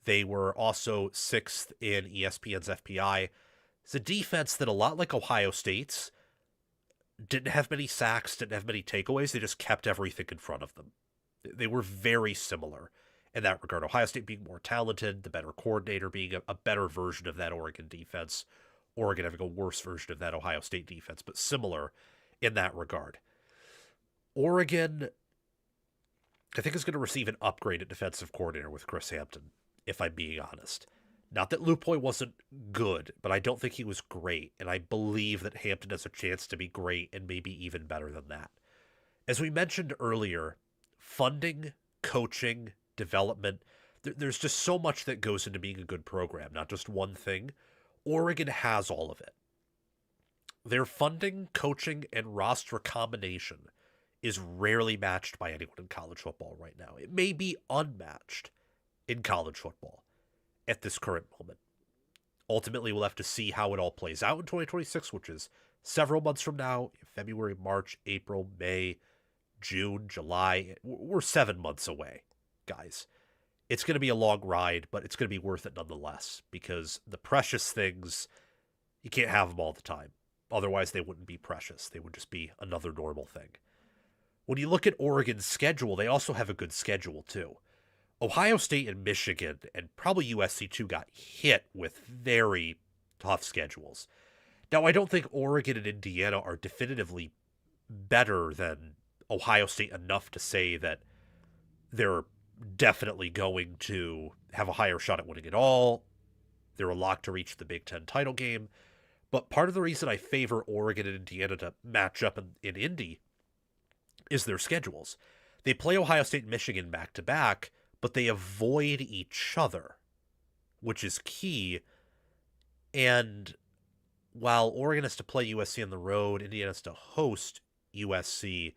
[SPEAKER 1] They were also 6th in ESPN's FPI. It's a defense that, a lot like Ohio State's, didn't have many sacks, didn't have many takeaways. They just kept everything in front of them. They were very similar in that regard. Ohio State being more talented, the better coordinator being a better version of that Oregon defense. Oregon having a worse version of that Ohio State defense, but similar in that regard. Oregon, I think, is going to receive an upgrade at defensive coordinator with Chris Hampton, if I'm being honest. Not that Lupoy wasn't good, but I don't think he was great, and I believe that Hampton has a chance to be great and maybe even better than that. As we mentioned earlier, funding, coaching, development, there's just so much that goes into being a good program, not just one thing. Oregon has all of it. Their funding, coaching, and roster combination is rarely matched by anyone in college football right now. It may be unmatched in college football at this current moment. Ultimately, we'll have to see how it all plays out in 2026, which is several months from now. February, March, April, May, June, July. We're 7 months away, guys. It's going to be a long ride, but it's going to be worth it nonetheless, because the precious things, you can't have them all the time. Otherwise, they wouldn't be precious. They would just be another normal thing. When you look at Oregon's schedule, they also have a good schedule, too. Ohio State and Michigan, and probably USC too, got hit with very tough schedules. Now, I don't think Oregon and Indiana are definitively better than Ohio State enough to say that they're definitely going to have a higher shot at winning it all. They're a lock to reach the Big Ten title game. But part of the reason I favor Oregon and Indiana to match up in Indy is their schedules. They play Ohio State and Michigan back-to-back, but they avoid each other, which is key. And while Oregon has to play USC on the road, Indiana has to host USC,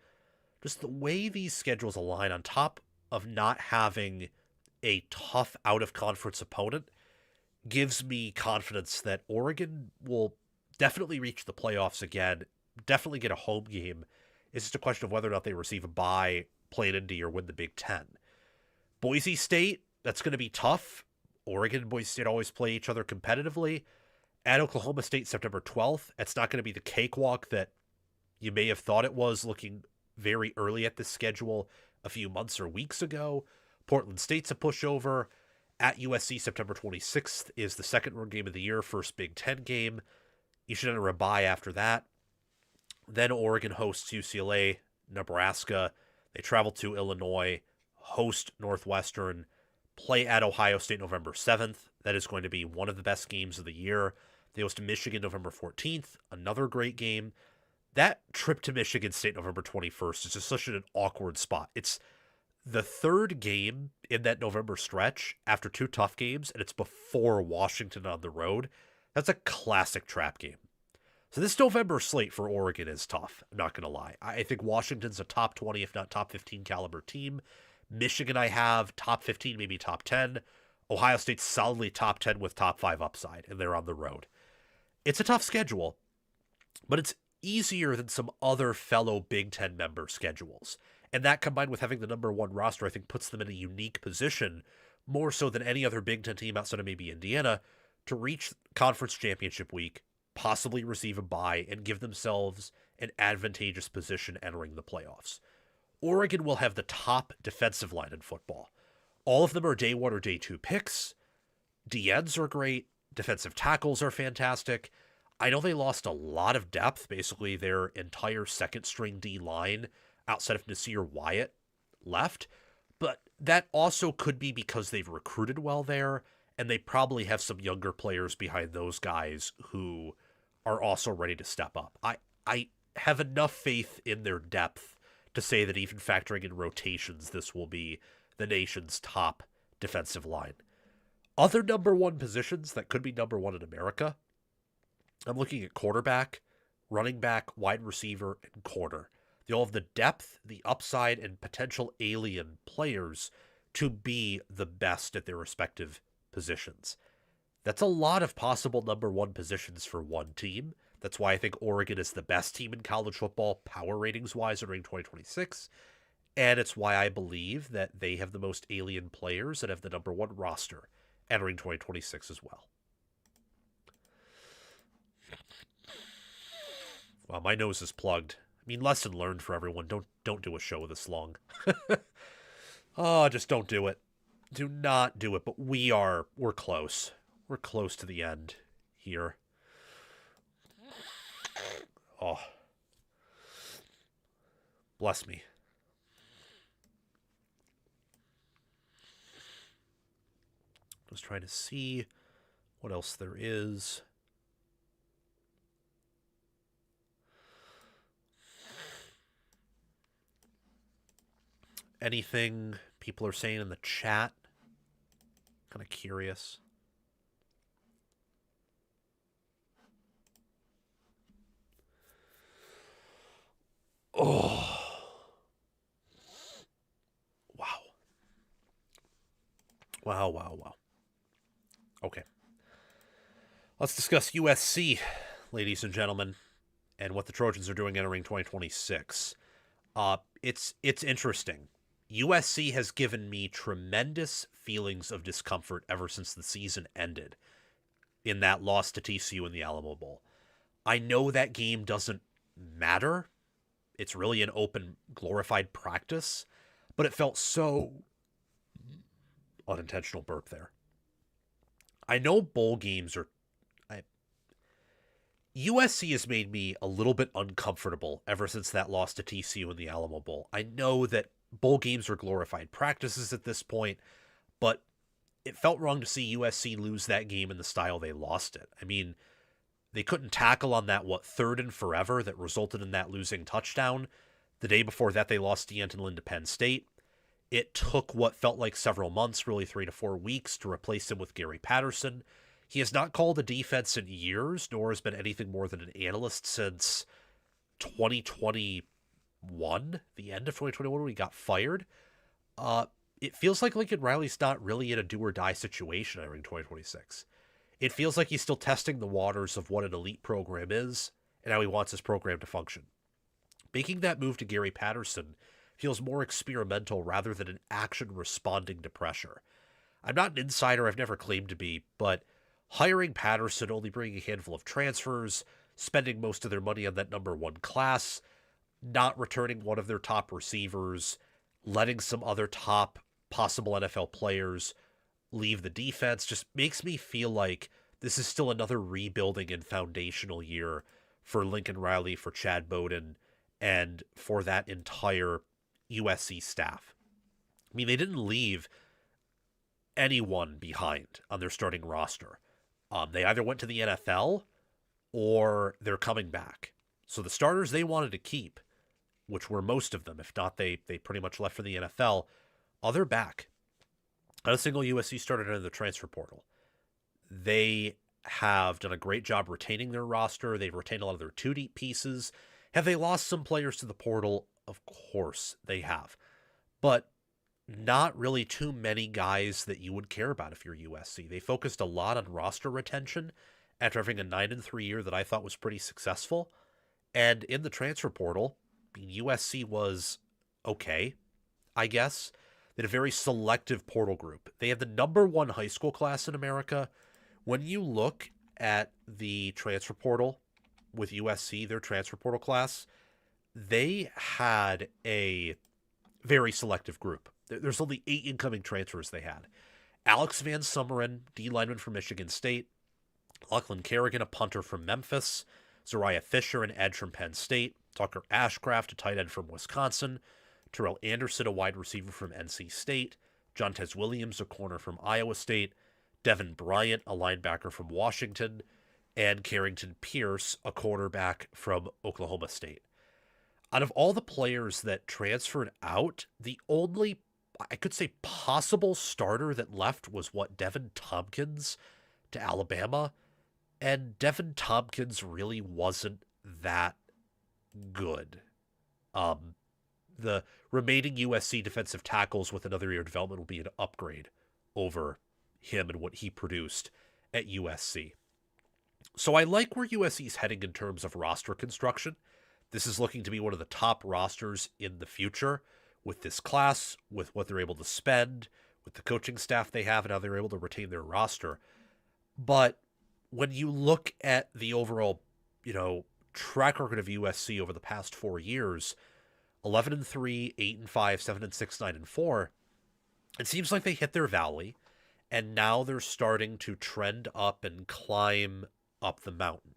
[SPEAKER 1] just the way these schedules align, on top of not having a tough out-of-conference opponent, gives me confidence that Oregon will definitely reach the playoffs again, definitely get a home game. It's just a question of whether or not they receive a bye, play in Indy, or win the Big Ten. Boise State, that's going to be tough. Oregon and Boise State always play each other competitively. At Oklahoma State, September 12th, it's not going to be the cakewalk that you may have thought it was looking very early at this schedule a few months or weeks ago. Portland State's a pushover. At USC, September 26th is the second road game of the year, first Big Ten game. You should enter a bye after that. Then Oregon hosts UCLA, Nebraska. They travel to Illinois, host Northwestern, play at Ohio State November 7th. That is going to be one of the best games of the year. They host Michigan November 14th, another great game. That trip to Michigan State November 21st is just such an awkward spot. It's the third game in that November stretch after two tough games, and it's before Washington on the road. That's a classic trap game. So this November slate for Oregon is tough, I'm not going to lie. I think Washington's a top 20, if not top 15 caliber team. Michigan I have top 15, maybe top 10. Ohio State's solidly top 10 with top 5 upside, and they're on the road. It's a tough schedule, but it's easier than some other fellow Big Ten member schedules. And that combined with having the number one roster, I think puts them in a unique position, more so than any other Big Ten team outside of maybe Indiana, to reach conference championship week, possibly receive a bye, and give themselves an advantageous position entering the playoffs. Oregon will have the top defensive line in football. All of them are day 1 or day 2 picks. DNs are great. Defensive tackles are fantastic. I know they lost a lot of depth, basically their entire second string D line outside of Nasir Wyatt left, but that also could be because they've recruited well there, and they probably have some younger players behind those guys who are also ready to step up. I have enough faith in their depth to say that even factoring in rotations, this will be the nation's top defensive line. Other number one positions that could be number one in America, I'm looking at quarterback, running back, wide receiver, and corner. They all have the depth, the upside, and potential alien players to be the best at their respective positions. That's a lot of possible number one positions for one team. That's why I think Oregon is the best team in college football, power ratings-wise, entering 2026. And it's why I believe that they have the most alien players and have the number one roster entering 2026 as well. Wow, my nose is plugged. I mean, lesson learned for everyone. Don't do a show this long. Oh, just don't do it. Do not do it. But we're close. We're close to the end here. Oh. Bless me. Just trying to see what else there is. Anything people are saying in the chat? Kind of curious. Oh. Wow. Wow. Okay. Let's discuss USC, ladies and gentlemen, and what the Trojans are doing entering 2026. It's interesting. USC has given me tremendous feelings of discomfort ever since the season ended in that loss to TCU in the Alamo Bowl. I know that game doesn't matter. It's really an open, glorified practice, but it felt so unintentional burp there. I know bowl games are... USC has made me a little bit uncomfortable ever since that loss to TCU in the Alamo Bowl. I know that bowl games are glorified practices at this point, but it felt wrong to see USC lose that game in the style they lost it. I mean, they couldn't tackle on that, third and forever that resulted in that losing touchdown. The day before that, they lost D'Anton Lynn to Penn State. It took what felt like several months, really 3 to 4 weeks, to replace him with Gary Patterson. He has not called a defense in years, nor has been anything more than an analyst since 2021, the end of 2021 when he got fired. It feels like Lincoln Riley's not really in a do-or-die situation entering 2026. It feels like he's still testing the waters of what an elite program is and how he wants his program to function. Making that move to Gary Patterson feels more experimental rather than an action responding to pressure. I'm not an insider, I've never claimed to be, but hiring Patterson, only bringing a handful of transfers, spending most of their money on that number one class, not returning one of their top receivers, letting some other top possible NFL players leave the defense, just makes me feel like this is still another rebuilding and foundational year for Lincoln Riley, for Chad Bowden, and for that entire USC staff. I mean, they didn't leave anyone behind on their starting roster. They either went to the NFL or they're coming back. So the starters they wanted to keep, which were most of them, if not they pretty much left for the NFL, they're back. Not a single USC started in the transfer portal. They have done a great job retaining their roster. They've retained a lot of their two-deep pieces. Have they lost some players to the portal? Of course they have. But not really too many guys that you would care about if you're USC. They focused a lot on roster retention after having a 9-3 year that I thought was pretty successful. And in the transfer portal, USC was okay, I guess. They had a very selective portal group. They had the number one high school class in America. When you look at the transfer portal with USC, their transfer portal class, they had a very selective group. There's only 8 incoming transfers they had. Alex Van Sumeren, D lineman from Michigan State. Lachlan Kerrigan, a punter from Memphis. Zariah Fisher, an edge from Penn State. Tucker Ashcraft, a tight end from Wisconsin. Terrell Anderson, a wide receiver from NC State. Jontez Williams, a corner from Iowa State. Devin Bryant, a linebacker from Washington. And Carrington Pierce, a quarterback from Oklahoma State. Out of all the players that transferred out, the only, I could say, possible starter that left was Devin Tompkins to Alabama. And Devin Tompkins really wasn't that good. The remaining USC defensive tackles with another year of development will be an upgrade over him and what he produced at USC. So I like where USC is heading in terms of roster construction. This is looking to be one of the top rosters in the future with this class, with what they're able to spend, with the coaching staff they have, and how they're able to retain their roster. But when you look at the overall, track record of USC over the past 4 years, 11-3, 8-5, 7-6, 9-4, it seems like they hit their valley, and now they're starting to trend up and climb up the mountain.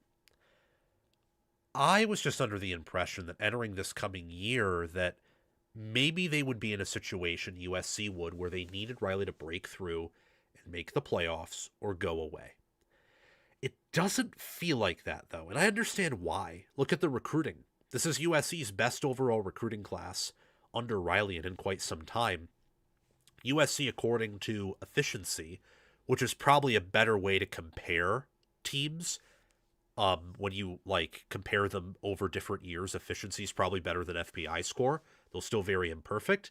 [SPEAKER 1] I was just under the impression that entering this coming year that maybe they would be in a situation, USC would, where they needed Riley to break through and make the playoffs or go away. It doesn't feel like that, though, and I understand why. Look at the recruiting. This is USC's best overall recruiting class under Riley and in quite some time. USC, according to efficiency, which is probably a better way to compare teams, when you compare them over different years, efficiency is probably better than FPI score, though still very imperfect.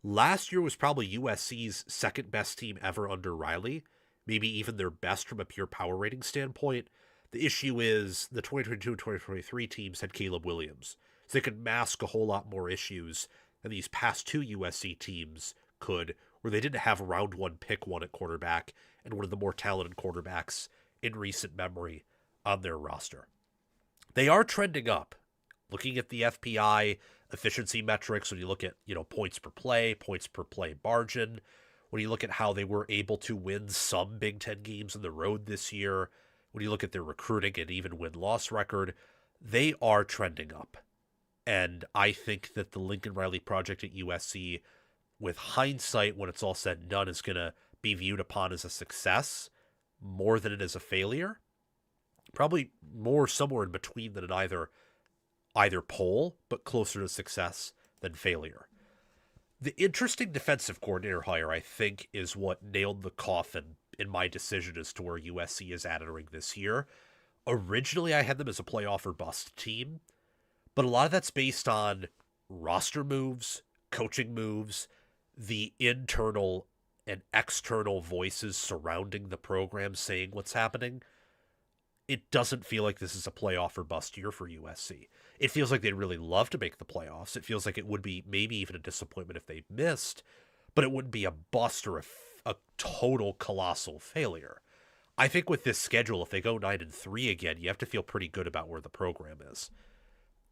[SPEAKER 1] Last year was probably USC's second best team ever under Riley, maybe even their best from a pure power rating standpoint. The issue is the 2022 and 2023 teams had Caleb Williams, so they could mask a whole lot more issues than these past 2 USC teams could, where they didn't have round 1 pick 1 at quarterback and one of the more talented quarterbacks in recent memory on their roster. They are trending up. Looking at the FPI efficiency metrics, when you look at, points per play margin, when you look at how they were able to win some Big Ten games on the road this year, when you look at their recruiting and even win-loss record, they are trending up. And I think that the Lincoln Riley project at USC, with hindsight, when it's all said and done, is going to be viewed upon as a success more than it is a failure. Probably more somewhere in between than in either pole, but closer to success than failure. The interesting defensive coordinator hire, I think, is what nailed the coffin in my decision as to where USC is at entering this year. Originally, I had them as a playoff or bust team, but a lot of that's based on roster moves, coaching moves, the internal and external voices surrounding the program saying what's happening, it doesn't feel like this is a playoff or bust year for USC. It feels like they'd really love to make the playoffs. It feels like it would be maybe even a disappointment if they missed, but it wouldn't be a bust or a total colossal failure. I think with this schedule, if they go 9-3 again, you have to feel pretty good about where the program is.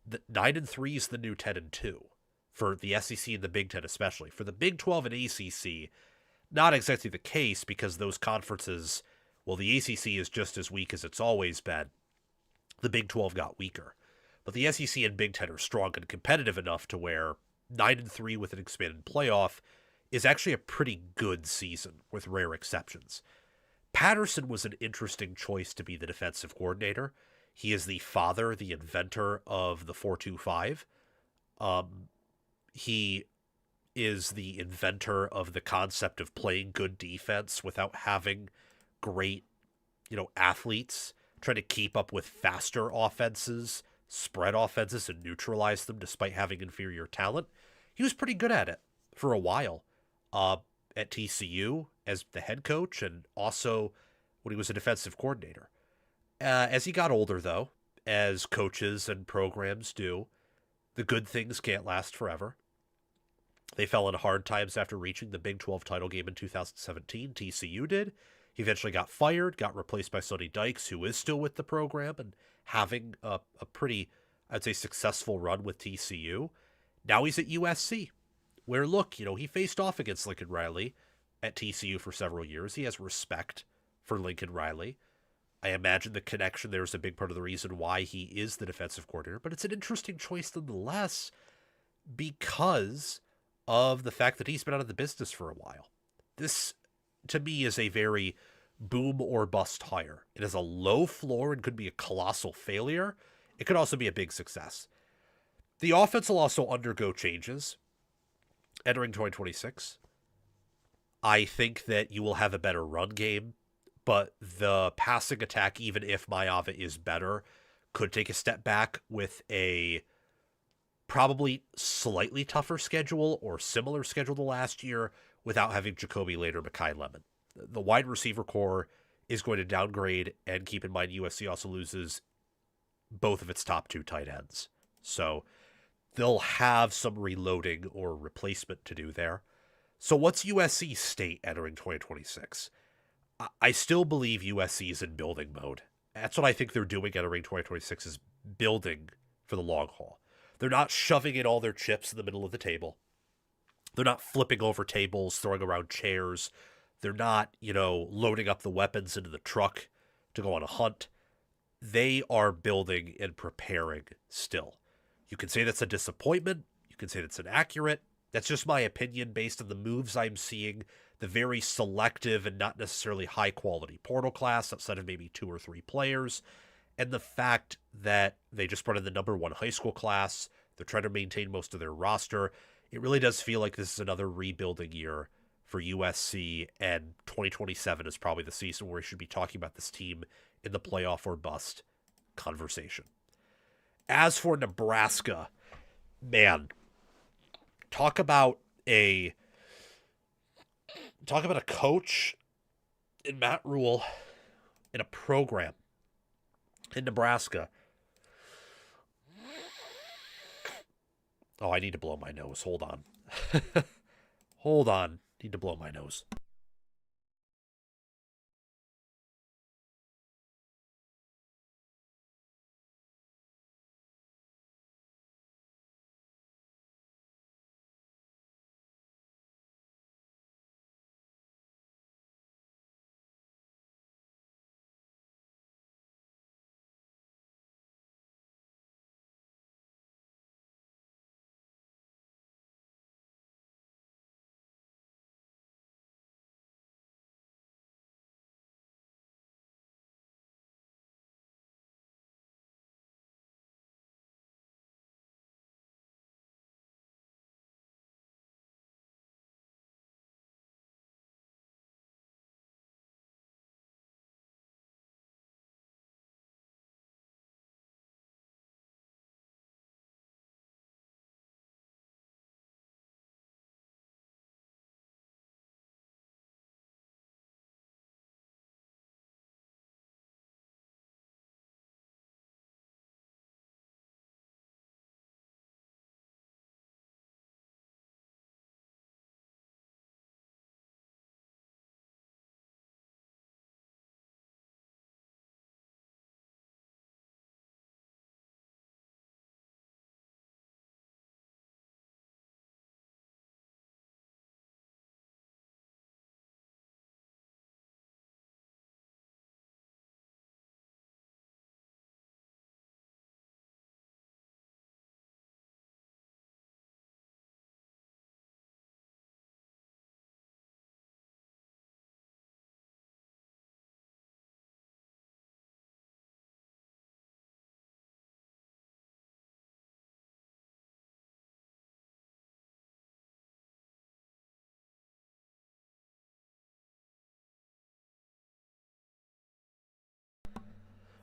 [SPEAKER 1] The 9-3 is the new 10-2 for the SEC and the Big Ten, especially. For the Big 12 and ACC, not exactly the case because those conferences, well, the ACC is just as weak as it's always been. The Big 12 got weaker. But the SEC and Big Ten are strong and competitive enough to where 9-3 with an expanded playoff is actually a pretty good season, with rare exceptions. Patterson was an interesting choice to be the defensive coordinator. He is the father, the inventor of the 4-2-5. He is the inventor of the concept of playing good defense without having great, athletes, trying to keep up with faster offenses, spread offenses, and neutralize them despite having inferior talent. He was pretty good at it for a while at TCU as the head coach and also when he was a defensive coordinator. As he got older, though, as coaches and programs do, the good things can't last forever. They fell into hard times after reaching the Big 12 title game in 2017. TCU did. He eventually got fired, got replaced by Sonny Dykes, who is still with the program and having a pretty, I'd say, successful run with TCU. Now he's at USC, where, look, he faced off against Lincoln Riley at TCU for several years. He has respect for Lincoln Riley. I imagine the connection there is a big part of the reason why he is the defensive coordinator, but it's an interesting choice nonetheless because of the fact that he's been out of the business for a while. This, to me, is a very boom or bust hire. It is a low floor and could be a colossal failure. It could also be a big success. The offense will also undergo changes entering 2026. I think that you will have a better run game, but the passing attack, even if Maiyava is better, could take a step back with a probably slightly tougher schedule or similar schedule to last year without having Jacoby Later, Mekhi Lemon. The wide receiver core is going to downgrade, and keep in mind USC also loses both of its top two tight ends. So they'll have some reloading or replacement to do there. So what's USC's state entering 2026? I still believe USC is in building mode. That's what I think they're doing entering 2026 is building for the long haul. They're not shoving in all their chips in the middle of the table. They're not flipping over tables, throwing around chairs. They're not, loading up the weapons into the truck to go on a hunt. They are building and preparing still. You can say that's a disappointment. You can say that's inaccurate. That's just my opinion based on the moves I'm seeing, the very selective and not necessarily high-quality portal class outside of maybe 2 or 3 players, and the fact that they just brought in the number 1 high school class. They're trying to maintain most of their roster. It really does feel like this is another rebuilding year for USC, and 2027 is probably the season where we should be talking about this team in the playoff or bust conversation. As for Nebraska, man, talk about a coach in Matt Rule in a program in Nebraska. Oh, I need to blow my nose. Hold on. Hold on. Need to blow my nose.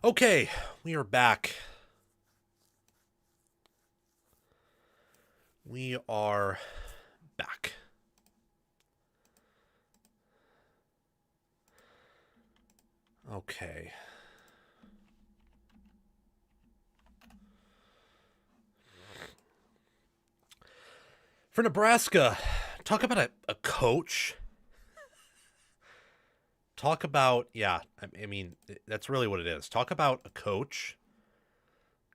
[SPEAKER 1] Okay, we are back. We are back. Okay. For Nebraska, talk about a coach. Talk about, yeah, I mean, that's really what it is. Talk about a coach.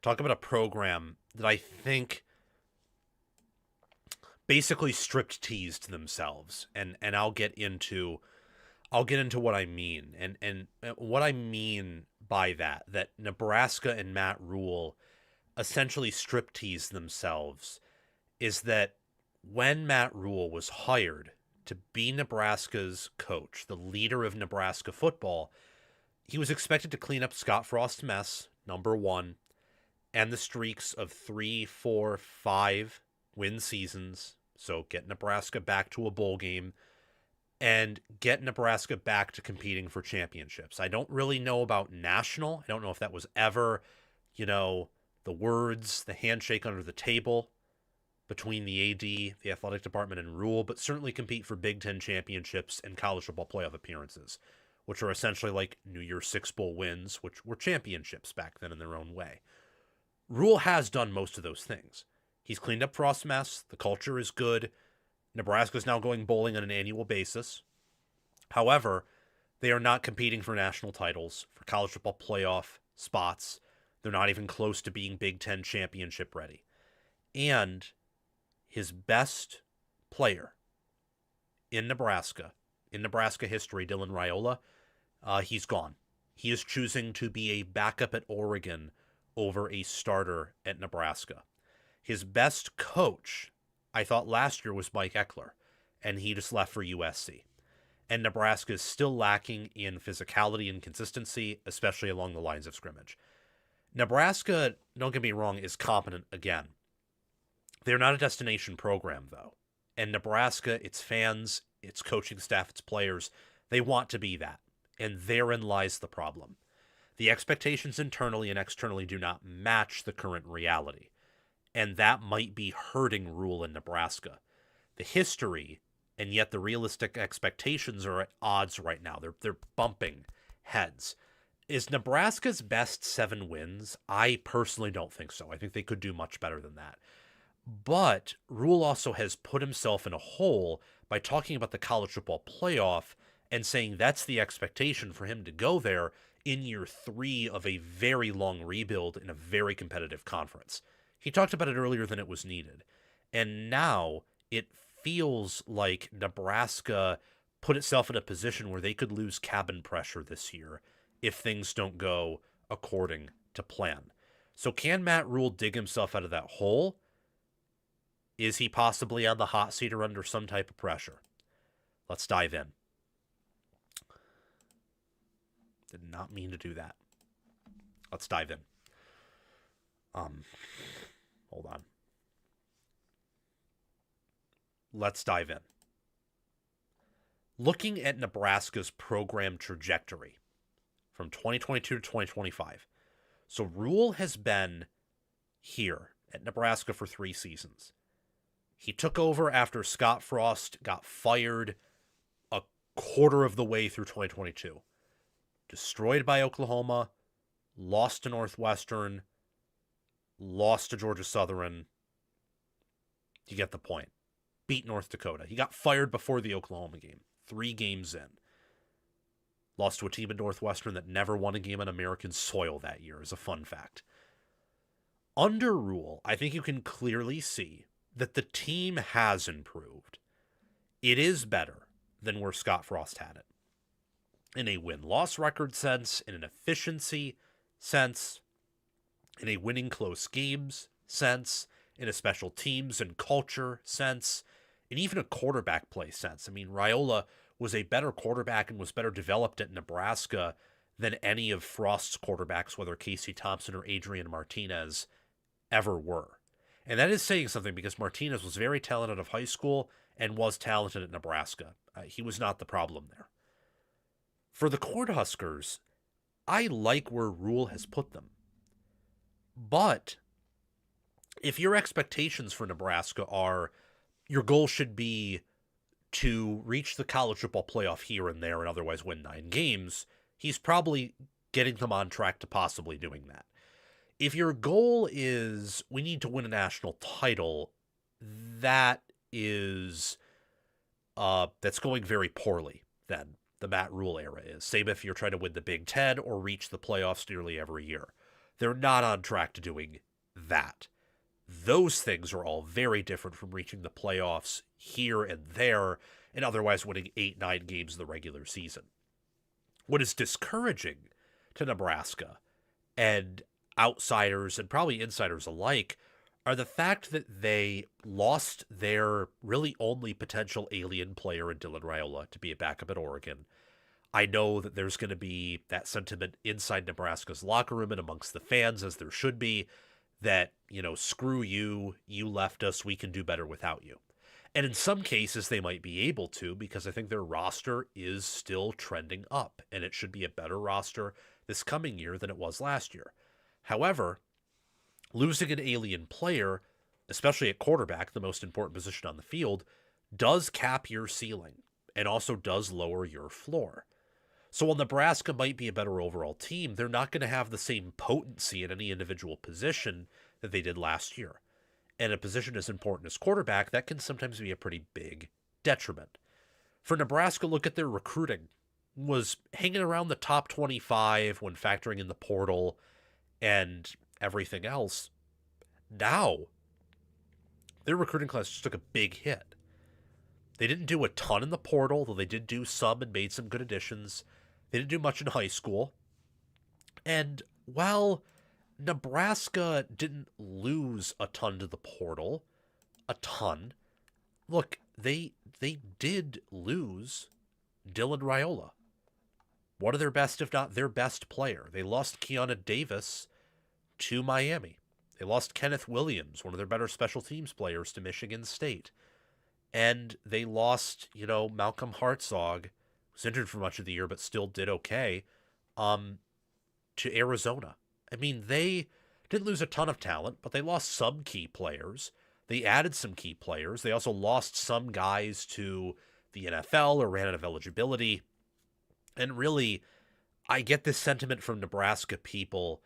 [SPEAKER 1] Talk about a program that I think basically stripped teased themselves. And I'll get into what I mean. And what I mean by that Nebraska and Matt Rule essentially strip teased themselves is that when Matt Rule was hired to be Nebraska's coach, the leader of Nebraska football, he was expected to clean up Scott Frost's mess, number one, and the streaks of 3, 4, 5 win seasons. So get Nebraska back to a bowl game and get Nebraska back to competing for championships. I don't really know about national. I don't know if that was ever, the words, the handshake under the table between the AD, the athletic department, and Rule, but certainly compete for Big Ten championships and college football playoff appearances, which are essentially like New Year's Six Bowl wins, which were championships back then in their own way. Rule has done most of those things. He's cleaned up Frost's mess. The culture is good. Nebraska's now going bowling on an annual basis. However, they are not competing for national titles, for college football playoff spots. They're not even close to being Big Ten championship ready. And his best player in Nebraska history, Dylan Raiola, he's gone. He is choosing to be a backup at Oregon over a starter at Nebraska. His best coach, I thought last year, was Mike Eckler, and he just left for USC. And Nebraska is still lacking in physicality and consistency, especially along the lines of scrimmage. Nebraska, don't get me wrong, is competent again. They're not a destination program, though. And Nebraska, its fans, its coaching staff, its players, they want to be that. And therein lies the problem. The expectations internally and externally do not match the current reality. And that might be hurting Rule in Nebraska. The history, and yet the realistic expectations are at odds right now. They're bumping heads. Is Nebraska's best 7 wins? I personally don't think so. I think they could do much better than that. But Rule also has put himself in a hole by talking about the college football playoff and saying that's the expectation for him to go there in year 3 of a very long rebuild in a very competitive conference. He talked about it earlier than it was needed. And now it feels like Nebraska put itself in a position where they could lose cabin pressure this year if things don't go according to plan. So can Matt Rule dig himself out of that hole? Is he possibly on the hot seat or under some type of pressure? Let's dive in. Did not mean to do that. Let's dive in. Hold on. Let's dive in. Looking at Nebraska's program trajectory from 2022 to 2025. So Rule has been here at Nebraska for 3 seasons. He took over after Scott Frost got fired a quarter of the way through 2022. Destroyed by Oklahoma, lost to Northwestern, lost to Georgia Southern. You get the point. Beat North Dakota. He got fired before the Oklahoma game. 3 games in. Lost to a team in Northwestern that never won a game on American soil that year, as a fun fact. Under Rule, I think you can clearly see that the team has improved. It is better than where Scott Frost had it. In a win-loss record sense, in an efficiency sense, in a winning close games sense, in a special teams and culture sense, and even a quarterback play sense. I mean, Raiola was a better quarterback and was better developed at Nebraska than any of Frost's quarterbacks, whether Casey Thompson or Adrian Martinez, ever were. And that is saying something because Martinez was very talented out of high school and was talented at Nebraska. He was not the problem there. For the Cornhuskers, I like where Rule has put them. But if your expectations for Nebraska are your goal should be to reach the college football playoff here and there and otherwise win 9 games, he's probably getting them on track to possibly doing that. If your goal is we need to win a national title, that is that's going very poorly then. The Matt Rule era is. Same if you're trying to win the Big Ten or reach the playoffs nearly every year. They're not on track to doing that. Those things are all very different from reaching the playoffs here and there and otherwise winning 8-9 games in the regular season. What is discouraging to Nebraska and outsiders and probably insiders alike are the fact that they lost their really only potential alien player in Dylan Raiola to be a backup at Oregon. I know that there's going to be that sentiment inside Nebraska's locker room and amongst the fans, as there should be, that, screw you, you left us, we can do better without you. And in some cases, they might be able to, because I think their roster is still trending up, and it should be a better roster this coming year than it was last year. However, losing an alien player, especially at quarterback, the most important position on the field, does cap your ceiling and also does lower your floor. So while Nebraska might be a better overall team, they're not going to have the same potency in any individual position that they did last year. And a position as important as quarterback, that can sometimes be a pretty big detriment. For Nebraska, look at their recruiting. Was hanging around the top 25 when factoring in the portal and everything else. Now, their recruiting class just took a big hit. They didn't do a ton in the portal, though they did do some and made some good additions. They didn't do much in high school. And while Nebraska didn't lose a ton to the portal, look, they did lose Dylan Raiola, one of their best, if not their best player. They lost Keanu Davis to Miami. They lost Kenneth Williams, one of their better special teams players, to Michigan State. And they lost, Malcolm Hartzog, was injured for much of the year, but still did okay, to Arizona. I mean, they didn't lose a ton of talent, but they lost some key players. They added some key players. They also lost some guys to the NFL or ran out of eligibility. And really, I get this sentiment from Nebraska people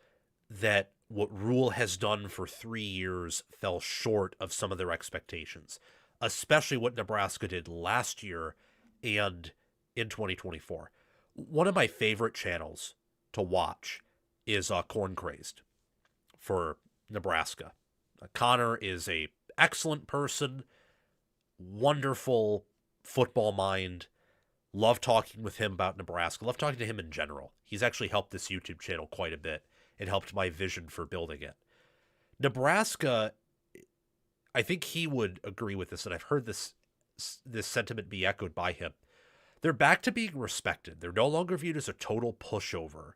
[SPEAKER 1] that what Rule has done for 3 years fell short of some of their expectations, especially what Nebraska did last year and in 2024. One of my favorite channels to watch is Corn Crazed for Nebraska. Connor is a excellent person, wonderful football mind. Love talking with him about Nebraska. Love talking to him in general. He's actually helped this YouTube channel quite a bit. It helped my vision for building it. Nebraska, I think he would agree with this, and I've heard this sentiment be echoed by him. They're back to being respected. They're no longer viewed as a total pushover.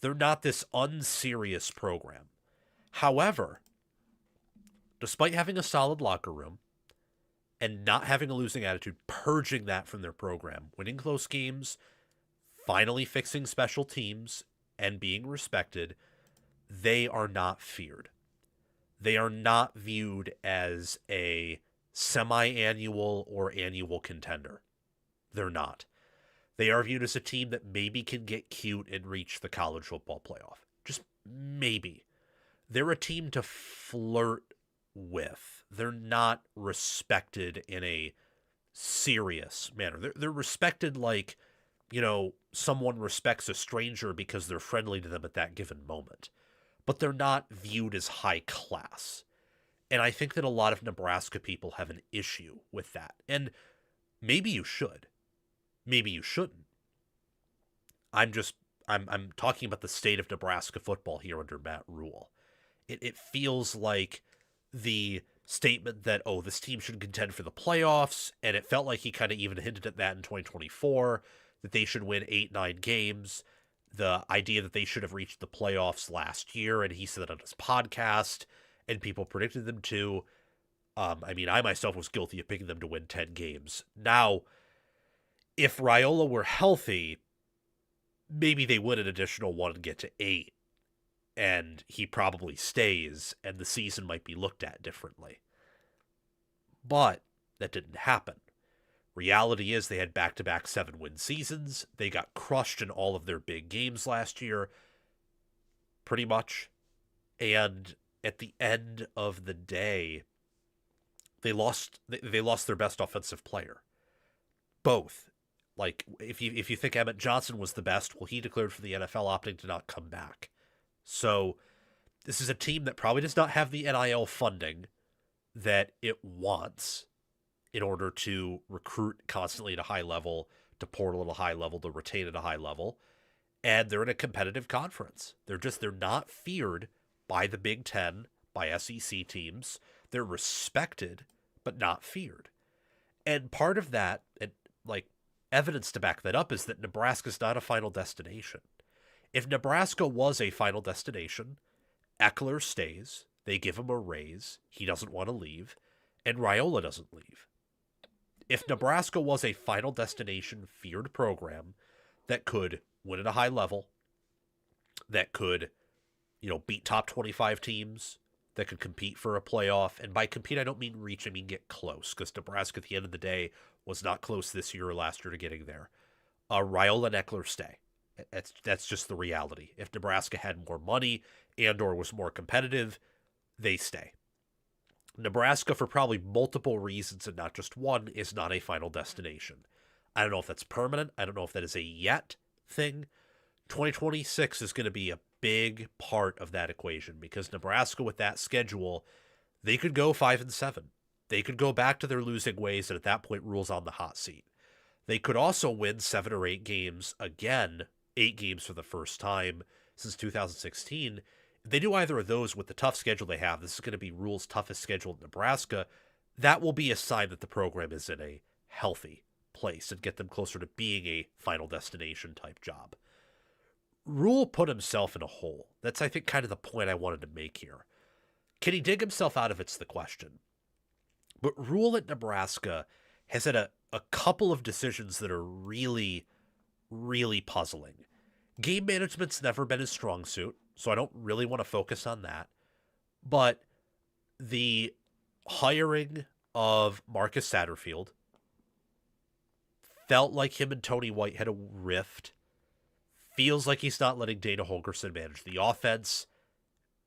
[SPEAKER 1] They're not this unserious program. However, despite having a solid locker room and not having a losing attitude, purging that from their program, winning close games, finally fixing special teams, and being respected, they are not feared. They are not viewed as a semi-annual or annual contender. They're not. They are viewed as a team that maybe can get cute and reach the college football playoff. Just maybe. They're a team to flirt with. They're not respected in a serious manner. They're respected like, someone respects a stranger because they're friendly to them at that given moment. But they're not viewed as high class. And I think that a lot of Nebraska people have an issue with that. And maybe you should. Maybe you shouldn't. I'm talking about the state of Nebraska football here under Matt Rule. It feels like the statement that, this team should contend for the playoffs, and it felt like he kind of even hinted at that in 2024, that they should win 8-9 games. The idea that they should have reached the playoffs last year, and he said that on his podcast, and people predicted them to. I myself was guilty of picking them to win 10 games. Now, if Raiola were healthy, maybe they win an additional one and get to 8, and he probably stays, and the season might be looked at differently. But that didn't happen. Reality is they had back-to-back 7-win seasons. They got crushed in all of their big games last year, pretty much. And at the end of the day, they lost their best offensive player. Both. Like, if you think Emmett Johnson was the best, well, he declared for the NFL, opting to not come back. So this is a team that probably does not have the NIL funding that it wants in order to recruit constantly at a high level, to portal at a high level, to retain at a high level. And they're in a competitive conference. They're not feared by the Big Ten, by SEC teams. They're respected, but not feared. And part of that, and like evidence to back that up, is that Nebraska's not a final destination. If Nebraska was a final destination, Eckler stays, they give him a raise, he doesn't want to leave, and Raiola doesn't leave. If Nebraska was a final destination feared program that could win at a high level, that could, beat top 25 teams, that could compete for a playoff, and by compete I don't mean reach, I mean get close, because Nebraska at the end of the day was not close this year or last year to getting there. Raiola and Eckler stay. That's just the reality. If Nebraska had more money and or was more competitive, they stay. Nebraska, for probably multiple reasons and not just one, is not a final destination. I don't know if that's permanent. I don't know if that is a yet thing. 2026 is going to be a big part of that equation, because Nebraska, with that schedule, they could go 5-7. They could go back to their losing ways, and at that point, Rhule's on the hot seat. They could also win 7 or 8 games again, 8 games for the first time since 2016. If they do either of those with the tough schedule they have, this is going to be Rhule's toughest schedule in Nebraska. That will be a sign that the program is in a healthy place and get them closer to being a final destination type job. Rhule put himself in a hole. That's, I think, kind of the point I wanted to make here. Can he dig himself out of it's the question. But Rhule at Nebraska has had a couple of decisions that are really, really puzzling. Game management's never been his strong suit, so I don't really want to focus on that. But the hiring of Marcus Satterfield felt like him and Tony White had a rift. Feels like he's not letting Dana Holgorsen manage the offense.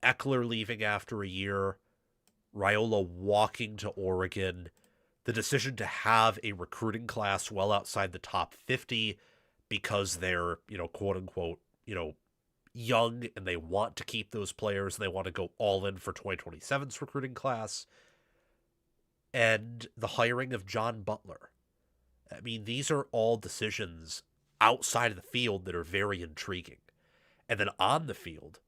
[SPEAKER 1] Eckler leaving after a year. Raiola walking to Oregon. The decision to have a recruiting class well outside the top 50 because they're, quote unquote, young and they want to keep those players. And they want to go all in for 2027's recruiting class. And the hiring of John Butler. I mean, these are all decisions outside of the field that are very intriguing. And then on the field,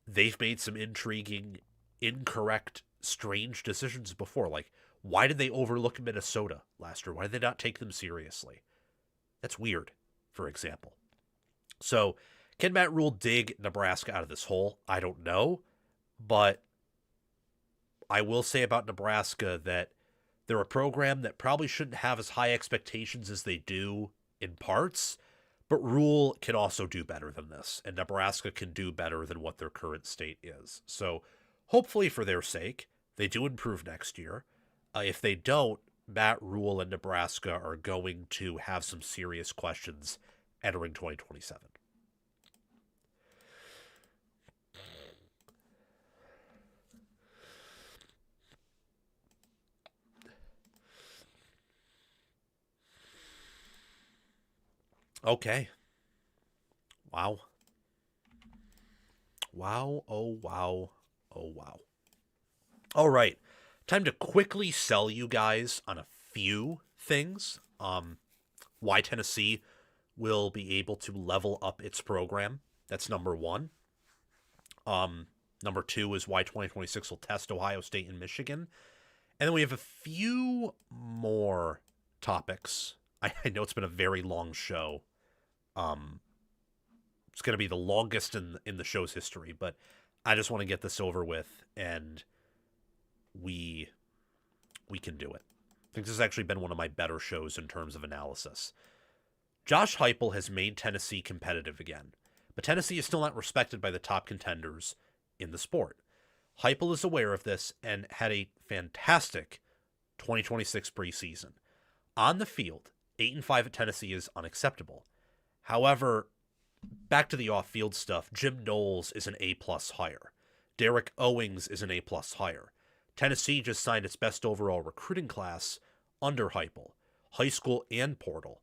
[SPEAKER 1] they've made some intriguing, incorrect, strange decisions before. Like, why did they overlook Minnesota last year? Why did they not take them seriously? That's weird, for example. So, can Matt Rhule dig Nebraska out of this hole? I don't know. But I will say about Nebraska that they're a program that probably shouldn't have as high expectations as they do in parts, but Rhule can also do better than this, and Nebraska can do better than what their current state is. So hopefully for their sake, they do improve next year. If they don't, Matt Rhule and Nebraska are going to have some serious questions entering 2027. Okay. Wow. Wow, oh wow, oh wow. All right. Time to quickly sell you guys on a few things. Why Tennessee will be able to level up its program. That's number one. Number two is why 2026 will test Ohio State and Michigan. And then we have a few more topics. I know it's been a very long show. It's going to be the longest in the show's history, but I just want to get this over with, and we can do it. I think this has actually been one of my better shows in terms of analysis. Josh Heupel has made Tennessee competitive again, but Tennessee is still not respected by the top contenders in the sport. Heupel is aware of this and had a fantastic 2026 preseason. On the field, 8-5 at Tennessee is unacceptable. However, back to the off-field stuff, Jim Knowles is an A-plus hire. Derek Owings is an A-plus hire. Tennessee just signed its best overall recruiting class under Heupel, high school and portal.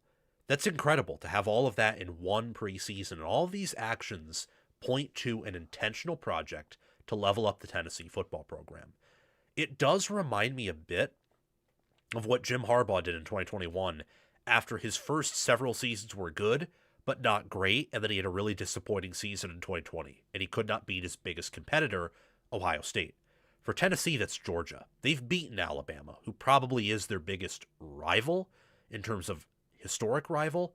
[SPEAKER 1] That's incredible to have all of that in one preseason, and all of these actions point to an intentional project to level up the Tennessee football program. It does remind me a bit of what Jim Harbaugh did in 2021 after his first several seasons were good, but not great, and then he had a really disappointing season in 2020, and he could not beat his biggest competitor, Ohio State. For Tennessee, that's Georgia. They've beaten Alabama, who probably is their biggest rival in terms of historic rival,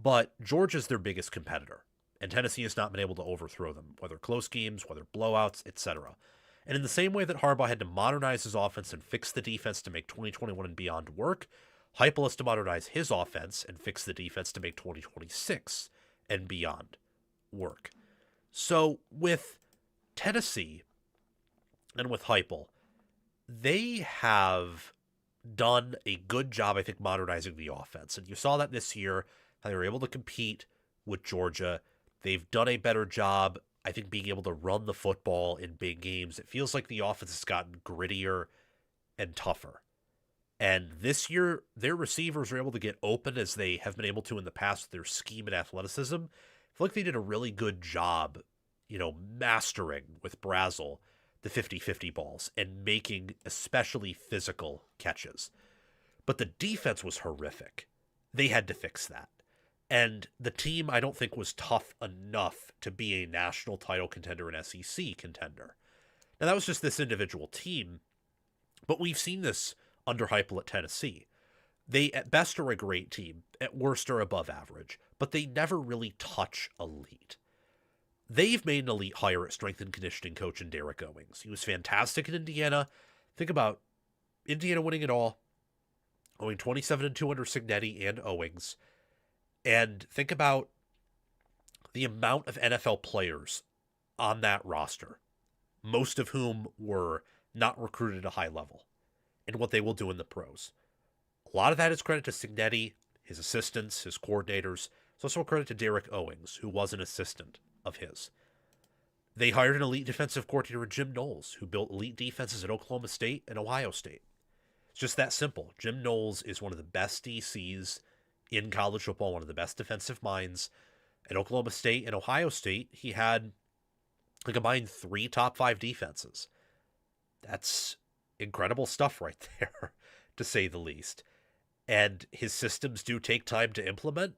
[SPEAKER 1] but Georgia's their biggest competitor, and Tennessee has not been able to overthrow them, whether close games, whether blowouts, etc. And in the same way that Harbaugh had to modernize his offense and fix the defense to make 2021 and beyond work, Heupel has to modernize his offense and fix the defense to make 2026 and beyond work. So with Tennessee and with Heupel, they have done a good job, I think, modernizing the offense. And you saw that this year, how they were able to compete with Georgia. They've done a better job, I think, being able to run the football in big games. It feels like the offense has gotten grittier and tougher. And this year, their receivers are able to get open as they have been able to in the past with their scheme and athleticism. I feel like they did a really good job, mastering with Brazel the 50-50 balls and making especially physical catches. But the defense was horrific. They had to fix that. And the team, I don't think, was tough enough to be a national title contender and SEC contender. Now, that was just this individual team, but we've seen this under Heupel at Tennessee. They, at best, are a great team. At worst, are above average, but they never really touch elite. They've made an elite hire at strength and conditioning coach in Derek Owings. He was fantastic in Indiana. Think about Indiana winning it all, going 27-2 under Cignetti and Owings. And think about the amount of NFL players on that roster, most of whom were not recruited at a high level, and what they will do in the pros. A lot of that is credit to Cignetti, his assistants, his coordinators. It's also a credit to Derek Owings, who was an assistant of his. They hired an elite defensive coordinator, Jim Knowles, who built elite defenses at Oklahoma State and Ohio State. It's just that simple. Jim Knowles is one of the best DCs in college football, one of the best defensive minds. At Oklahoma State and Ohio State, he had a combined 3 top 5 defenses. That's incredible stuff right there, to say the least. And his systems do take time to implement.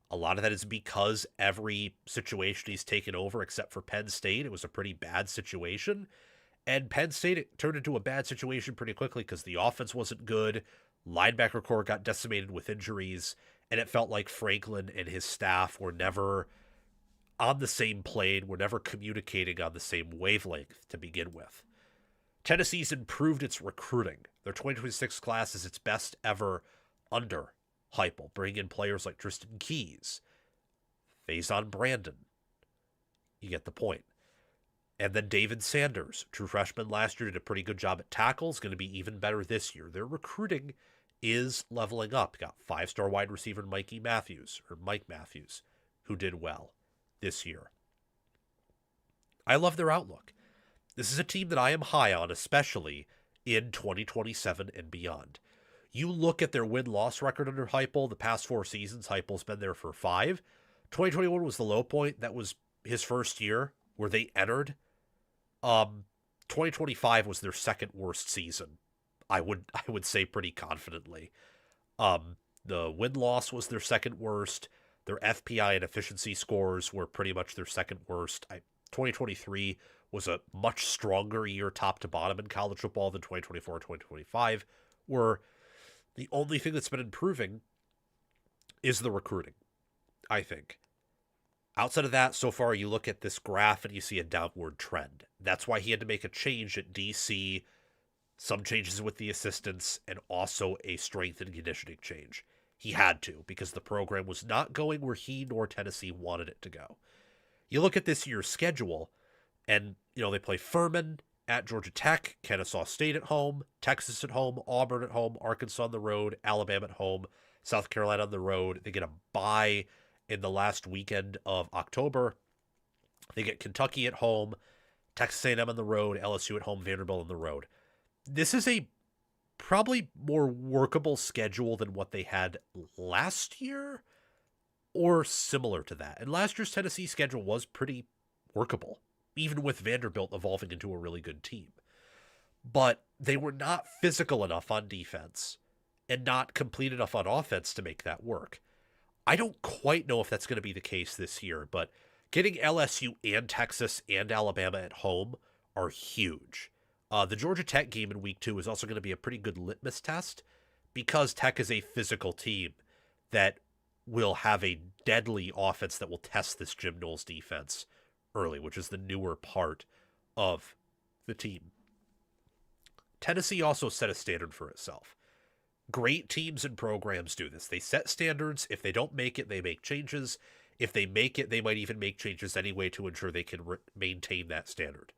[SPEAKER 1] A lot of that is because every situation he's taken over, except for Penn State, it was a pretty bad situation. And Penn State, it turned into a bad situation pretty quickly because the offense wasn't good. Linebacker core got decimated with injuries, and it felt like Franklin and his staff were never on the same plane, were never communicating on the same wavelength to begin with. Tennessee's improved its recruiting. Their 2026 class is its best ever under Heupel, bringing in players like Tristan Keys, Faison Brandon. You get the point. And then David Sanders, true freshman last year, did a pretty good job at tackles, going to be even better this year. Their recruiting is leveling up. Got 5-star wide receiver Mike Matthews, who did well this year. I love their outlook. This is a team that I am high on, especially in 2027 and beyond. You look at their win-loss record under Heupel, the past 4 seasons, Heupel's been there for 5. 2021 was the low point. That was his first year where they entered. 2025 was their second worst season. I would say pretty confidently. The win-loss was their second worst. Their FPI and efficiency scores were pretty much their second worst. 2023 was a much stronger year top to bottom in college football than 2024 and 2025 were. The only thing that's been improving is the recruiting, I think. Outside of that, so far you look at this graph and you see a downward trend. That's why he had to make a change at DC, some changes with the assistants, and also a strength and conditioning change. He had to, because the program was not going where he nor Tennessee wanted it to go. You look at this year's schedule, and, they play Furman at Georgia Tech, Kennesaw State at home, Texas at home, Auburn at home, Arkansas on the road, Alabama at home, South Carolina on the road. They get a bye in the last weekend of October. They get Kentucky at home, Texas A&M on the road, LSU at home, Vanderbilt on the road. This is a probably more workable schedule than what they had last year, or similar to that. And last year's Tennessee schedule was pretty workable, even with Vanderbilt evolving into a really good team. But they were not physical enough on defense and not complete enough on offense to make that work. I don't quite know if that's going to be the case this year, but getting LSU and Texas and Alabama at home are huge. The Georgia Tech game in week 2 is also going to be a pretty good litmus test, because Tech is a physical team that will have a deadly offense that will test this Jim Knowles defense early, which is the newer part of the team. Tennessee also set a standard for itself. Great teams and programs do this. They set standards. If they don't make it, they make changes. If they make it, they might even make changes anyway to ensure they can maintain that standard.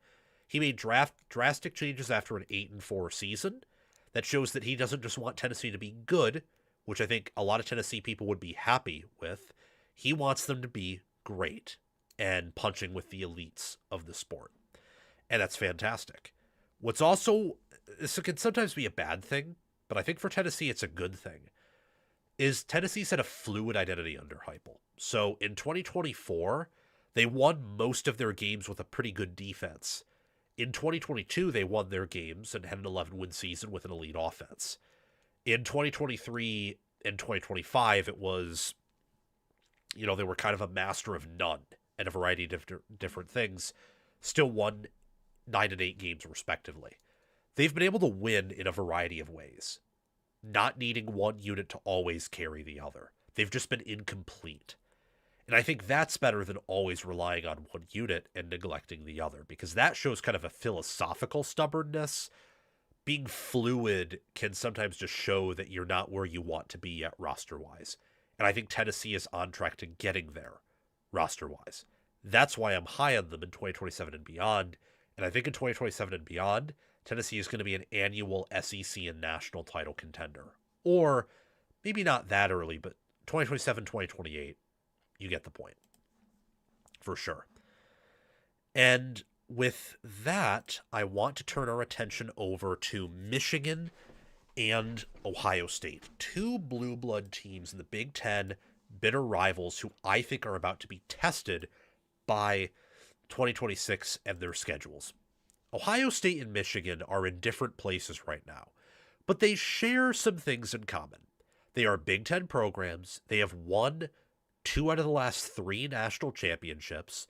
[SPEAKER 1] He made drastic changes after an 8-4 season. That shows that he doesn't just want Tennessee to be good, which I think a lot of Tennessee people would be happy with. He wants them to be great and punching with the elites of the sport. And that's fantastic. What's also, this can sometimes be a bad thing, but I think for Tennessee it's a good thing, is Tennessee's had a fluid identity under Heupel. So in 2024, they won most of their games with a pretty good defense. In 2022, they won their games and had an 11-win season with an elite offense. In 2023 and 2025, it was, they were kind of a master of none and a variety of different things. Still won 9 and 8 games respectively. They've been able to win in a variety of ways, not needing one unit to always carry the other. They've just been incomplete. And I think that's better than always relying on one unit and neglecting the other, because that shows kind of a philosophical stubbornness. Being fluid can sometimes just show that you're not where you want to be yet roster-wise. And I think Tennessee is on track to getting there roster-wise. That's why I'm high on them in 2027 and beyond. And I think in 2027 and beyond, Tennessee is going to be an annual SEC and national title contender. Or maybe not that early, but 2027, 2028. You get the point, for sure. And with that, I want to turn our attention over to Michigan and Ohio State, 2 blue blood teams in the Big Ten, bitter rivals who I think are about to be tested by 2026 and their schedules. Ohio State and Michigan are in different places right now, but they share some things in common. They are Big Ten programs. They have won 2 out of the last 3 national championships.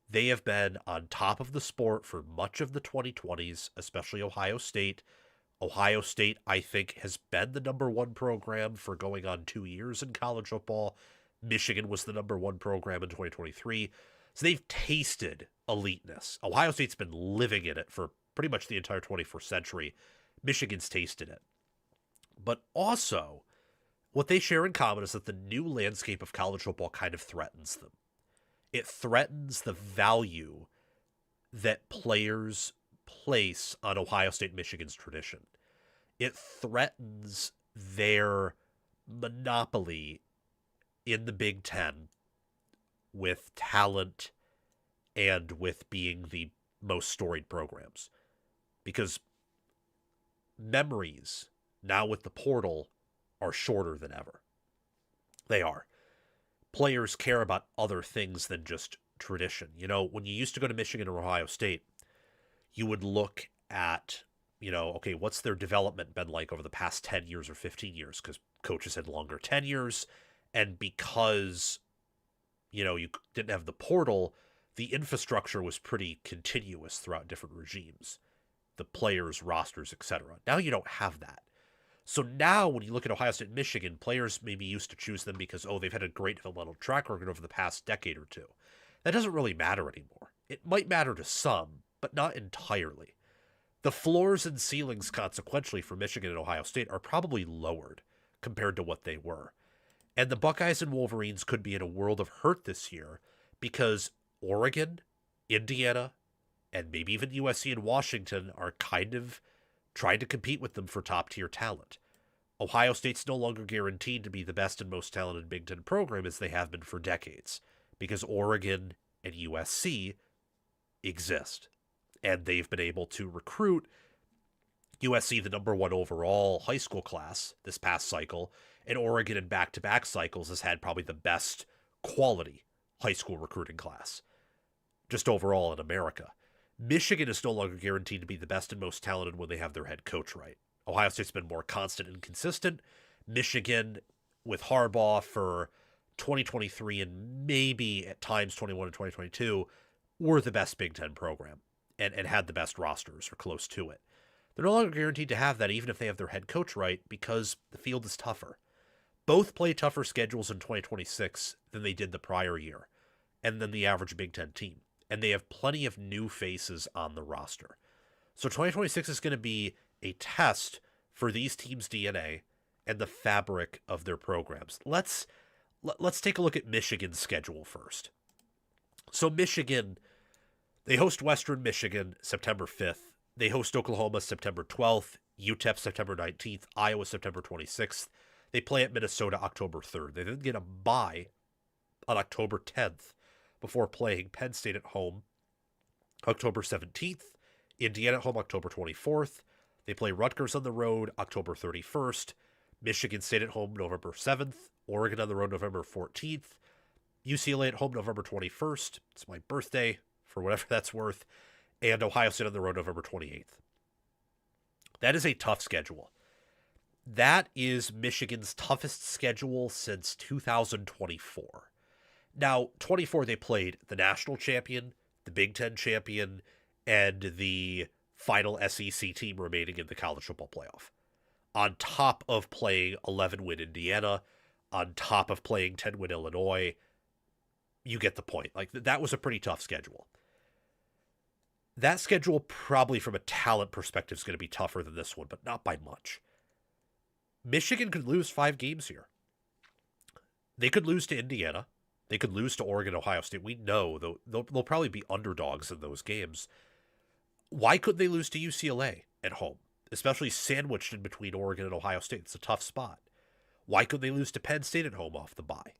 [SPEAKER 1] They have been on top of the sport for much of the 2020s, especially Ohio State. Ohio State, I think, has been the number 1 program for going on 2 years in college football. Michigan was the number 1 program in 2023. So they've tasted eliteness. Ohio State's been living in it for pretty much the entire 21st century. Michigan's tasted it. But also, what they share in common is that the new landscape of college football kind of threatens them. It threatens the value that players place on Ohio State Michigan's tradition. It threatens their monopoly in the Big Ten with talent and with being the most storied programs. Because memories, now with the portal, are shorter than ever. They are. Players care about other things than just tradition. When you used to go to Michigan or Ohio State, you would look at, okay, what's their development been like over the past 10 years or 15 years? Because coaches had longer tenures, and because, you didn't have the portal, the infrastructure was pretty continuous throughout different regimes. The players, rosters, etc. Now you don't have that. So now when you look at Ohio State and Michigan, players may be used to choose them because, they've had a great developmental track record over the past decade or 2. That doesn't really matter anymore. It might matter to some, but not entirely. The floors and ceilings, consequentially, for Michigan and Ohio State are probably lowered compared to what they were. And the Buckeyes and Wolverines could be in a world of hurt this year because Oregon, Indiana, and maybe even USC and Washington are kind of trying to compete with them for top-tier talent. Ohio State's no longer guaranteed to be the best and most talented Big Ten program as they have been for decades because Oregon and USC exist. And they've been able to recruit USC, the number one overall high school class this past cycle, and Oregon in back-to-back cycles has had probably the best quality high school recruiting class, just overall in America. Michigan is no longer guaranteed to be the best and most talented when they have their head coach right. Ohio State's been more constant and consistent. Michigan, with Harbaugh for 2023 and maybe at times 21 and 2022, were the best Big Ten program and had the best rosters or close to it. They're no longer guaranteed to have that even if they have their head coach right because the field is tougher. Both play tougher schedules in 2026 than they did the prior year and than the average Big Ten team. And they have plenty of new faces on the roster. So 2026 is going to be a test for these teams' DNA and the fabric of their programs. Let's take a look at Michigan's schedule first. So Michigan, they host Western Michigan September 5th. They host Oklahoma September 12th, UTEP September 19th, Iowa September 26th. They play at Minnesota October 3rd. They then get a bye on October 10th before playing Penn State at home October 17th, Indiana at home October 24th. They play Rutgers on the road October 31st, Michigan State at home November 7th, Oregon on the road November 14th, UCLA at home November 21st. It's my birthday, for whatever that's worth. And Ohio State on the road November 28th. That is a tough schedule. That is Michigan's toughest schedule since 2024. Now, 24 they played the national champion, the Big Ten champion, and the final SEC team remaining in the college football playoff. On top of playing 11-win Indiana, on top of playing 10-win Illinois, you get the point. Like, that was a pretty tough schedule. That schedule probably from a talent perspective is going to be tougher than this one, but not by much. Michigan could lose 5 games here. They could lose to Indiana. They could lose to Oregon, Ohio State. We know they'll probably be underdogs in those games. Why couldn't they lose to UCLA at home, especially sandwiched in between Oregon and Ohio State? It's a tough spot. Why couldn't they lose to Penn State at home off the bye?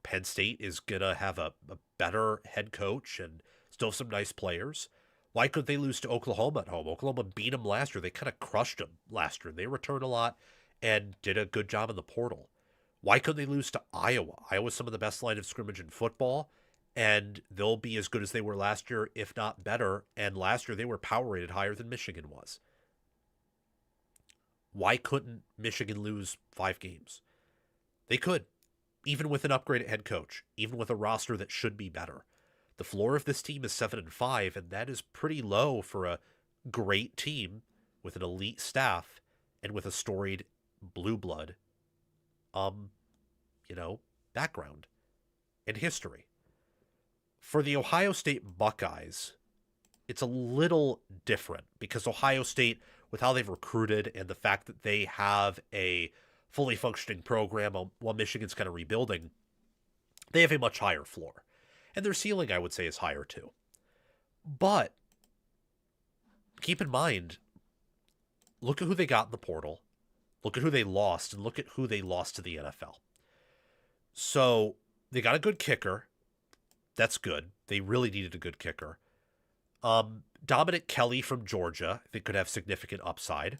[SPEAKER 1] Penn State is going to have a better head coach and still some nice players. Why couldn't they lose to Oklahoma at home? Oklahoma beat them last year. They kind of crushed them last year. They returned a lot and did a good job in the portal. Why couldn't they lose to Iowa? Iowa's some of the best line of scrimmage in football, and they'll be as good as they were last year, if not better. And last year they were power rated higher than Michigan was. Why couldn't Michigan lose 5 games? They could, even with an upgraded head coach, even with a roster that should be better. The floor of this team is 7-5, and that is pretty low for a great team with an elite staff and with a storied blue blood, background and history. For the Ohio State Buckeyes, it's a little different because Ohio State, with how they've recruited and the fact that they have a fully functioning program while Michigan's kind of rebuilding, they have a much higher floor. And their ceiling, I would say, is higher too. But keep in mind, look at who they got in the portal, look at who they lost, and look at who they lost to the NFL. So they got a good kicker. That's good. They really needed a good kicker. Dominic Kelly from Georgia, I think, could have significant upside.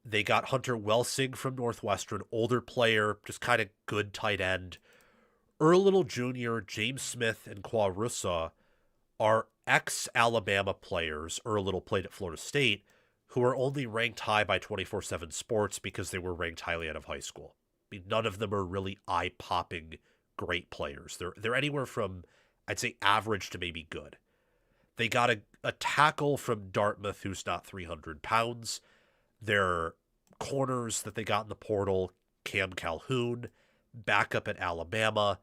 [SPEAKER 1] They got Hunter Welsing from Northwestern, older player, just kind of good tight end. Earl Little Jr., James Smith, and Qua Russa are ex-Alabama players. Earl Little played at Florida State, who are only ranked high by 24/7 Sports because they were ranked highly out of high school. I mean, none of them are really eye-popping great players. They're anywhere from, I'd say, average to maybe good. They got a tackle from Dartmouth who's not 300 pounds. Their corners that they got in the portal, Cam Calhoun, backup at Alabama,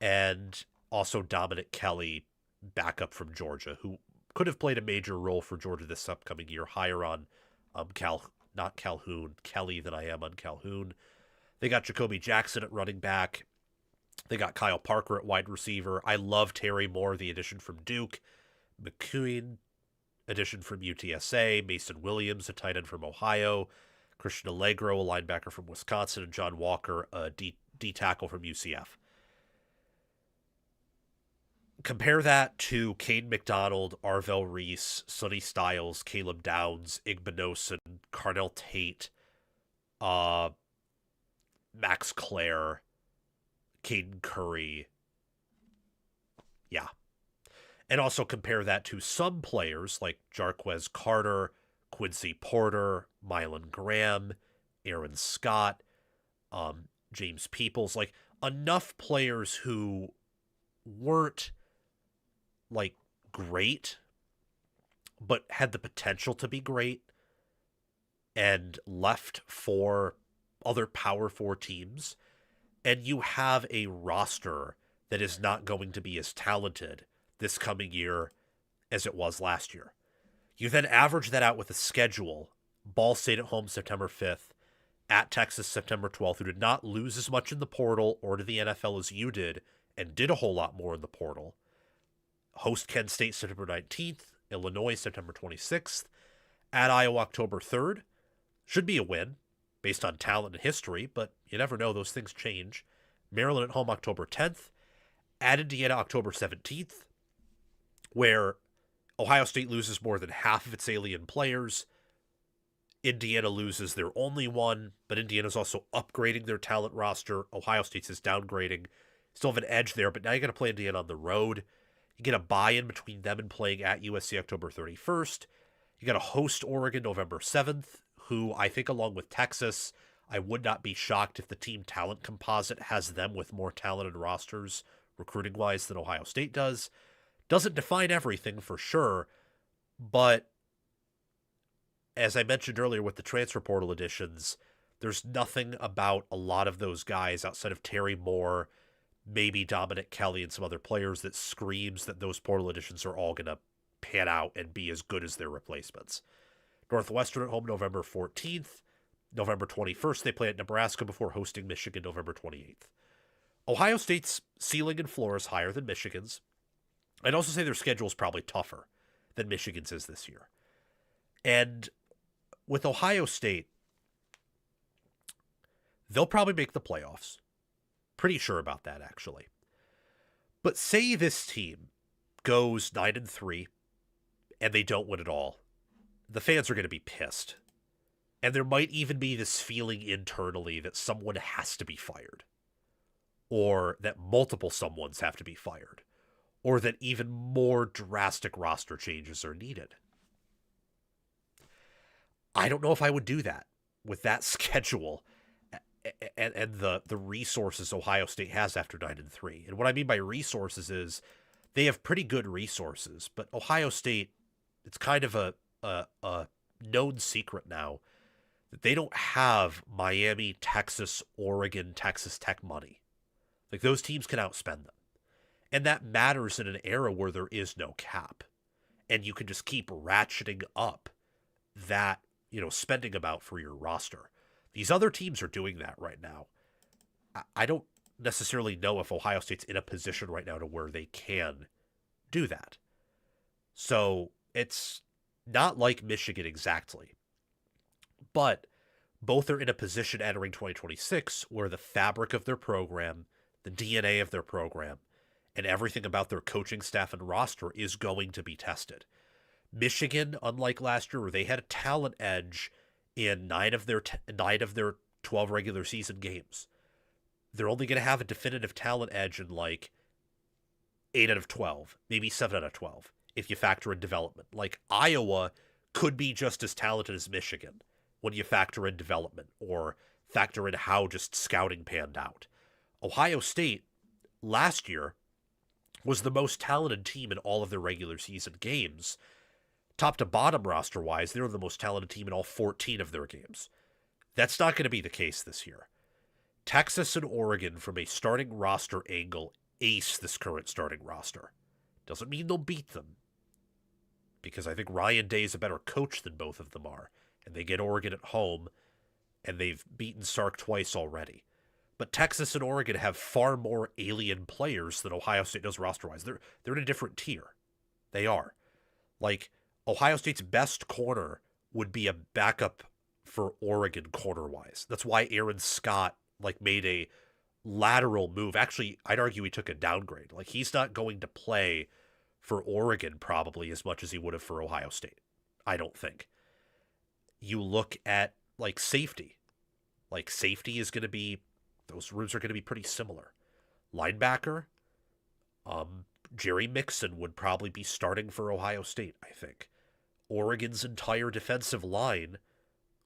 [SPEAKER 1] and also Dominic Kelly, backup from Georgia, who could have played a major role for Georgia this upcoming year, higher on Kelly than I am on Calhoun. They got Jacoby Jackson at running back. They got Kyle Parker at wide receiver. I love Terry Moore, the addition from Duke. McCuin, addition from UTSA. Mason Williams, a tight end from Ohio. Christian Allegro, a linebacker from Wisconsin. And John Walker, a D tackle from UCF. Compare that to Kane McDonald, Arvell Reese, Sonny Styles, Caleb Downs, Igbinosun, Carnell Tate, Max Clare, Caden Curry. Yeah. And also compare that to some players like Jarquez Carter, Quincy Porter, Mylan Graham, Aaron Scott, James Peoples. Like, enough players who weren't, like, great, but had the potential to be great and left for other Power 4 teams. And you have a roster that is not going to be as talented this coming year as it was last year. You then average that out with a schedule. Ball State at home September 5th, at Texas September 12th, who did not lose as much in the portal or to the NFL as you did, and did a whole lot more in the portal. Host Kent State September 19th, Illinois September 26th, at Iowa October 3rd. Should be a win based on talent and history, but you never know, those things change. Maryland at home October 10th, at Indiana October 17th, where Ohio State loses more than half of its alien players. Indiana loses their only one, but Indiana's also upgrading their talent roster. Ohio State's is downgrading. Still have an edge there, but now you got to play Indiana on the road. You get a buy-in between them and playing at USC October 31st. You got to host Oregon November 7th, who I think along with Texas, I would not be shocked if the team talent composite has them with more talented rosters recruiting-wise than Ohio State does. Doesn't define everything for sure, but as I mentioned earlier with the transfer portal additions, there's nothing about a lot of those guys outside of Terry Moore, maybe Dominic Kelly and some other players that screams that those portal additions are all going to pan out and be as good as their replacements. Northwestern at home November 14th. November 21st, they play at Nebraska before hosting Michigan November 28th. Ohio State's ceiling and floor is higher than Michigan's. I'd also say their schedule is probably tougher than Michigan's is this year. And with Ohio State, they'll probably make the playoffs. Pretty sure about that, actually. But say this team goes 9-3 and they don't win at all. The fans are going to be pissed. And there might even be this feeling internally that someone has to be fired. Or that multiple someones have to be fired. Or that even more drastic roster changes are needed. I don't know if I would do that with that schedule and the resources Ohio State has after 9-3. And what I mean by resources is they have pretty good resources, but Ohio State, it's kind of a known secret now that they don't have Miami, Texas, Oregon, Texas Tech money. Like, those teams can outspend them. And that matters in an era where there is no cap. And you can just keep ratcheting up that, spending amount for your roster. These other teams are doing that right now. I don't necessarily know if Ohio State's in a position right now to where they can do that. So it's not like Michigan exactly. But both are in a position entering 2026 where the fabric of their program, the DNA of their program, and everything about their coaching staff and roster is going to be tested. Michigan, unlike last year, where they had a talent edge in 9 of their 12 regular season games, they're only going to have a definitive talent edge in like 8 out of 12, maybe 7 out of 12, if you factor in development. Like, Iowa could be just as talented as Michigan when you factor in development or factor in how just scouting panned out. Ohio State last year was the most talented team in all of their regular season games. Top to bottom roster-wise, they were the most talented team in all 14 of their games. That's not going to be the case this year. Texas and Oregon, from a starting roster angle, ace this current starting roster. Doesn't mean they'll beat them, because I think Ryan Day is a better coach than both of them are, and they get Oregon at home. and they've beaten Sark twice already. But Texas and Oregon have far more alien players than Ohio State does roster-wise. They're in a different tier. They are. Like, Ohio State's best corner would be a backup for Oregon corner-wise. That's why Aaron Scott, like, made a lateral move. Actually, I'd argue he took a downgrade. Like, he's not going to play for Oregon probably as much as he would have for Ohio State. I don't think. You look at, like, safety. Like, safety is going to be, those rooms are going to be pretty similar. Linebacker, Jerry Mixon would probably be starting for Ohio State, I think. Oregon's entire defensive line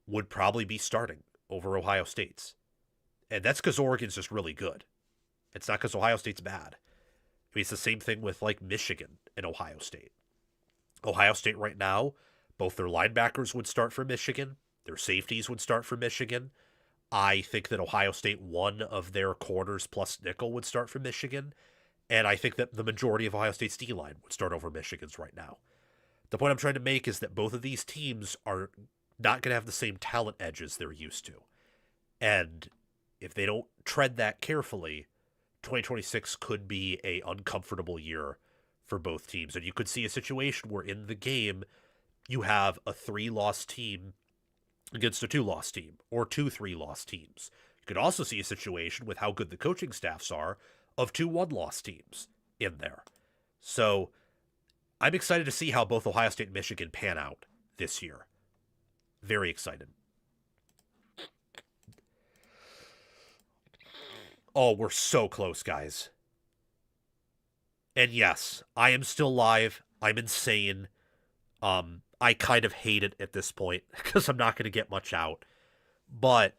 [SPEAKER 1] would probably be starting over Ohio State's. And that's because Oregon's just really good. It's not because Ohio State's bad. I mean, it's the same thing with, like, Michigan and Ohio State. Ohio State right now, both their linebackers would start for Michigan. Their safeties would start for Michigan. I think that Ohio State, one of their corners plus nickel would start for Michigan. And I think that the majority of Ohio State's D-line would start over Michigan's right now. The point I'm trying to make is that both of these teams are not going to have the same talent edges they're used to. And if they don't tread that carefully, 2026 could be an uncomfortable year for both teams. And you could see a situation where in the game, you have a 3-loss team against a 2-loss team, or 2 3-loss teams. You could also see a situation with how good the coaching staffs are of 2 1-loss teams in there. So I'm excited to see how both Ohio State and Michigan pan out this year. Very excited. Oh, we're so close, guys. And yes, I am still live. I'm insane. I kind of hate it at this point because I'm not going to get much out. But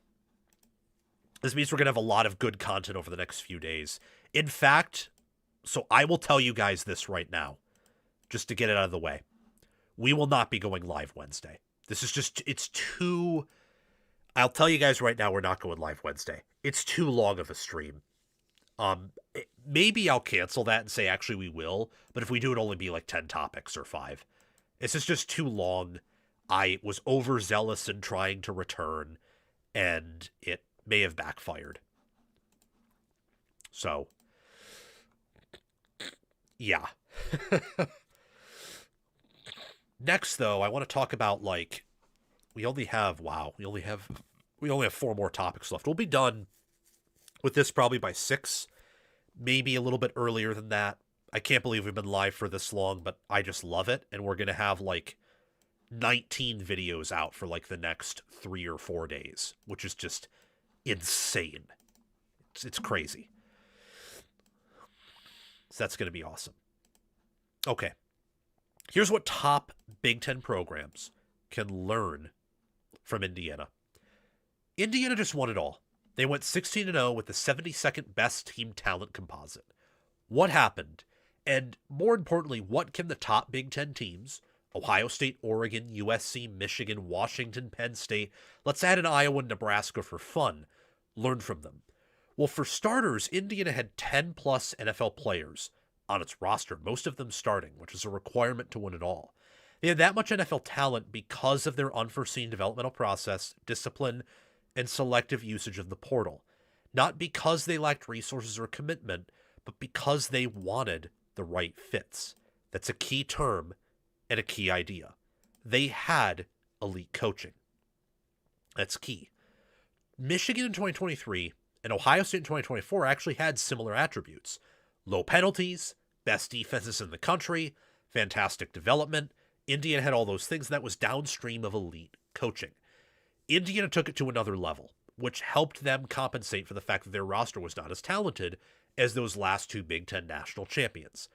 [SPEAKER 1] this means we're going to have a lot of good content over the next few days. In fact, so I will tell you guys this right now, just to get it out of the way. We will not be going live Wednesday. This is just, it's too, I'll tell you guys right now, we're not going live Wednesday. It's too long of a stream. Maybe I'll cancel that and say, actually, we will. But if we do, it'll only be like 10 topics or 5. This is just too long. I was overzealous in trying to return, and it may have backfired. So, yeah. Next, though, I want to talk about, like, we only have 4 more topics left. We'll be done with this probably by 6, maybe a little bit earlier than that. I can't believe we've been live for this long, but I just love it. And we're going to have like 19 videos out for like the next 3 or 4 days, which is just insane. It's crazy. So that's going to be awesome. Okay. Here's what top Big Ten programs can learn from Indiana. Indiana just won it all. They went 16-0 with the 72nd best team talent composite. What happened? And more importantly, what can the top Big Ten teams, Ohio State, Oregon, USC, Michigan, Washington, Penn State, let's add in Iowa and Nebraska for fun, learn from them? Well, for starters, Indiana had 10-plus NFL players on its roster, most of them starting, which is a requirement to win it all. They had that much NFL talent because of their unforeseen developmental process, discipline, and selective usage of the portal. Not because they lacked resources or commitment, but because they wanted the right fits. That's a key term and a key idea. They had elite coaching. That's key. Michigan in 2023 and Ohio State in 2024 actually had similar attributes. Low penalties, best defenses in the country, fantastic development. Indiana had all those things. That was downstream of elite coaching. Indiana took it to another level, which helped them compensate for the fact that their roster was not as talented as those last 2 Big Ten national champions.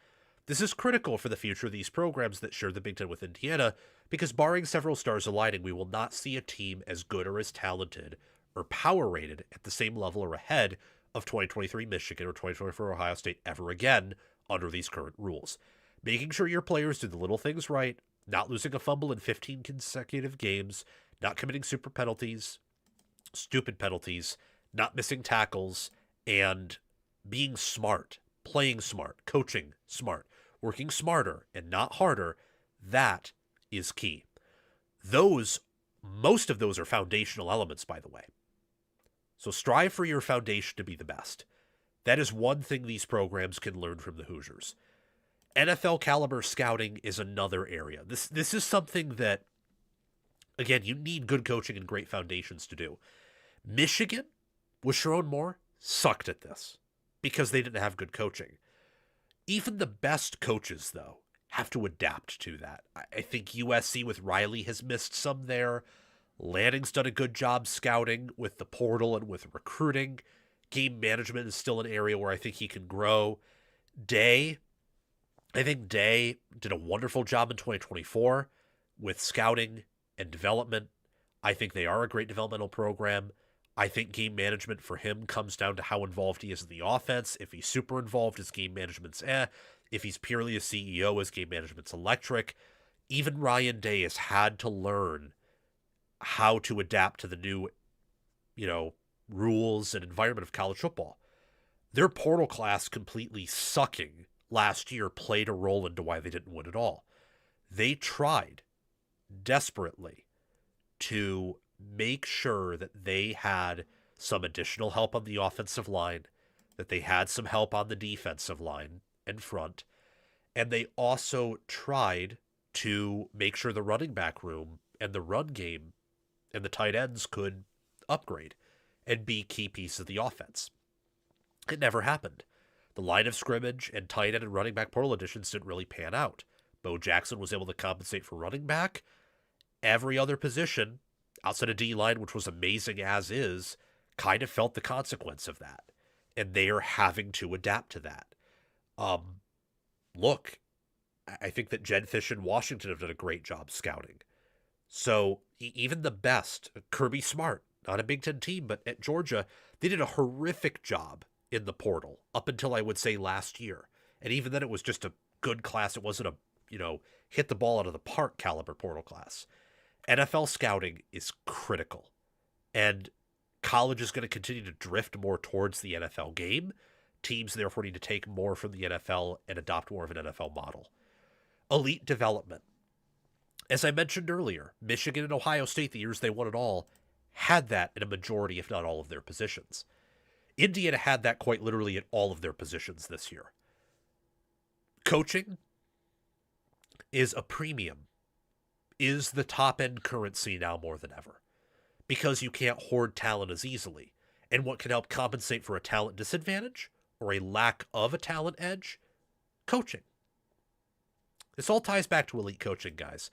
[SPEAKER 1] This is critical for the future of these programs that share the Big Ten with Indiana, because barring several stars aligning, we will not see a team as good or as talented or power rated at the same level or ahead of 2023 Michigan or 2024 Ohio State ever again under these current rules. Making sure your players do the little things right, not losing a fumble in 15 consecutive games, not committing stupid penalties, not missing tackles, and being smart, playing smart, coaching smart, working smarter and not harder, that is key. Those Most of those are foundational elements, by the way. So strive for your foundation to be the best. That is one thing these programs can learn from the Hoosiers. NFL caliber scouting is another area. This is something that, again, you need good coaching and great foundations to do. Michigan, with Sharon Moore, sucked at this because they didn't have good coaching. Even the best coaches, though, have to adapt to that. I think USC with Riley has missed some there. Lanning's done a good job scouting with the portal and with recruiting. Game management is still an area where I think he can grow. I think Day did a wonderful job in 2024 with scouting and development. I think they are a great developmental program. I think game management for him comes down to how involved he is in the offense. If he's super involved, his game management's If he's purely a CEO, his game management's electric. Even Ryan Day has had to learn how to adapt to the new, rules and environment of college football. Their portal class completely sucking last year played a role into why they didn't win at all. They tried desperately to make sure that they had some additional help on the offensive line, that they had some help on the defensive line and front, and they also tried to make sure the running back room and the run game and the tight ends could upgrade and be key pieces of the offense. It never happened. The line of scrimmage and tight end and running back portal additions didn't really pan out. Bo Jackson was able to compensate for running back. Every other position, outside of D-line, which was amazing as is, kind of felt the consequence of that. And they are having to adapt to that. Look, I think that Jed Fish and Washington have done a great job scouting. So even the best, Kirby Smart, not a Big Ten team, but at Georgia, they did a horrific job in the portal up until I would say last year. And even then it was just a good class. It wasn't a, hit the ball out of the park caliber portal class. NFL scouting is critical. And college is going to continue to drift more towards the NFL game. Teams therefore need to take more from the NFL and adopt more of an NFL model. Elite development. As I mentioned earlier, Michigan and Ohio State, the years they won it all, had that in a majority, if not all, of their positions. Indiana had that quite literally at all of their positions this year. Coaching is a premium, is the top-end currency now more than ever, because you can't hoard talent as easily. And what can help compensate for a talent disadvantage or a lack of a talent edge? Coaching. This all ties back to elite coaching, guys.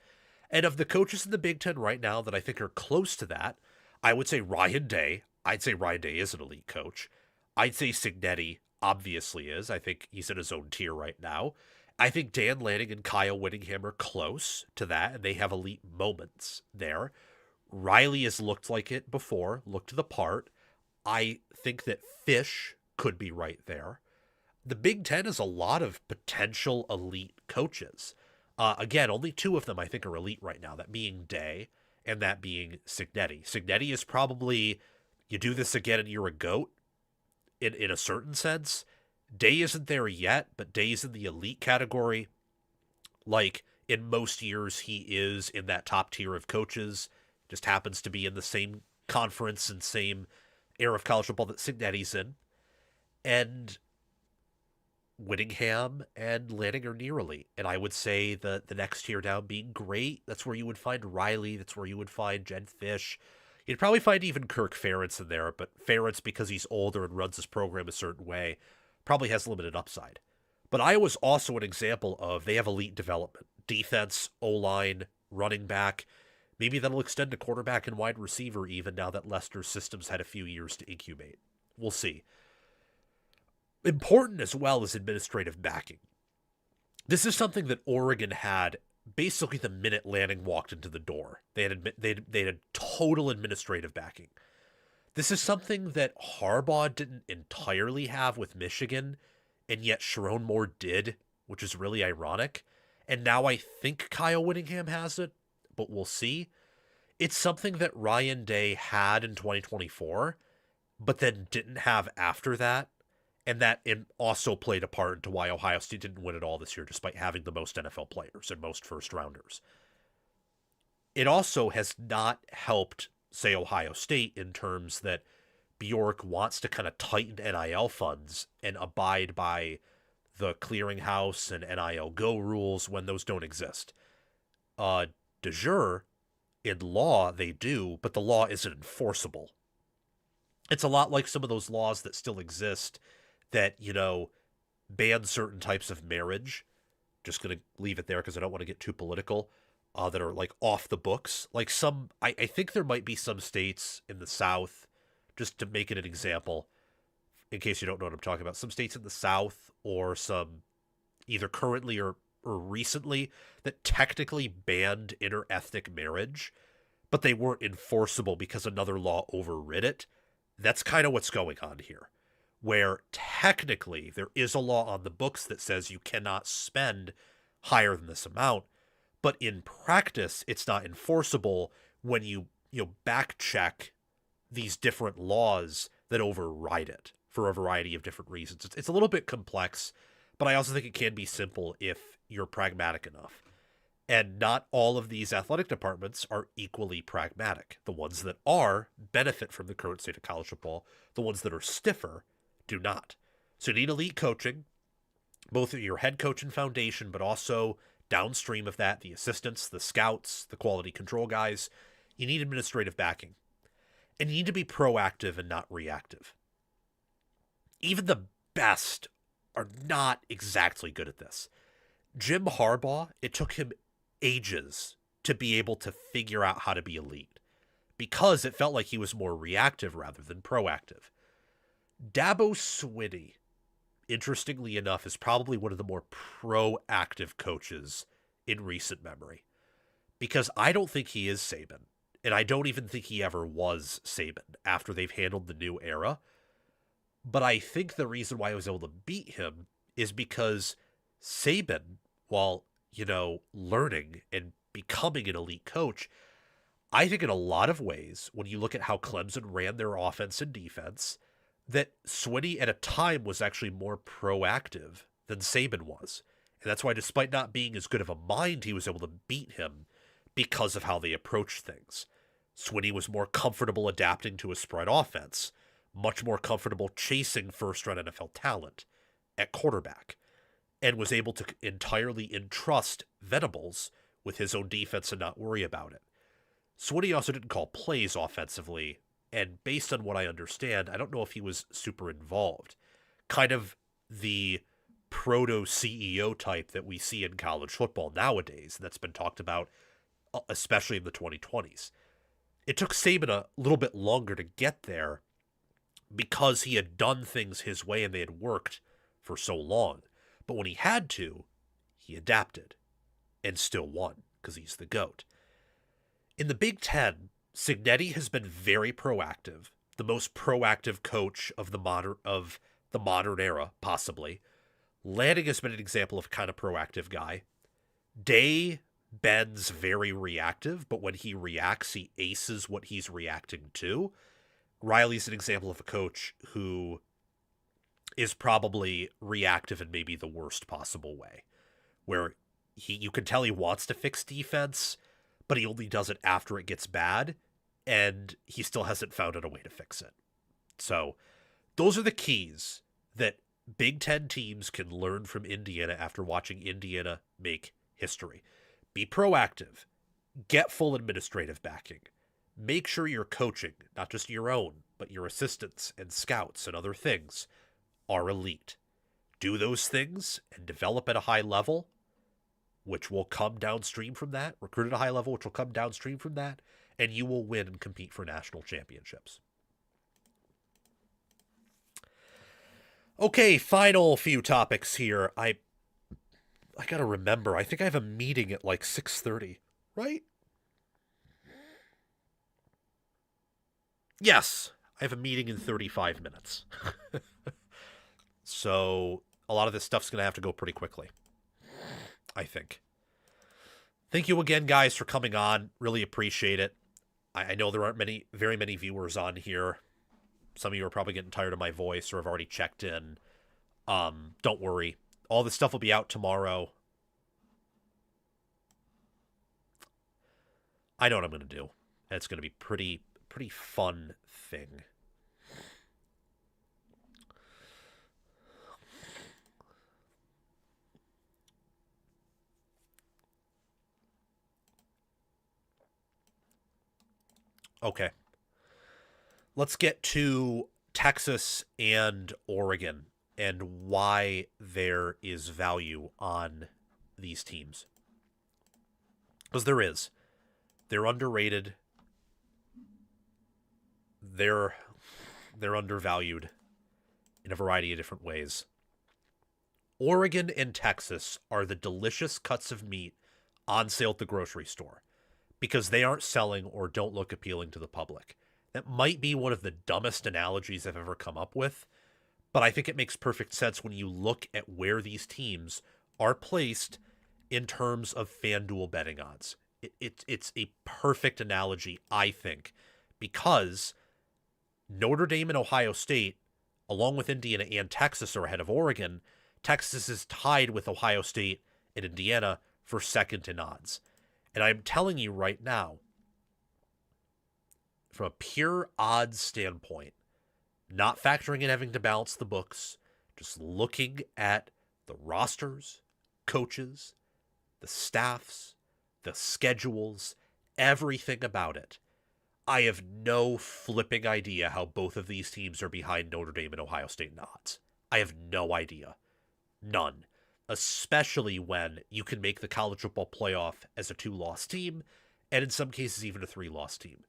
[SPEAKER 1] And of the coaches in the Big Ten right now that I think are close to that, I would say Ryan Day. I'd say Ryan Day is an elite coach. I'd say Cignetti obviously is. I think he's in his own tier right now. I think Dan Lanning and Kyle Whittingham are close to that, and they have elite moments there. Riley has looked like it before, looked the part. I think that Fish could be right there. The Big Ten is a lot of potential elite coaches. Again, only two of them I think are elite right now, that being Day and that being Cignetti. Cignetti is probably, you do this again and you're a GOAT in a certain sense. Day isn't there yet, but Day's in the elite category. Like, in most years, he is in that top tier of coaches. Just happens to be in the same conference and same era of college football that Cignetti's in. And Whittingham and Lanning are near elite. And I would say the next tier down being great. That's where you would find Riley. That's where you would find Jen Fish. You'd probably find even Kirk Ferentz in there, but Ferentz, because he's older and runs his program a certain way, probably has limited upside. But Iowa's also an example of they have elite development. Defense, O-line, running back. Maybe that'll extend to quarterback and wide receiver even now that Lester's system's had a few years to incubate. We'll see. Important as well is administrative backing. This is something that Oregon had basically the minute Lanning walked into the door. They had total administrative backing. This is something that Harbaugh didn't entirely have with Michigan, and yet Sharon Moore did, which is really ironic. And now I think Kyle Whittingham has it, but we'll see. It's something that Ryan Day had in 2024, but then didn't have after that. And that also played a part into why Ohio State didn't win it all this year, despite having the most NFL players and most first-rounders. It also has not helped, say, Ohio State in terms that Bjork wants to kind of tighten NIL funds and abide by the clearinghouse and NIL Go rules when those don't exist. De jure, in law, they do, but the law isn't enforceable. It's a lot like some of those laws that still exist that, ban certain types of marriage. Just going to leave it there because I don't want to get too political. That are like off the books. Like I think there might be some states in the South, just to make it an example, in case you don't know what I'm talking about, some states in the South or some either currently or recently that technically banned interethnic marriage, but they weren't enforceable because another law overrid it. That's kind of what's going on here, where technically there is a law on the books that says you cannot spend higher than this amount, but in practice it's not enforceable when you back check these different laws that override it for a variety of different reasons. It's a little bit complex, but I also think it can be simple if you're pragmatic enough. And not all of these athletic departments are equally pragmatic. The ones that are benefit from the current state of college football. The ones that are stiffer do not. So you need elite coaching, both your head coach and foundation, but also downstream of that, the assistants, the scouts, the quality control guys. You need administrative backing. And you need to be proactive and not reactive. Even the best are not exactly good at this. Jim Harbaugh, it took him ages to be able to figure out how to be elite because it felt like he was more reactive rather than proactive. Dabo Swinney, interestingly enough, is probably one of the more proactive coaches in recent memory because I don't think he is Saban, and I don't even think he ever was Saban after they've handled the new era. But I think the reason why I was able to beat him is because Saban, while, learning and becoming an elite coach, I think in a lot of ways, when you look at how Clemson ran their offense and defense, that Swinney at a time was actually more proactive than Saban was. And that's why, despite not being as good of a mind, he was able to beat him because of how they approached things. Swinney was more comfortable adapting to a spread offense, much more comfortable chasing first-round NFL talent at quarterback, and was able to entirely entrust Venables with his own defense and not worry about it. Swinney also didn't call plays offensively, and based on what I understand, I don't know if he was super involved. Kind of the proto-CEO type that we see in college football nowadays that's been talked about, especially in the 2020s. It took Saban a little bit longer to get there because he had done things his way and they had worked for so long. But when he had to, he adapted and still won because he's the GOAT. In the Big Ten, Cignetti has been very proactive, the most proactive coach of the modern era, possibly. Lanning has been an example of kind of proactive guy. Day Ben's very reactive, but when he reacts, he aces what he's reacting to. Riley's an example of a coach who is probably reactive in maybe the worst possible way, where you can tell he wants to fix defense, but he only does it after it gets bad, and he still hasn't found out a way to fix it. So those are the keys that Big Ten teams can learn from Indiana after watching Indiana make history. Be proactive. Get full administrative backing. Make sure your coaching, not just your own, but your assistants and scouts and other things, are elite. Do those things and develop at a high level, which will come downstream from that. Recruit at a high level, which will come downstream from that, and you will win and compete for national championships. Okay, final few topics here. I gotta remember, I think I have a meeting at like 6:30, right? Yes, I have a meeting in 35 minutes. So a lot of this stuff's going to have to go pretty quickly, I think. Thank you again, guys, for coming on. Really appreciate it. I know there aren't very many viewers on here. Some of you are probably getting tired of my voice or have already checked in. Don't worry. All this stuff will be out tomorrow. I know what I'm going to do. And it's going to be pretty fun thing. Okay. Let's get to Texas and Oregon and why there is value on these teams. Because there is. They're underrated. They're undervalued in a variety of different ways. Oregon and Texas are the delicious cuts of meat on sale at the grocery store because they aren't selling or don't look appealing to the public. That might be one of the dumbest analogies I've ever come up with, but I think it makes perfect sense when you look at where these teams are placed in terms of FanDuel betting odds. It's a perfect analogy, I think, because Notre Dame and Ohio State, along with Indiana and Texas, are ahead of Oregon. Texas is tied with Ohio State and Indiana for second in odds. And I'm telling you right now, from a pure odds standpoint, not factoring in having to balance the books, just looking at the rosters, coaches, the staffs, the schedules, everything about it, I have no flipping idea how both of these teams are behind Notre Dame and Ohio State in odds. I have no idea. None. Especially when you can make the college football playoff as a 2-loss team, and in some cases even a 3-loss team.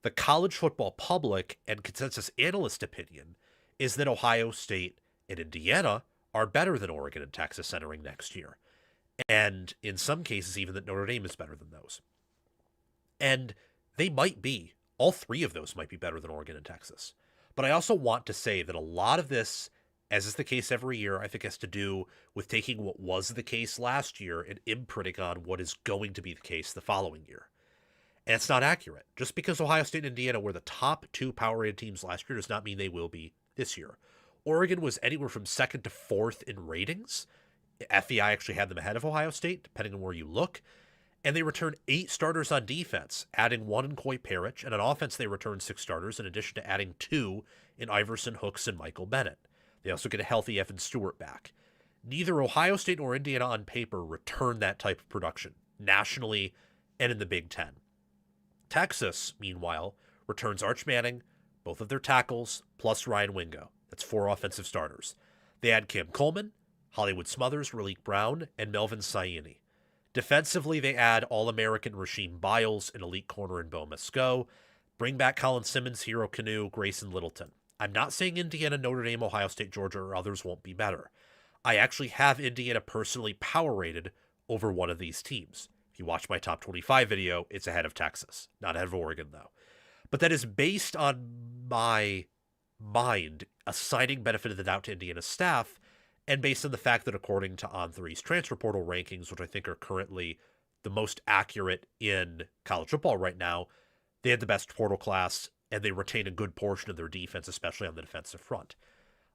[SPEAKER 1] The college football public and consensus analyst opinion is that Ohio State and Indiana are better than Oregon and Texas entering next year. And in some cases, even that Notre Dame is better than those. And they might be. All three of those might be better than Oregon and Texas. But I also want to say that a lot of this, as is the case every year, I think has to do with taking what was the case last year and imprinting on what is going to be the case the following year. And it's not accurate. Just because Ohio State and Indiana were the top 2 power-rated teams last year does not mean they will be this year. Oregon was anywhere from 2nd to 4th in ratings. FEI actually had them ahead of Ohio State, depending on where you look. And they returned 8 starters on defense, adding 1 in Coy Parrish, and on offense they returned 6 starters, in addition to adding 2 in Iverson Hooks and Michael Bennett. They also get a healthy Evan Stewart back. Neither Ohio State nor Indiana on paper return that type of production, nationally and in the Big Ten. Texas, meanwhile, returns Arch Manning, both of their tackles, plus Ryan Wingo. That's 4 offensive starters. They add Cam Coleman, Hollywood Smothers, Raleek Brown, and Melvin Saini. Defensively, they add All-American Rasheem Biles, an elite corner in Bo Musco, bring back Colin Simmons, Hero Canoe, Grayson Littleton. I'm not saying Indiana, Notre Dame, Ohio State, Georgia, or others won't be better. I actually have Indiana personally power rated over one of these teams. If you watch my top 25 video, it's ahead of Texas, not ahead of Oregon, though. But that is based on my mind assigning benefit of the doubt to Indiana's staff, and based on the fact that according to On3's transfer portal rankings, which I think are currently the most accurate in college football right now, they had the best portal class, and they retain a good portion of their defense, especially on the defensive front.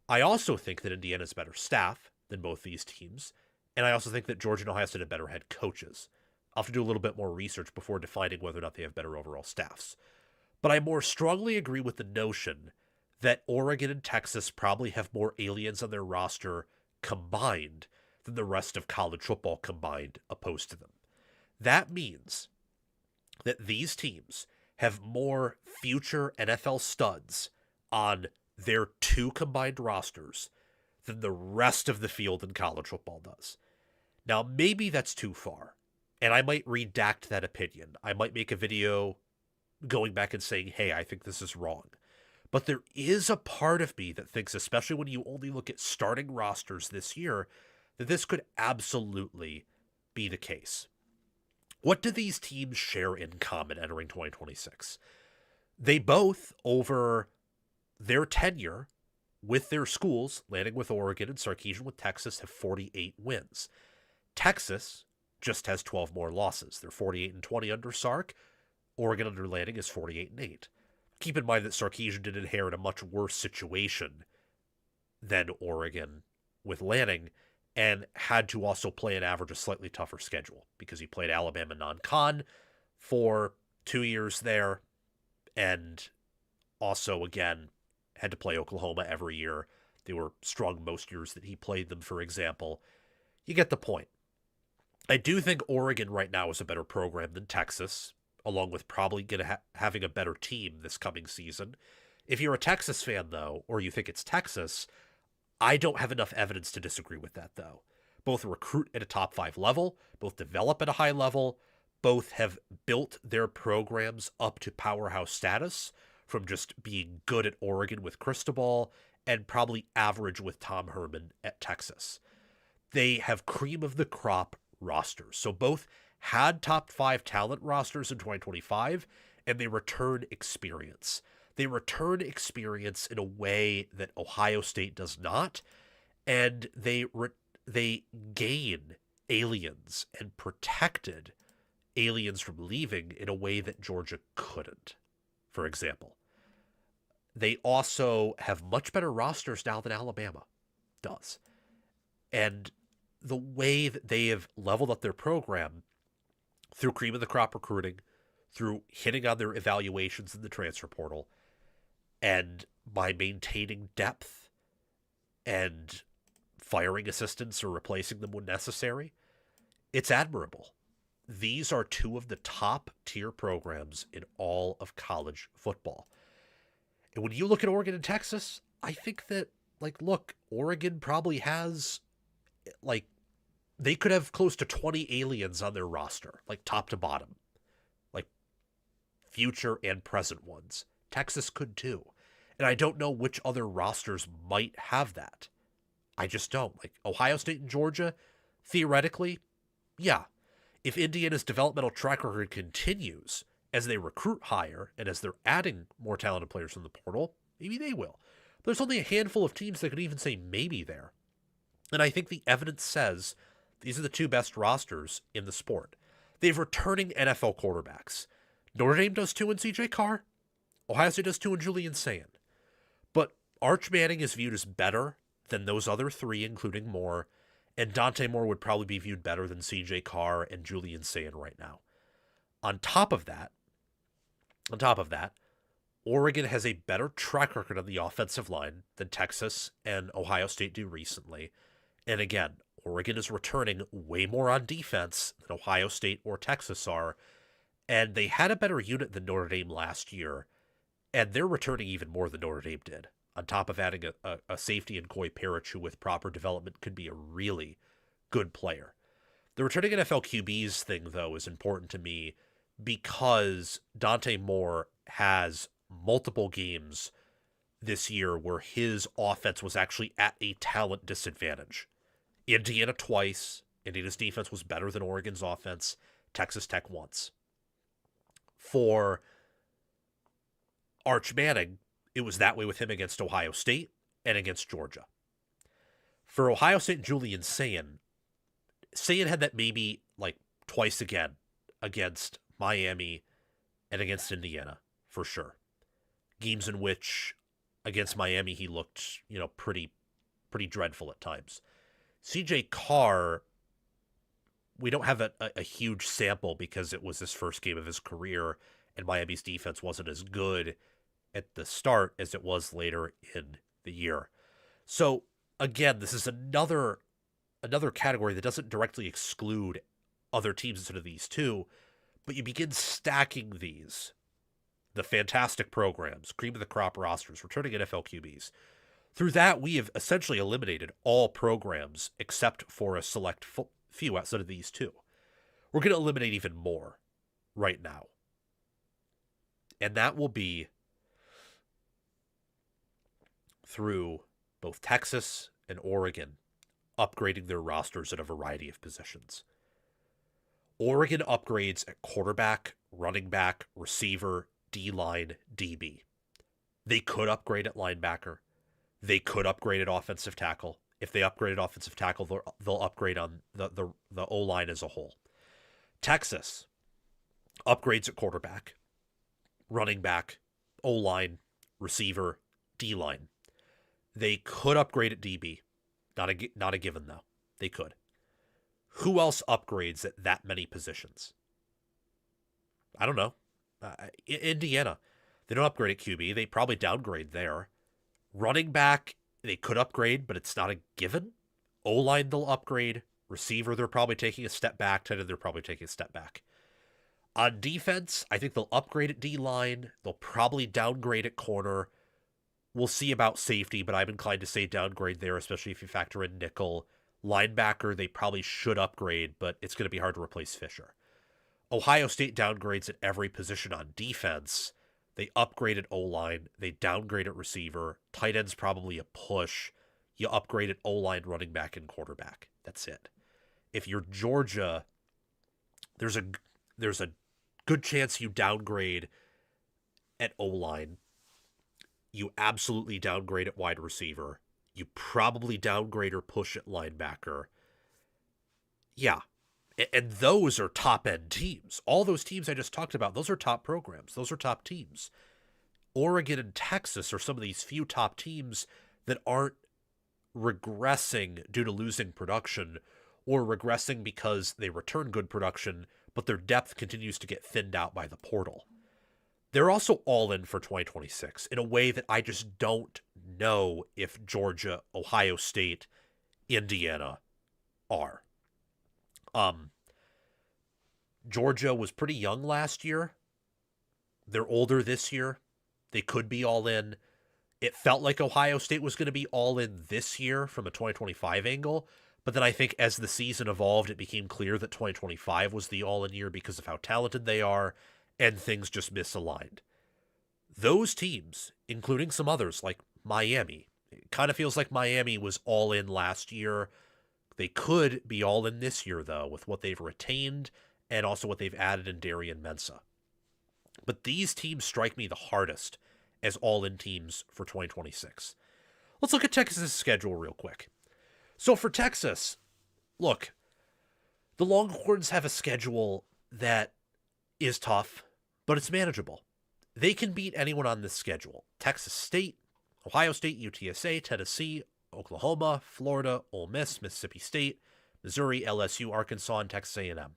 [SPEAKER 1] I also think that Indiana's better staff than both these teams, and I also think that Georgia and Ohio State have better head coaches. I'll have to do a little bit more research before defining whether or not they have better overall staffs. But I more strongly agree with the notion that Oregon and Texas probably have more aliens on their roster combined than the rest of college football combined opposed to them. That means that these teams have more future NFL studs on their 2 combined rosters than the rest of the field in college football does. Now, maybe that's too far, and I might redact that opinion. I might make a video going back and saying, hey, I think this is wrong. But there is a part of me that thinks, especially when you only look at starting rosters this year, that this could absolutely be the case. What do these teams share in common entering 2026? They both, over their tenure with their schools, landing with Oregon and Sarkisian with Texas, have 48 wins. Texas just has 12 more losses. They're 48-20 under Sark. Oregon under Lanning is 48-8. Keep in mind that Sarkisian did inherit a much worse situation than Oregon with Lanning, and had to also play an average a slightly tougher schedule because he played Alabama non-con for 2 years there, and also, again, had to play Oklahoma every year. They were strong most years that he played them, for example. You get the point. I do think Oregon right now is a better program than Texas, along with probably having a better team this coming season. If you're a Texas fan, though, or you think it's Texas, I don't have enough evidence to disagree with that, though. Both recruit at a top 5 level, both develop at a high level, both have built their programs up to powerhouse status from just being good at Oregon with Cristobal and probably average with Tom Herman at Texas. They have cream of the crop rosters. So both had top 5 talent rosters in 2025, and they return experience. They return experience in a way that Ohio State does not, and they gain aliens and protected aliens from leaving in a way that Georgia couldn't, for example. They also have much better rosters now than Alabama does. And the way that they have leveled up their program through cream of the crop recruiting, through hitting on their evaluations in the transfer portal, and by maintaining depth and firing assistants or replacing them when necessary, it's admirable. These are 2 of the top tier programs in all of college football. And when you look at Oregon and Texas, I think that, look, Oregon probably has, they could have close to 20 aliens on their roster, top to bottom, future and present ones. Texas could too. And I don't know which other rosters might have that. I just don't. Ohio State and Georgia, theoretically, yeah. If Indiana's developmental track record continues as they recruit higher and as they're adding more talented players from the portal, maybe they will. But there's only a handful of teams that could even say maybe there. And I think the evidence says these are the 2 best rosters in the sport. They have returning NFL quarterbacks. Notre Dame does 2 in C.J. Carr. Ohio State does 2 in Julian Sayin. But Arch Manning is viewed as better than those other 3, including Moore, and Dante Moore would probably be viewed better than C.J. Carr and Julian Sayin right now. On top of that, Oregon has a better track record on the offensive line than Texas and Ohio State do recently. And again, Oregon is returning way more on defense than Ohio State or Texas are. And they had a better unit than Notre Dame last year. And they're returning even more than Notre Dame did, on top of adding a safety in Coy Parrish, who with proper development could be a really good player. The returning NFL QBs thing, though, is important to me because Dante Moore has multiple games this year where his offense was actually at a talent disadvantage. Indiana twice. Indiana's defense was better than Oregon's offense. Texas Tech once. For Arch Manning, it was that way with him against Ohio State and against Georgia. For Ohio State and Julian Sayin had that maybe twice again against Miami and against Indiana, for sure. Games in which against Miami he looked, pretty dreadful at times. C.J. Carr, we don't have a huge sample because it was his first game of his career and Miami's defense wasn't as good at the start as it was later in the year. So again, this is another category that doesn't directly exclude other teams instead of these 2, but you begin stacking these, the fantastic programs, cream of the crop rosters, returning NFL QBs. Through that, we have essentially eliminated all programs except for a select few outside of these 2. We're going to eliminate even more right now. And that will be through both Texas and Oregon upgrading their rosters at a variety of positions. Oregon upgrades at quarterback, running back, receiver, D-line, DB. They could upgrade at linebacker. They could upgrade at offensive tackle. If they upgrade at offensive tackle, they'll upgrade on the O-line as a whole. Texas upgrades at quarterback, running back, O-line, receiver, D-line. They could upgrade at DB. Not a given, though. They could. Who else upgrades at that many positions? I don't know. Indiana, they don't upgrade at QB. They probably downgrade there. Running back, they could upgrade, but it's not a given. O-line, they'll upgrade. Receiver, they're probably taking a step back. Tight end, they're probably taking a step back. On defense, I think they'll upgrade at D-line. They'll probably downgrade at corner. We'll see about safety, but I'm inclined to say downgrade there, especially if you factor in nickel. Linebacker, they probably should upgrade, but it's going to be hard to replace Fisher. Ohio State downgrades at every position on defense. They upgrade at O-line. They downgrade at receiver. Tight end's probably a push. You upgrade at O-line, running back, and quarterback. That's it. If you're Georgia, there's a good chance you downgrade at O-line. You absolutely downgrade at wide receiver. You probably downgrade or push at linebacker. Yeah. And those are top-end teams. All those teams I just talked about, those are top programs. Those are top teams. Oregon and Texas are some of these few top teams that aren't regressing due to losing production or regressing because they return good production, but their depth continues to get thinned out by the portal. They're also all in for 2026 in a way that I just don't know if Georgia, Ohio State, Indiana are. Georgia was pretty young last year. They're older this year. They could be all in. It felt like Ohio State was going to be all in this year from a 2025 angle. But then I think as the season evolved, it became clear that 2025 was the all-in year because of how talented they are, and things just misaligned. Those teams, including some others like Miami, it kind of feels like Miami was all in last year. They could be all in this year, though, with what they've retained and also what they've added in Darian Mensah. But these teams strike me the hardest as all-in teams for 2026. Let's look at Texas' schedule real quick. So for Texas, look, the Longhorns have a schedule that is tough, but it's manageable. They can beat anyone on this schedule. Texas State, Ohio State, UTSA, Tennessee, Oklahoma, Florida, Ole Miss, Mississippi State, Missouri, LSU, Arkansas, and Texas A&M.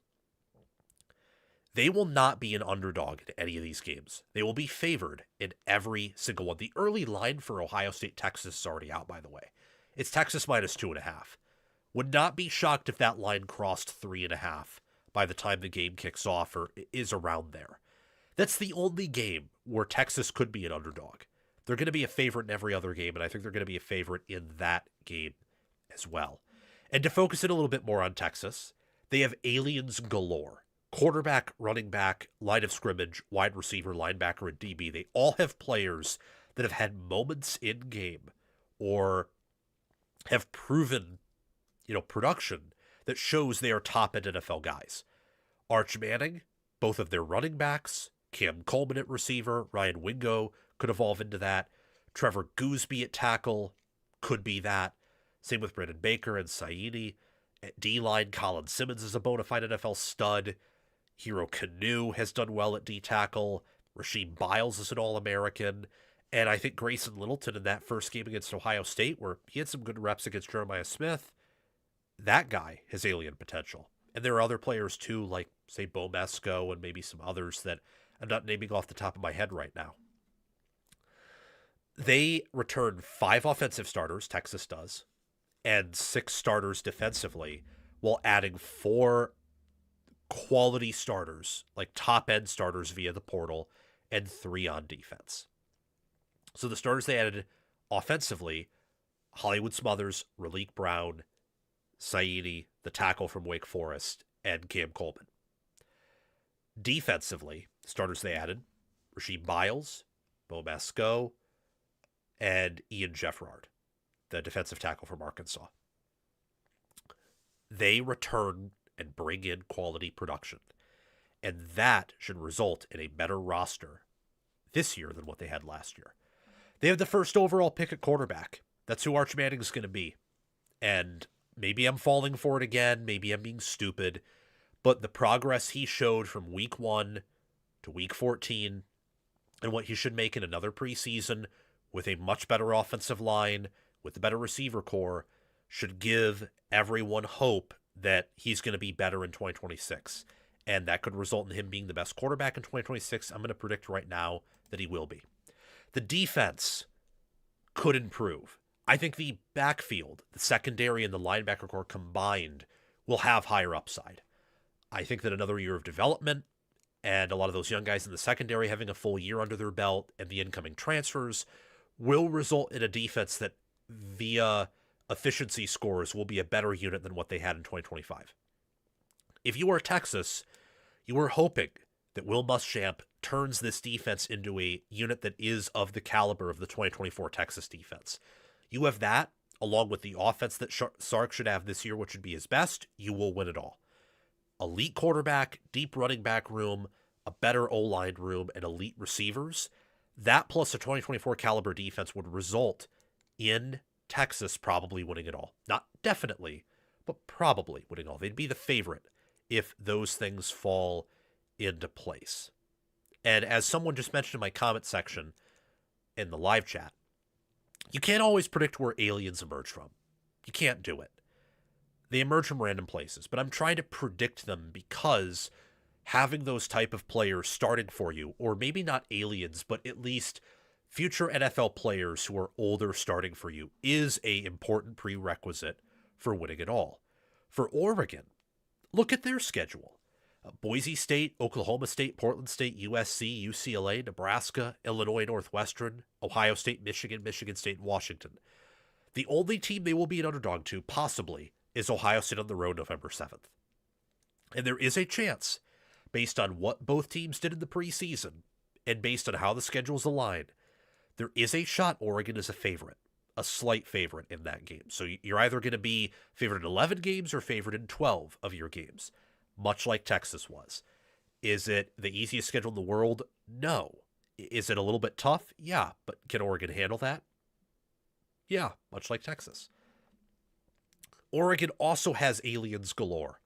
[SPEAKER 1] They will not be an underdog in any of these games. They will be favored in every single one. The early line for Ohio State, Texas is already out, by the way. It's Texas minus 2.5. Would not be shocked if that line crossed 3.5 by the time the game kicks off or is around there. That's the only game where Texas could be an underdog. They're going to be a favorite in every other game, and I think they're going to be a favorite in that game as well. And to focus it a little bit more on Texas, they have aliens galore. Quarterback, running back, line of scrimmage, wide receiver, linebacker, and DB. They all have players that have had moments in game or have proven, production that shows they are top-end NFL guys. Arch Manning, both of their running backs, Cam Coleman at receiver, Ryan Wingo could evolve into that. Trevor Gooseby at tackle could be that. Same with Brandon Baker and Saini. At D-line, Colin Simmons is a bona fide NFL stud. Hero Kanu has done well at D-tackle. Rasheed Biles is an All-American. And I think Grayson Littleton in that first game against Ohio State, where he had some good reps against Jeremiah Smith, that guy has alien potential. And there are other players too, like, say, Bo Mesco and maybe some others that I'm not naming off the top of my head right now. They return 5 offensive starters, Texas does, and 6 starters defensively, while adding 4 quality starters, like top-end starters via the portal, and 3 on defense. So the starters they added offensively, Hollywood Smothers, Raleek Brown, Saini, the tackle from Wake Forest, and Cam Coleman. Defensively, starters they added, Rasheed Biles, Bo Mesco, and Ian Jeffrard, the defensive tackle from Arkansas. They return and bring in quality production, and that should result in a better roster this year than what they had last year. They have the first overall pick at quarterback. That's who Arch Manning is going to be. And maybe I'm falling for it again. Maybe I'm being stupid. But the progress he showed from week 1 to week 14 and what he should make in another preseason with a much better offensive line, with a better receiver core, should give everyone hope that he's going to be better in 2026. and that could result in him being the best quarterback in 2026. I'm going to predict right now that he will be. The defense could improve. I think the backfield, the secondary, and the linebacker core combined will have higher upside. I think that another year of development and a lot of those young guys in the secondary having a full year under their belt and the incoming transfers will result in a defense that via efficiency scores will be a better unit than what they had in 2025. If you are Texas, you are hoping that Will Muschamp turns this defense into a unit that is of the caliber of the 2024 Texas defense. You have that, along with the offense that Sark should have this year, which would be his best, you will win it all. Elite quarterback, deep running back room, a better O-line room, and elite receivers. That plus a 2024 caliber defense would result in Texas probably winning it all. Not definitely, but probably winning all. They'd be the favorite if those things fall into place. And as someone just mentioned in my comment section in the live chat, you can't always predict where aliens emerge from. You can't do it. They emerge from random places, but I'm trying to predict them because having those type of players starting for you, or maybe not aliens, but at least future NFL players who are older starting for you, is a important prerequisite for winning it all. For Oregon, look at their schedule. Boise State, Oklahoma State, Portland State, USC, UCLA, Nebraska, Illinois Northwestern, Ohio State, Michigan, Michigan State, Washington. The only team they will be an underdog to, possibly, is Ohio State on the road November 7th. And there is a chance, based on what both teams did in the preseason, and based on how the schedules align, there is a shot Oregon is a favorite, a slight favorite in that game. So you're either going to be favored in 11 games or favored in 12 of your games, much like Texas was. Is it the easiest schedule in the world? No. Is it a little bit tough? Yeah. But can Oregon handle that? Yeah, much like Texas. Oregon also has aliens galore.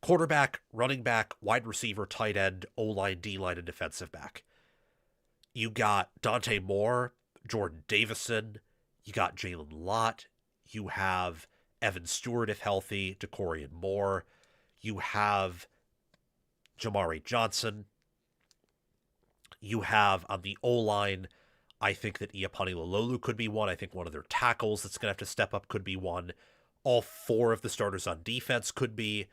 [SPEAKER 1] Quarterback, running back, wide receiver, tight end, O-line, D-line, and defensive back. You got Dante Moore, Jordan Davison. You got Jalen Lott. You have Evan Stewart, if healthy, DeCorian Moore. You have Jamari Johnson. You have on the O-line, I think that Iapani Lololu could be one. I think one of their tackles that's going to have to step up could be one. All four of the starters on defense could be.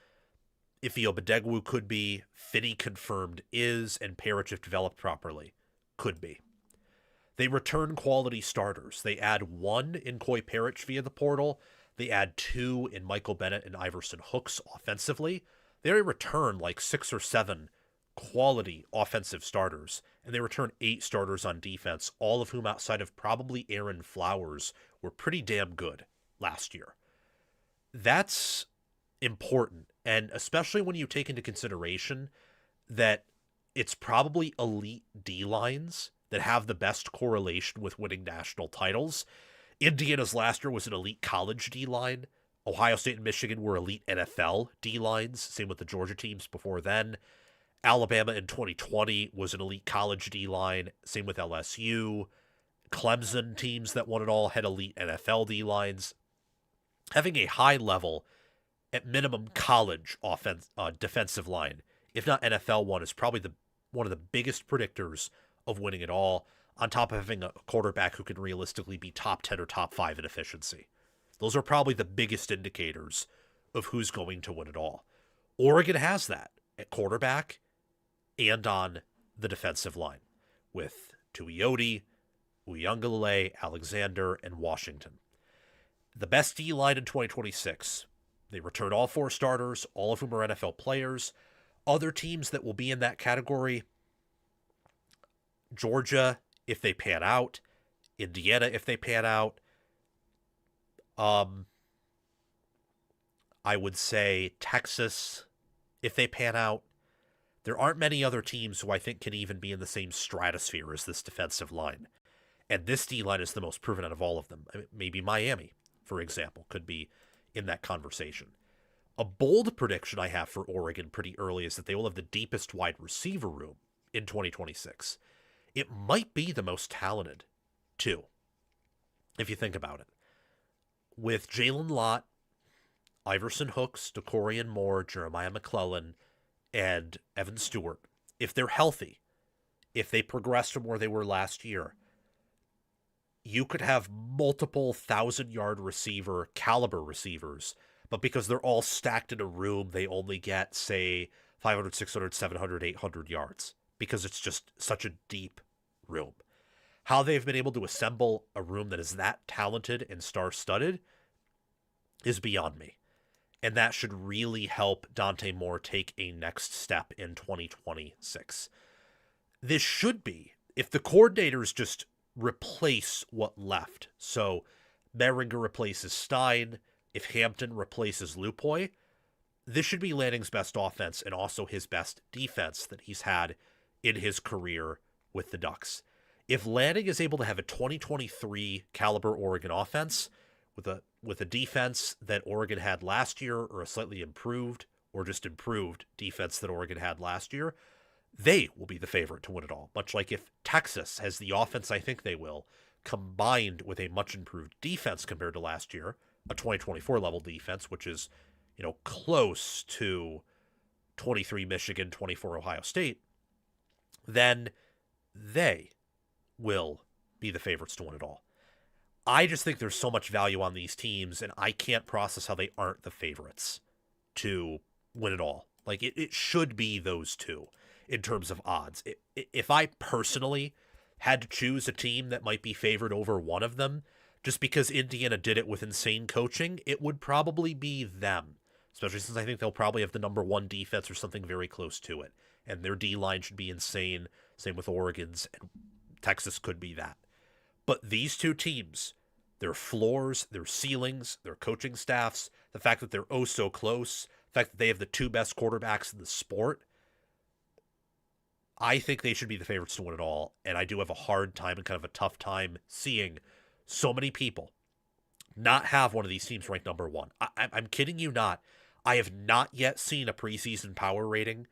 [SPEAKER 1] Ifeoma Badegwu could be. Finney confirmed is, and Parrish, if developed properly, could be. They return quality starters. They add one in Coy Parrish via the portal. They add two in Michael Bennett and Iverson Hooks offensively. They return like 6 or 7 quality offensive starters, and they return 8 starters on defense, all of whom outside of probably Aaron Flowers were pretty damn good last year. That's important, and especially when you take into consideration that it's probably elite D-lines that have the best correlation with winning national titles. Indiana's last year was an elite college D-line. Ohio State and Michigan were elite NFL D-lines, same with the Georgia teams before then. Alabama in 2020 was an elite college D-line, same with LSU. Clemson teams that won it all had elite NFL D-lines. Having a high level, at minimum college defensive line, if not NFL one, is probably one of the biggest predictors of winning it all, on top of having a quarterback who can realistically be top 10 or top 5 in efficiency. Those are probably the biggest indicators of who's going to win it all. Oregon has that at quarterback and on the defensive line with Tuioti, Uiagalelei, Alexander, and Washington. The best D-line in 2026. They return all 4 starters, all of whom are NFL players. Other teams that will be in that category, Georgia, if they pan out, Indiana, if they pan out. I would say Texas, if they pan out. There aren't many other teams who I think can even be in the same stratosphere as this defensive line. And this D-line is the most proven out of all of them. I mean, maybe Miami, for example, could be in that conversation. A bold prediction I have for Oregon pretty early is that they will have the deepest wide receiver room in 2026. It might be the most talented, too, if you think about it. With Jalen Lott, Iverson Hooks, DeCorian Moore, Jeremiah McClellan, and Evan Stewart, if they're healthy, if they progress from where they were last year, you could have multiple 1,000-yard receiver caliber receivers, but because they're all stacked in a room, they only get, say, 500, 600, 700, 800 yards because it's just such a deep room. How they've been able to assemble a room that is that talented and star-studded is beyond me. And that should really help Dante Moore take a next step in 2026. This should be, if the coordinators just replace what left. So Mehringer replaces Stein, if Hampton replaces Lupoy, this should be Lanning's best offense and also his best defense that he's had in his career with the Ducks. If Lanning is able to have a 2023 caliber Oregon offense with a defense that Oregon had last year, or a slightly improved or just improved defense that Oregon had last year, they will be the favorite to win it all. Much like if Texas has the offense I think they will, combined with a much improved defense compared to last year, a 2024 level defense, which is, close to 23 Michigan, 24 Ohio State, then they will be the favorites to win it all. I just think there's so much value on these teams, and I can't process how they aren't the favorites to win it all. Like, it should be those two in terms of odds. If I personally had to choose a team that might be favored over one of them, just because Indiana did it with insane coaching, it would probably be them, especially since I think they'll probably have the number one defense or something very close to it. And their D-line should be insane. Same with Oregon's, and Texas could be that. But these two teams, their floors, their ceilings, their coaching staffs, the fact that they're oh so close, the fact that they have the two best quarterbacks in the sport, I think they should be the favorites to win it all. And I do have a hard time and kind of a tough time seeing so many people not have one of these teams ranked number one. I'm kidding you not. I have not yet seen a preseason power rating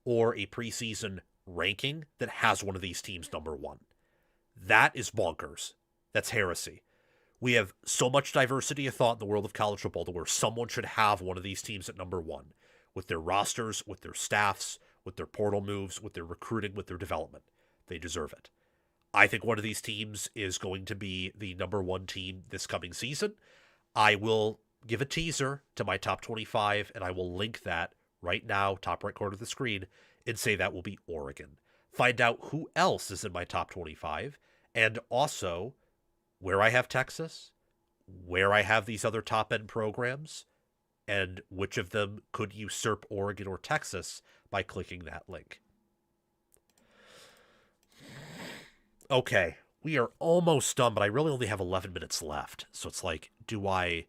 [SPEAKER 1] or a preseason ranking that has one of these teams number one. That is bonkers. That's heresy. We have so much diversity of thought in the world of college football to where someone should have one of these teams at number one, with their rosters, with their staffs, with their portal moves, with their recruiting, with their development. They deserve it. I think one of these teams is going to be the number one team this coming season. I will give a teaser to my top 25, and I will link that right now, top right corner of the screen, and say that will be Oregon. Find out who else is in my top 25, and also where I have Texas, where I have these other top-end programs, and which of them could usurp Oregon or Texas by clicking that link. Okay, we are almost done, but I really only have 11 minutes left. So it's like, do I...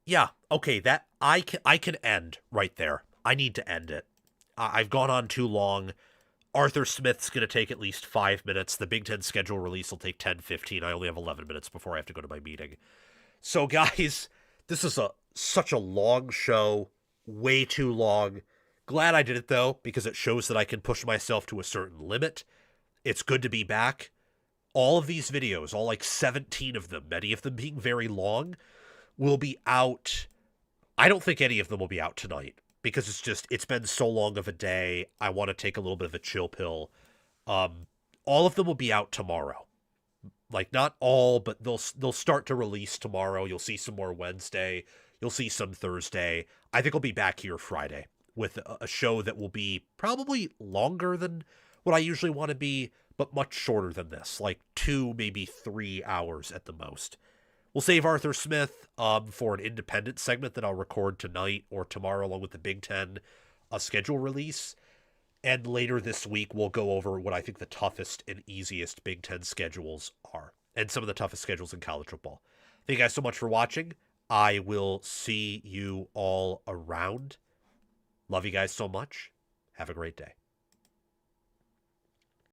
[SPEAKER 1] Yeah, okay, that I can end right there. I need to end it. I've gone on too long. Arthur Smith's going to take at least 5 minutes. The Big Ten schedule release will take 10, 15. I only have 11 minutes before I have to go to my meeting. So, guys, this is such a long show. Way too long. Glad I did it, though, because it shows that I can push myself to a certain limit. It's good to be back. All of these videos, all like 17 of them, many of them being very long, will be out. I don't think any of them will be out tonight, because it's been so long of a day. I want to take a little bit of a chill pill. All of them will be out tomorrow. Like, not all, but they'll start to release tomorrow. You'll see some more Wednesday. You'll see some Thursday. I think I'll be back here Friday with a show that will be probably longer than what I usually want to be, but much shorter than this, like 2, maybe 3 hours at the most. We'll save Arthur Smith for an independent segment that I'll record tonight or tomorrow along with the Big Ten schedule release. And later this week, we'll go over what I think the toughest and easiest Big Ten schedules are, and some of the toughest schedules in college football. Thank you guys so much for watching. I will see you all around. Love you guys so much. Have a great day.